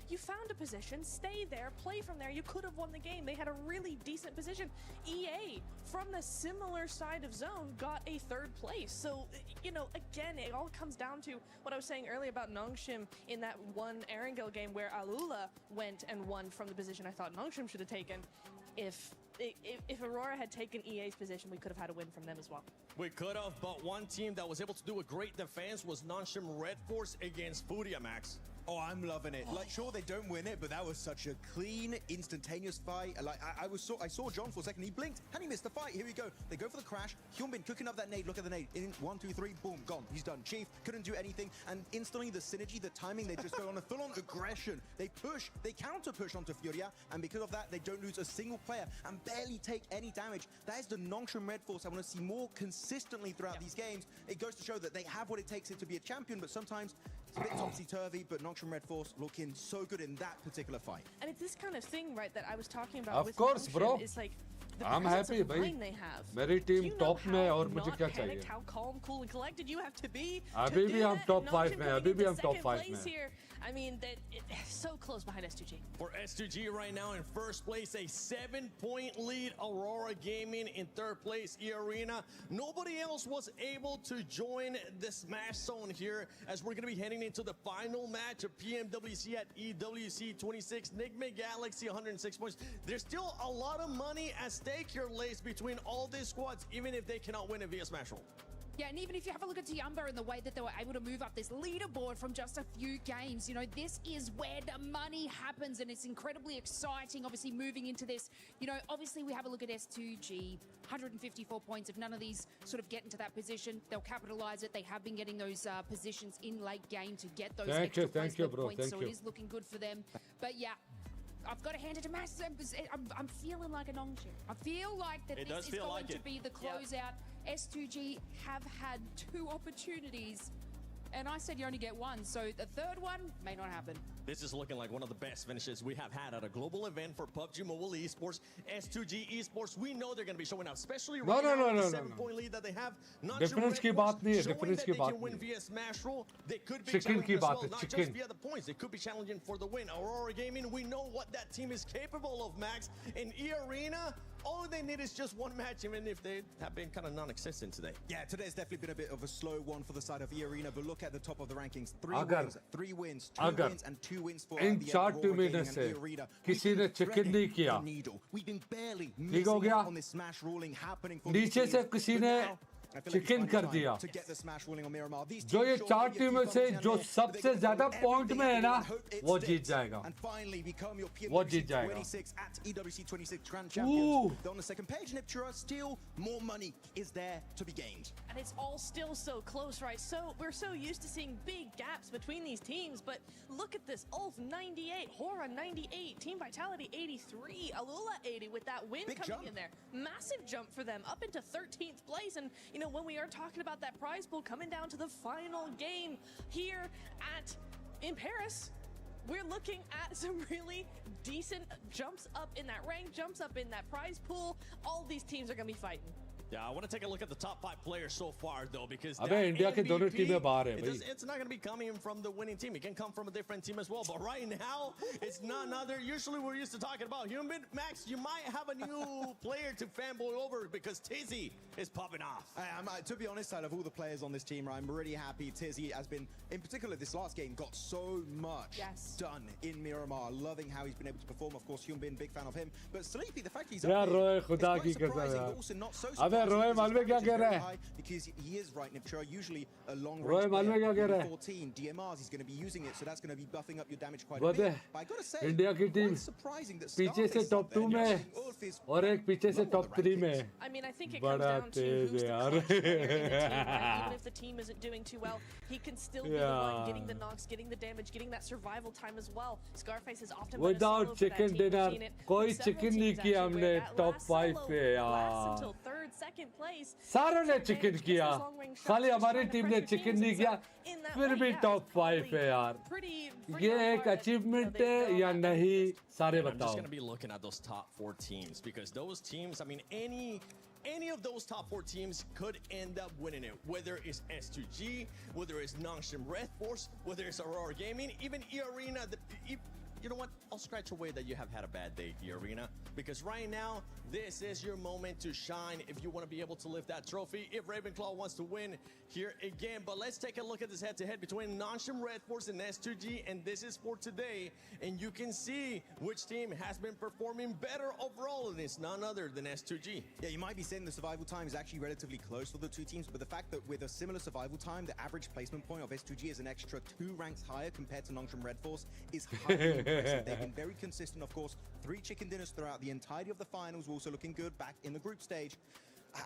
You found a position, stay there, play from there. You could have won the game. They had a really decent position. EA, from the similar side of zone, got a third place. So, you know, again, it all comes down to what I was saying earlier about Nongshim in that one Erangel game where Alula went and won from the position I thought Nongshim should have taken. If Aurora had taken EA's position, we could have had a win from them as well. We could have, but one team that was able to do a great defense was Nongshim Red Force against Furia, Max. Oh, I'm loving it. Like, sure, they don't win it, but that was such a clean, instantaneous fight. Like, I saw John for a second. He blinked and he missed the fight. Here we go. They go for the crash. Hyunbin cooking up that nade. Look at the nade. In 1, 2, 3, boom, gone. He's done. Chief couldn't do anything. And instantly, the synergy, the timing, they just go on a full-on aggression. They push. They counter-push onto Furia. And because of that, they don't lose a single player and barely take any damage. That is the Nongshim Red Force I want to see more consistently throughout these games. It goes to show that they have what it takes to be a champion, but sometimes it's a bit topsy-turvy, but Nongshim Red Force looking so good in that particular fight. And it's this kind of thing, right, that I was talking about Of with course, Nongshim. bro. It's like the I'm presence happy, of भाई. mind they have. मेरी Do team you know top में how और मुझे not क्या panicked, चाहिए? how calm, cool, and collected you have to be to अभी do भी हम that? टॉप And 5 Nongshim में coming अभी भी into हम टॉप second 5 place में here. I mean, it's so close behind S2G. For S2G right now in first place, a 7-point lead. Aurora Gaming in third place, E-Arena. Nobody else was able to join the Smash Zone here as we're going to be heading into the final match of PMWC at EWC 26. Nigma Galaxy 106 points. There's still a lot of money at stake here, Lace, between all these squads, even if they cannot win it via Smash Roll. Yeah, and even if you have a look at Tiamba and the way that they were able to move up this leaderboard from just a few games, you know, this is where the money happens, and it's incredibly exciting, obviously, moving into this. You know, obviously, we have a look at S2G, 154 points. If none of these sort of get into that position, they'll capitalize it. They have been getting those positions in late game to get those extra placement points, so it is looking good for them. But yeah, I've got to hand it to Max. I'm feeling like a Nongshim. I feel like that this is going to be the closeout. S2G have had 2 opportunities and I said you only get one, so the third one may not happen. This is looking like one of the best finishes we have had at a global event for PUBG Mobile Esports, S2G Esports. We know they're going to be showing out, especially right now with the 7-point lead that they have. Difference की बात नहीं है, difference की बात win via Smash Roll. They could be Chicken challenging की as बात well, है, not chicken. just via the points. They could be challenging for the win. Aurora Gaming, we know what that team is capable of, Max. In E-Arena, all they need is just one match, even if they have been kind of non-existent today. Yeah, today's definitely been a bit of a slow one for the side of E-Arena, but look at the top of the rankings. 3 wins, 2 wins, and 2 wins for in the 4 Aurora टीमों Gaming में and से E-Arena. किसी ने chicken नहीं किया The needle. We've been barely ठीक हो missing गया out on this smash ruling happening for नीचे these से teams, किसी but ने now I feel like it's chicken finally कर time दिया to get the smash ruling on Miramar. These जो ये teams 4 show टीमों से that जो they're सबसे gonna ज्यादा do पॉइंट everything में है they ना can, hope it वो जीत sticks, जाएगा and finally become your वो जीत PMWC जाएगा 26 at EWC 26 Grand Champions. They're on the second page, and if Chura still more money is there to be gained. And it's all still so close, right? So we're so used to seeing big gaps between these teams, but look at this. Ulf 98, Hora 98, Team Vitality 83, Alula 80 with that win Big coming jump. in there. Massive jump for them, up into 13th place. And, you know, when we are talking about that prize pool coming down to the final game here in Paris, we're looking at some really decent jumps up in that rank, jumps up in that prize pool. All these teams are going to be fighting. Yeah, I want to take a look at the top 5 players so far, though, because अबे that India के दोनों MVP, टीमें बाहर है भाई it's not going to be coming from the winning team. It can come from a different team as well. But right now, it's none other. Usually, we're used to talking about human. Max, you might have a new player to fanboy over because Tizzy is popping off. To be honest, out of all the players on this team, I'm really happy. Tizzy has been, in particular, this last game, got so much done in Miramar. Loving how he's been able to perform. Of course, Hyunbin, big fan of him. But Sleepy, the fact he's यार up रोए here, खुदा it's की quite कसम surprising, यार but also not so अबे surprising रोए because मालूम है क्या his कह रहा very है high, because he is right, Nipchira, usually a long रोए range मालूम है क्या कह player. रहा है 14 DMRs, he's going to be using it, so that's going to be buffing up your damage quite a वो bit. They But I got to say, India की team quite surprising that पीछे से Scarface is top up there. 2 में Ulf is और एक पीछे से top 3 में I mean, I think it comes बड़ा down to तेज who's है the यार clutch player in the team, right? Even if the team isn't doing too well, he can still be the one getting the knocks, getting the damage, getting that survival time as well. Scarface has often been a solo Without for that chicken team. dinner We've seen it कोई with several chicken नहीं teams किया actually हमने where that top last 5 solo पे lasts यार until third, second place. सारों ने chicken किया खाली हमारी टीम ने चिकन नहीं किया फिर भी टॉप 5 पे यार ये एक अचीवमेंट है या नहीं सारे I'm just बताओ going to be looking at those top 4 teams because those teams, I mean, any of those top 4 teams could end up winning it. Whether it's S2G, whether it's Nongshim Red Force, whether it's Aurora Gaming, even E-Arena. You know what? I'll scratch away that you have had a bad day, E-Arena, because right now, this is your moment to shine if you want to be able to lift that trophy. If Ravenclaw wants to win here again. But let's take a look at this head-to-head between Nongshim Red Force and S2G, and this is for today. And you can see which team has been performing better overall, and it's none other than S2G. Yeah, you might be saying the survival time is actually relatively close for the 2 teams, but the fact that with a similar survival time, the average placement point of S2G is an extra 2 ranks higher compared to Nongshim Red Force is highly impressive. They've been very consistent, of course. 3 chicken dinners throughout the entirety of the finals, also looking good back in the group stage.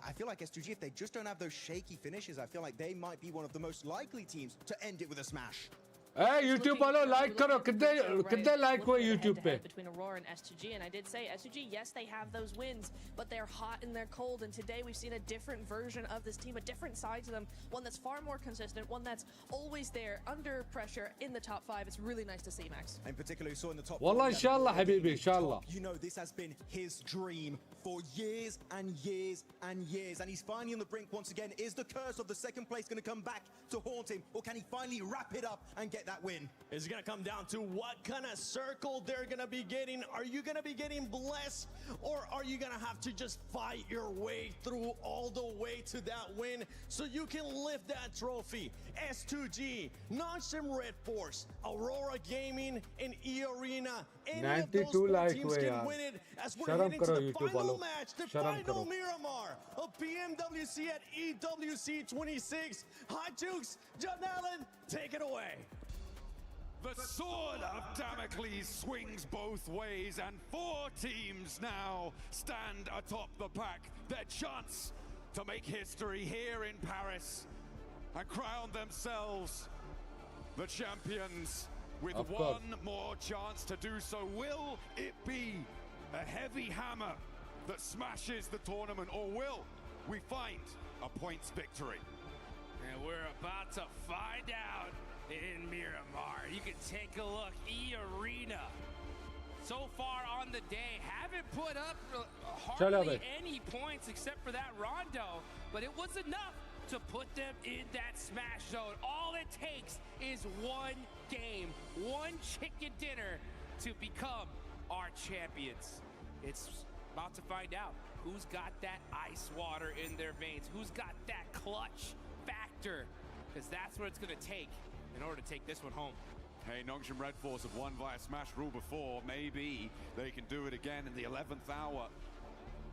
I feel like S2G, if they just don't have those shaky finishes, I feel like they might be one of the most likely teams to end it with a smash. Hey, YouTube वालों like करो कितने like हुए YouTube पे between Aurora and S2G, and I did say S2G, yes, they have those wins, but they're hot and they're cold, and today we've seen a different version of this team, a different side to them, one that's far more consistent, one that's always there under pressure in the top 5. It's really nice to see, Max. In particular, you saw in the top والله 4, إن شاء الله حبيبي إن شاء الله you know this has been his dream for years and years and years, and he's finally on the brink once again. Is the curse of the second place going to come back to haunt him, or can he finally wrap it up and get that win? It's going to come down to what kind of circle they're going to be getting. Are you going to be getting blessed, or are you going to have to just fight your way through all the way to that win so you can lift that trophy? S2G, Nongshim Red Force, Aurora Gaming, and E-Arena. Any of those 4 teams can win it as we're heading to the final match, the final Miramar of PMWC at EWC 26. Hot Jukes, John Allen, take it away. The sword of Damocles swings both ways, and 4 teams now stand atop the pack. Their chance to make history here in Paris and crown themselves the champions with one more chance to do so. Will it be a heavy hammer that smashes the tournament, or will we find a points victory? And we're about to find out in Miramar. You can take a look. E-Arena, so far on the day, haven't put up hardly any points except for that rondo, but it was enough to put them in that smash zone. All it takes is one game, one chicken dinner to become our champions. It's about to find out who's got that ice water in their veins, who's got that clutch factor, because that's what it's going to take in order to take this one home. Hey, Nongshim Red Force have won via Smash Rule before. Maybe they can do it again in the 11th hour.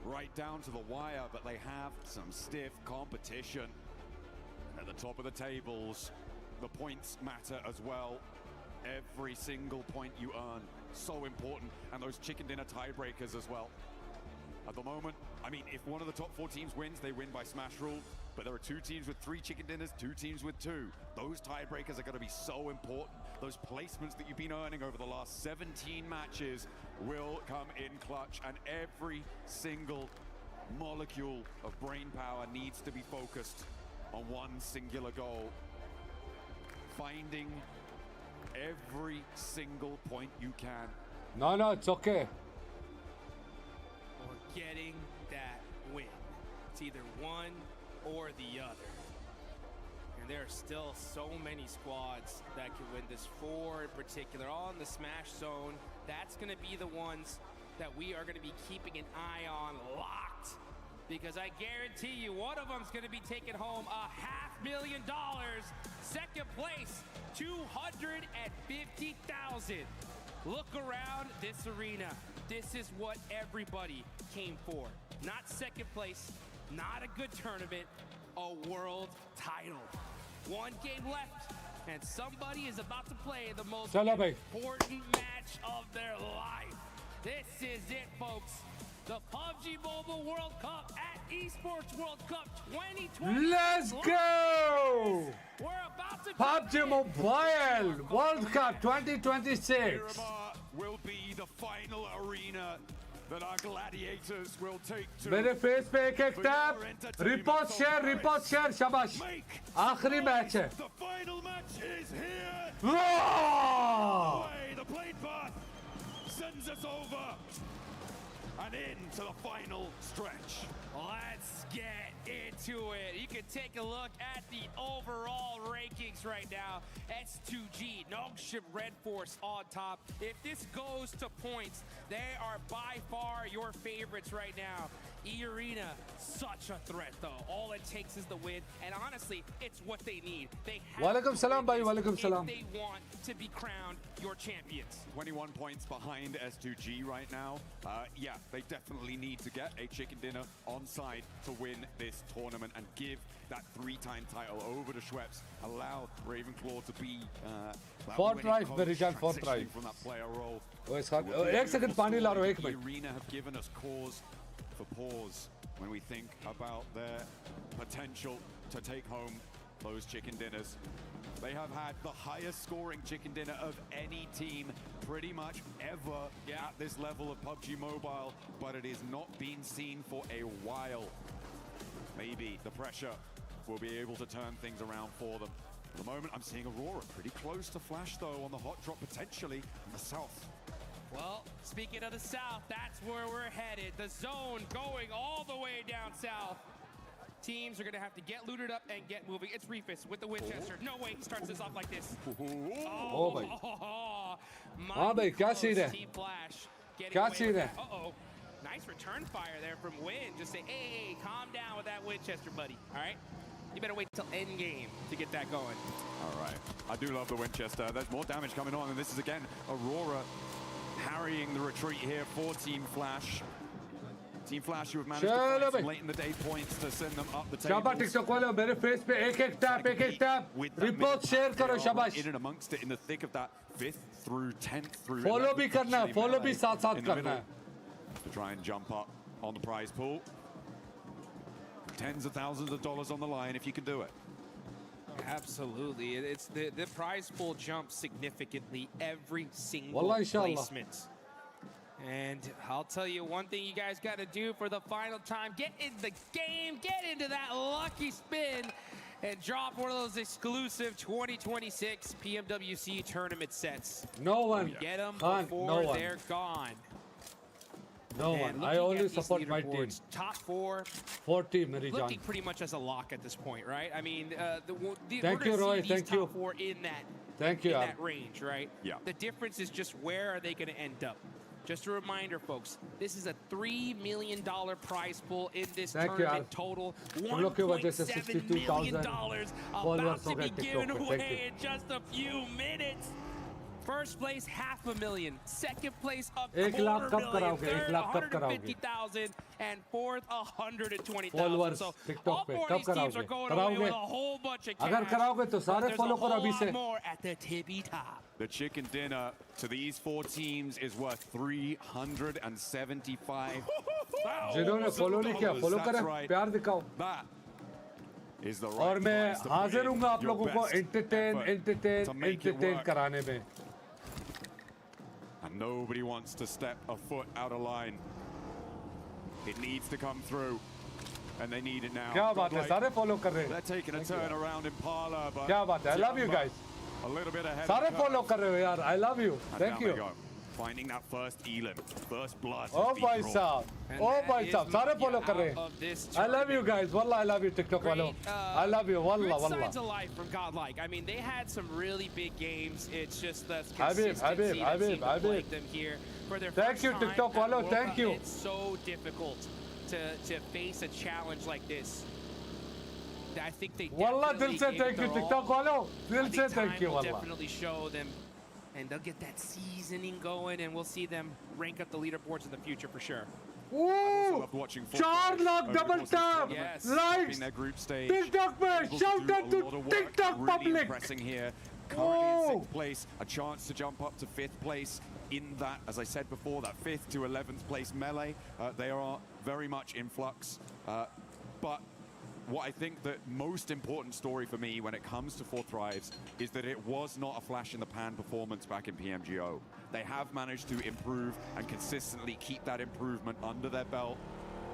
Right down to the wire, but they have some stiff competition. At the top of the tables, the points matter as well. Every single point you earn, so important. And those chicken dinner tiebreakers as well. At the moment, I mean, if one of the top 4 teams wins, they win by Smash Rule. But there are 2 teams with 3 chicken dinners, 2 teams with 2. Those tiebreakers are going to be so important. Those placements that you've been earning over the last 17 matches will come in clutch, and every single molecule of brain power needs to be focused on one singular goal. Finding every single point you can. No, it's okay. Or getting that win. It's either one or the other. And there are still so many squads that can win this. 4 in particular, all in the smash zone. That's going to be the ones that we are going to be keeping an eye on locked. Because I guarantee you, one of them's going to be taking home $500,000. Second place, $250,000. Look around this arena. This is what everybody came for. Not second place, not a good tournament, a world title. 1 game left, and somebody is about to play the most important match of their life. This is it, folks. The PUBG Mobile World Cup at Esports World Cup 2020. Let's go! We're about to PUBG Mobile World Cup 2026. Miramar will be the final arena that our gladiators will take to. मेरे face पे एक tap report share शाबाश आखिरी match है The final match is here. Away, the plane path sends us over and into the final stretch. Let's get into it. You can take a look at the overall rankings right now. S2G, Nongshim Red Force on top. If this goes to points, they are by far your favorites right now. E-Arena, such a threat though. All it takes is the win, and honestly, it's what they need. They have Walaikum salam, bhai. Walaikum salam. if they want to be crowned your champions. 21 points behind S2G right now. Yeah, they definitely need to get a chicken dinner on side to win this tournament and give that 3-time title over to Schweppes. Allow Ravenclaw to be 4Thrives, मेरी जान 4Thrives. from that player role. एक second पानी ला रहा हूँ, एक minute. Arena have given us cause for pause when we think about their potential to take home those chicken dinners. They have had the highest scoring chicken dinner of any team pretty much ever at this level of PUBG Mobile, but it has not been seen for a while. Maybe the pressure will be able to turn things around for them. At the moment, I'm seeing Aurora pretty close to Flash, though, on the hot drop, potentially in the south. Well, speaking of the south, that's where we're headed. The zone going all the way down south. Teams are going to have to get looted up and get moving. It's Reefus with the Winchester. No way he starts this off like this. Oh, bhai. हाँ भाई क्या scene है Team Flash getting क्या away scene with है that. Uh-oh. Nice return fire there from Win. Just say, hey, calm down with that Winchester, buddy. All right? You better wait till end game to get that going. All right. I do love the Winchester. There's more damage coming on, and this is, again, Aurora harrying the retreat here for Team Flash. Team Flash, who have managed to find some late in the day points to send them up the table. शाबाश TikTok वाले मेरे face पे एक tap report share करो शाबाश In and amongst it, in the thick of that 5th through 10th through follow 11th, भी करना है actually फॉलो भी melee साथ साथ in the करना middle है to try and jump up on the prize pool. Tens of thousands of dollars on the line if you can do it. Absolutely. It's the prize pool jumps significantly every single Wallah, inshallah. placement. And I'll tell you one thing you guys got to do for the final time. Get in the game. Get into that lucky spin. and drop one of those exclusive 2026 PMWC tournament sets. No one. Get them Khan, before no one. they're gone. No one. I only support my team. Top 4. 40, Mary John. Looking pretty much as a lock at this point, right? I mean, Thank you, Roy. Thank you. Top 4 in that. Thank you. In that range, right? Yeah. The difference is just where are they going to end up? Just a reminder, folks, this is a $3 million prize pool in this tournament total. $1.7 million about to be given away in just a few minutes. First place, $500,000. Second place, $250,000. Third, $150,000. And fourth, $120,000. So all 4 of these teams are going away with a whole bunch of cash. अगर कराओगे तो सारे follow करो अभी से. More at the tippy top. The chicken dinner to these 4 teams is worth $375,000. जिन्होंने follow नहीं किया, follow करें, प्यार दिखाओ. That is the right और मैं price to हाजिर put in हूँगा आप your लोगों को best entertain effort कराने में. And nobody wants to step a foot out of line. It needs to come through, and they need it now. क्या बात है, सारे follow कर रहे हैं. They're taking a turn around Impala, but क्या बात है, I love you guys. A little bit ahead. सारे follow कर रहे हो यार, I love you. Thank you. Finding that first elim, first blood. Oh भाई साहब, सारे follow कर रहे हैं. I love you guys, wallah I love you TikTok वालों. I love you, wallah wallah. Signs of life from Godlike. I mean, they had some really big games. It's just the consistency that seemed to plague them here. For their Thank you TikTok वालों, thank you. It's so difficult to face a challenge like this. I think they wallah दिल से thank you TikTok वालों, दिल से thank you will wallah. definitely show them. And they'll get that seasoning going, and we'll see them rank up the leaderboards in the future for sure. Ooh! 4 lakh double tap! Yes. Likes! TikTok man! Shout out to TikTok public! Impressing here. Currently in 6th place, a chance to jump up to 5th place in that, as I said before, that 5th to 11th place melee. They are very much in flux, but what I think the most important story for me when it comes to 4Thrives is that it was not a flash-in-the-pan performance back in PMGO. They have managed to improve and consistently keep that improvement under their belt.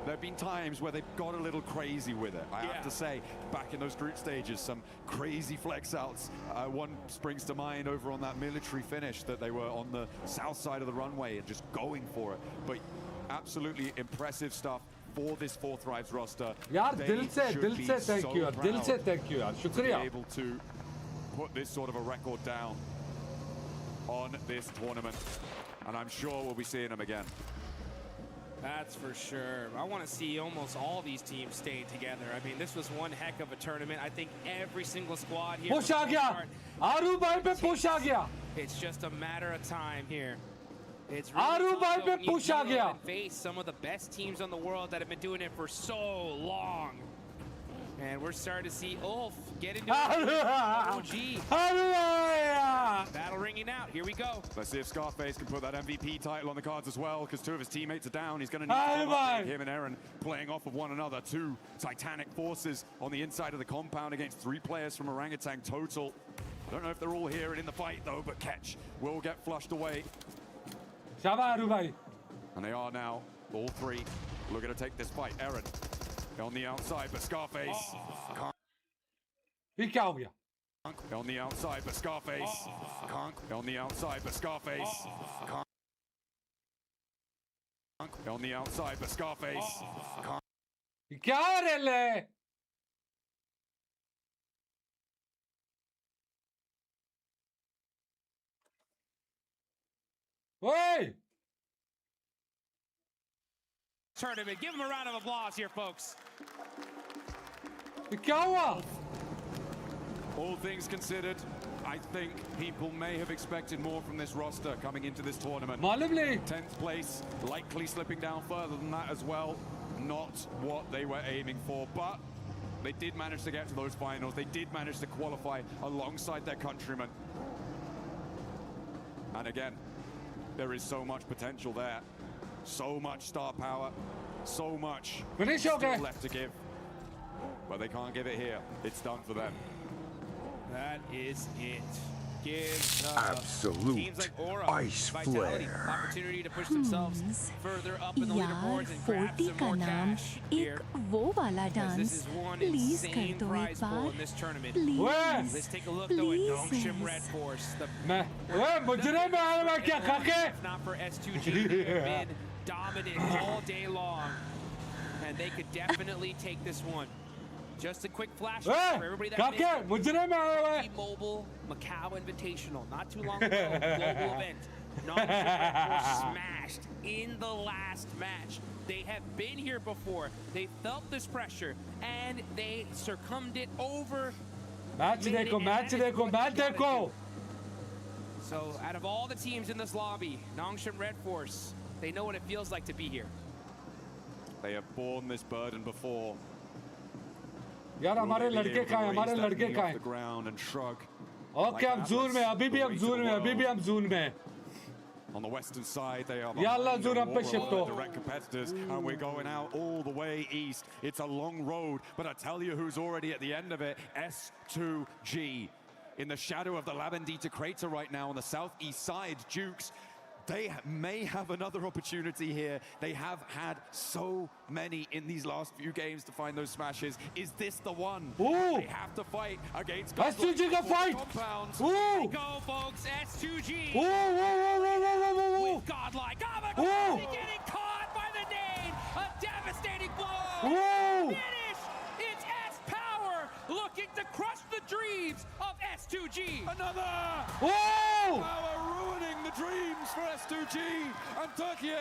There have been times where they've got a little crazy with it. I have to say, back in those group stages, some crazy flex-outs. One springs to mind over on that military finish that they were on the south side of the runway and just going for it. But absolutely impressive stuff for this 4Thrives roster. यार दिल से thank you यार, दिल से thank you यार, शुक्रिया. To be able to put this sort of a record down on this tournament, and I'm sure we'll be seeing them again. That's for sure. I want to see almost all these teams staying together. I mean, this was one heck of a tournament. I think every single squad here. Push आ गया. आरू भाई पे push आ गया. It's just a matter of time here. It's Aru bhai pe push aa gaya. Face some of the best teams in the world that have been doing it for so long. And we're starting to see Ulf get into OG. Battle ringing out. Here we go. Let's see if Scarface can put that MVP title on the cards as well, because 2 of his teammates are down. He's going to need to come up. Him and Aaron playing off of one another. 2 titanic forces on the inside of the compound against 3 players from Orangutan total. I don't know if they're all here and in the fight though, but Ketch will get flushed away. And they are now, all 3, looking to take this fight. Aaron on the outside, but Scarface can't. On the outside, but Scarface can't. On the outside, but Scarface can't. On the outside, but Scarface can't. Hey! Tournament. Give them a round of applause here, folks. All things considered, I think people may have expected more from this roster coming into this tournament. 10th place, likely slipping down further than that as well. Not what they were aiming for, but they did manage to get to those finals. They did manage to qualify alongside their countrymen. And again, there is so much potential there. So much star power, so much still left to give. But they can't give it here. It's done for them. That is it. gives Absolute teams like Aura, ice Vitality, flare. opportunity to push themselves further up in the leaderboards and grab 40 some का more नाम cash एक here. वो वाला Because this dance is one please कर insane दो एक prize pool bar in this tournament. Please. Let's take a look though at Please. Nongshim Red Force. मुजरे में आया मैं क्या खाके If not for S2G, they have been dominant all day long, and they could definitely take this one. Just a quick flash for everybody that missed it. PUBG Mobile Macau Invitational, not too long ago, global event. Nongshim Red Force smashed in the last match. They have been here before. They felt this pressure, and they succumbed it over. Match देखो So, out of all the teams in this lobby, Nongshim Red Force, they know what it feels like to be here. They have borne this burden before. यार हमारे लड़के कहाँ हैं हमारे लड़के कहाँ हैं ओके हम जून में अभी भी हम जून में On the western side, they are Yalla, behind Zura, the push it, though. direct competitors, and we're going out all the way east. It's a long road, but I tell you who's already at the end of it, S2G. In the shadow of the Labendita crater right now on the southeast side, Dukes, they may have another opportunity here. They have had so many in these last few games to find those smashes. Is this the one? Ooh. They have to fight against S2G can fight. compounds. Ooh. Go, folks, S2G. With godlike getting caught by the nade. A devastating blow. Finish. It's S-Power looking to crush the dreams of S2G. Another. Power ruining the dreams for S2G, and Turkey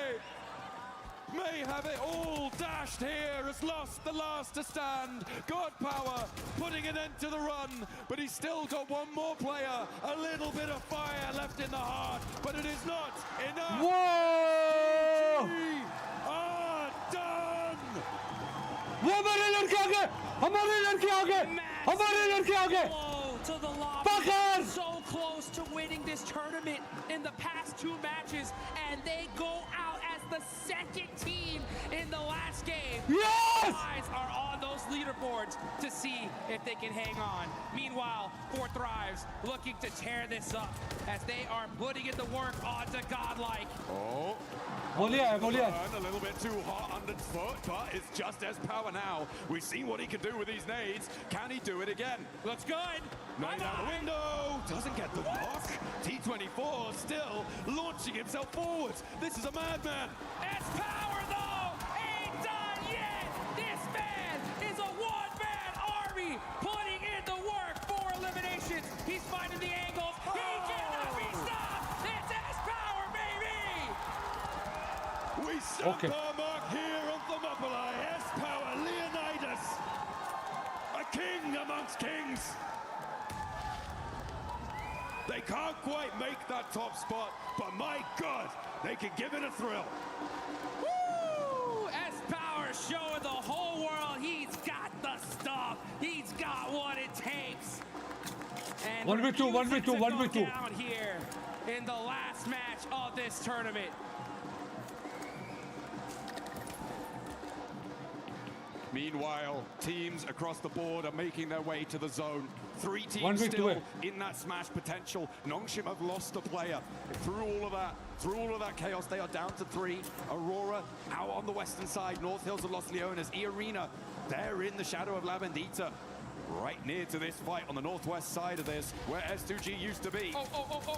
may have it all dashed here, has lost the last to stand. God Power putting an end to the run, but he's still got one more player, a little bit of fire left in the heart, but it is not enough. Whoa! Are done. वो हमारे लड़के आ गए To the lobby, so close to winning this tournament in the past 2 matches, and they go out as the second team in the last game. Yes! Eyes are on those leaderboards to see if they can hang on. Meanwhile, 4Thrives looking to tear this up as they are putting in the work onto Godlike. A little bit too hot underfoot, but it's just S-Power now. We've seen what he can do with these nades. Can he do it again? Looks good. Nade out the window. Doesn't get the knock. T24 still launching himself forwards. This is a madman. S-Power, though, ain't done yet. This man is a one-man army putting in the work for eliminations. He's finding the angles. He cannot be stopped. It's S-Power, baby. We stamp our mark here on Thermopylae. S-Power, Leonidas, a king amongst kings. They can't quite make that top spot, but my God, they can give it a thrill. Woo! S-Power showing the whole world he's got the stuff. He's got what it takes. And 1v2 down here in the last match of this tournament. Meanwhile, teams across the board are making their way to the zone. 3 teams still in that smash potential. Nongshim have lost a player. Through all of that chaos, they are down to 3. Aurora out on the western side. North Hills of Los Leones. E-Arena, they're in the shadow of Labendita. Right near to this fight on the northwest side of this, where S2G used to be.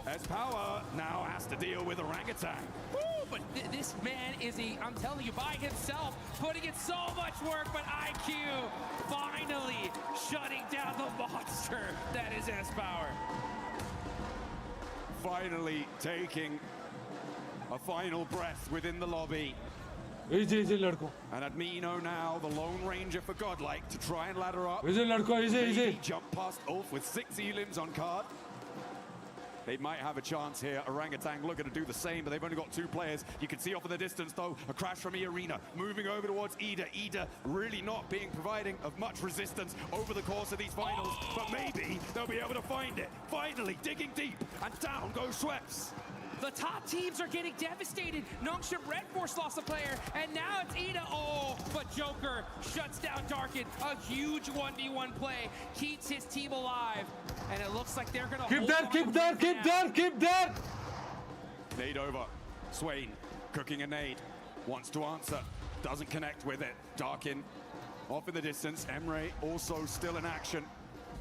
S-Power now has to deal with Orangutan. Woo, but this man is I'm telling you, by himself, putting in so much work, but IQ finally shutting down the monster that is S-Power. Finally taking a final breath within the lobby. Easy लड़को. And Admino now, the Lone Ranger for Godlike, to try and ladder up. Easy लड़को, easy. Jump past Ulf with 6 elims on card. They might have a chance here. Orangutan looking to do the same, but they've only got 2 players. You can see off in the distance, though, a crash from E-Arena. Moving over towards Ida. Ida really not providing of much resistance over the course of these finals, but maybe they'll be able to find it. Finally digging deep, and down goes Schweppes. The top teams are getting devastated. Nongshim Red Force lost a player, and now it's Ida. Oh, but Joker shuts down Darkin. A huge 1v1 play keeps his team alive, and it looks like they're gonna Keep there, keep there, keep there, keep there. Nade over. Swain cooking a nade. Wants to answer. Doesn't connect with it. Darkin off in the distance. Emre also still in action,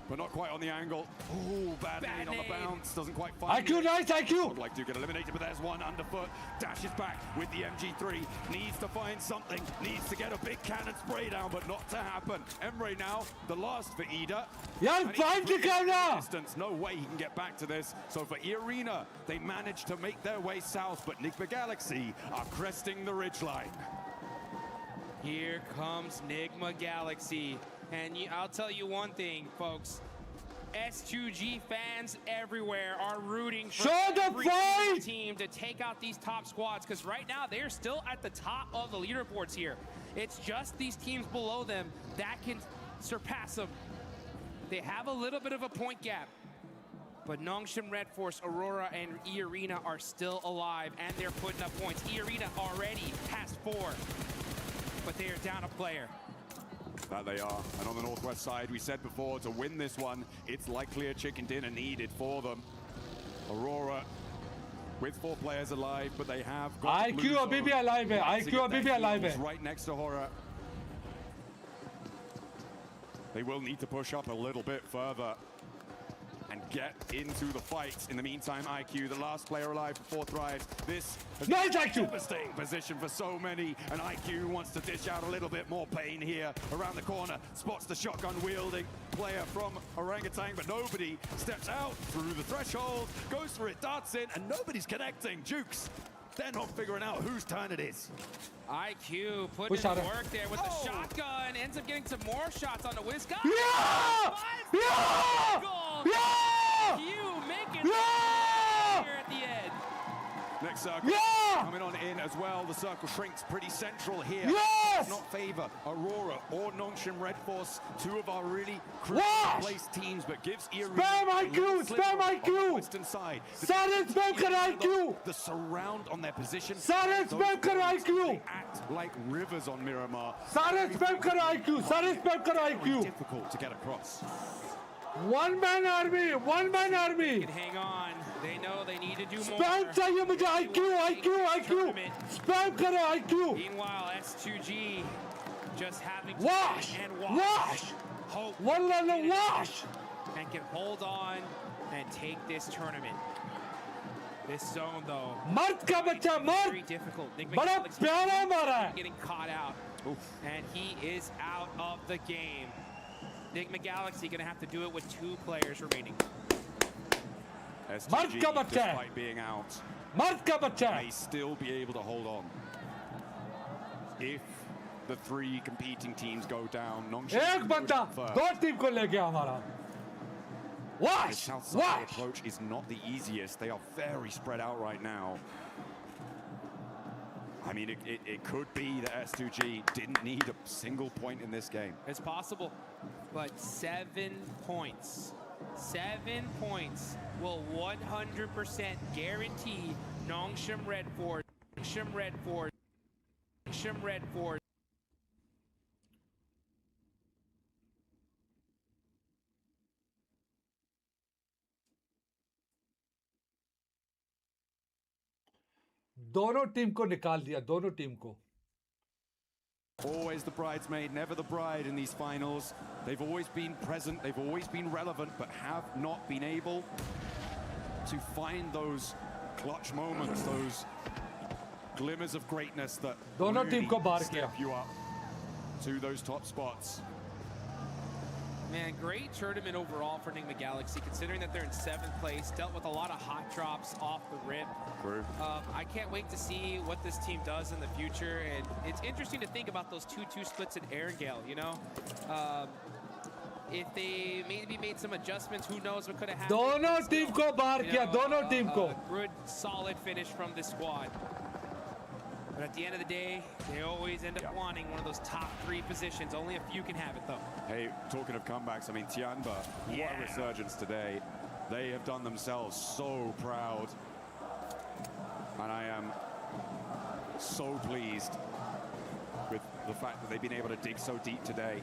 but not quite on the angle. Oh, bad nade on the bounce. Doesn't quite find IQ, it. nice IQ. Would like to get eliminated, but there's one underfoot. Dashes back with the MG3. Needs to find something. Needs to get a big cannon spray down, but not to happen. Emre now, the last for Ida. Yaar, And he's fight free the now. distance. No way he can get back to this. So for Arena, they managed to make their way south, but Nigma Galaxy are cresting the ridgeline. Here comes Nigma Galaxy. And I'll tell you one thing, folks. S2G fans everywhere are rooting for every team to take out these top squads, because right now they're still at the top of the leaderboards here. It's just these teams below them that can surpass them. They have a little bit of a point gap, but Nongshim Red Force, Aurora, and E-Arena are still alive, and they're putting up points. E-Arena already has 4, but they are down a player. That they are. And on the northwest side, we said before, to win this one, it's likely a chicken dinner needed for them. Aurora with 4 players alive, but they have got IQ abhi bhi alive hai. IQ abhi bhi alive hai. right next to Horror. They will need to push up a little bit further and get into the fight. In the meantime, IQ, the last player alive for 4Thrives. This is a devastating position for so many, and IQ wants to dish out a little bit more pain here. Around the corner, spots the shotgun-wielding player from Orangutan, but nobody steps out through the threshold, goes for it, darts in, and nobody's connecting. Jukes, they're not figuring out whose turn it is. IQ putting in work there with the shotgun, ends up getting some more shots on the whiz. Yeah! Yeah! Yeah! IQ making here at the end. Next circle coming on in as well. The circle shrinks pretty central here. Yes! Does not favor Aurora or Nongshim Red Force, 2 of our really critically placed teams, but gives Arena Spam IQ! Spam IQ! western side. Sare spam kar IQ! The surround on their position. Sare spam kar IQ! They act like rivers on Miramar. Sare spam kar IQ! Sare spam kar Very IQ! difficult to get across. One-man army! One-man army! Hang on. They know they need to do more. Spam चाहिए मुझे IQ! Spam करो IQ! Meanwhile, S2G just having to wash and wash. Hope One level wash. And can hold on and take this tournament. This zone though. मर्द का बच्चा मर्द. Very difficult. बड़ा प्यारा मारा है. Getting caught out. And he is out of the game. Nigma Galaxy gonna have to do it with 2 players remaining. STG, despite being out, may still be able to hold on. If the 3 competing teams go down, एक बंदा 2 team को ले गया हमारा. Wash! The south side approach is not the easiest. They are very spread out right now. I mean, it could be that S2G didn't need a single point in this game. It's possible, but 7 points. 7 points will 100% guarantee Nongshim Red Force, Nongshim Red Force, Nongshim Red Force. दोनों team को निकाल दिया, दोनों team को. Always the bridesmaid, never the bride in these finals. They've always been present, they've always been relevant, but have not been able to find those clutch moments, those glimmers of greatness that दोनों team को बाहर step you up to those top spots. Man, great tournament overall for Nigma Galaxy, considering that they're in 7th place, dealt with a lot of hot drops off the rip. True. I can't wait to see what this team does in the future, and it's interesting to think about those 2-2 splits in Erangel, you know? If they maybe made some adjustments, who knows what could have happened. दोनों team को बाहर किया, दोनों team को. Good, solid finish from this squad. But at the end of the day, they always end up wanting one of those top 3 positions. Only a few can have it, though. Hey, talking of comebacks, I mean, Tianba, what a resurgence today. They have done themselves so proud. so pleased with the fact that they've been able to dig so deep today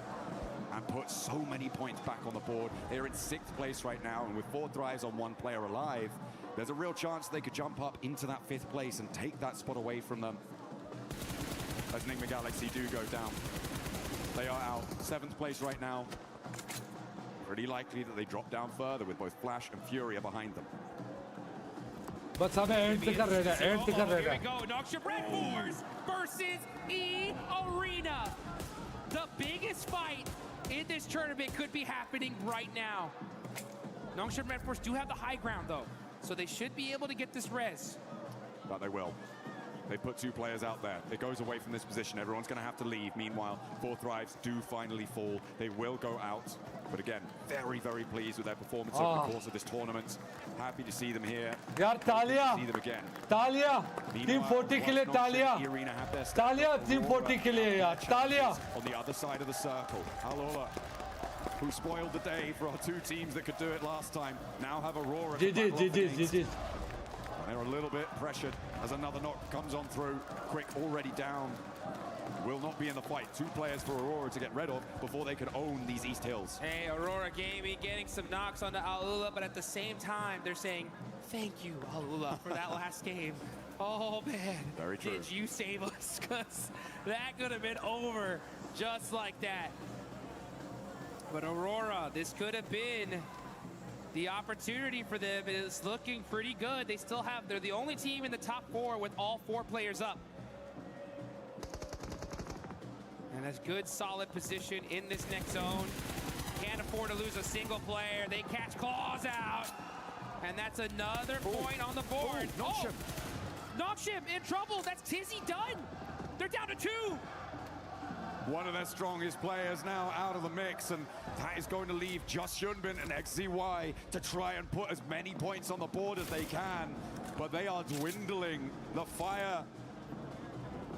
and put so many points back on the board. They're in 6th place right now, and with 4Thrives on 1 player alive, there's a real chance they could jump up into that 5th place and take that spot away from them. As Enigma Galaxy do go down. They are out 7th place right now. Pretty likely that they drop down further with both Flash and Furia behind them. But some end Here we go. Nonstop Red Force versus E-Arena. The biggest fight in this tournament could be happening right now. Nonstop Red Force do have the high ground though, so they should be able to get this res. But they will. They put 2 players out there. It goes away from this position. Everyone's going to have to leave. Meanwhile, 4Thrives do finally fall. They will go out. But again, very, very pleased with their performance over the course of this tournament. Happy to see them here. यार तालियां See them again. तालियां team 40 के लिए तालियां तालियां team 40 के लिए यार तालियां On the other side of the circle, Alola, who spoiled the day for our 2 teams that could do it last time, now have Aurora. GG. They're a little bit pressured as another knock comes on through. Quick already down. Will not be in the fight. 2 players for Aurora to get rid of before they can own these East Hills. Hey, Aurora Gaming getting some knocks onto Alula, but at the same time, they're saying, thank you, Alula, for that last game. Oh, man. Very true. Did you save us? Because that could have been over just like that. But Aurora, this could have been the opportunity for them. Is looking pretty good. They still have, they're the only team in the top 4 with all 4 players up. And that's good, solid position in this next zone. Can't afford to lose a single player. They catch Claws out. And that's another point on the board. Nonstop in trouble. That's Tizzy done. They're down to 2. One of their strongest players now out of the mix, and that is going to leave just Hyunbin and XZY to try and put as many points on the board as they can. But they are dwindling. The fire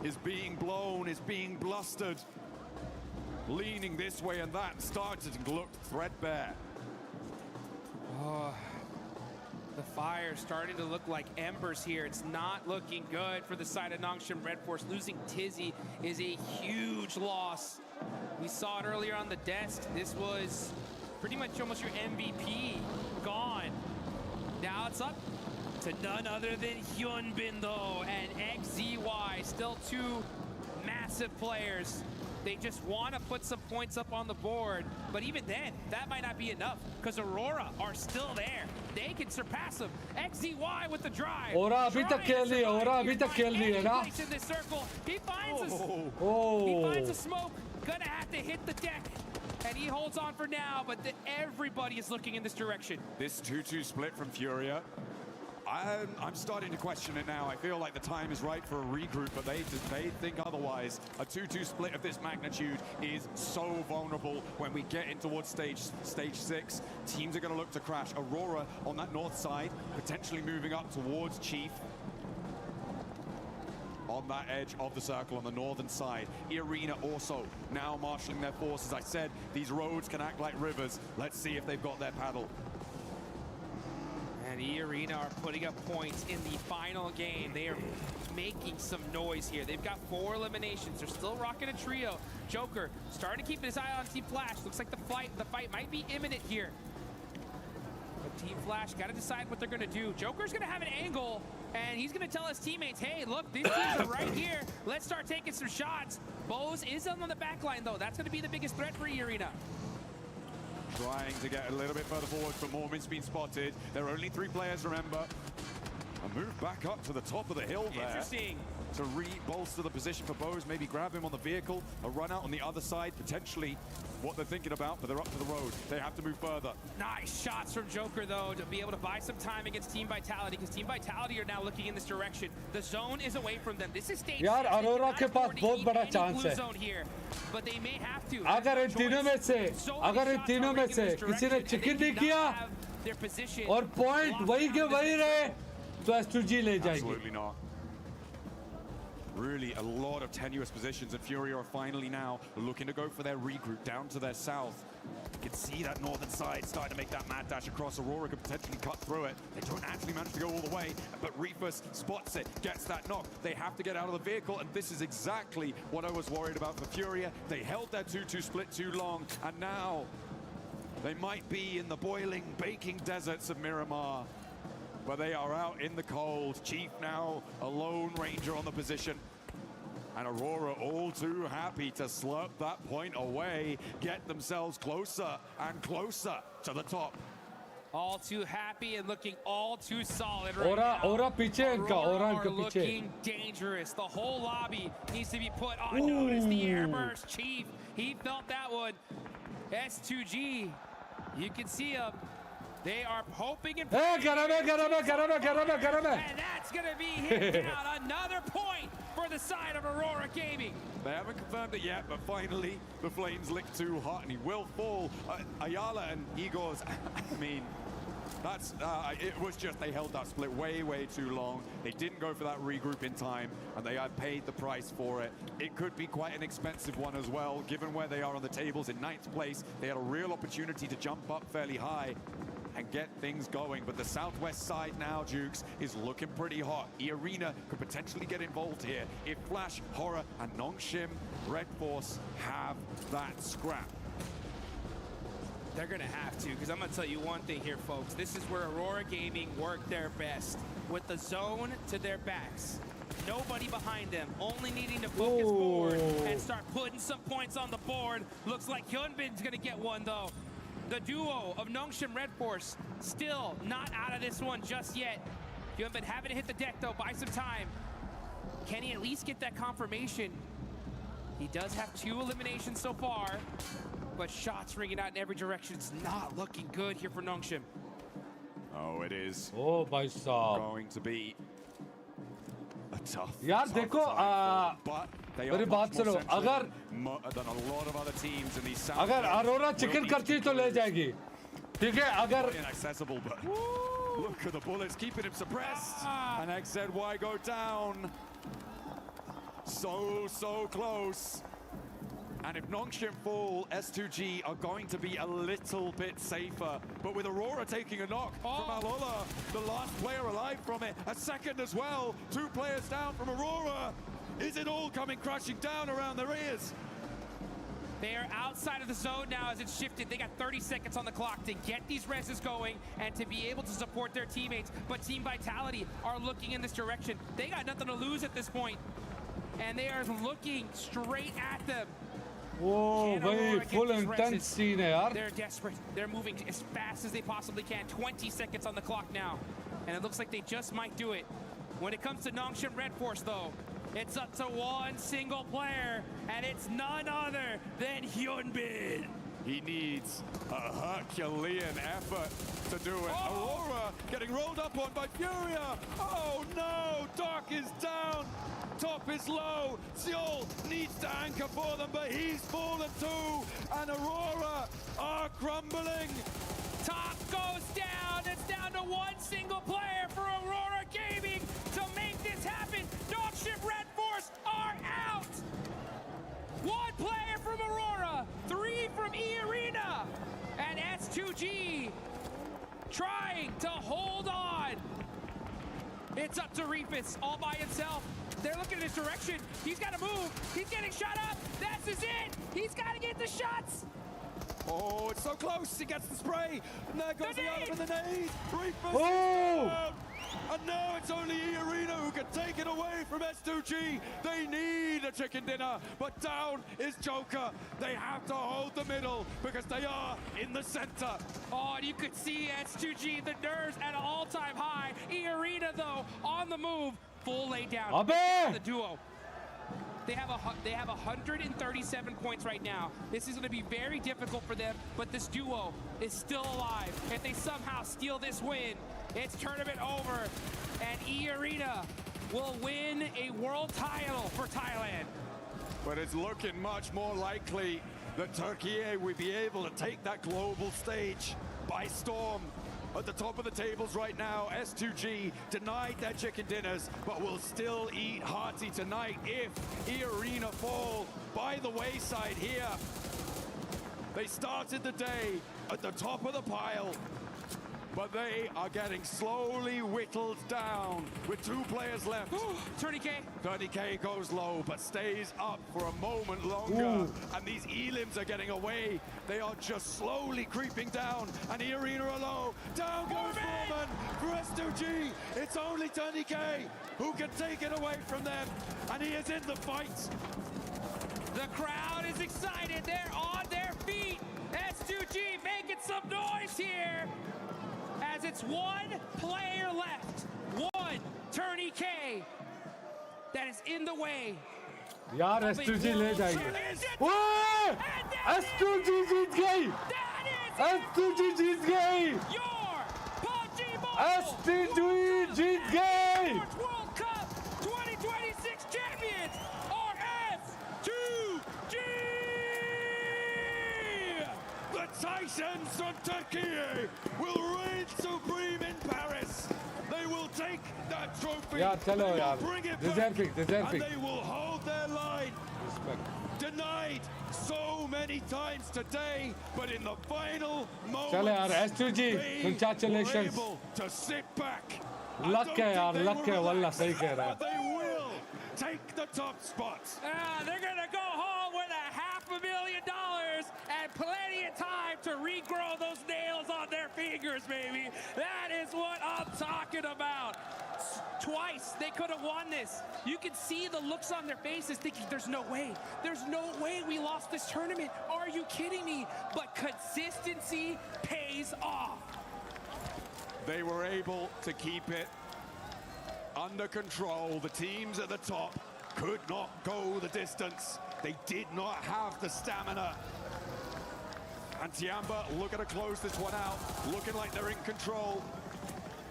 is being blown, is being blustered. Leaning this way and that, started to look threadbare. Oh, the fire starting to look like embers here. It's not looking good for the side of Nonstop Red Force. Losing Tizzy is a huge loss. We saw it earlier on the desk. This was pretty much almost your MVP gone. Now it's up to none other than Hyunbin though, and XZY, still 2 massive players. They just want to put some points up on the board, but even then, that might not be enough, because Aurora are still there. They can surpass them. XZY with the drive. Aurora अभी तक खेल रही है, Aurora अभी तक खेल रही है ना? In this circle, he finds a smoke. Gonna have to hit the deck. And he holds on for now, but everybody is looking in this direction. This 2-2 split from Furia. I'm starting to question it now. I feel like the time is right for a regroup, but they think otherwise. A 2-2 split of this magnitude is so vulnerable when we get in towards stage 6. Teams are going to look to crash. Aurora on that north side, potentially moving up towards Chief. On that edge of the circle on the northern side. E-Arena also now marshalling their forces. I said these roads can act like rivers. Let's see if they've got their paddle. And E-Arena are putting up points in the final game. They are making some noise here. They've got 4 eliminations. They're still rocking a trio. Joker starting to keep his eye on Team Flash. Looks like the fight might be imminent here. But Team Flash got to decide what they're going to do. Joker's going to have an angle, and he's going to tell his teammates, hey, look, these teams are right here. Let's start taking some shots. Bose is on the back line, though. That's going to be the biggest threat for E-Arena. Trying to get a little bit further forward, but Mormon's been spotted. There are only 3 players, remember. A move back up to the top of the hill there. Interesting. To re-bolster the position for Bose, maybe grab him on the vehicle, a run out on the other side, potentially what they're thinking about, but they're up to the road. They have to move further. Nice shots from Joker, though, to be able to buy some time against Team Vitality, because Team Vitality are now looking in this direction. The zone is away from them. This is stage 6. यार अरोरा के पास बहुत बड़ा chance है. But they may have to. अगर इन तीनों में से किसी ने चिकन नहीं किया और पॉइंट वही के वही रहे तो S2G ले जाएगी. Absolutely not. really a lot of tenuous positions, and Furia are finally now looking to go for their regroup down to their south. You can see that northern side starting to make that mad dash across. Aurora could potentially cut through it. They don't actually manage to go all the way, but Reefus spots it, gets that knock. They have to get out of the vehicle, and this is exactly what I was worried about for Furia. They held their 2-2 split too long, and now they might be in the boiling, baking deserts of Miramar, but they are out in the cold. Chief now a lone ranger on the position. And Aurora all too happy to slurp that point away, get themselves closer and closer to the top. All too happy and looking all too solid right Aura, now. Aura piche inka, Aura are inka piche. looking dangerous. The whole lobby needs to be put on notice. The airburst Chief, he felt that one. S2G, you can see him. They are hoping and praying. And that's going to be hit down. Another point for the side of Aurora Gaming. They haven't confirmed it yet, but finally the flames lick too hot and he will fall. Ayala and Igor's, I mean, that's, it was just they held that split way, way too long. They didn't go for that regroup in time, and they had paid the price for it. It could be quite an expensive one as well, given where they are on the tables in 9th place. They had a real opportunity to jump up fairly high and get things going, but the southwest side now, Jukes, is looking pretty hot. E-Arena could potentially get involved here if Flash, Horror, and Nongshim Red Force have that scrap. They're going to have to, because I'm going to tell you one thing here, folks. This is where Aurora Gaming worked their best, with the zone to their backs. Nobody behind them, only needing to focus forward and start putting some points on the board. Looks like Hyunbin's going to get one, though. The duo of Nongshim Red Force still not out of this one just yet. Hyunbin having to hit the deck, though, buy some time. Can he at least get that confirmation? He does have 2 eliminations so far, but shots ringing out in every direction. It's not looking good here for Nongshim. Oh, it is. Oh, bhai sahab. Going to be a tough. यार देखो मेरी बात सुनो, अगर अगर Arora chicken करती तो ले जाएगी, ठीक है? अगर inaccessible, but look at the bullets keeping him suppressed, and XZY go down. So close. And if Nongshim fall, S2G are going to be a little bit safer. But with Aurora taking a knock from Alola, the last player alive from it, a second as well. 2 players down from Aurora. Is it all coming crashing down around their ears? They are outside of the zone now as it's shifted. They got 30 seconds on the clock to get these reses going and to be able to support their teammates. But Team Vitality are looking in this direction. They got nothing to lose at this point. And they are looking straight at them. Whoa, very full intense scene है यार. They're desperate. They're moving as fast as they possibly can. 20 seconds on the clock now. And it looks like they just might do it. When it comes to Nongshim Red Force, though, it's up to one single player, and it's none other than Hyunbin. He needs a Herculean effort to do it. Aurora getting rolled up on by Furia. Oh no, Dark is down. Top is low. Seoul needs to anchor for them, but he's fallen too. And Aurora are crumbling. Top goes down. It's down to one single player for Aurora Gaming to make this happen. Nongshim Red Force are out. 1 player from Aurora, 3 from E-Arena, and S2G trying to hold on. It's up to Reefus all by himself. They're looking in his direction. He's got to move. He's getting shot up. That's his it. He's got to get the shots. Oh, it's so close. He gets the spray. And there goes the other with the nade. Reefus is down. And now it's only E-Arena who can take it away from S2G. They need a chicken dinner, but down is Joker. They have to hold the middle because they are in the center. Oh, and you could see S2G, the nerves at an all-time high. E-Arena, though, on the move. Full lay down. The duo. They have 137 points right now. This is going to be very difficult for them, but this duo is still alive. If they somehow steal this win, it's tournament over, and E-Arena will win a world title for Thailand. But it's looking much more likely that Turkey will be able to take that global stage by storm. at the top of the tables right now. S2G denied their chicken dinners, but will still eat hearty tonight if E-Arena fall by the wayside here. They started the day at the top of the pile, but they are getting slowly whittled down with 2 players left. 30K. 30K goes low, but stays up for a moment longer. And these elims are getting away. They are just slowly creeping down. And E-Arena are low. Down goes Foreman for S2G. It's only 30K who can take it away from them. And he is in the fight. The crowd is excited. They're on their feet. S2G making some noise here. As it's 1 player left. 1 Tourney K that is in the way. यार S2G ले जाएगी। ओए! S2G जीत गई। S2G जीत गई। S2G जीत गई। World Cup 2026 champions are S2G. The Titans from Turkey will reign supreme in Paris. They will take that trophy. यार चलो They will यार। bring it Deserving, back, deserving. and they will hold their line. Denied so many times today, but in the final moments, चलो यार S2G, they congratulations. were able to sit back. Luck है यार, luck है वल्ला सही कह रहा है। They will take the top spot. They're gonna go home with $500,000 and plenty of time to regrow those nails on their fingers, baby. That is what I'm talking about. Twice they could have won this. You can see the looks on their faces thinking there's no way. There's no way we lost this tournament. Are you kidding me? But consistency pays off. They were able to keep it under control. The teams at the top could not go the distance. They did not have the stamina. And Tiamba looking to close this one out, looking like they're in control.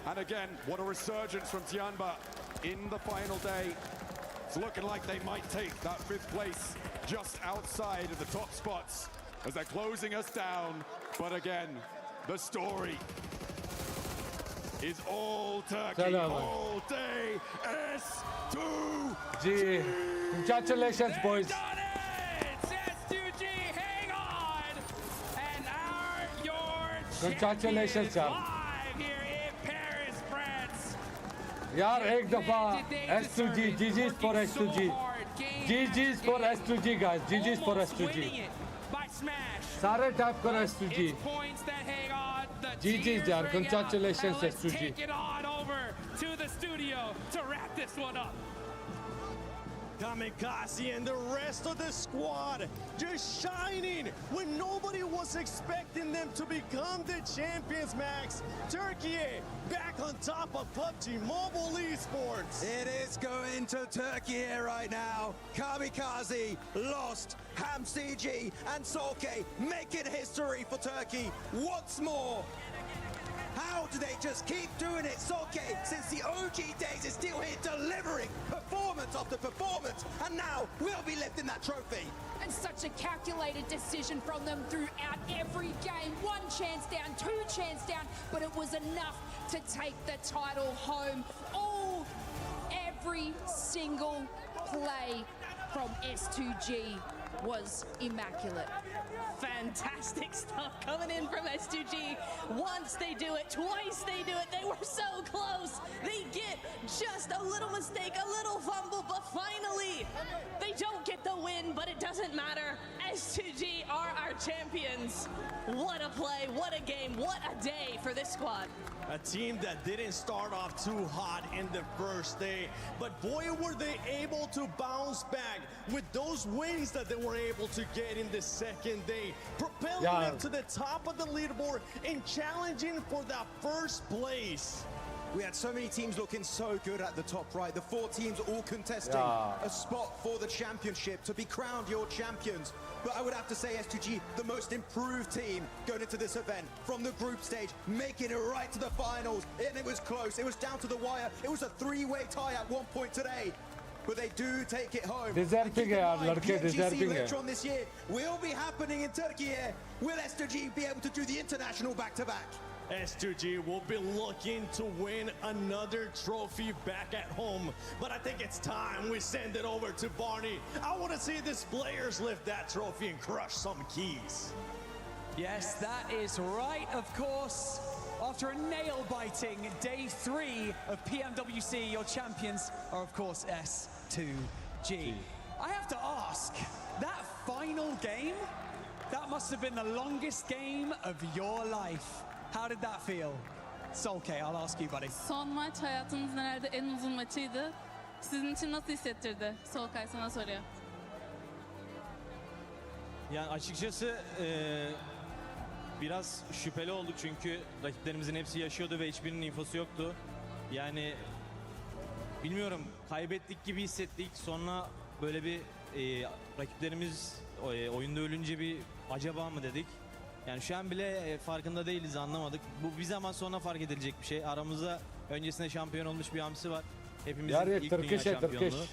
And again, what a resurgence from Tiamba in the final day. It's looking like they might take that 5th place just outside of the top spots as they're closing us down. But again, the story is all Turkey, all day, S2G. Congratulations, boys. S2G, hang on. And your Congratulations, champion is यार। live here in Paris, France. यार एक दफा S2G, GG's for S2G. GG's for S2G, guys. GG's for S2G. By smash. सारे tap करो S2G. Points that hang on. The GG's tears यार, ring out. congratulations And let's S2G. take it on over to the studio to wrap this one up. Kamikaze and the rest of the squad just shining when nobody was expecting them to become the champions, Max. Turkey back on top of PUBG Mobile Esports. It is going to Turkey right now. Kamikaze lost. HamCG and Solke making history for Turkey once more. How do they just keep doing it? Solke, since the OG days, is still here delivering performance after performance, and now we'll be lifting that trophy. And such a calculated decision from them throughout every game. 1 chance down, 2 chance down, but it was enough to take the title home. Every single play from S2G was immaculate. Fantastic stuff coming in from S2G. Once they do it, twice they do it. They were so close. They get just a little mistake, a little fumble, but finally they don't get the win, but it doesn't matter. S2G are our champions. What a play, what a game, what a day for this squad. A team that didn't start off too hot in the first day, but boy, were they able to bounce back with those wins that they were able to get in the second day, propelling them to the top of the leaderboard and challenging for that 1st place. We had so many teams looking so good at the top right. The 4 teams all contesting a spot for the championship to be crowned your champions. But I would have to say S2G, the most improved team going into this event from the group stage, making it right to the finals. And it was close. It was down to the wire. It was a 3-way tie at one point today. But they do take it home. Deserving है यार, लड़के deserving है. Later on this year will be happening in Turkey here. Will S2G be able to do the international back-to-back? S2G will be looking to win another trophy back at home. But I think it's time we send it over to Barney. I want to see these players lift that trophy and crush some keys. Yes, that is right, of course. After a nail-biting day 3 of PMWC, your champions are, of course, S2G. I have to ask, that final game, that must have been the longest game of your life. How did that feel? Solkay, I'll ask you, buddy. Son maç hayatımızın herhalde en uzun maçıydı. Sizin için nasıl hissettirdi? Solkay sana soruyor. Yani açıkçası biraz şüpheli olduk çünkü rakiplerimizin hepsi yaşıyordu ve hiçbirinin infosu yoktu. Yani bilmiyorum, kaybettik gibi hissettik. Sonra böyle bir rakiplerimiz oyunda ölünce bir acaba mı dedik. Yani şu an bile farkında değiliz, anlamadık. Bu bir zaman sonra fark edilecek bir şey. Aramızda öncesinde şampiyon olmuş bir hamsi var. Hepimizin ilk dünya şampiyonluğu.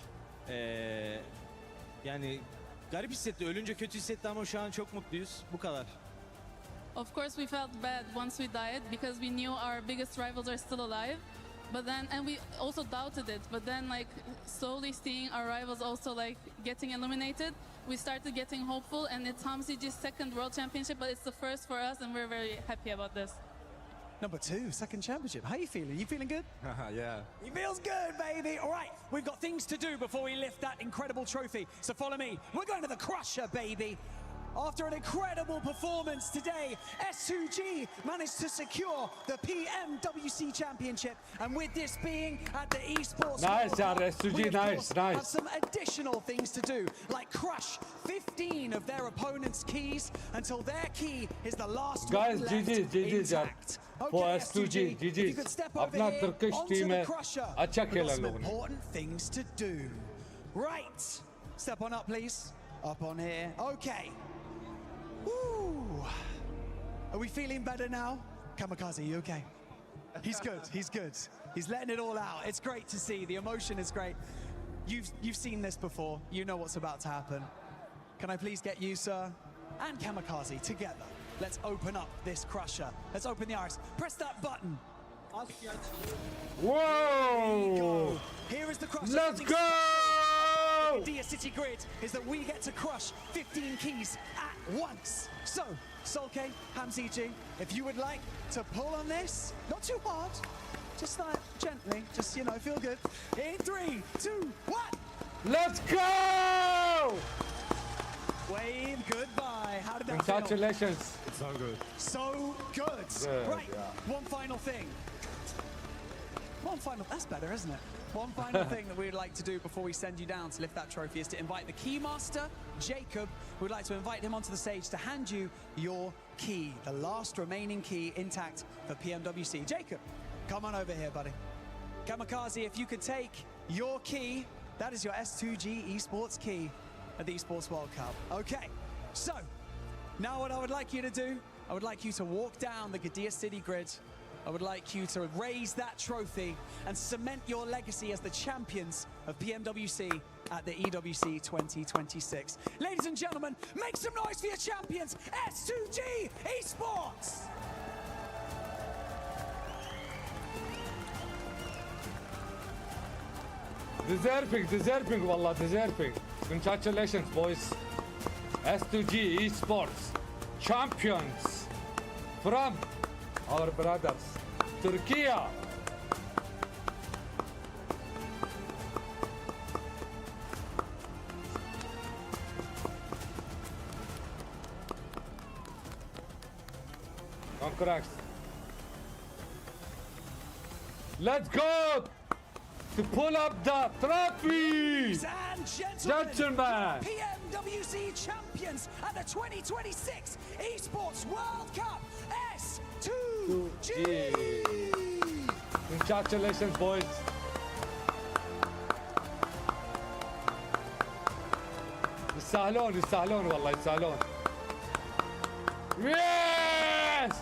Yani garip hissetti. Ölünce kötü hissetti ama şu an çok mutluyuz. Bu kadar. Of course we felt bad once we died because we knew our biggest rivals are still alive. But then, and we also doubted it, but then like slowly seeing our rivals also like getting eliminated, we started getting hopeful, and it's Hamzi's second World Championship, but it's the first for us, and we're very happy about this. Number 2, second championship. How are you feeling? You feeling good? Yeah. He feels good, baby. All right, we've got things to do before we lift that incredible trophy. So follow me. We're going to the Crusher, baby. After an incredible performance today, S2G managed to secure the PMWC Championship. And with this being at the Esports Nice, World Cup, S2G, we, of nice, course, nice. have some additional things to do, like crush 15 of their opponent's keys until their key is the last Guys, one left GG's intact. for Okay, S2G, if you could step over अपना here Turkish onto team the है Crusher. अच्छा We've got खेला some लोगों ने important things to do. Right, step on up, please. Up on here. Okay. Woo. Are we feeling better now? Kamikaze, you okay? He's good, he's good. He's letting it all out. It's great to see. The emotion is great. You've seen this before. You know what's about to happen. Can I please get you, sir, and Kamikaze together? Let's open up this Crusher. Let's open the iris. Press that button. Whoa! Here is the Crusher. Let's go! Dia City Grid is that we get to crush 15 keys at once. So, Solkay, Hamziji, if you would like to pull on this, not too hard, just like gently, just, you know, feel good. In 3, 2, 1. Let's go! Wave goodbye. How did that feel? Congratulations. It's so good. So good. Good, Right, yeah. one final thing. That's better, isn't it? One final thing that we'd like to do before we send you down to lift that trophy is to invite the Keymaster, Jacob. We'd like to invite him onto the stage to hand you your key, the last remaining key intact for PMWC. Jacob, come on over here, buddy. Kamikaze, if you could take your key, that is your S2G Esports key at the Esports World Cup. Okay, so now what I would like you to do, I would like you to walk down the Gadia City Grid. I would like you to raise that trophy and cement your legacy as the champions of PMWC at the EWC 2026. Ladies and gentlemen, make some noise for your champions, S2G Esports! Deserving والله deserving. Congratulations boys. S2G Esports champions from our brothers Turkey. Congrats. Let's go to pull up the trophy. Ladies and Gentlemen. PMWC champions at the 2026 Esports World Cup, S2G. Congratulations, boys. يستاهلون والله يستاهلون. Yes!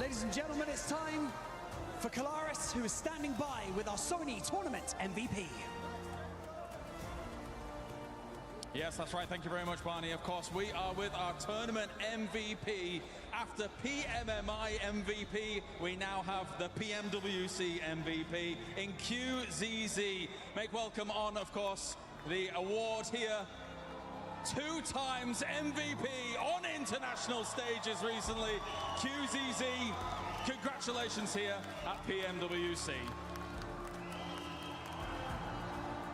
Ladies and gentlemen, it's time for Kalaris, who is standing by with our Sony Tournament MVP. Yes, that's right. Thank you very much, Barney. Of course, we are with our tournament MVP. After PMMI MVP, we now have the PMWC MVP in QZZ. Make welcome on, of course, the award here. 2 times MVP on international stages recently. QZZ, congratulations here at PMWC.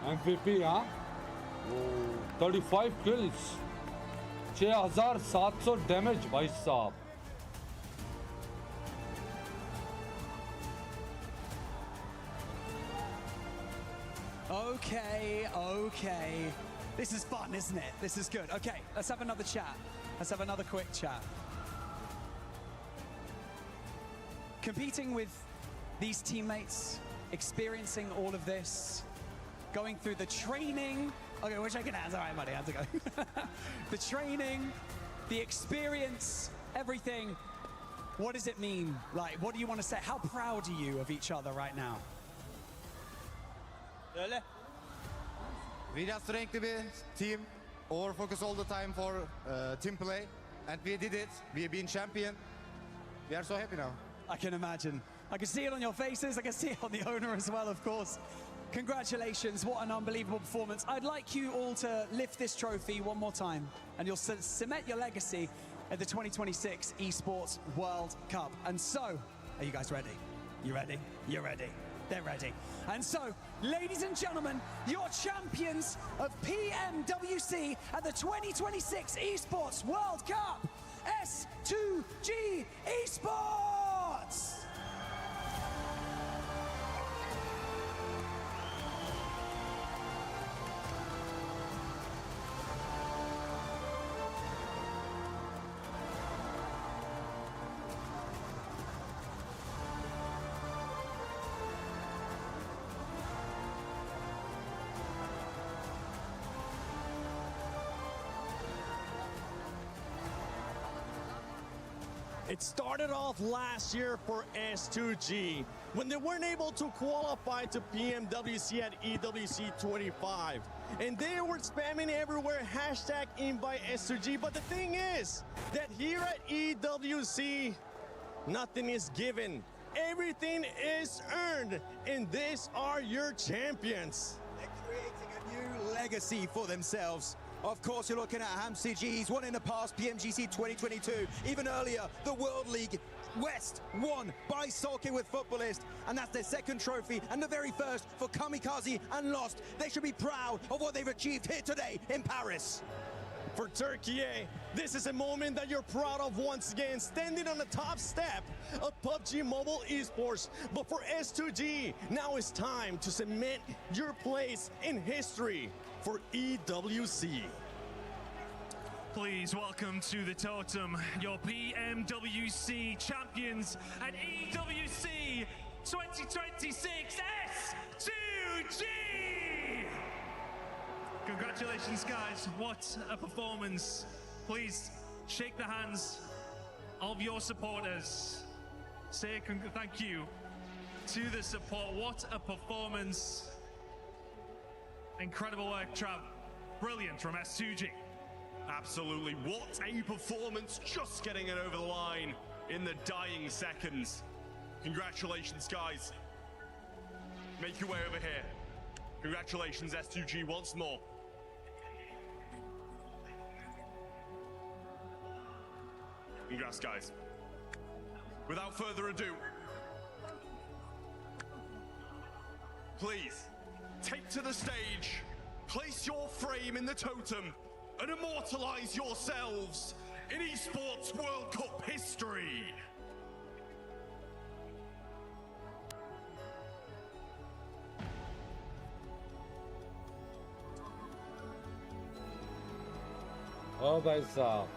MVP, huh? 35 kills, 6700 damage, भाई साहब. Okay. This is fun, isn't it? This is good. Okay, let's have another chat. Let's have another quick chat. Competing with these teammates, experiencing all of this, going through the training. Okay, we're shaking hands. All right, buddy, how's it going? The training, the experience, everything. What does it mean? Like, what do you want to say? How proud are you of each other right now? We just strength bir team, over focus all the time for team play, and we did it. We have been champion. We are so happy now. I can imagine. I can see it on your faces. I can see it on the owner as well, of course. Congratulations, what an unbelievable performance. I'd like you all to lift this trophy one more time, and you'll cement your legacy at the 2026 Esports World Cup. And so, are you guys ready? You ready? You're ready. They're ready. And so, ladies and gentlemen, your champions of PMWC at the 2026 Esports World Cup, S2G Esports! It started off last year for S2G when they weren't able to qualify to PMWC at EWC 25. And they were spamming everywhere, hashtag invite S2G. But the thing is that here at EWC, nothing is given. Everything is earned. And these are your champions. They're creating a new legacy for themselves. Of course, you're looking at HamCG. He's won in the past, PMGC 2022. Even earlier, the World League West won by Solke with Footballist. And that's their second trophy and the very first for Kamikaze and Lost. They should be proud of what they've achieved here today in Paris. For Turkey, this is a moment that you're proud of once again, standing on the top step of PUBG Mobile Esports. But for S2G, now it's time to cement your place in history for EWC. Please welcome to the totem your PMWC champions at EWC 2026 S2G! Congratulations, guys. What a performance. Please shake the hands of your supporters. Say thank you to the support. What a performance. Incredible work, Trav. Brilliant from S2G. Absolutely. What a performance, just getting it over the line in the dying seconds. Congratulations, guys. Make your way over here. Congratulations, S2G, once more. Congrats, guys. Without further ado, please take to the stage, place your frame in the totem, and immortalize yourselves in Esports World Cup history. Oh, भाई साहब.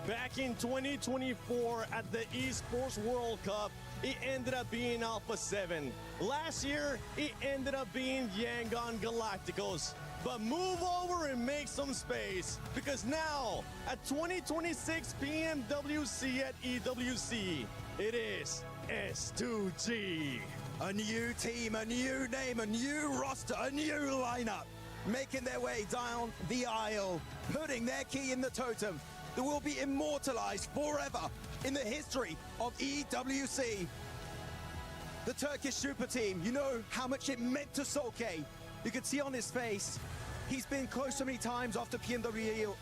Back in 2024 at the Esports World Cup, it ended up being Alpha 7. Last year, it ended up being Yangon Galacticos. But move over and make some space, because now at 2026 PMWC at EWC, it is S2G. A new team, a new name, a new roster, a new lineup, making their way down the aisle, putting their key in the totem that will be immortalized forever in the history of EWC. The Turkish super team, you know how much it meant to Solke. You could see on his face, he's been close so many times after PMWL,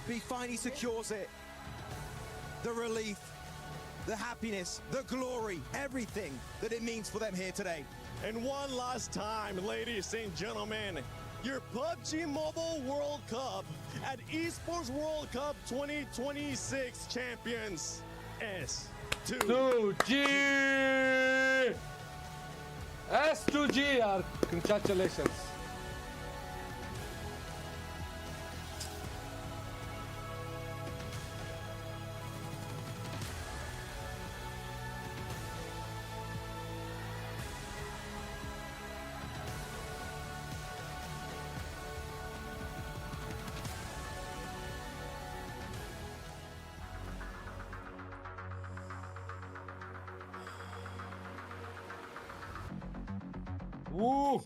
but he finally secures it. The relief, the happiness, the glory, everything that it means for them here today. And one last time, ladies and gentlemen, your PUBG Mobile World Cup at Esports World Cup 2026 champions, S2G. S2G, yaar. Congratulations. Woo!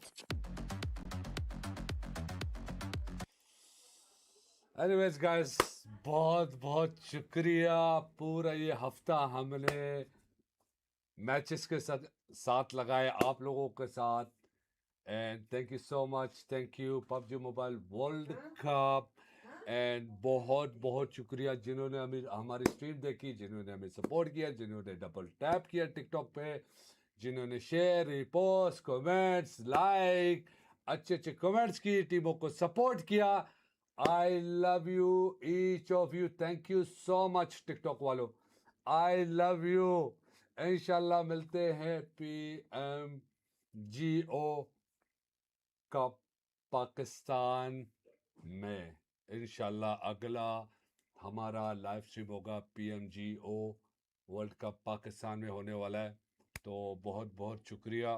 Anyways guys, बहुत बहुत शुक्रिया। पूरा ये हफ्ता हमने matches के साथ लगाए आप लोगों के साथ, and thank you so much. Thank U PUBG mobile world cup, and बहुत बहुत शुक्रिया जिन्होंने हमारी स्ट्रीम देखी, जिन्होंने हमें सपोर्ट किया, जिन्होंने डबल टैप किया टिकटॉक पे, जिन्होंने शेयर, रिपोस्ट, कमेंट्स, लाइक, अच्छे अच्छे कमेंट्स किए, टीमों को सपोर्ट किया। आई love you each of you, thank you so much TikTok वालों, आई लव यू। इंशाल्लाह मिलते हैं PMGO कप पाकिस्तान में। इंशाल्लाह अगला हमारा लाइव स्ट्रीम होगा PMGO वर्ल्ड कप पाकिस्तान में होने वाला है। तो बहुत बहुत शुक्रिया।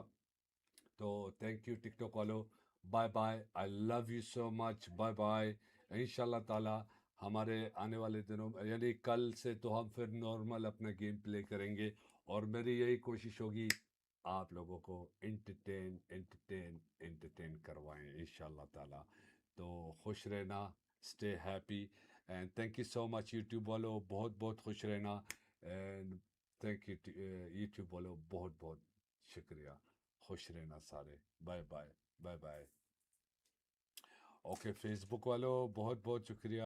तो थैंक यू टिकटॉक वालों, bye bye, I love you so much, bye bye. इंशाल्लाह ताला हमारे आने वाले दिनों में, यानी कल से तो हम फिर नॉर्मल अपना गेम प्ले करेंगे, और मेरी यही कोशिश होगी आप लोगों को एंटरटेन करवाएं इंशाल्लाह ताला। तो खुश रहना, stay happy, and thank you so much YouTube वालों, बहुत बहुत खुश रहना, एंड थैंक यू यूट्यूब वालों, बहुत बहुत शुक्रिया। खुश रहना सारे, bye bye bye bye. Okay Facebook वालों, बहुत बहुत शुक्रिया।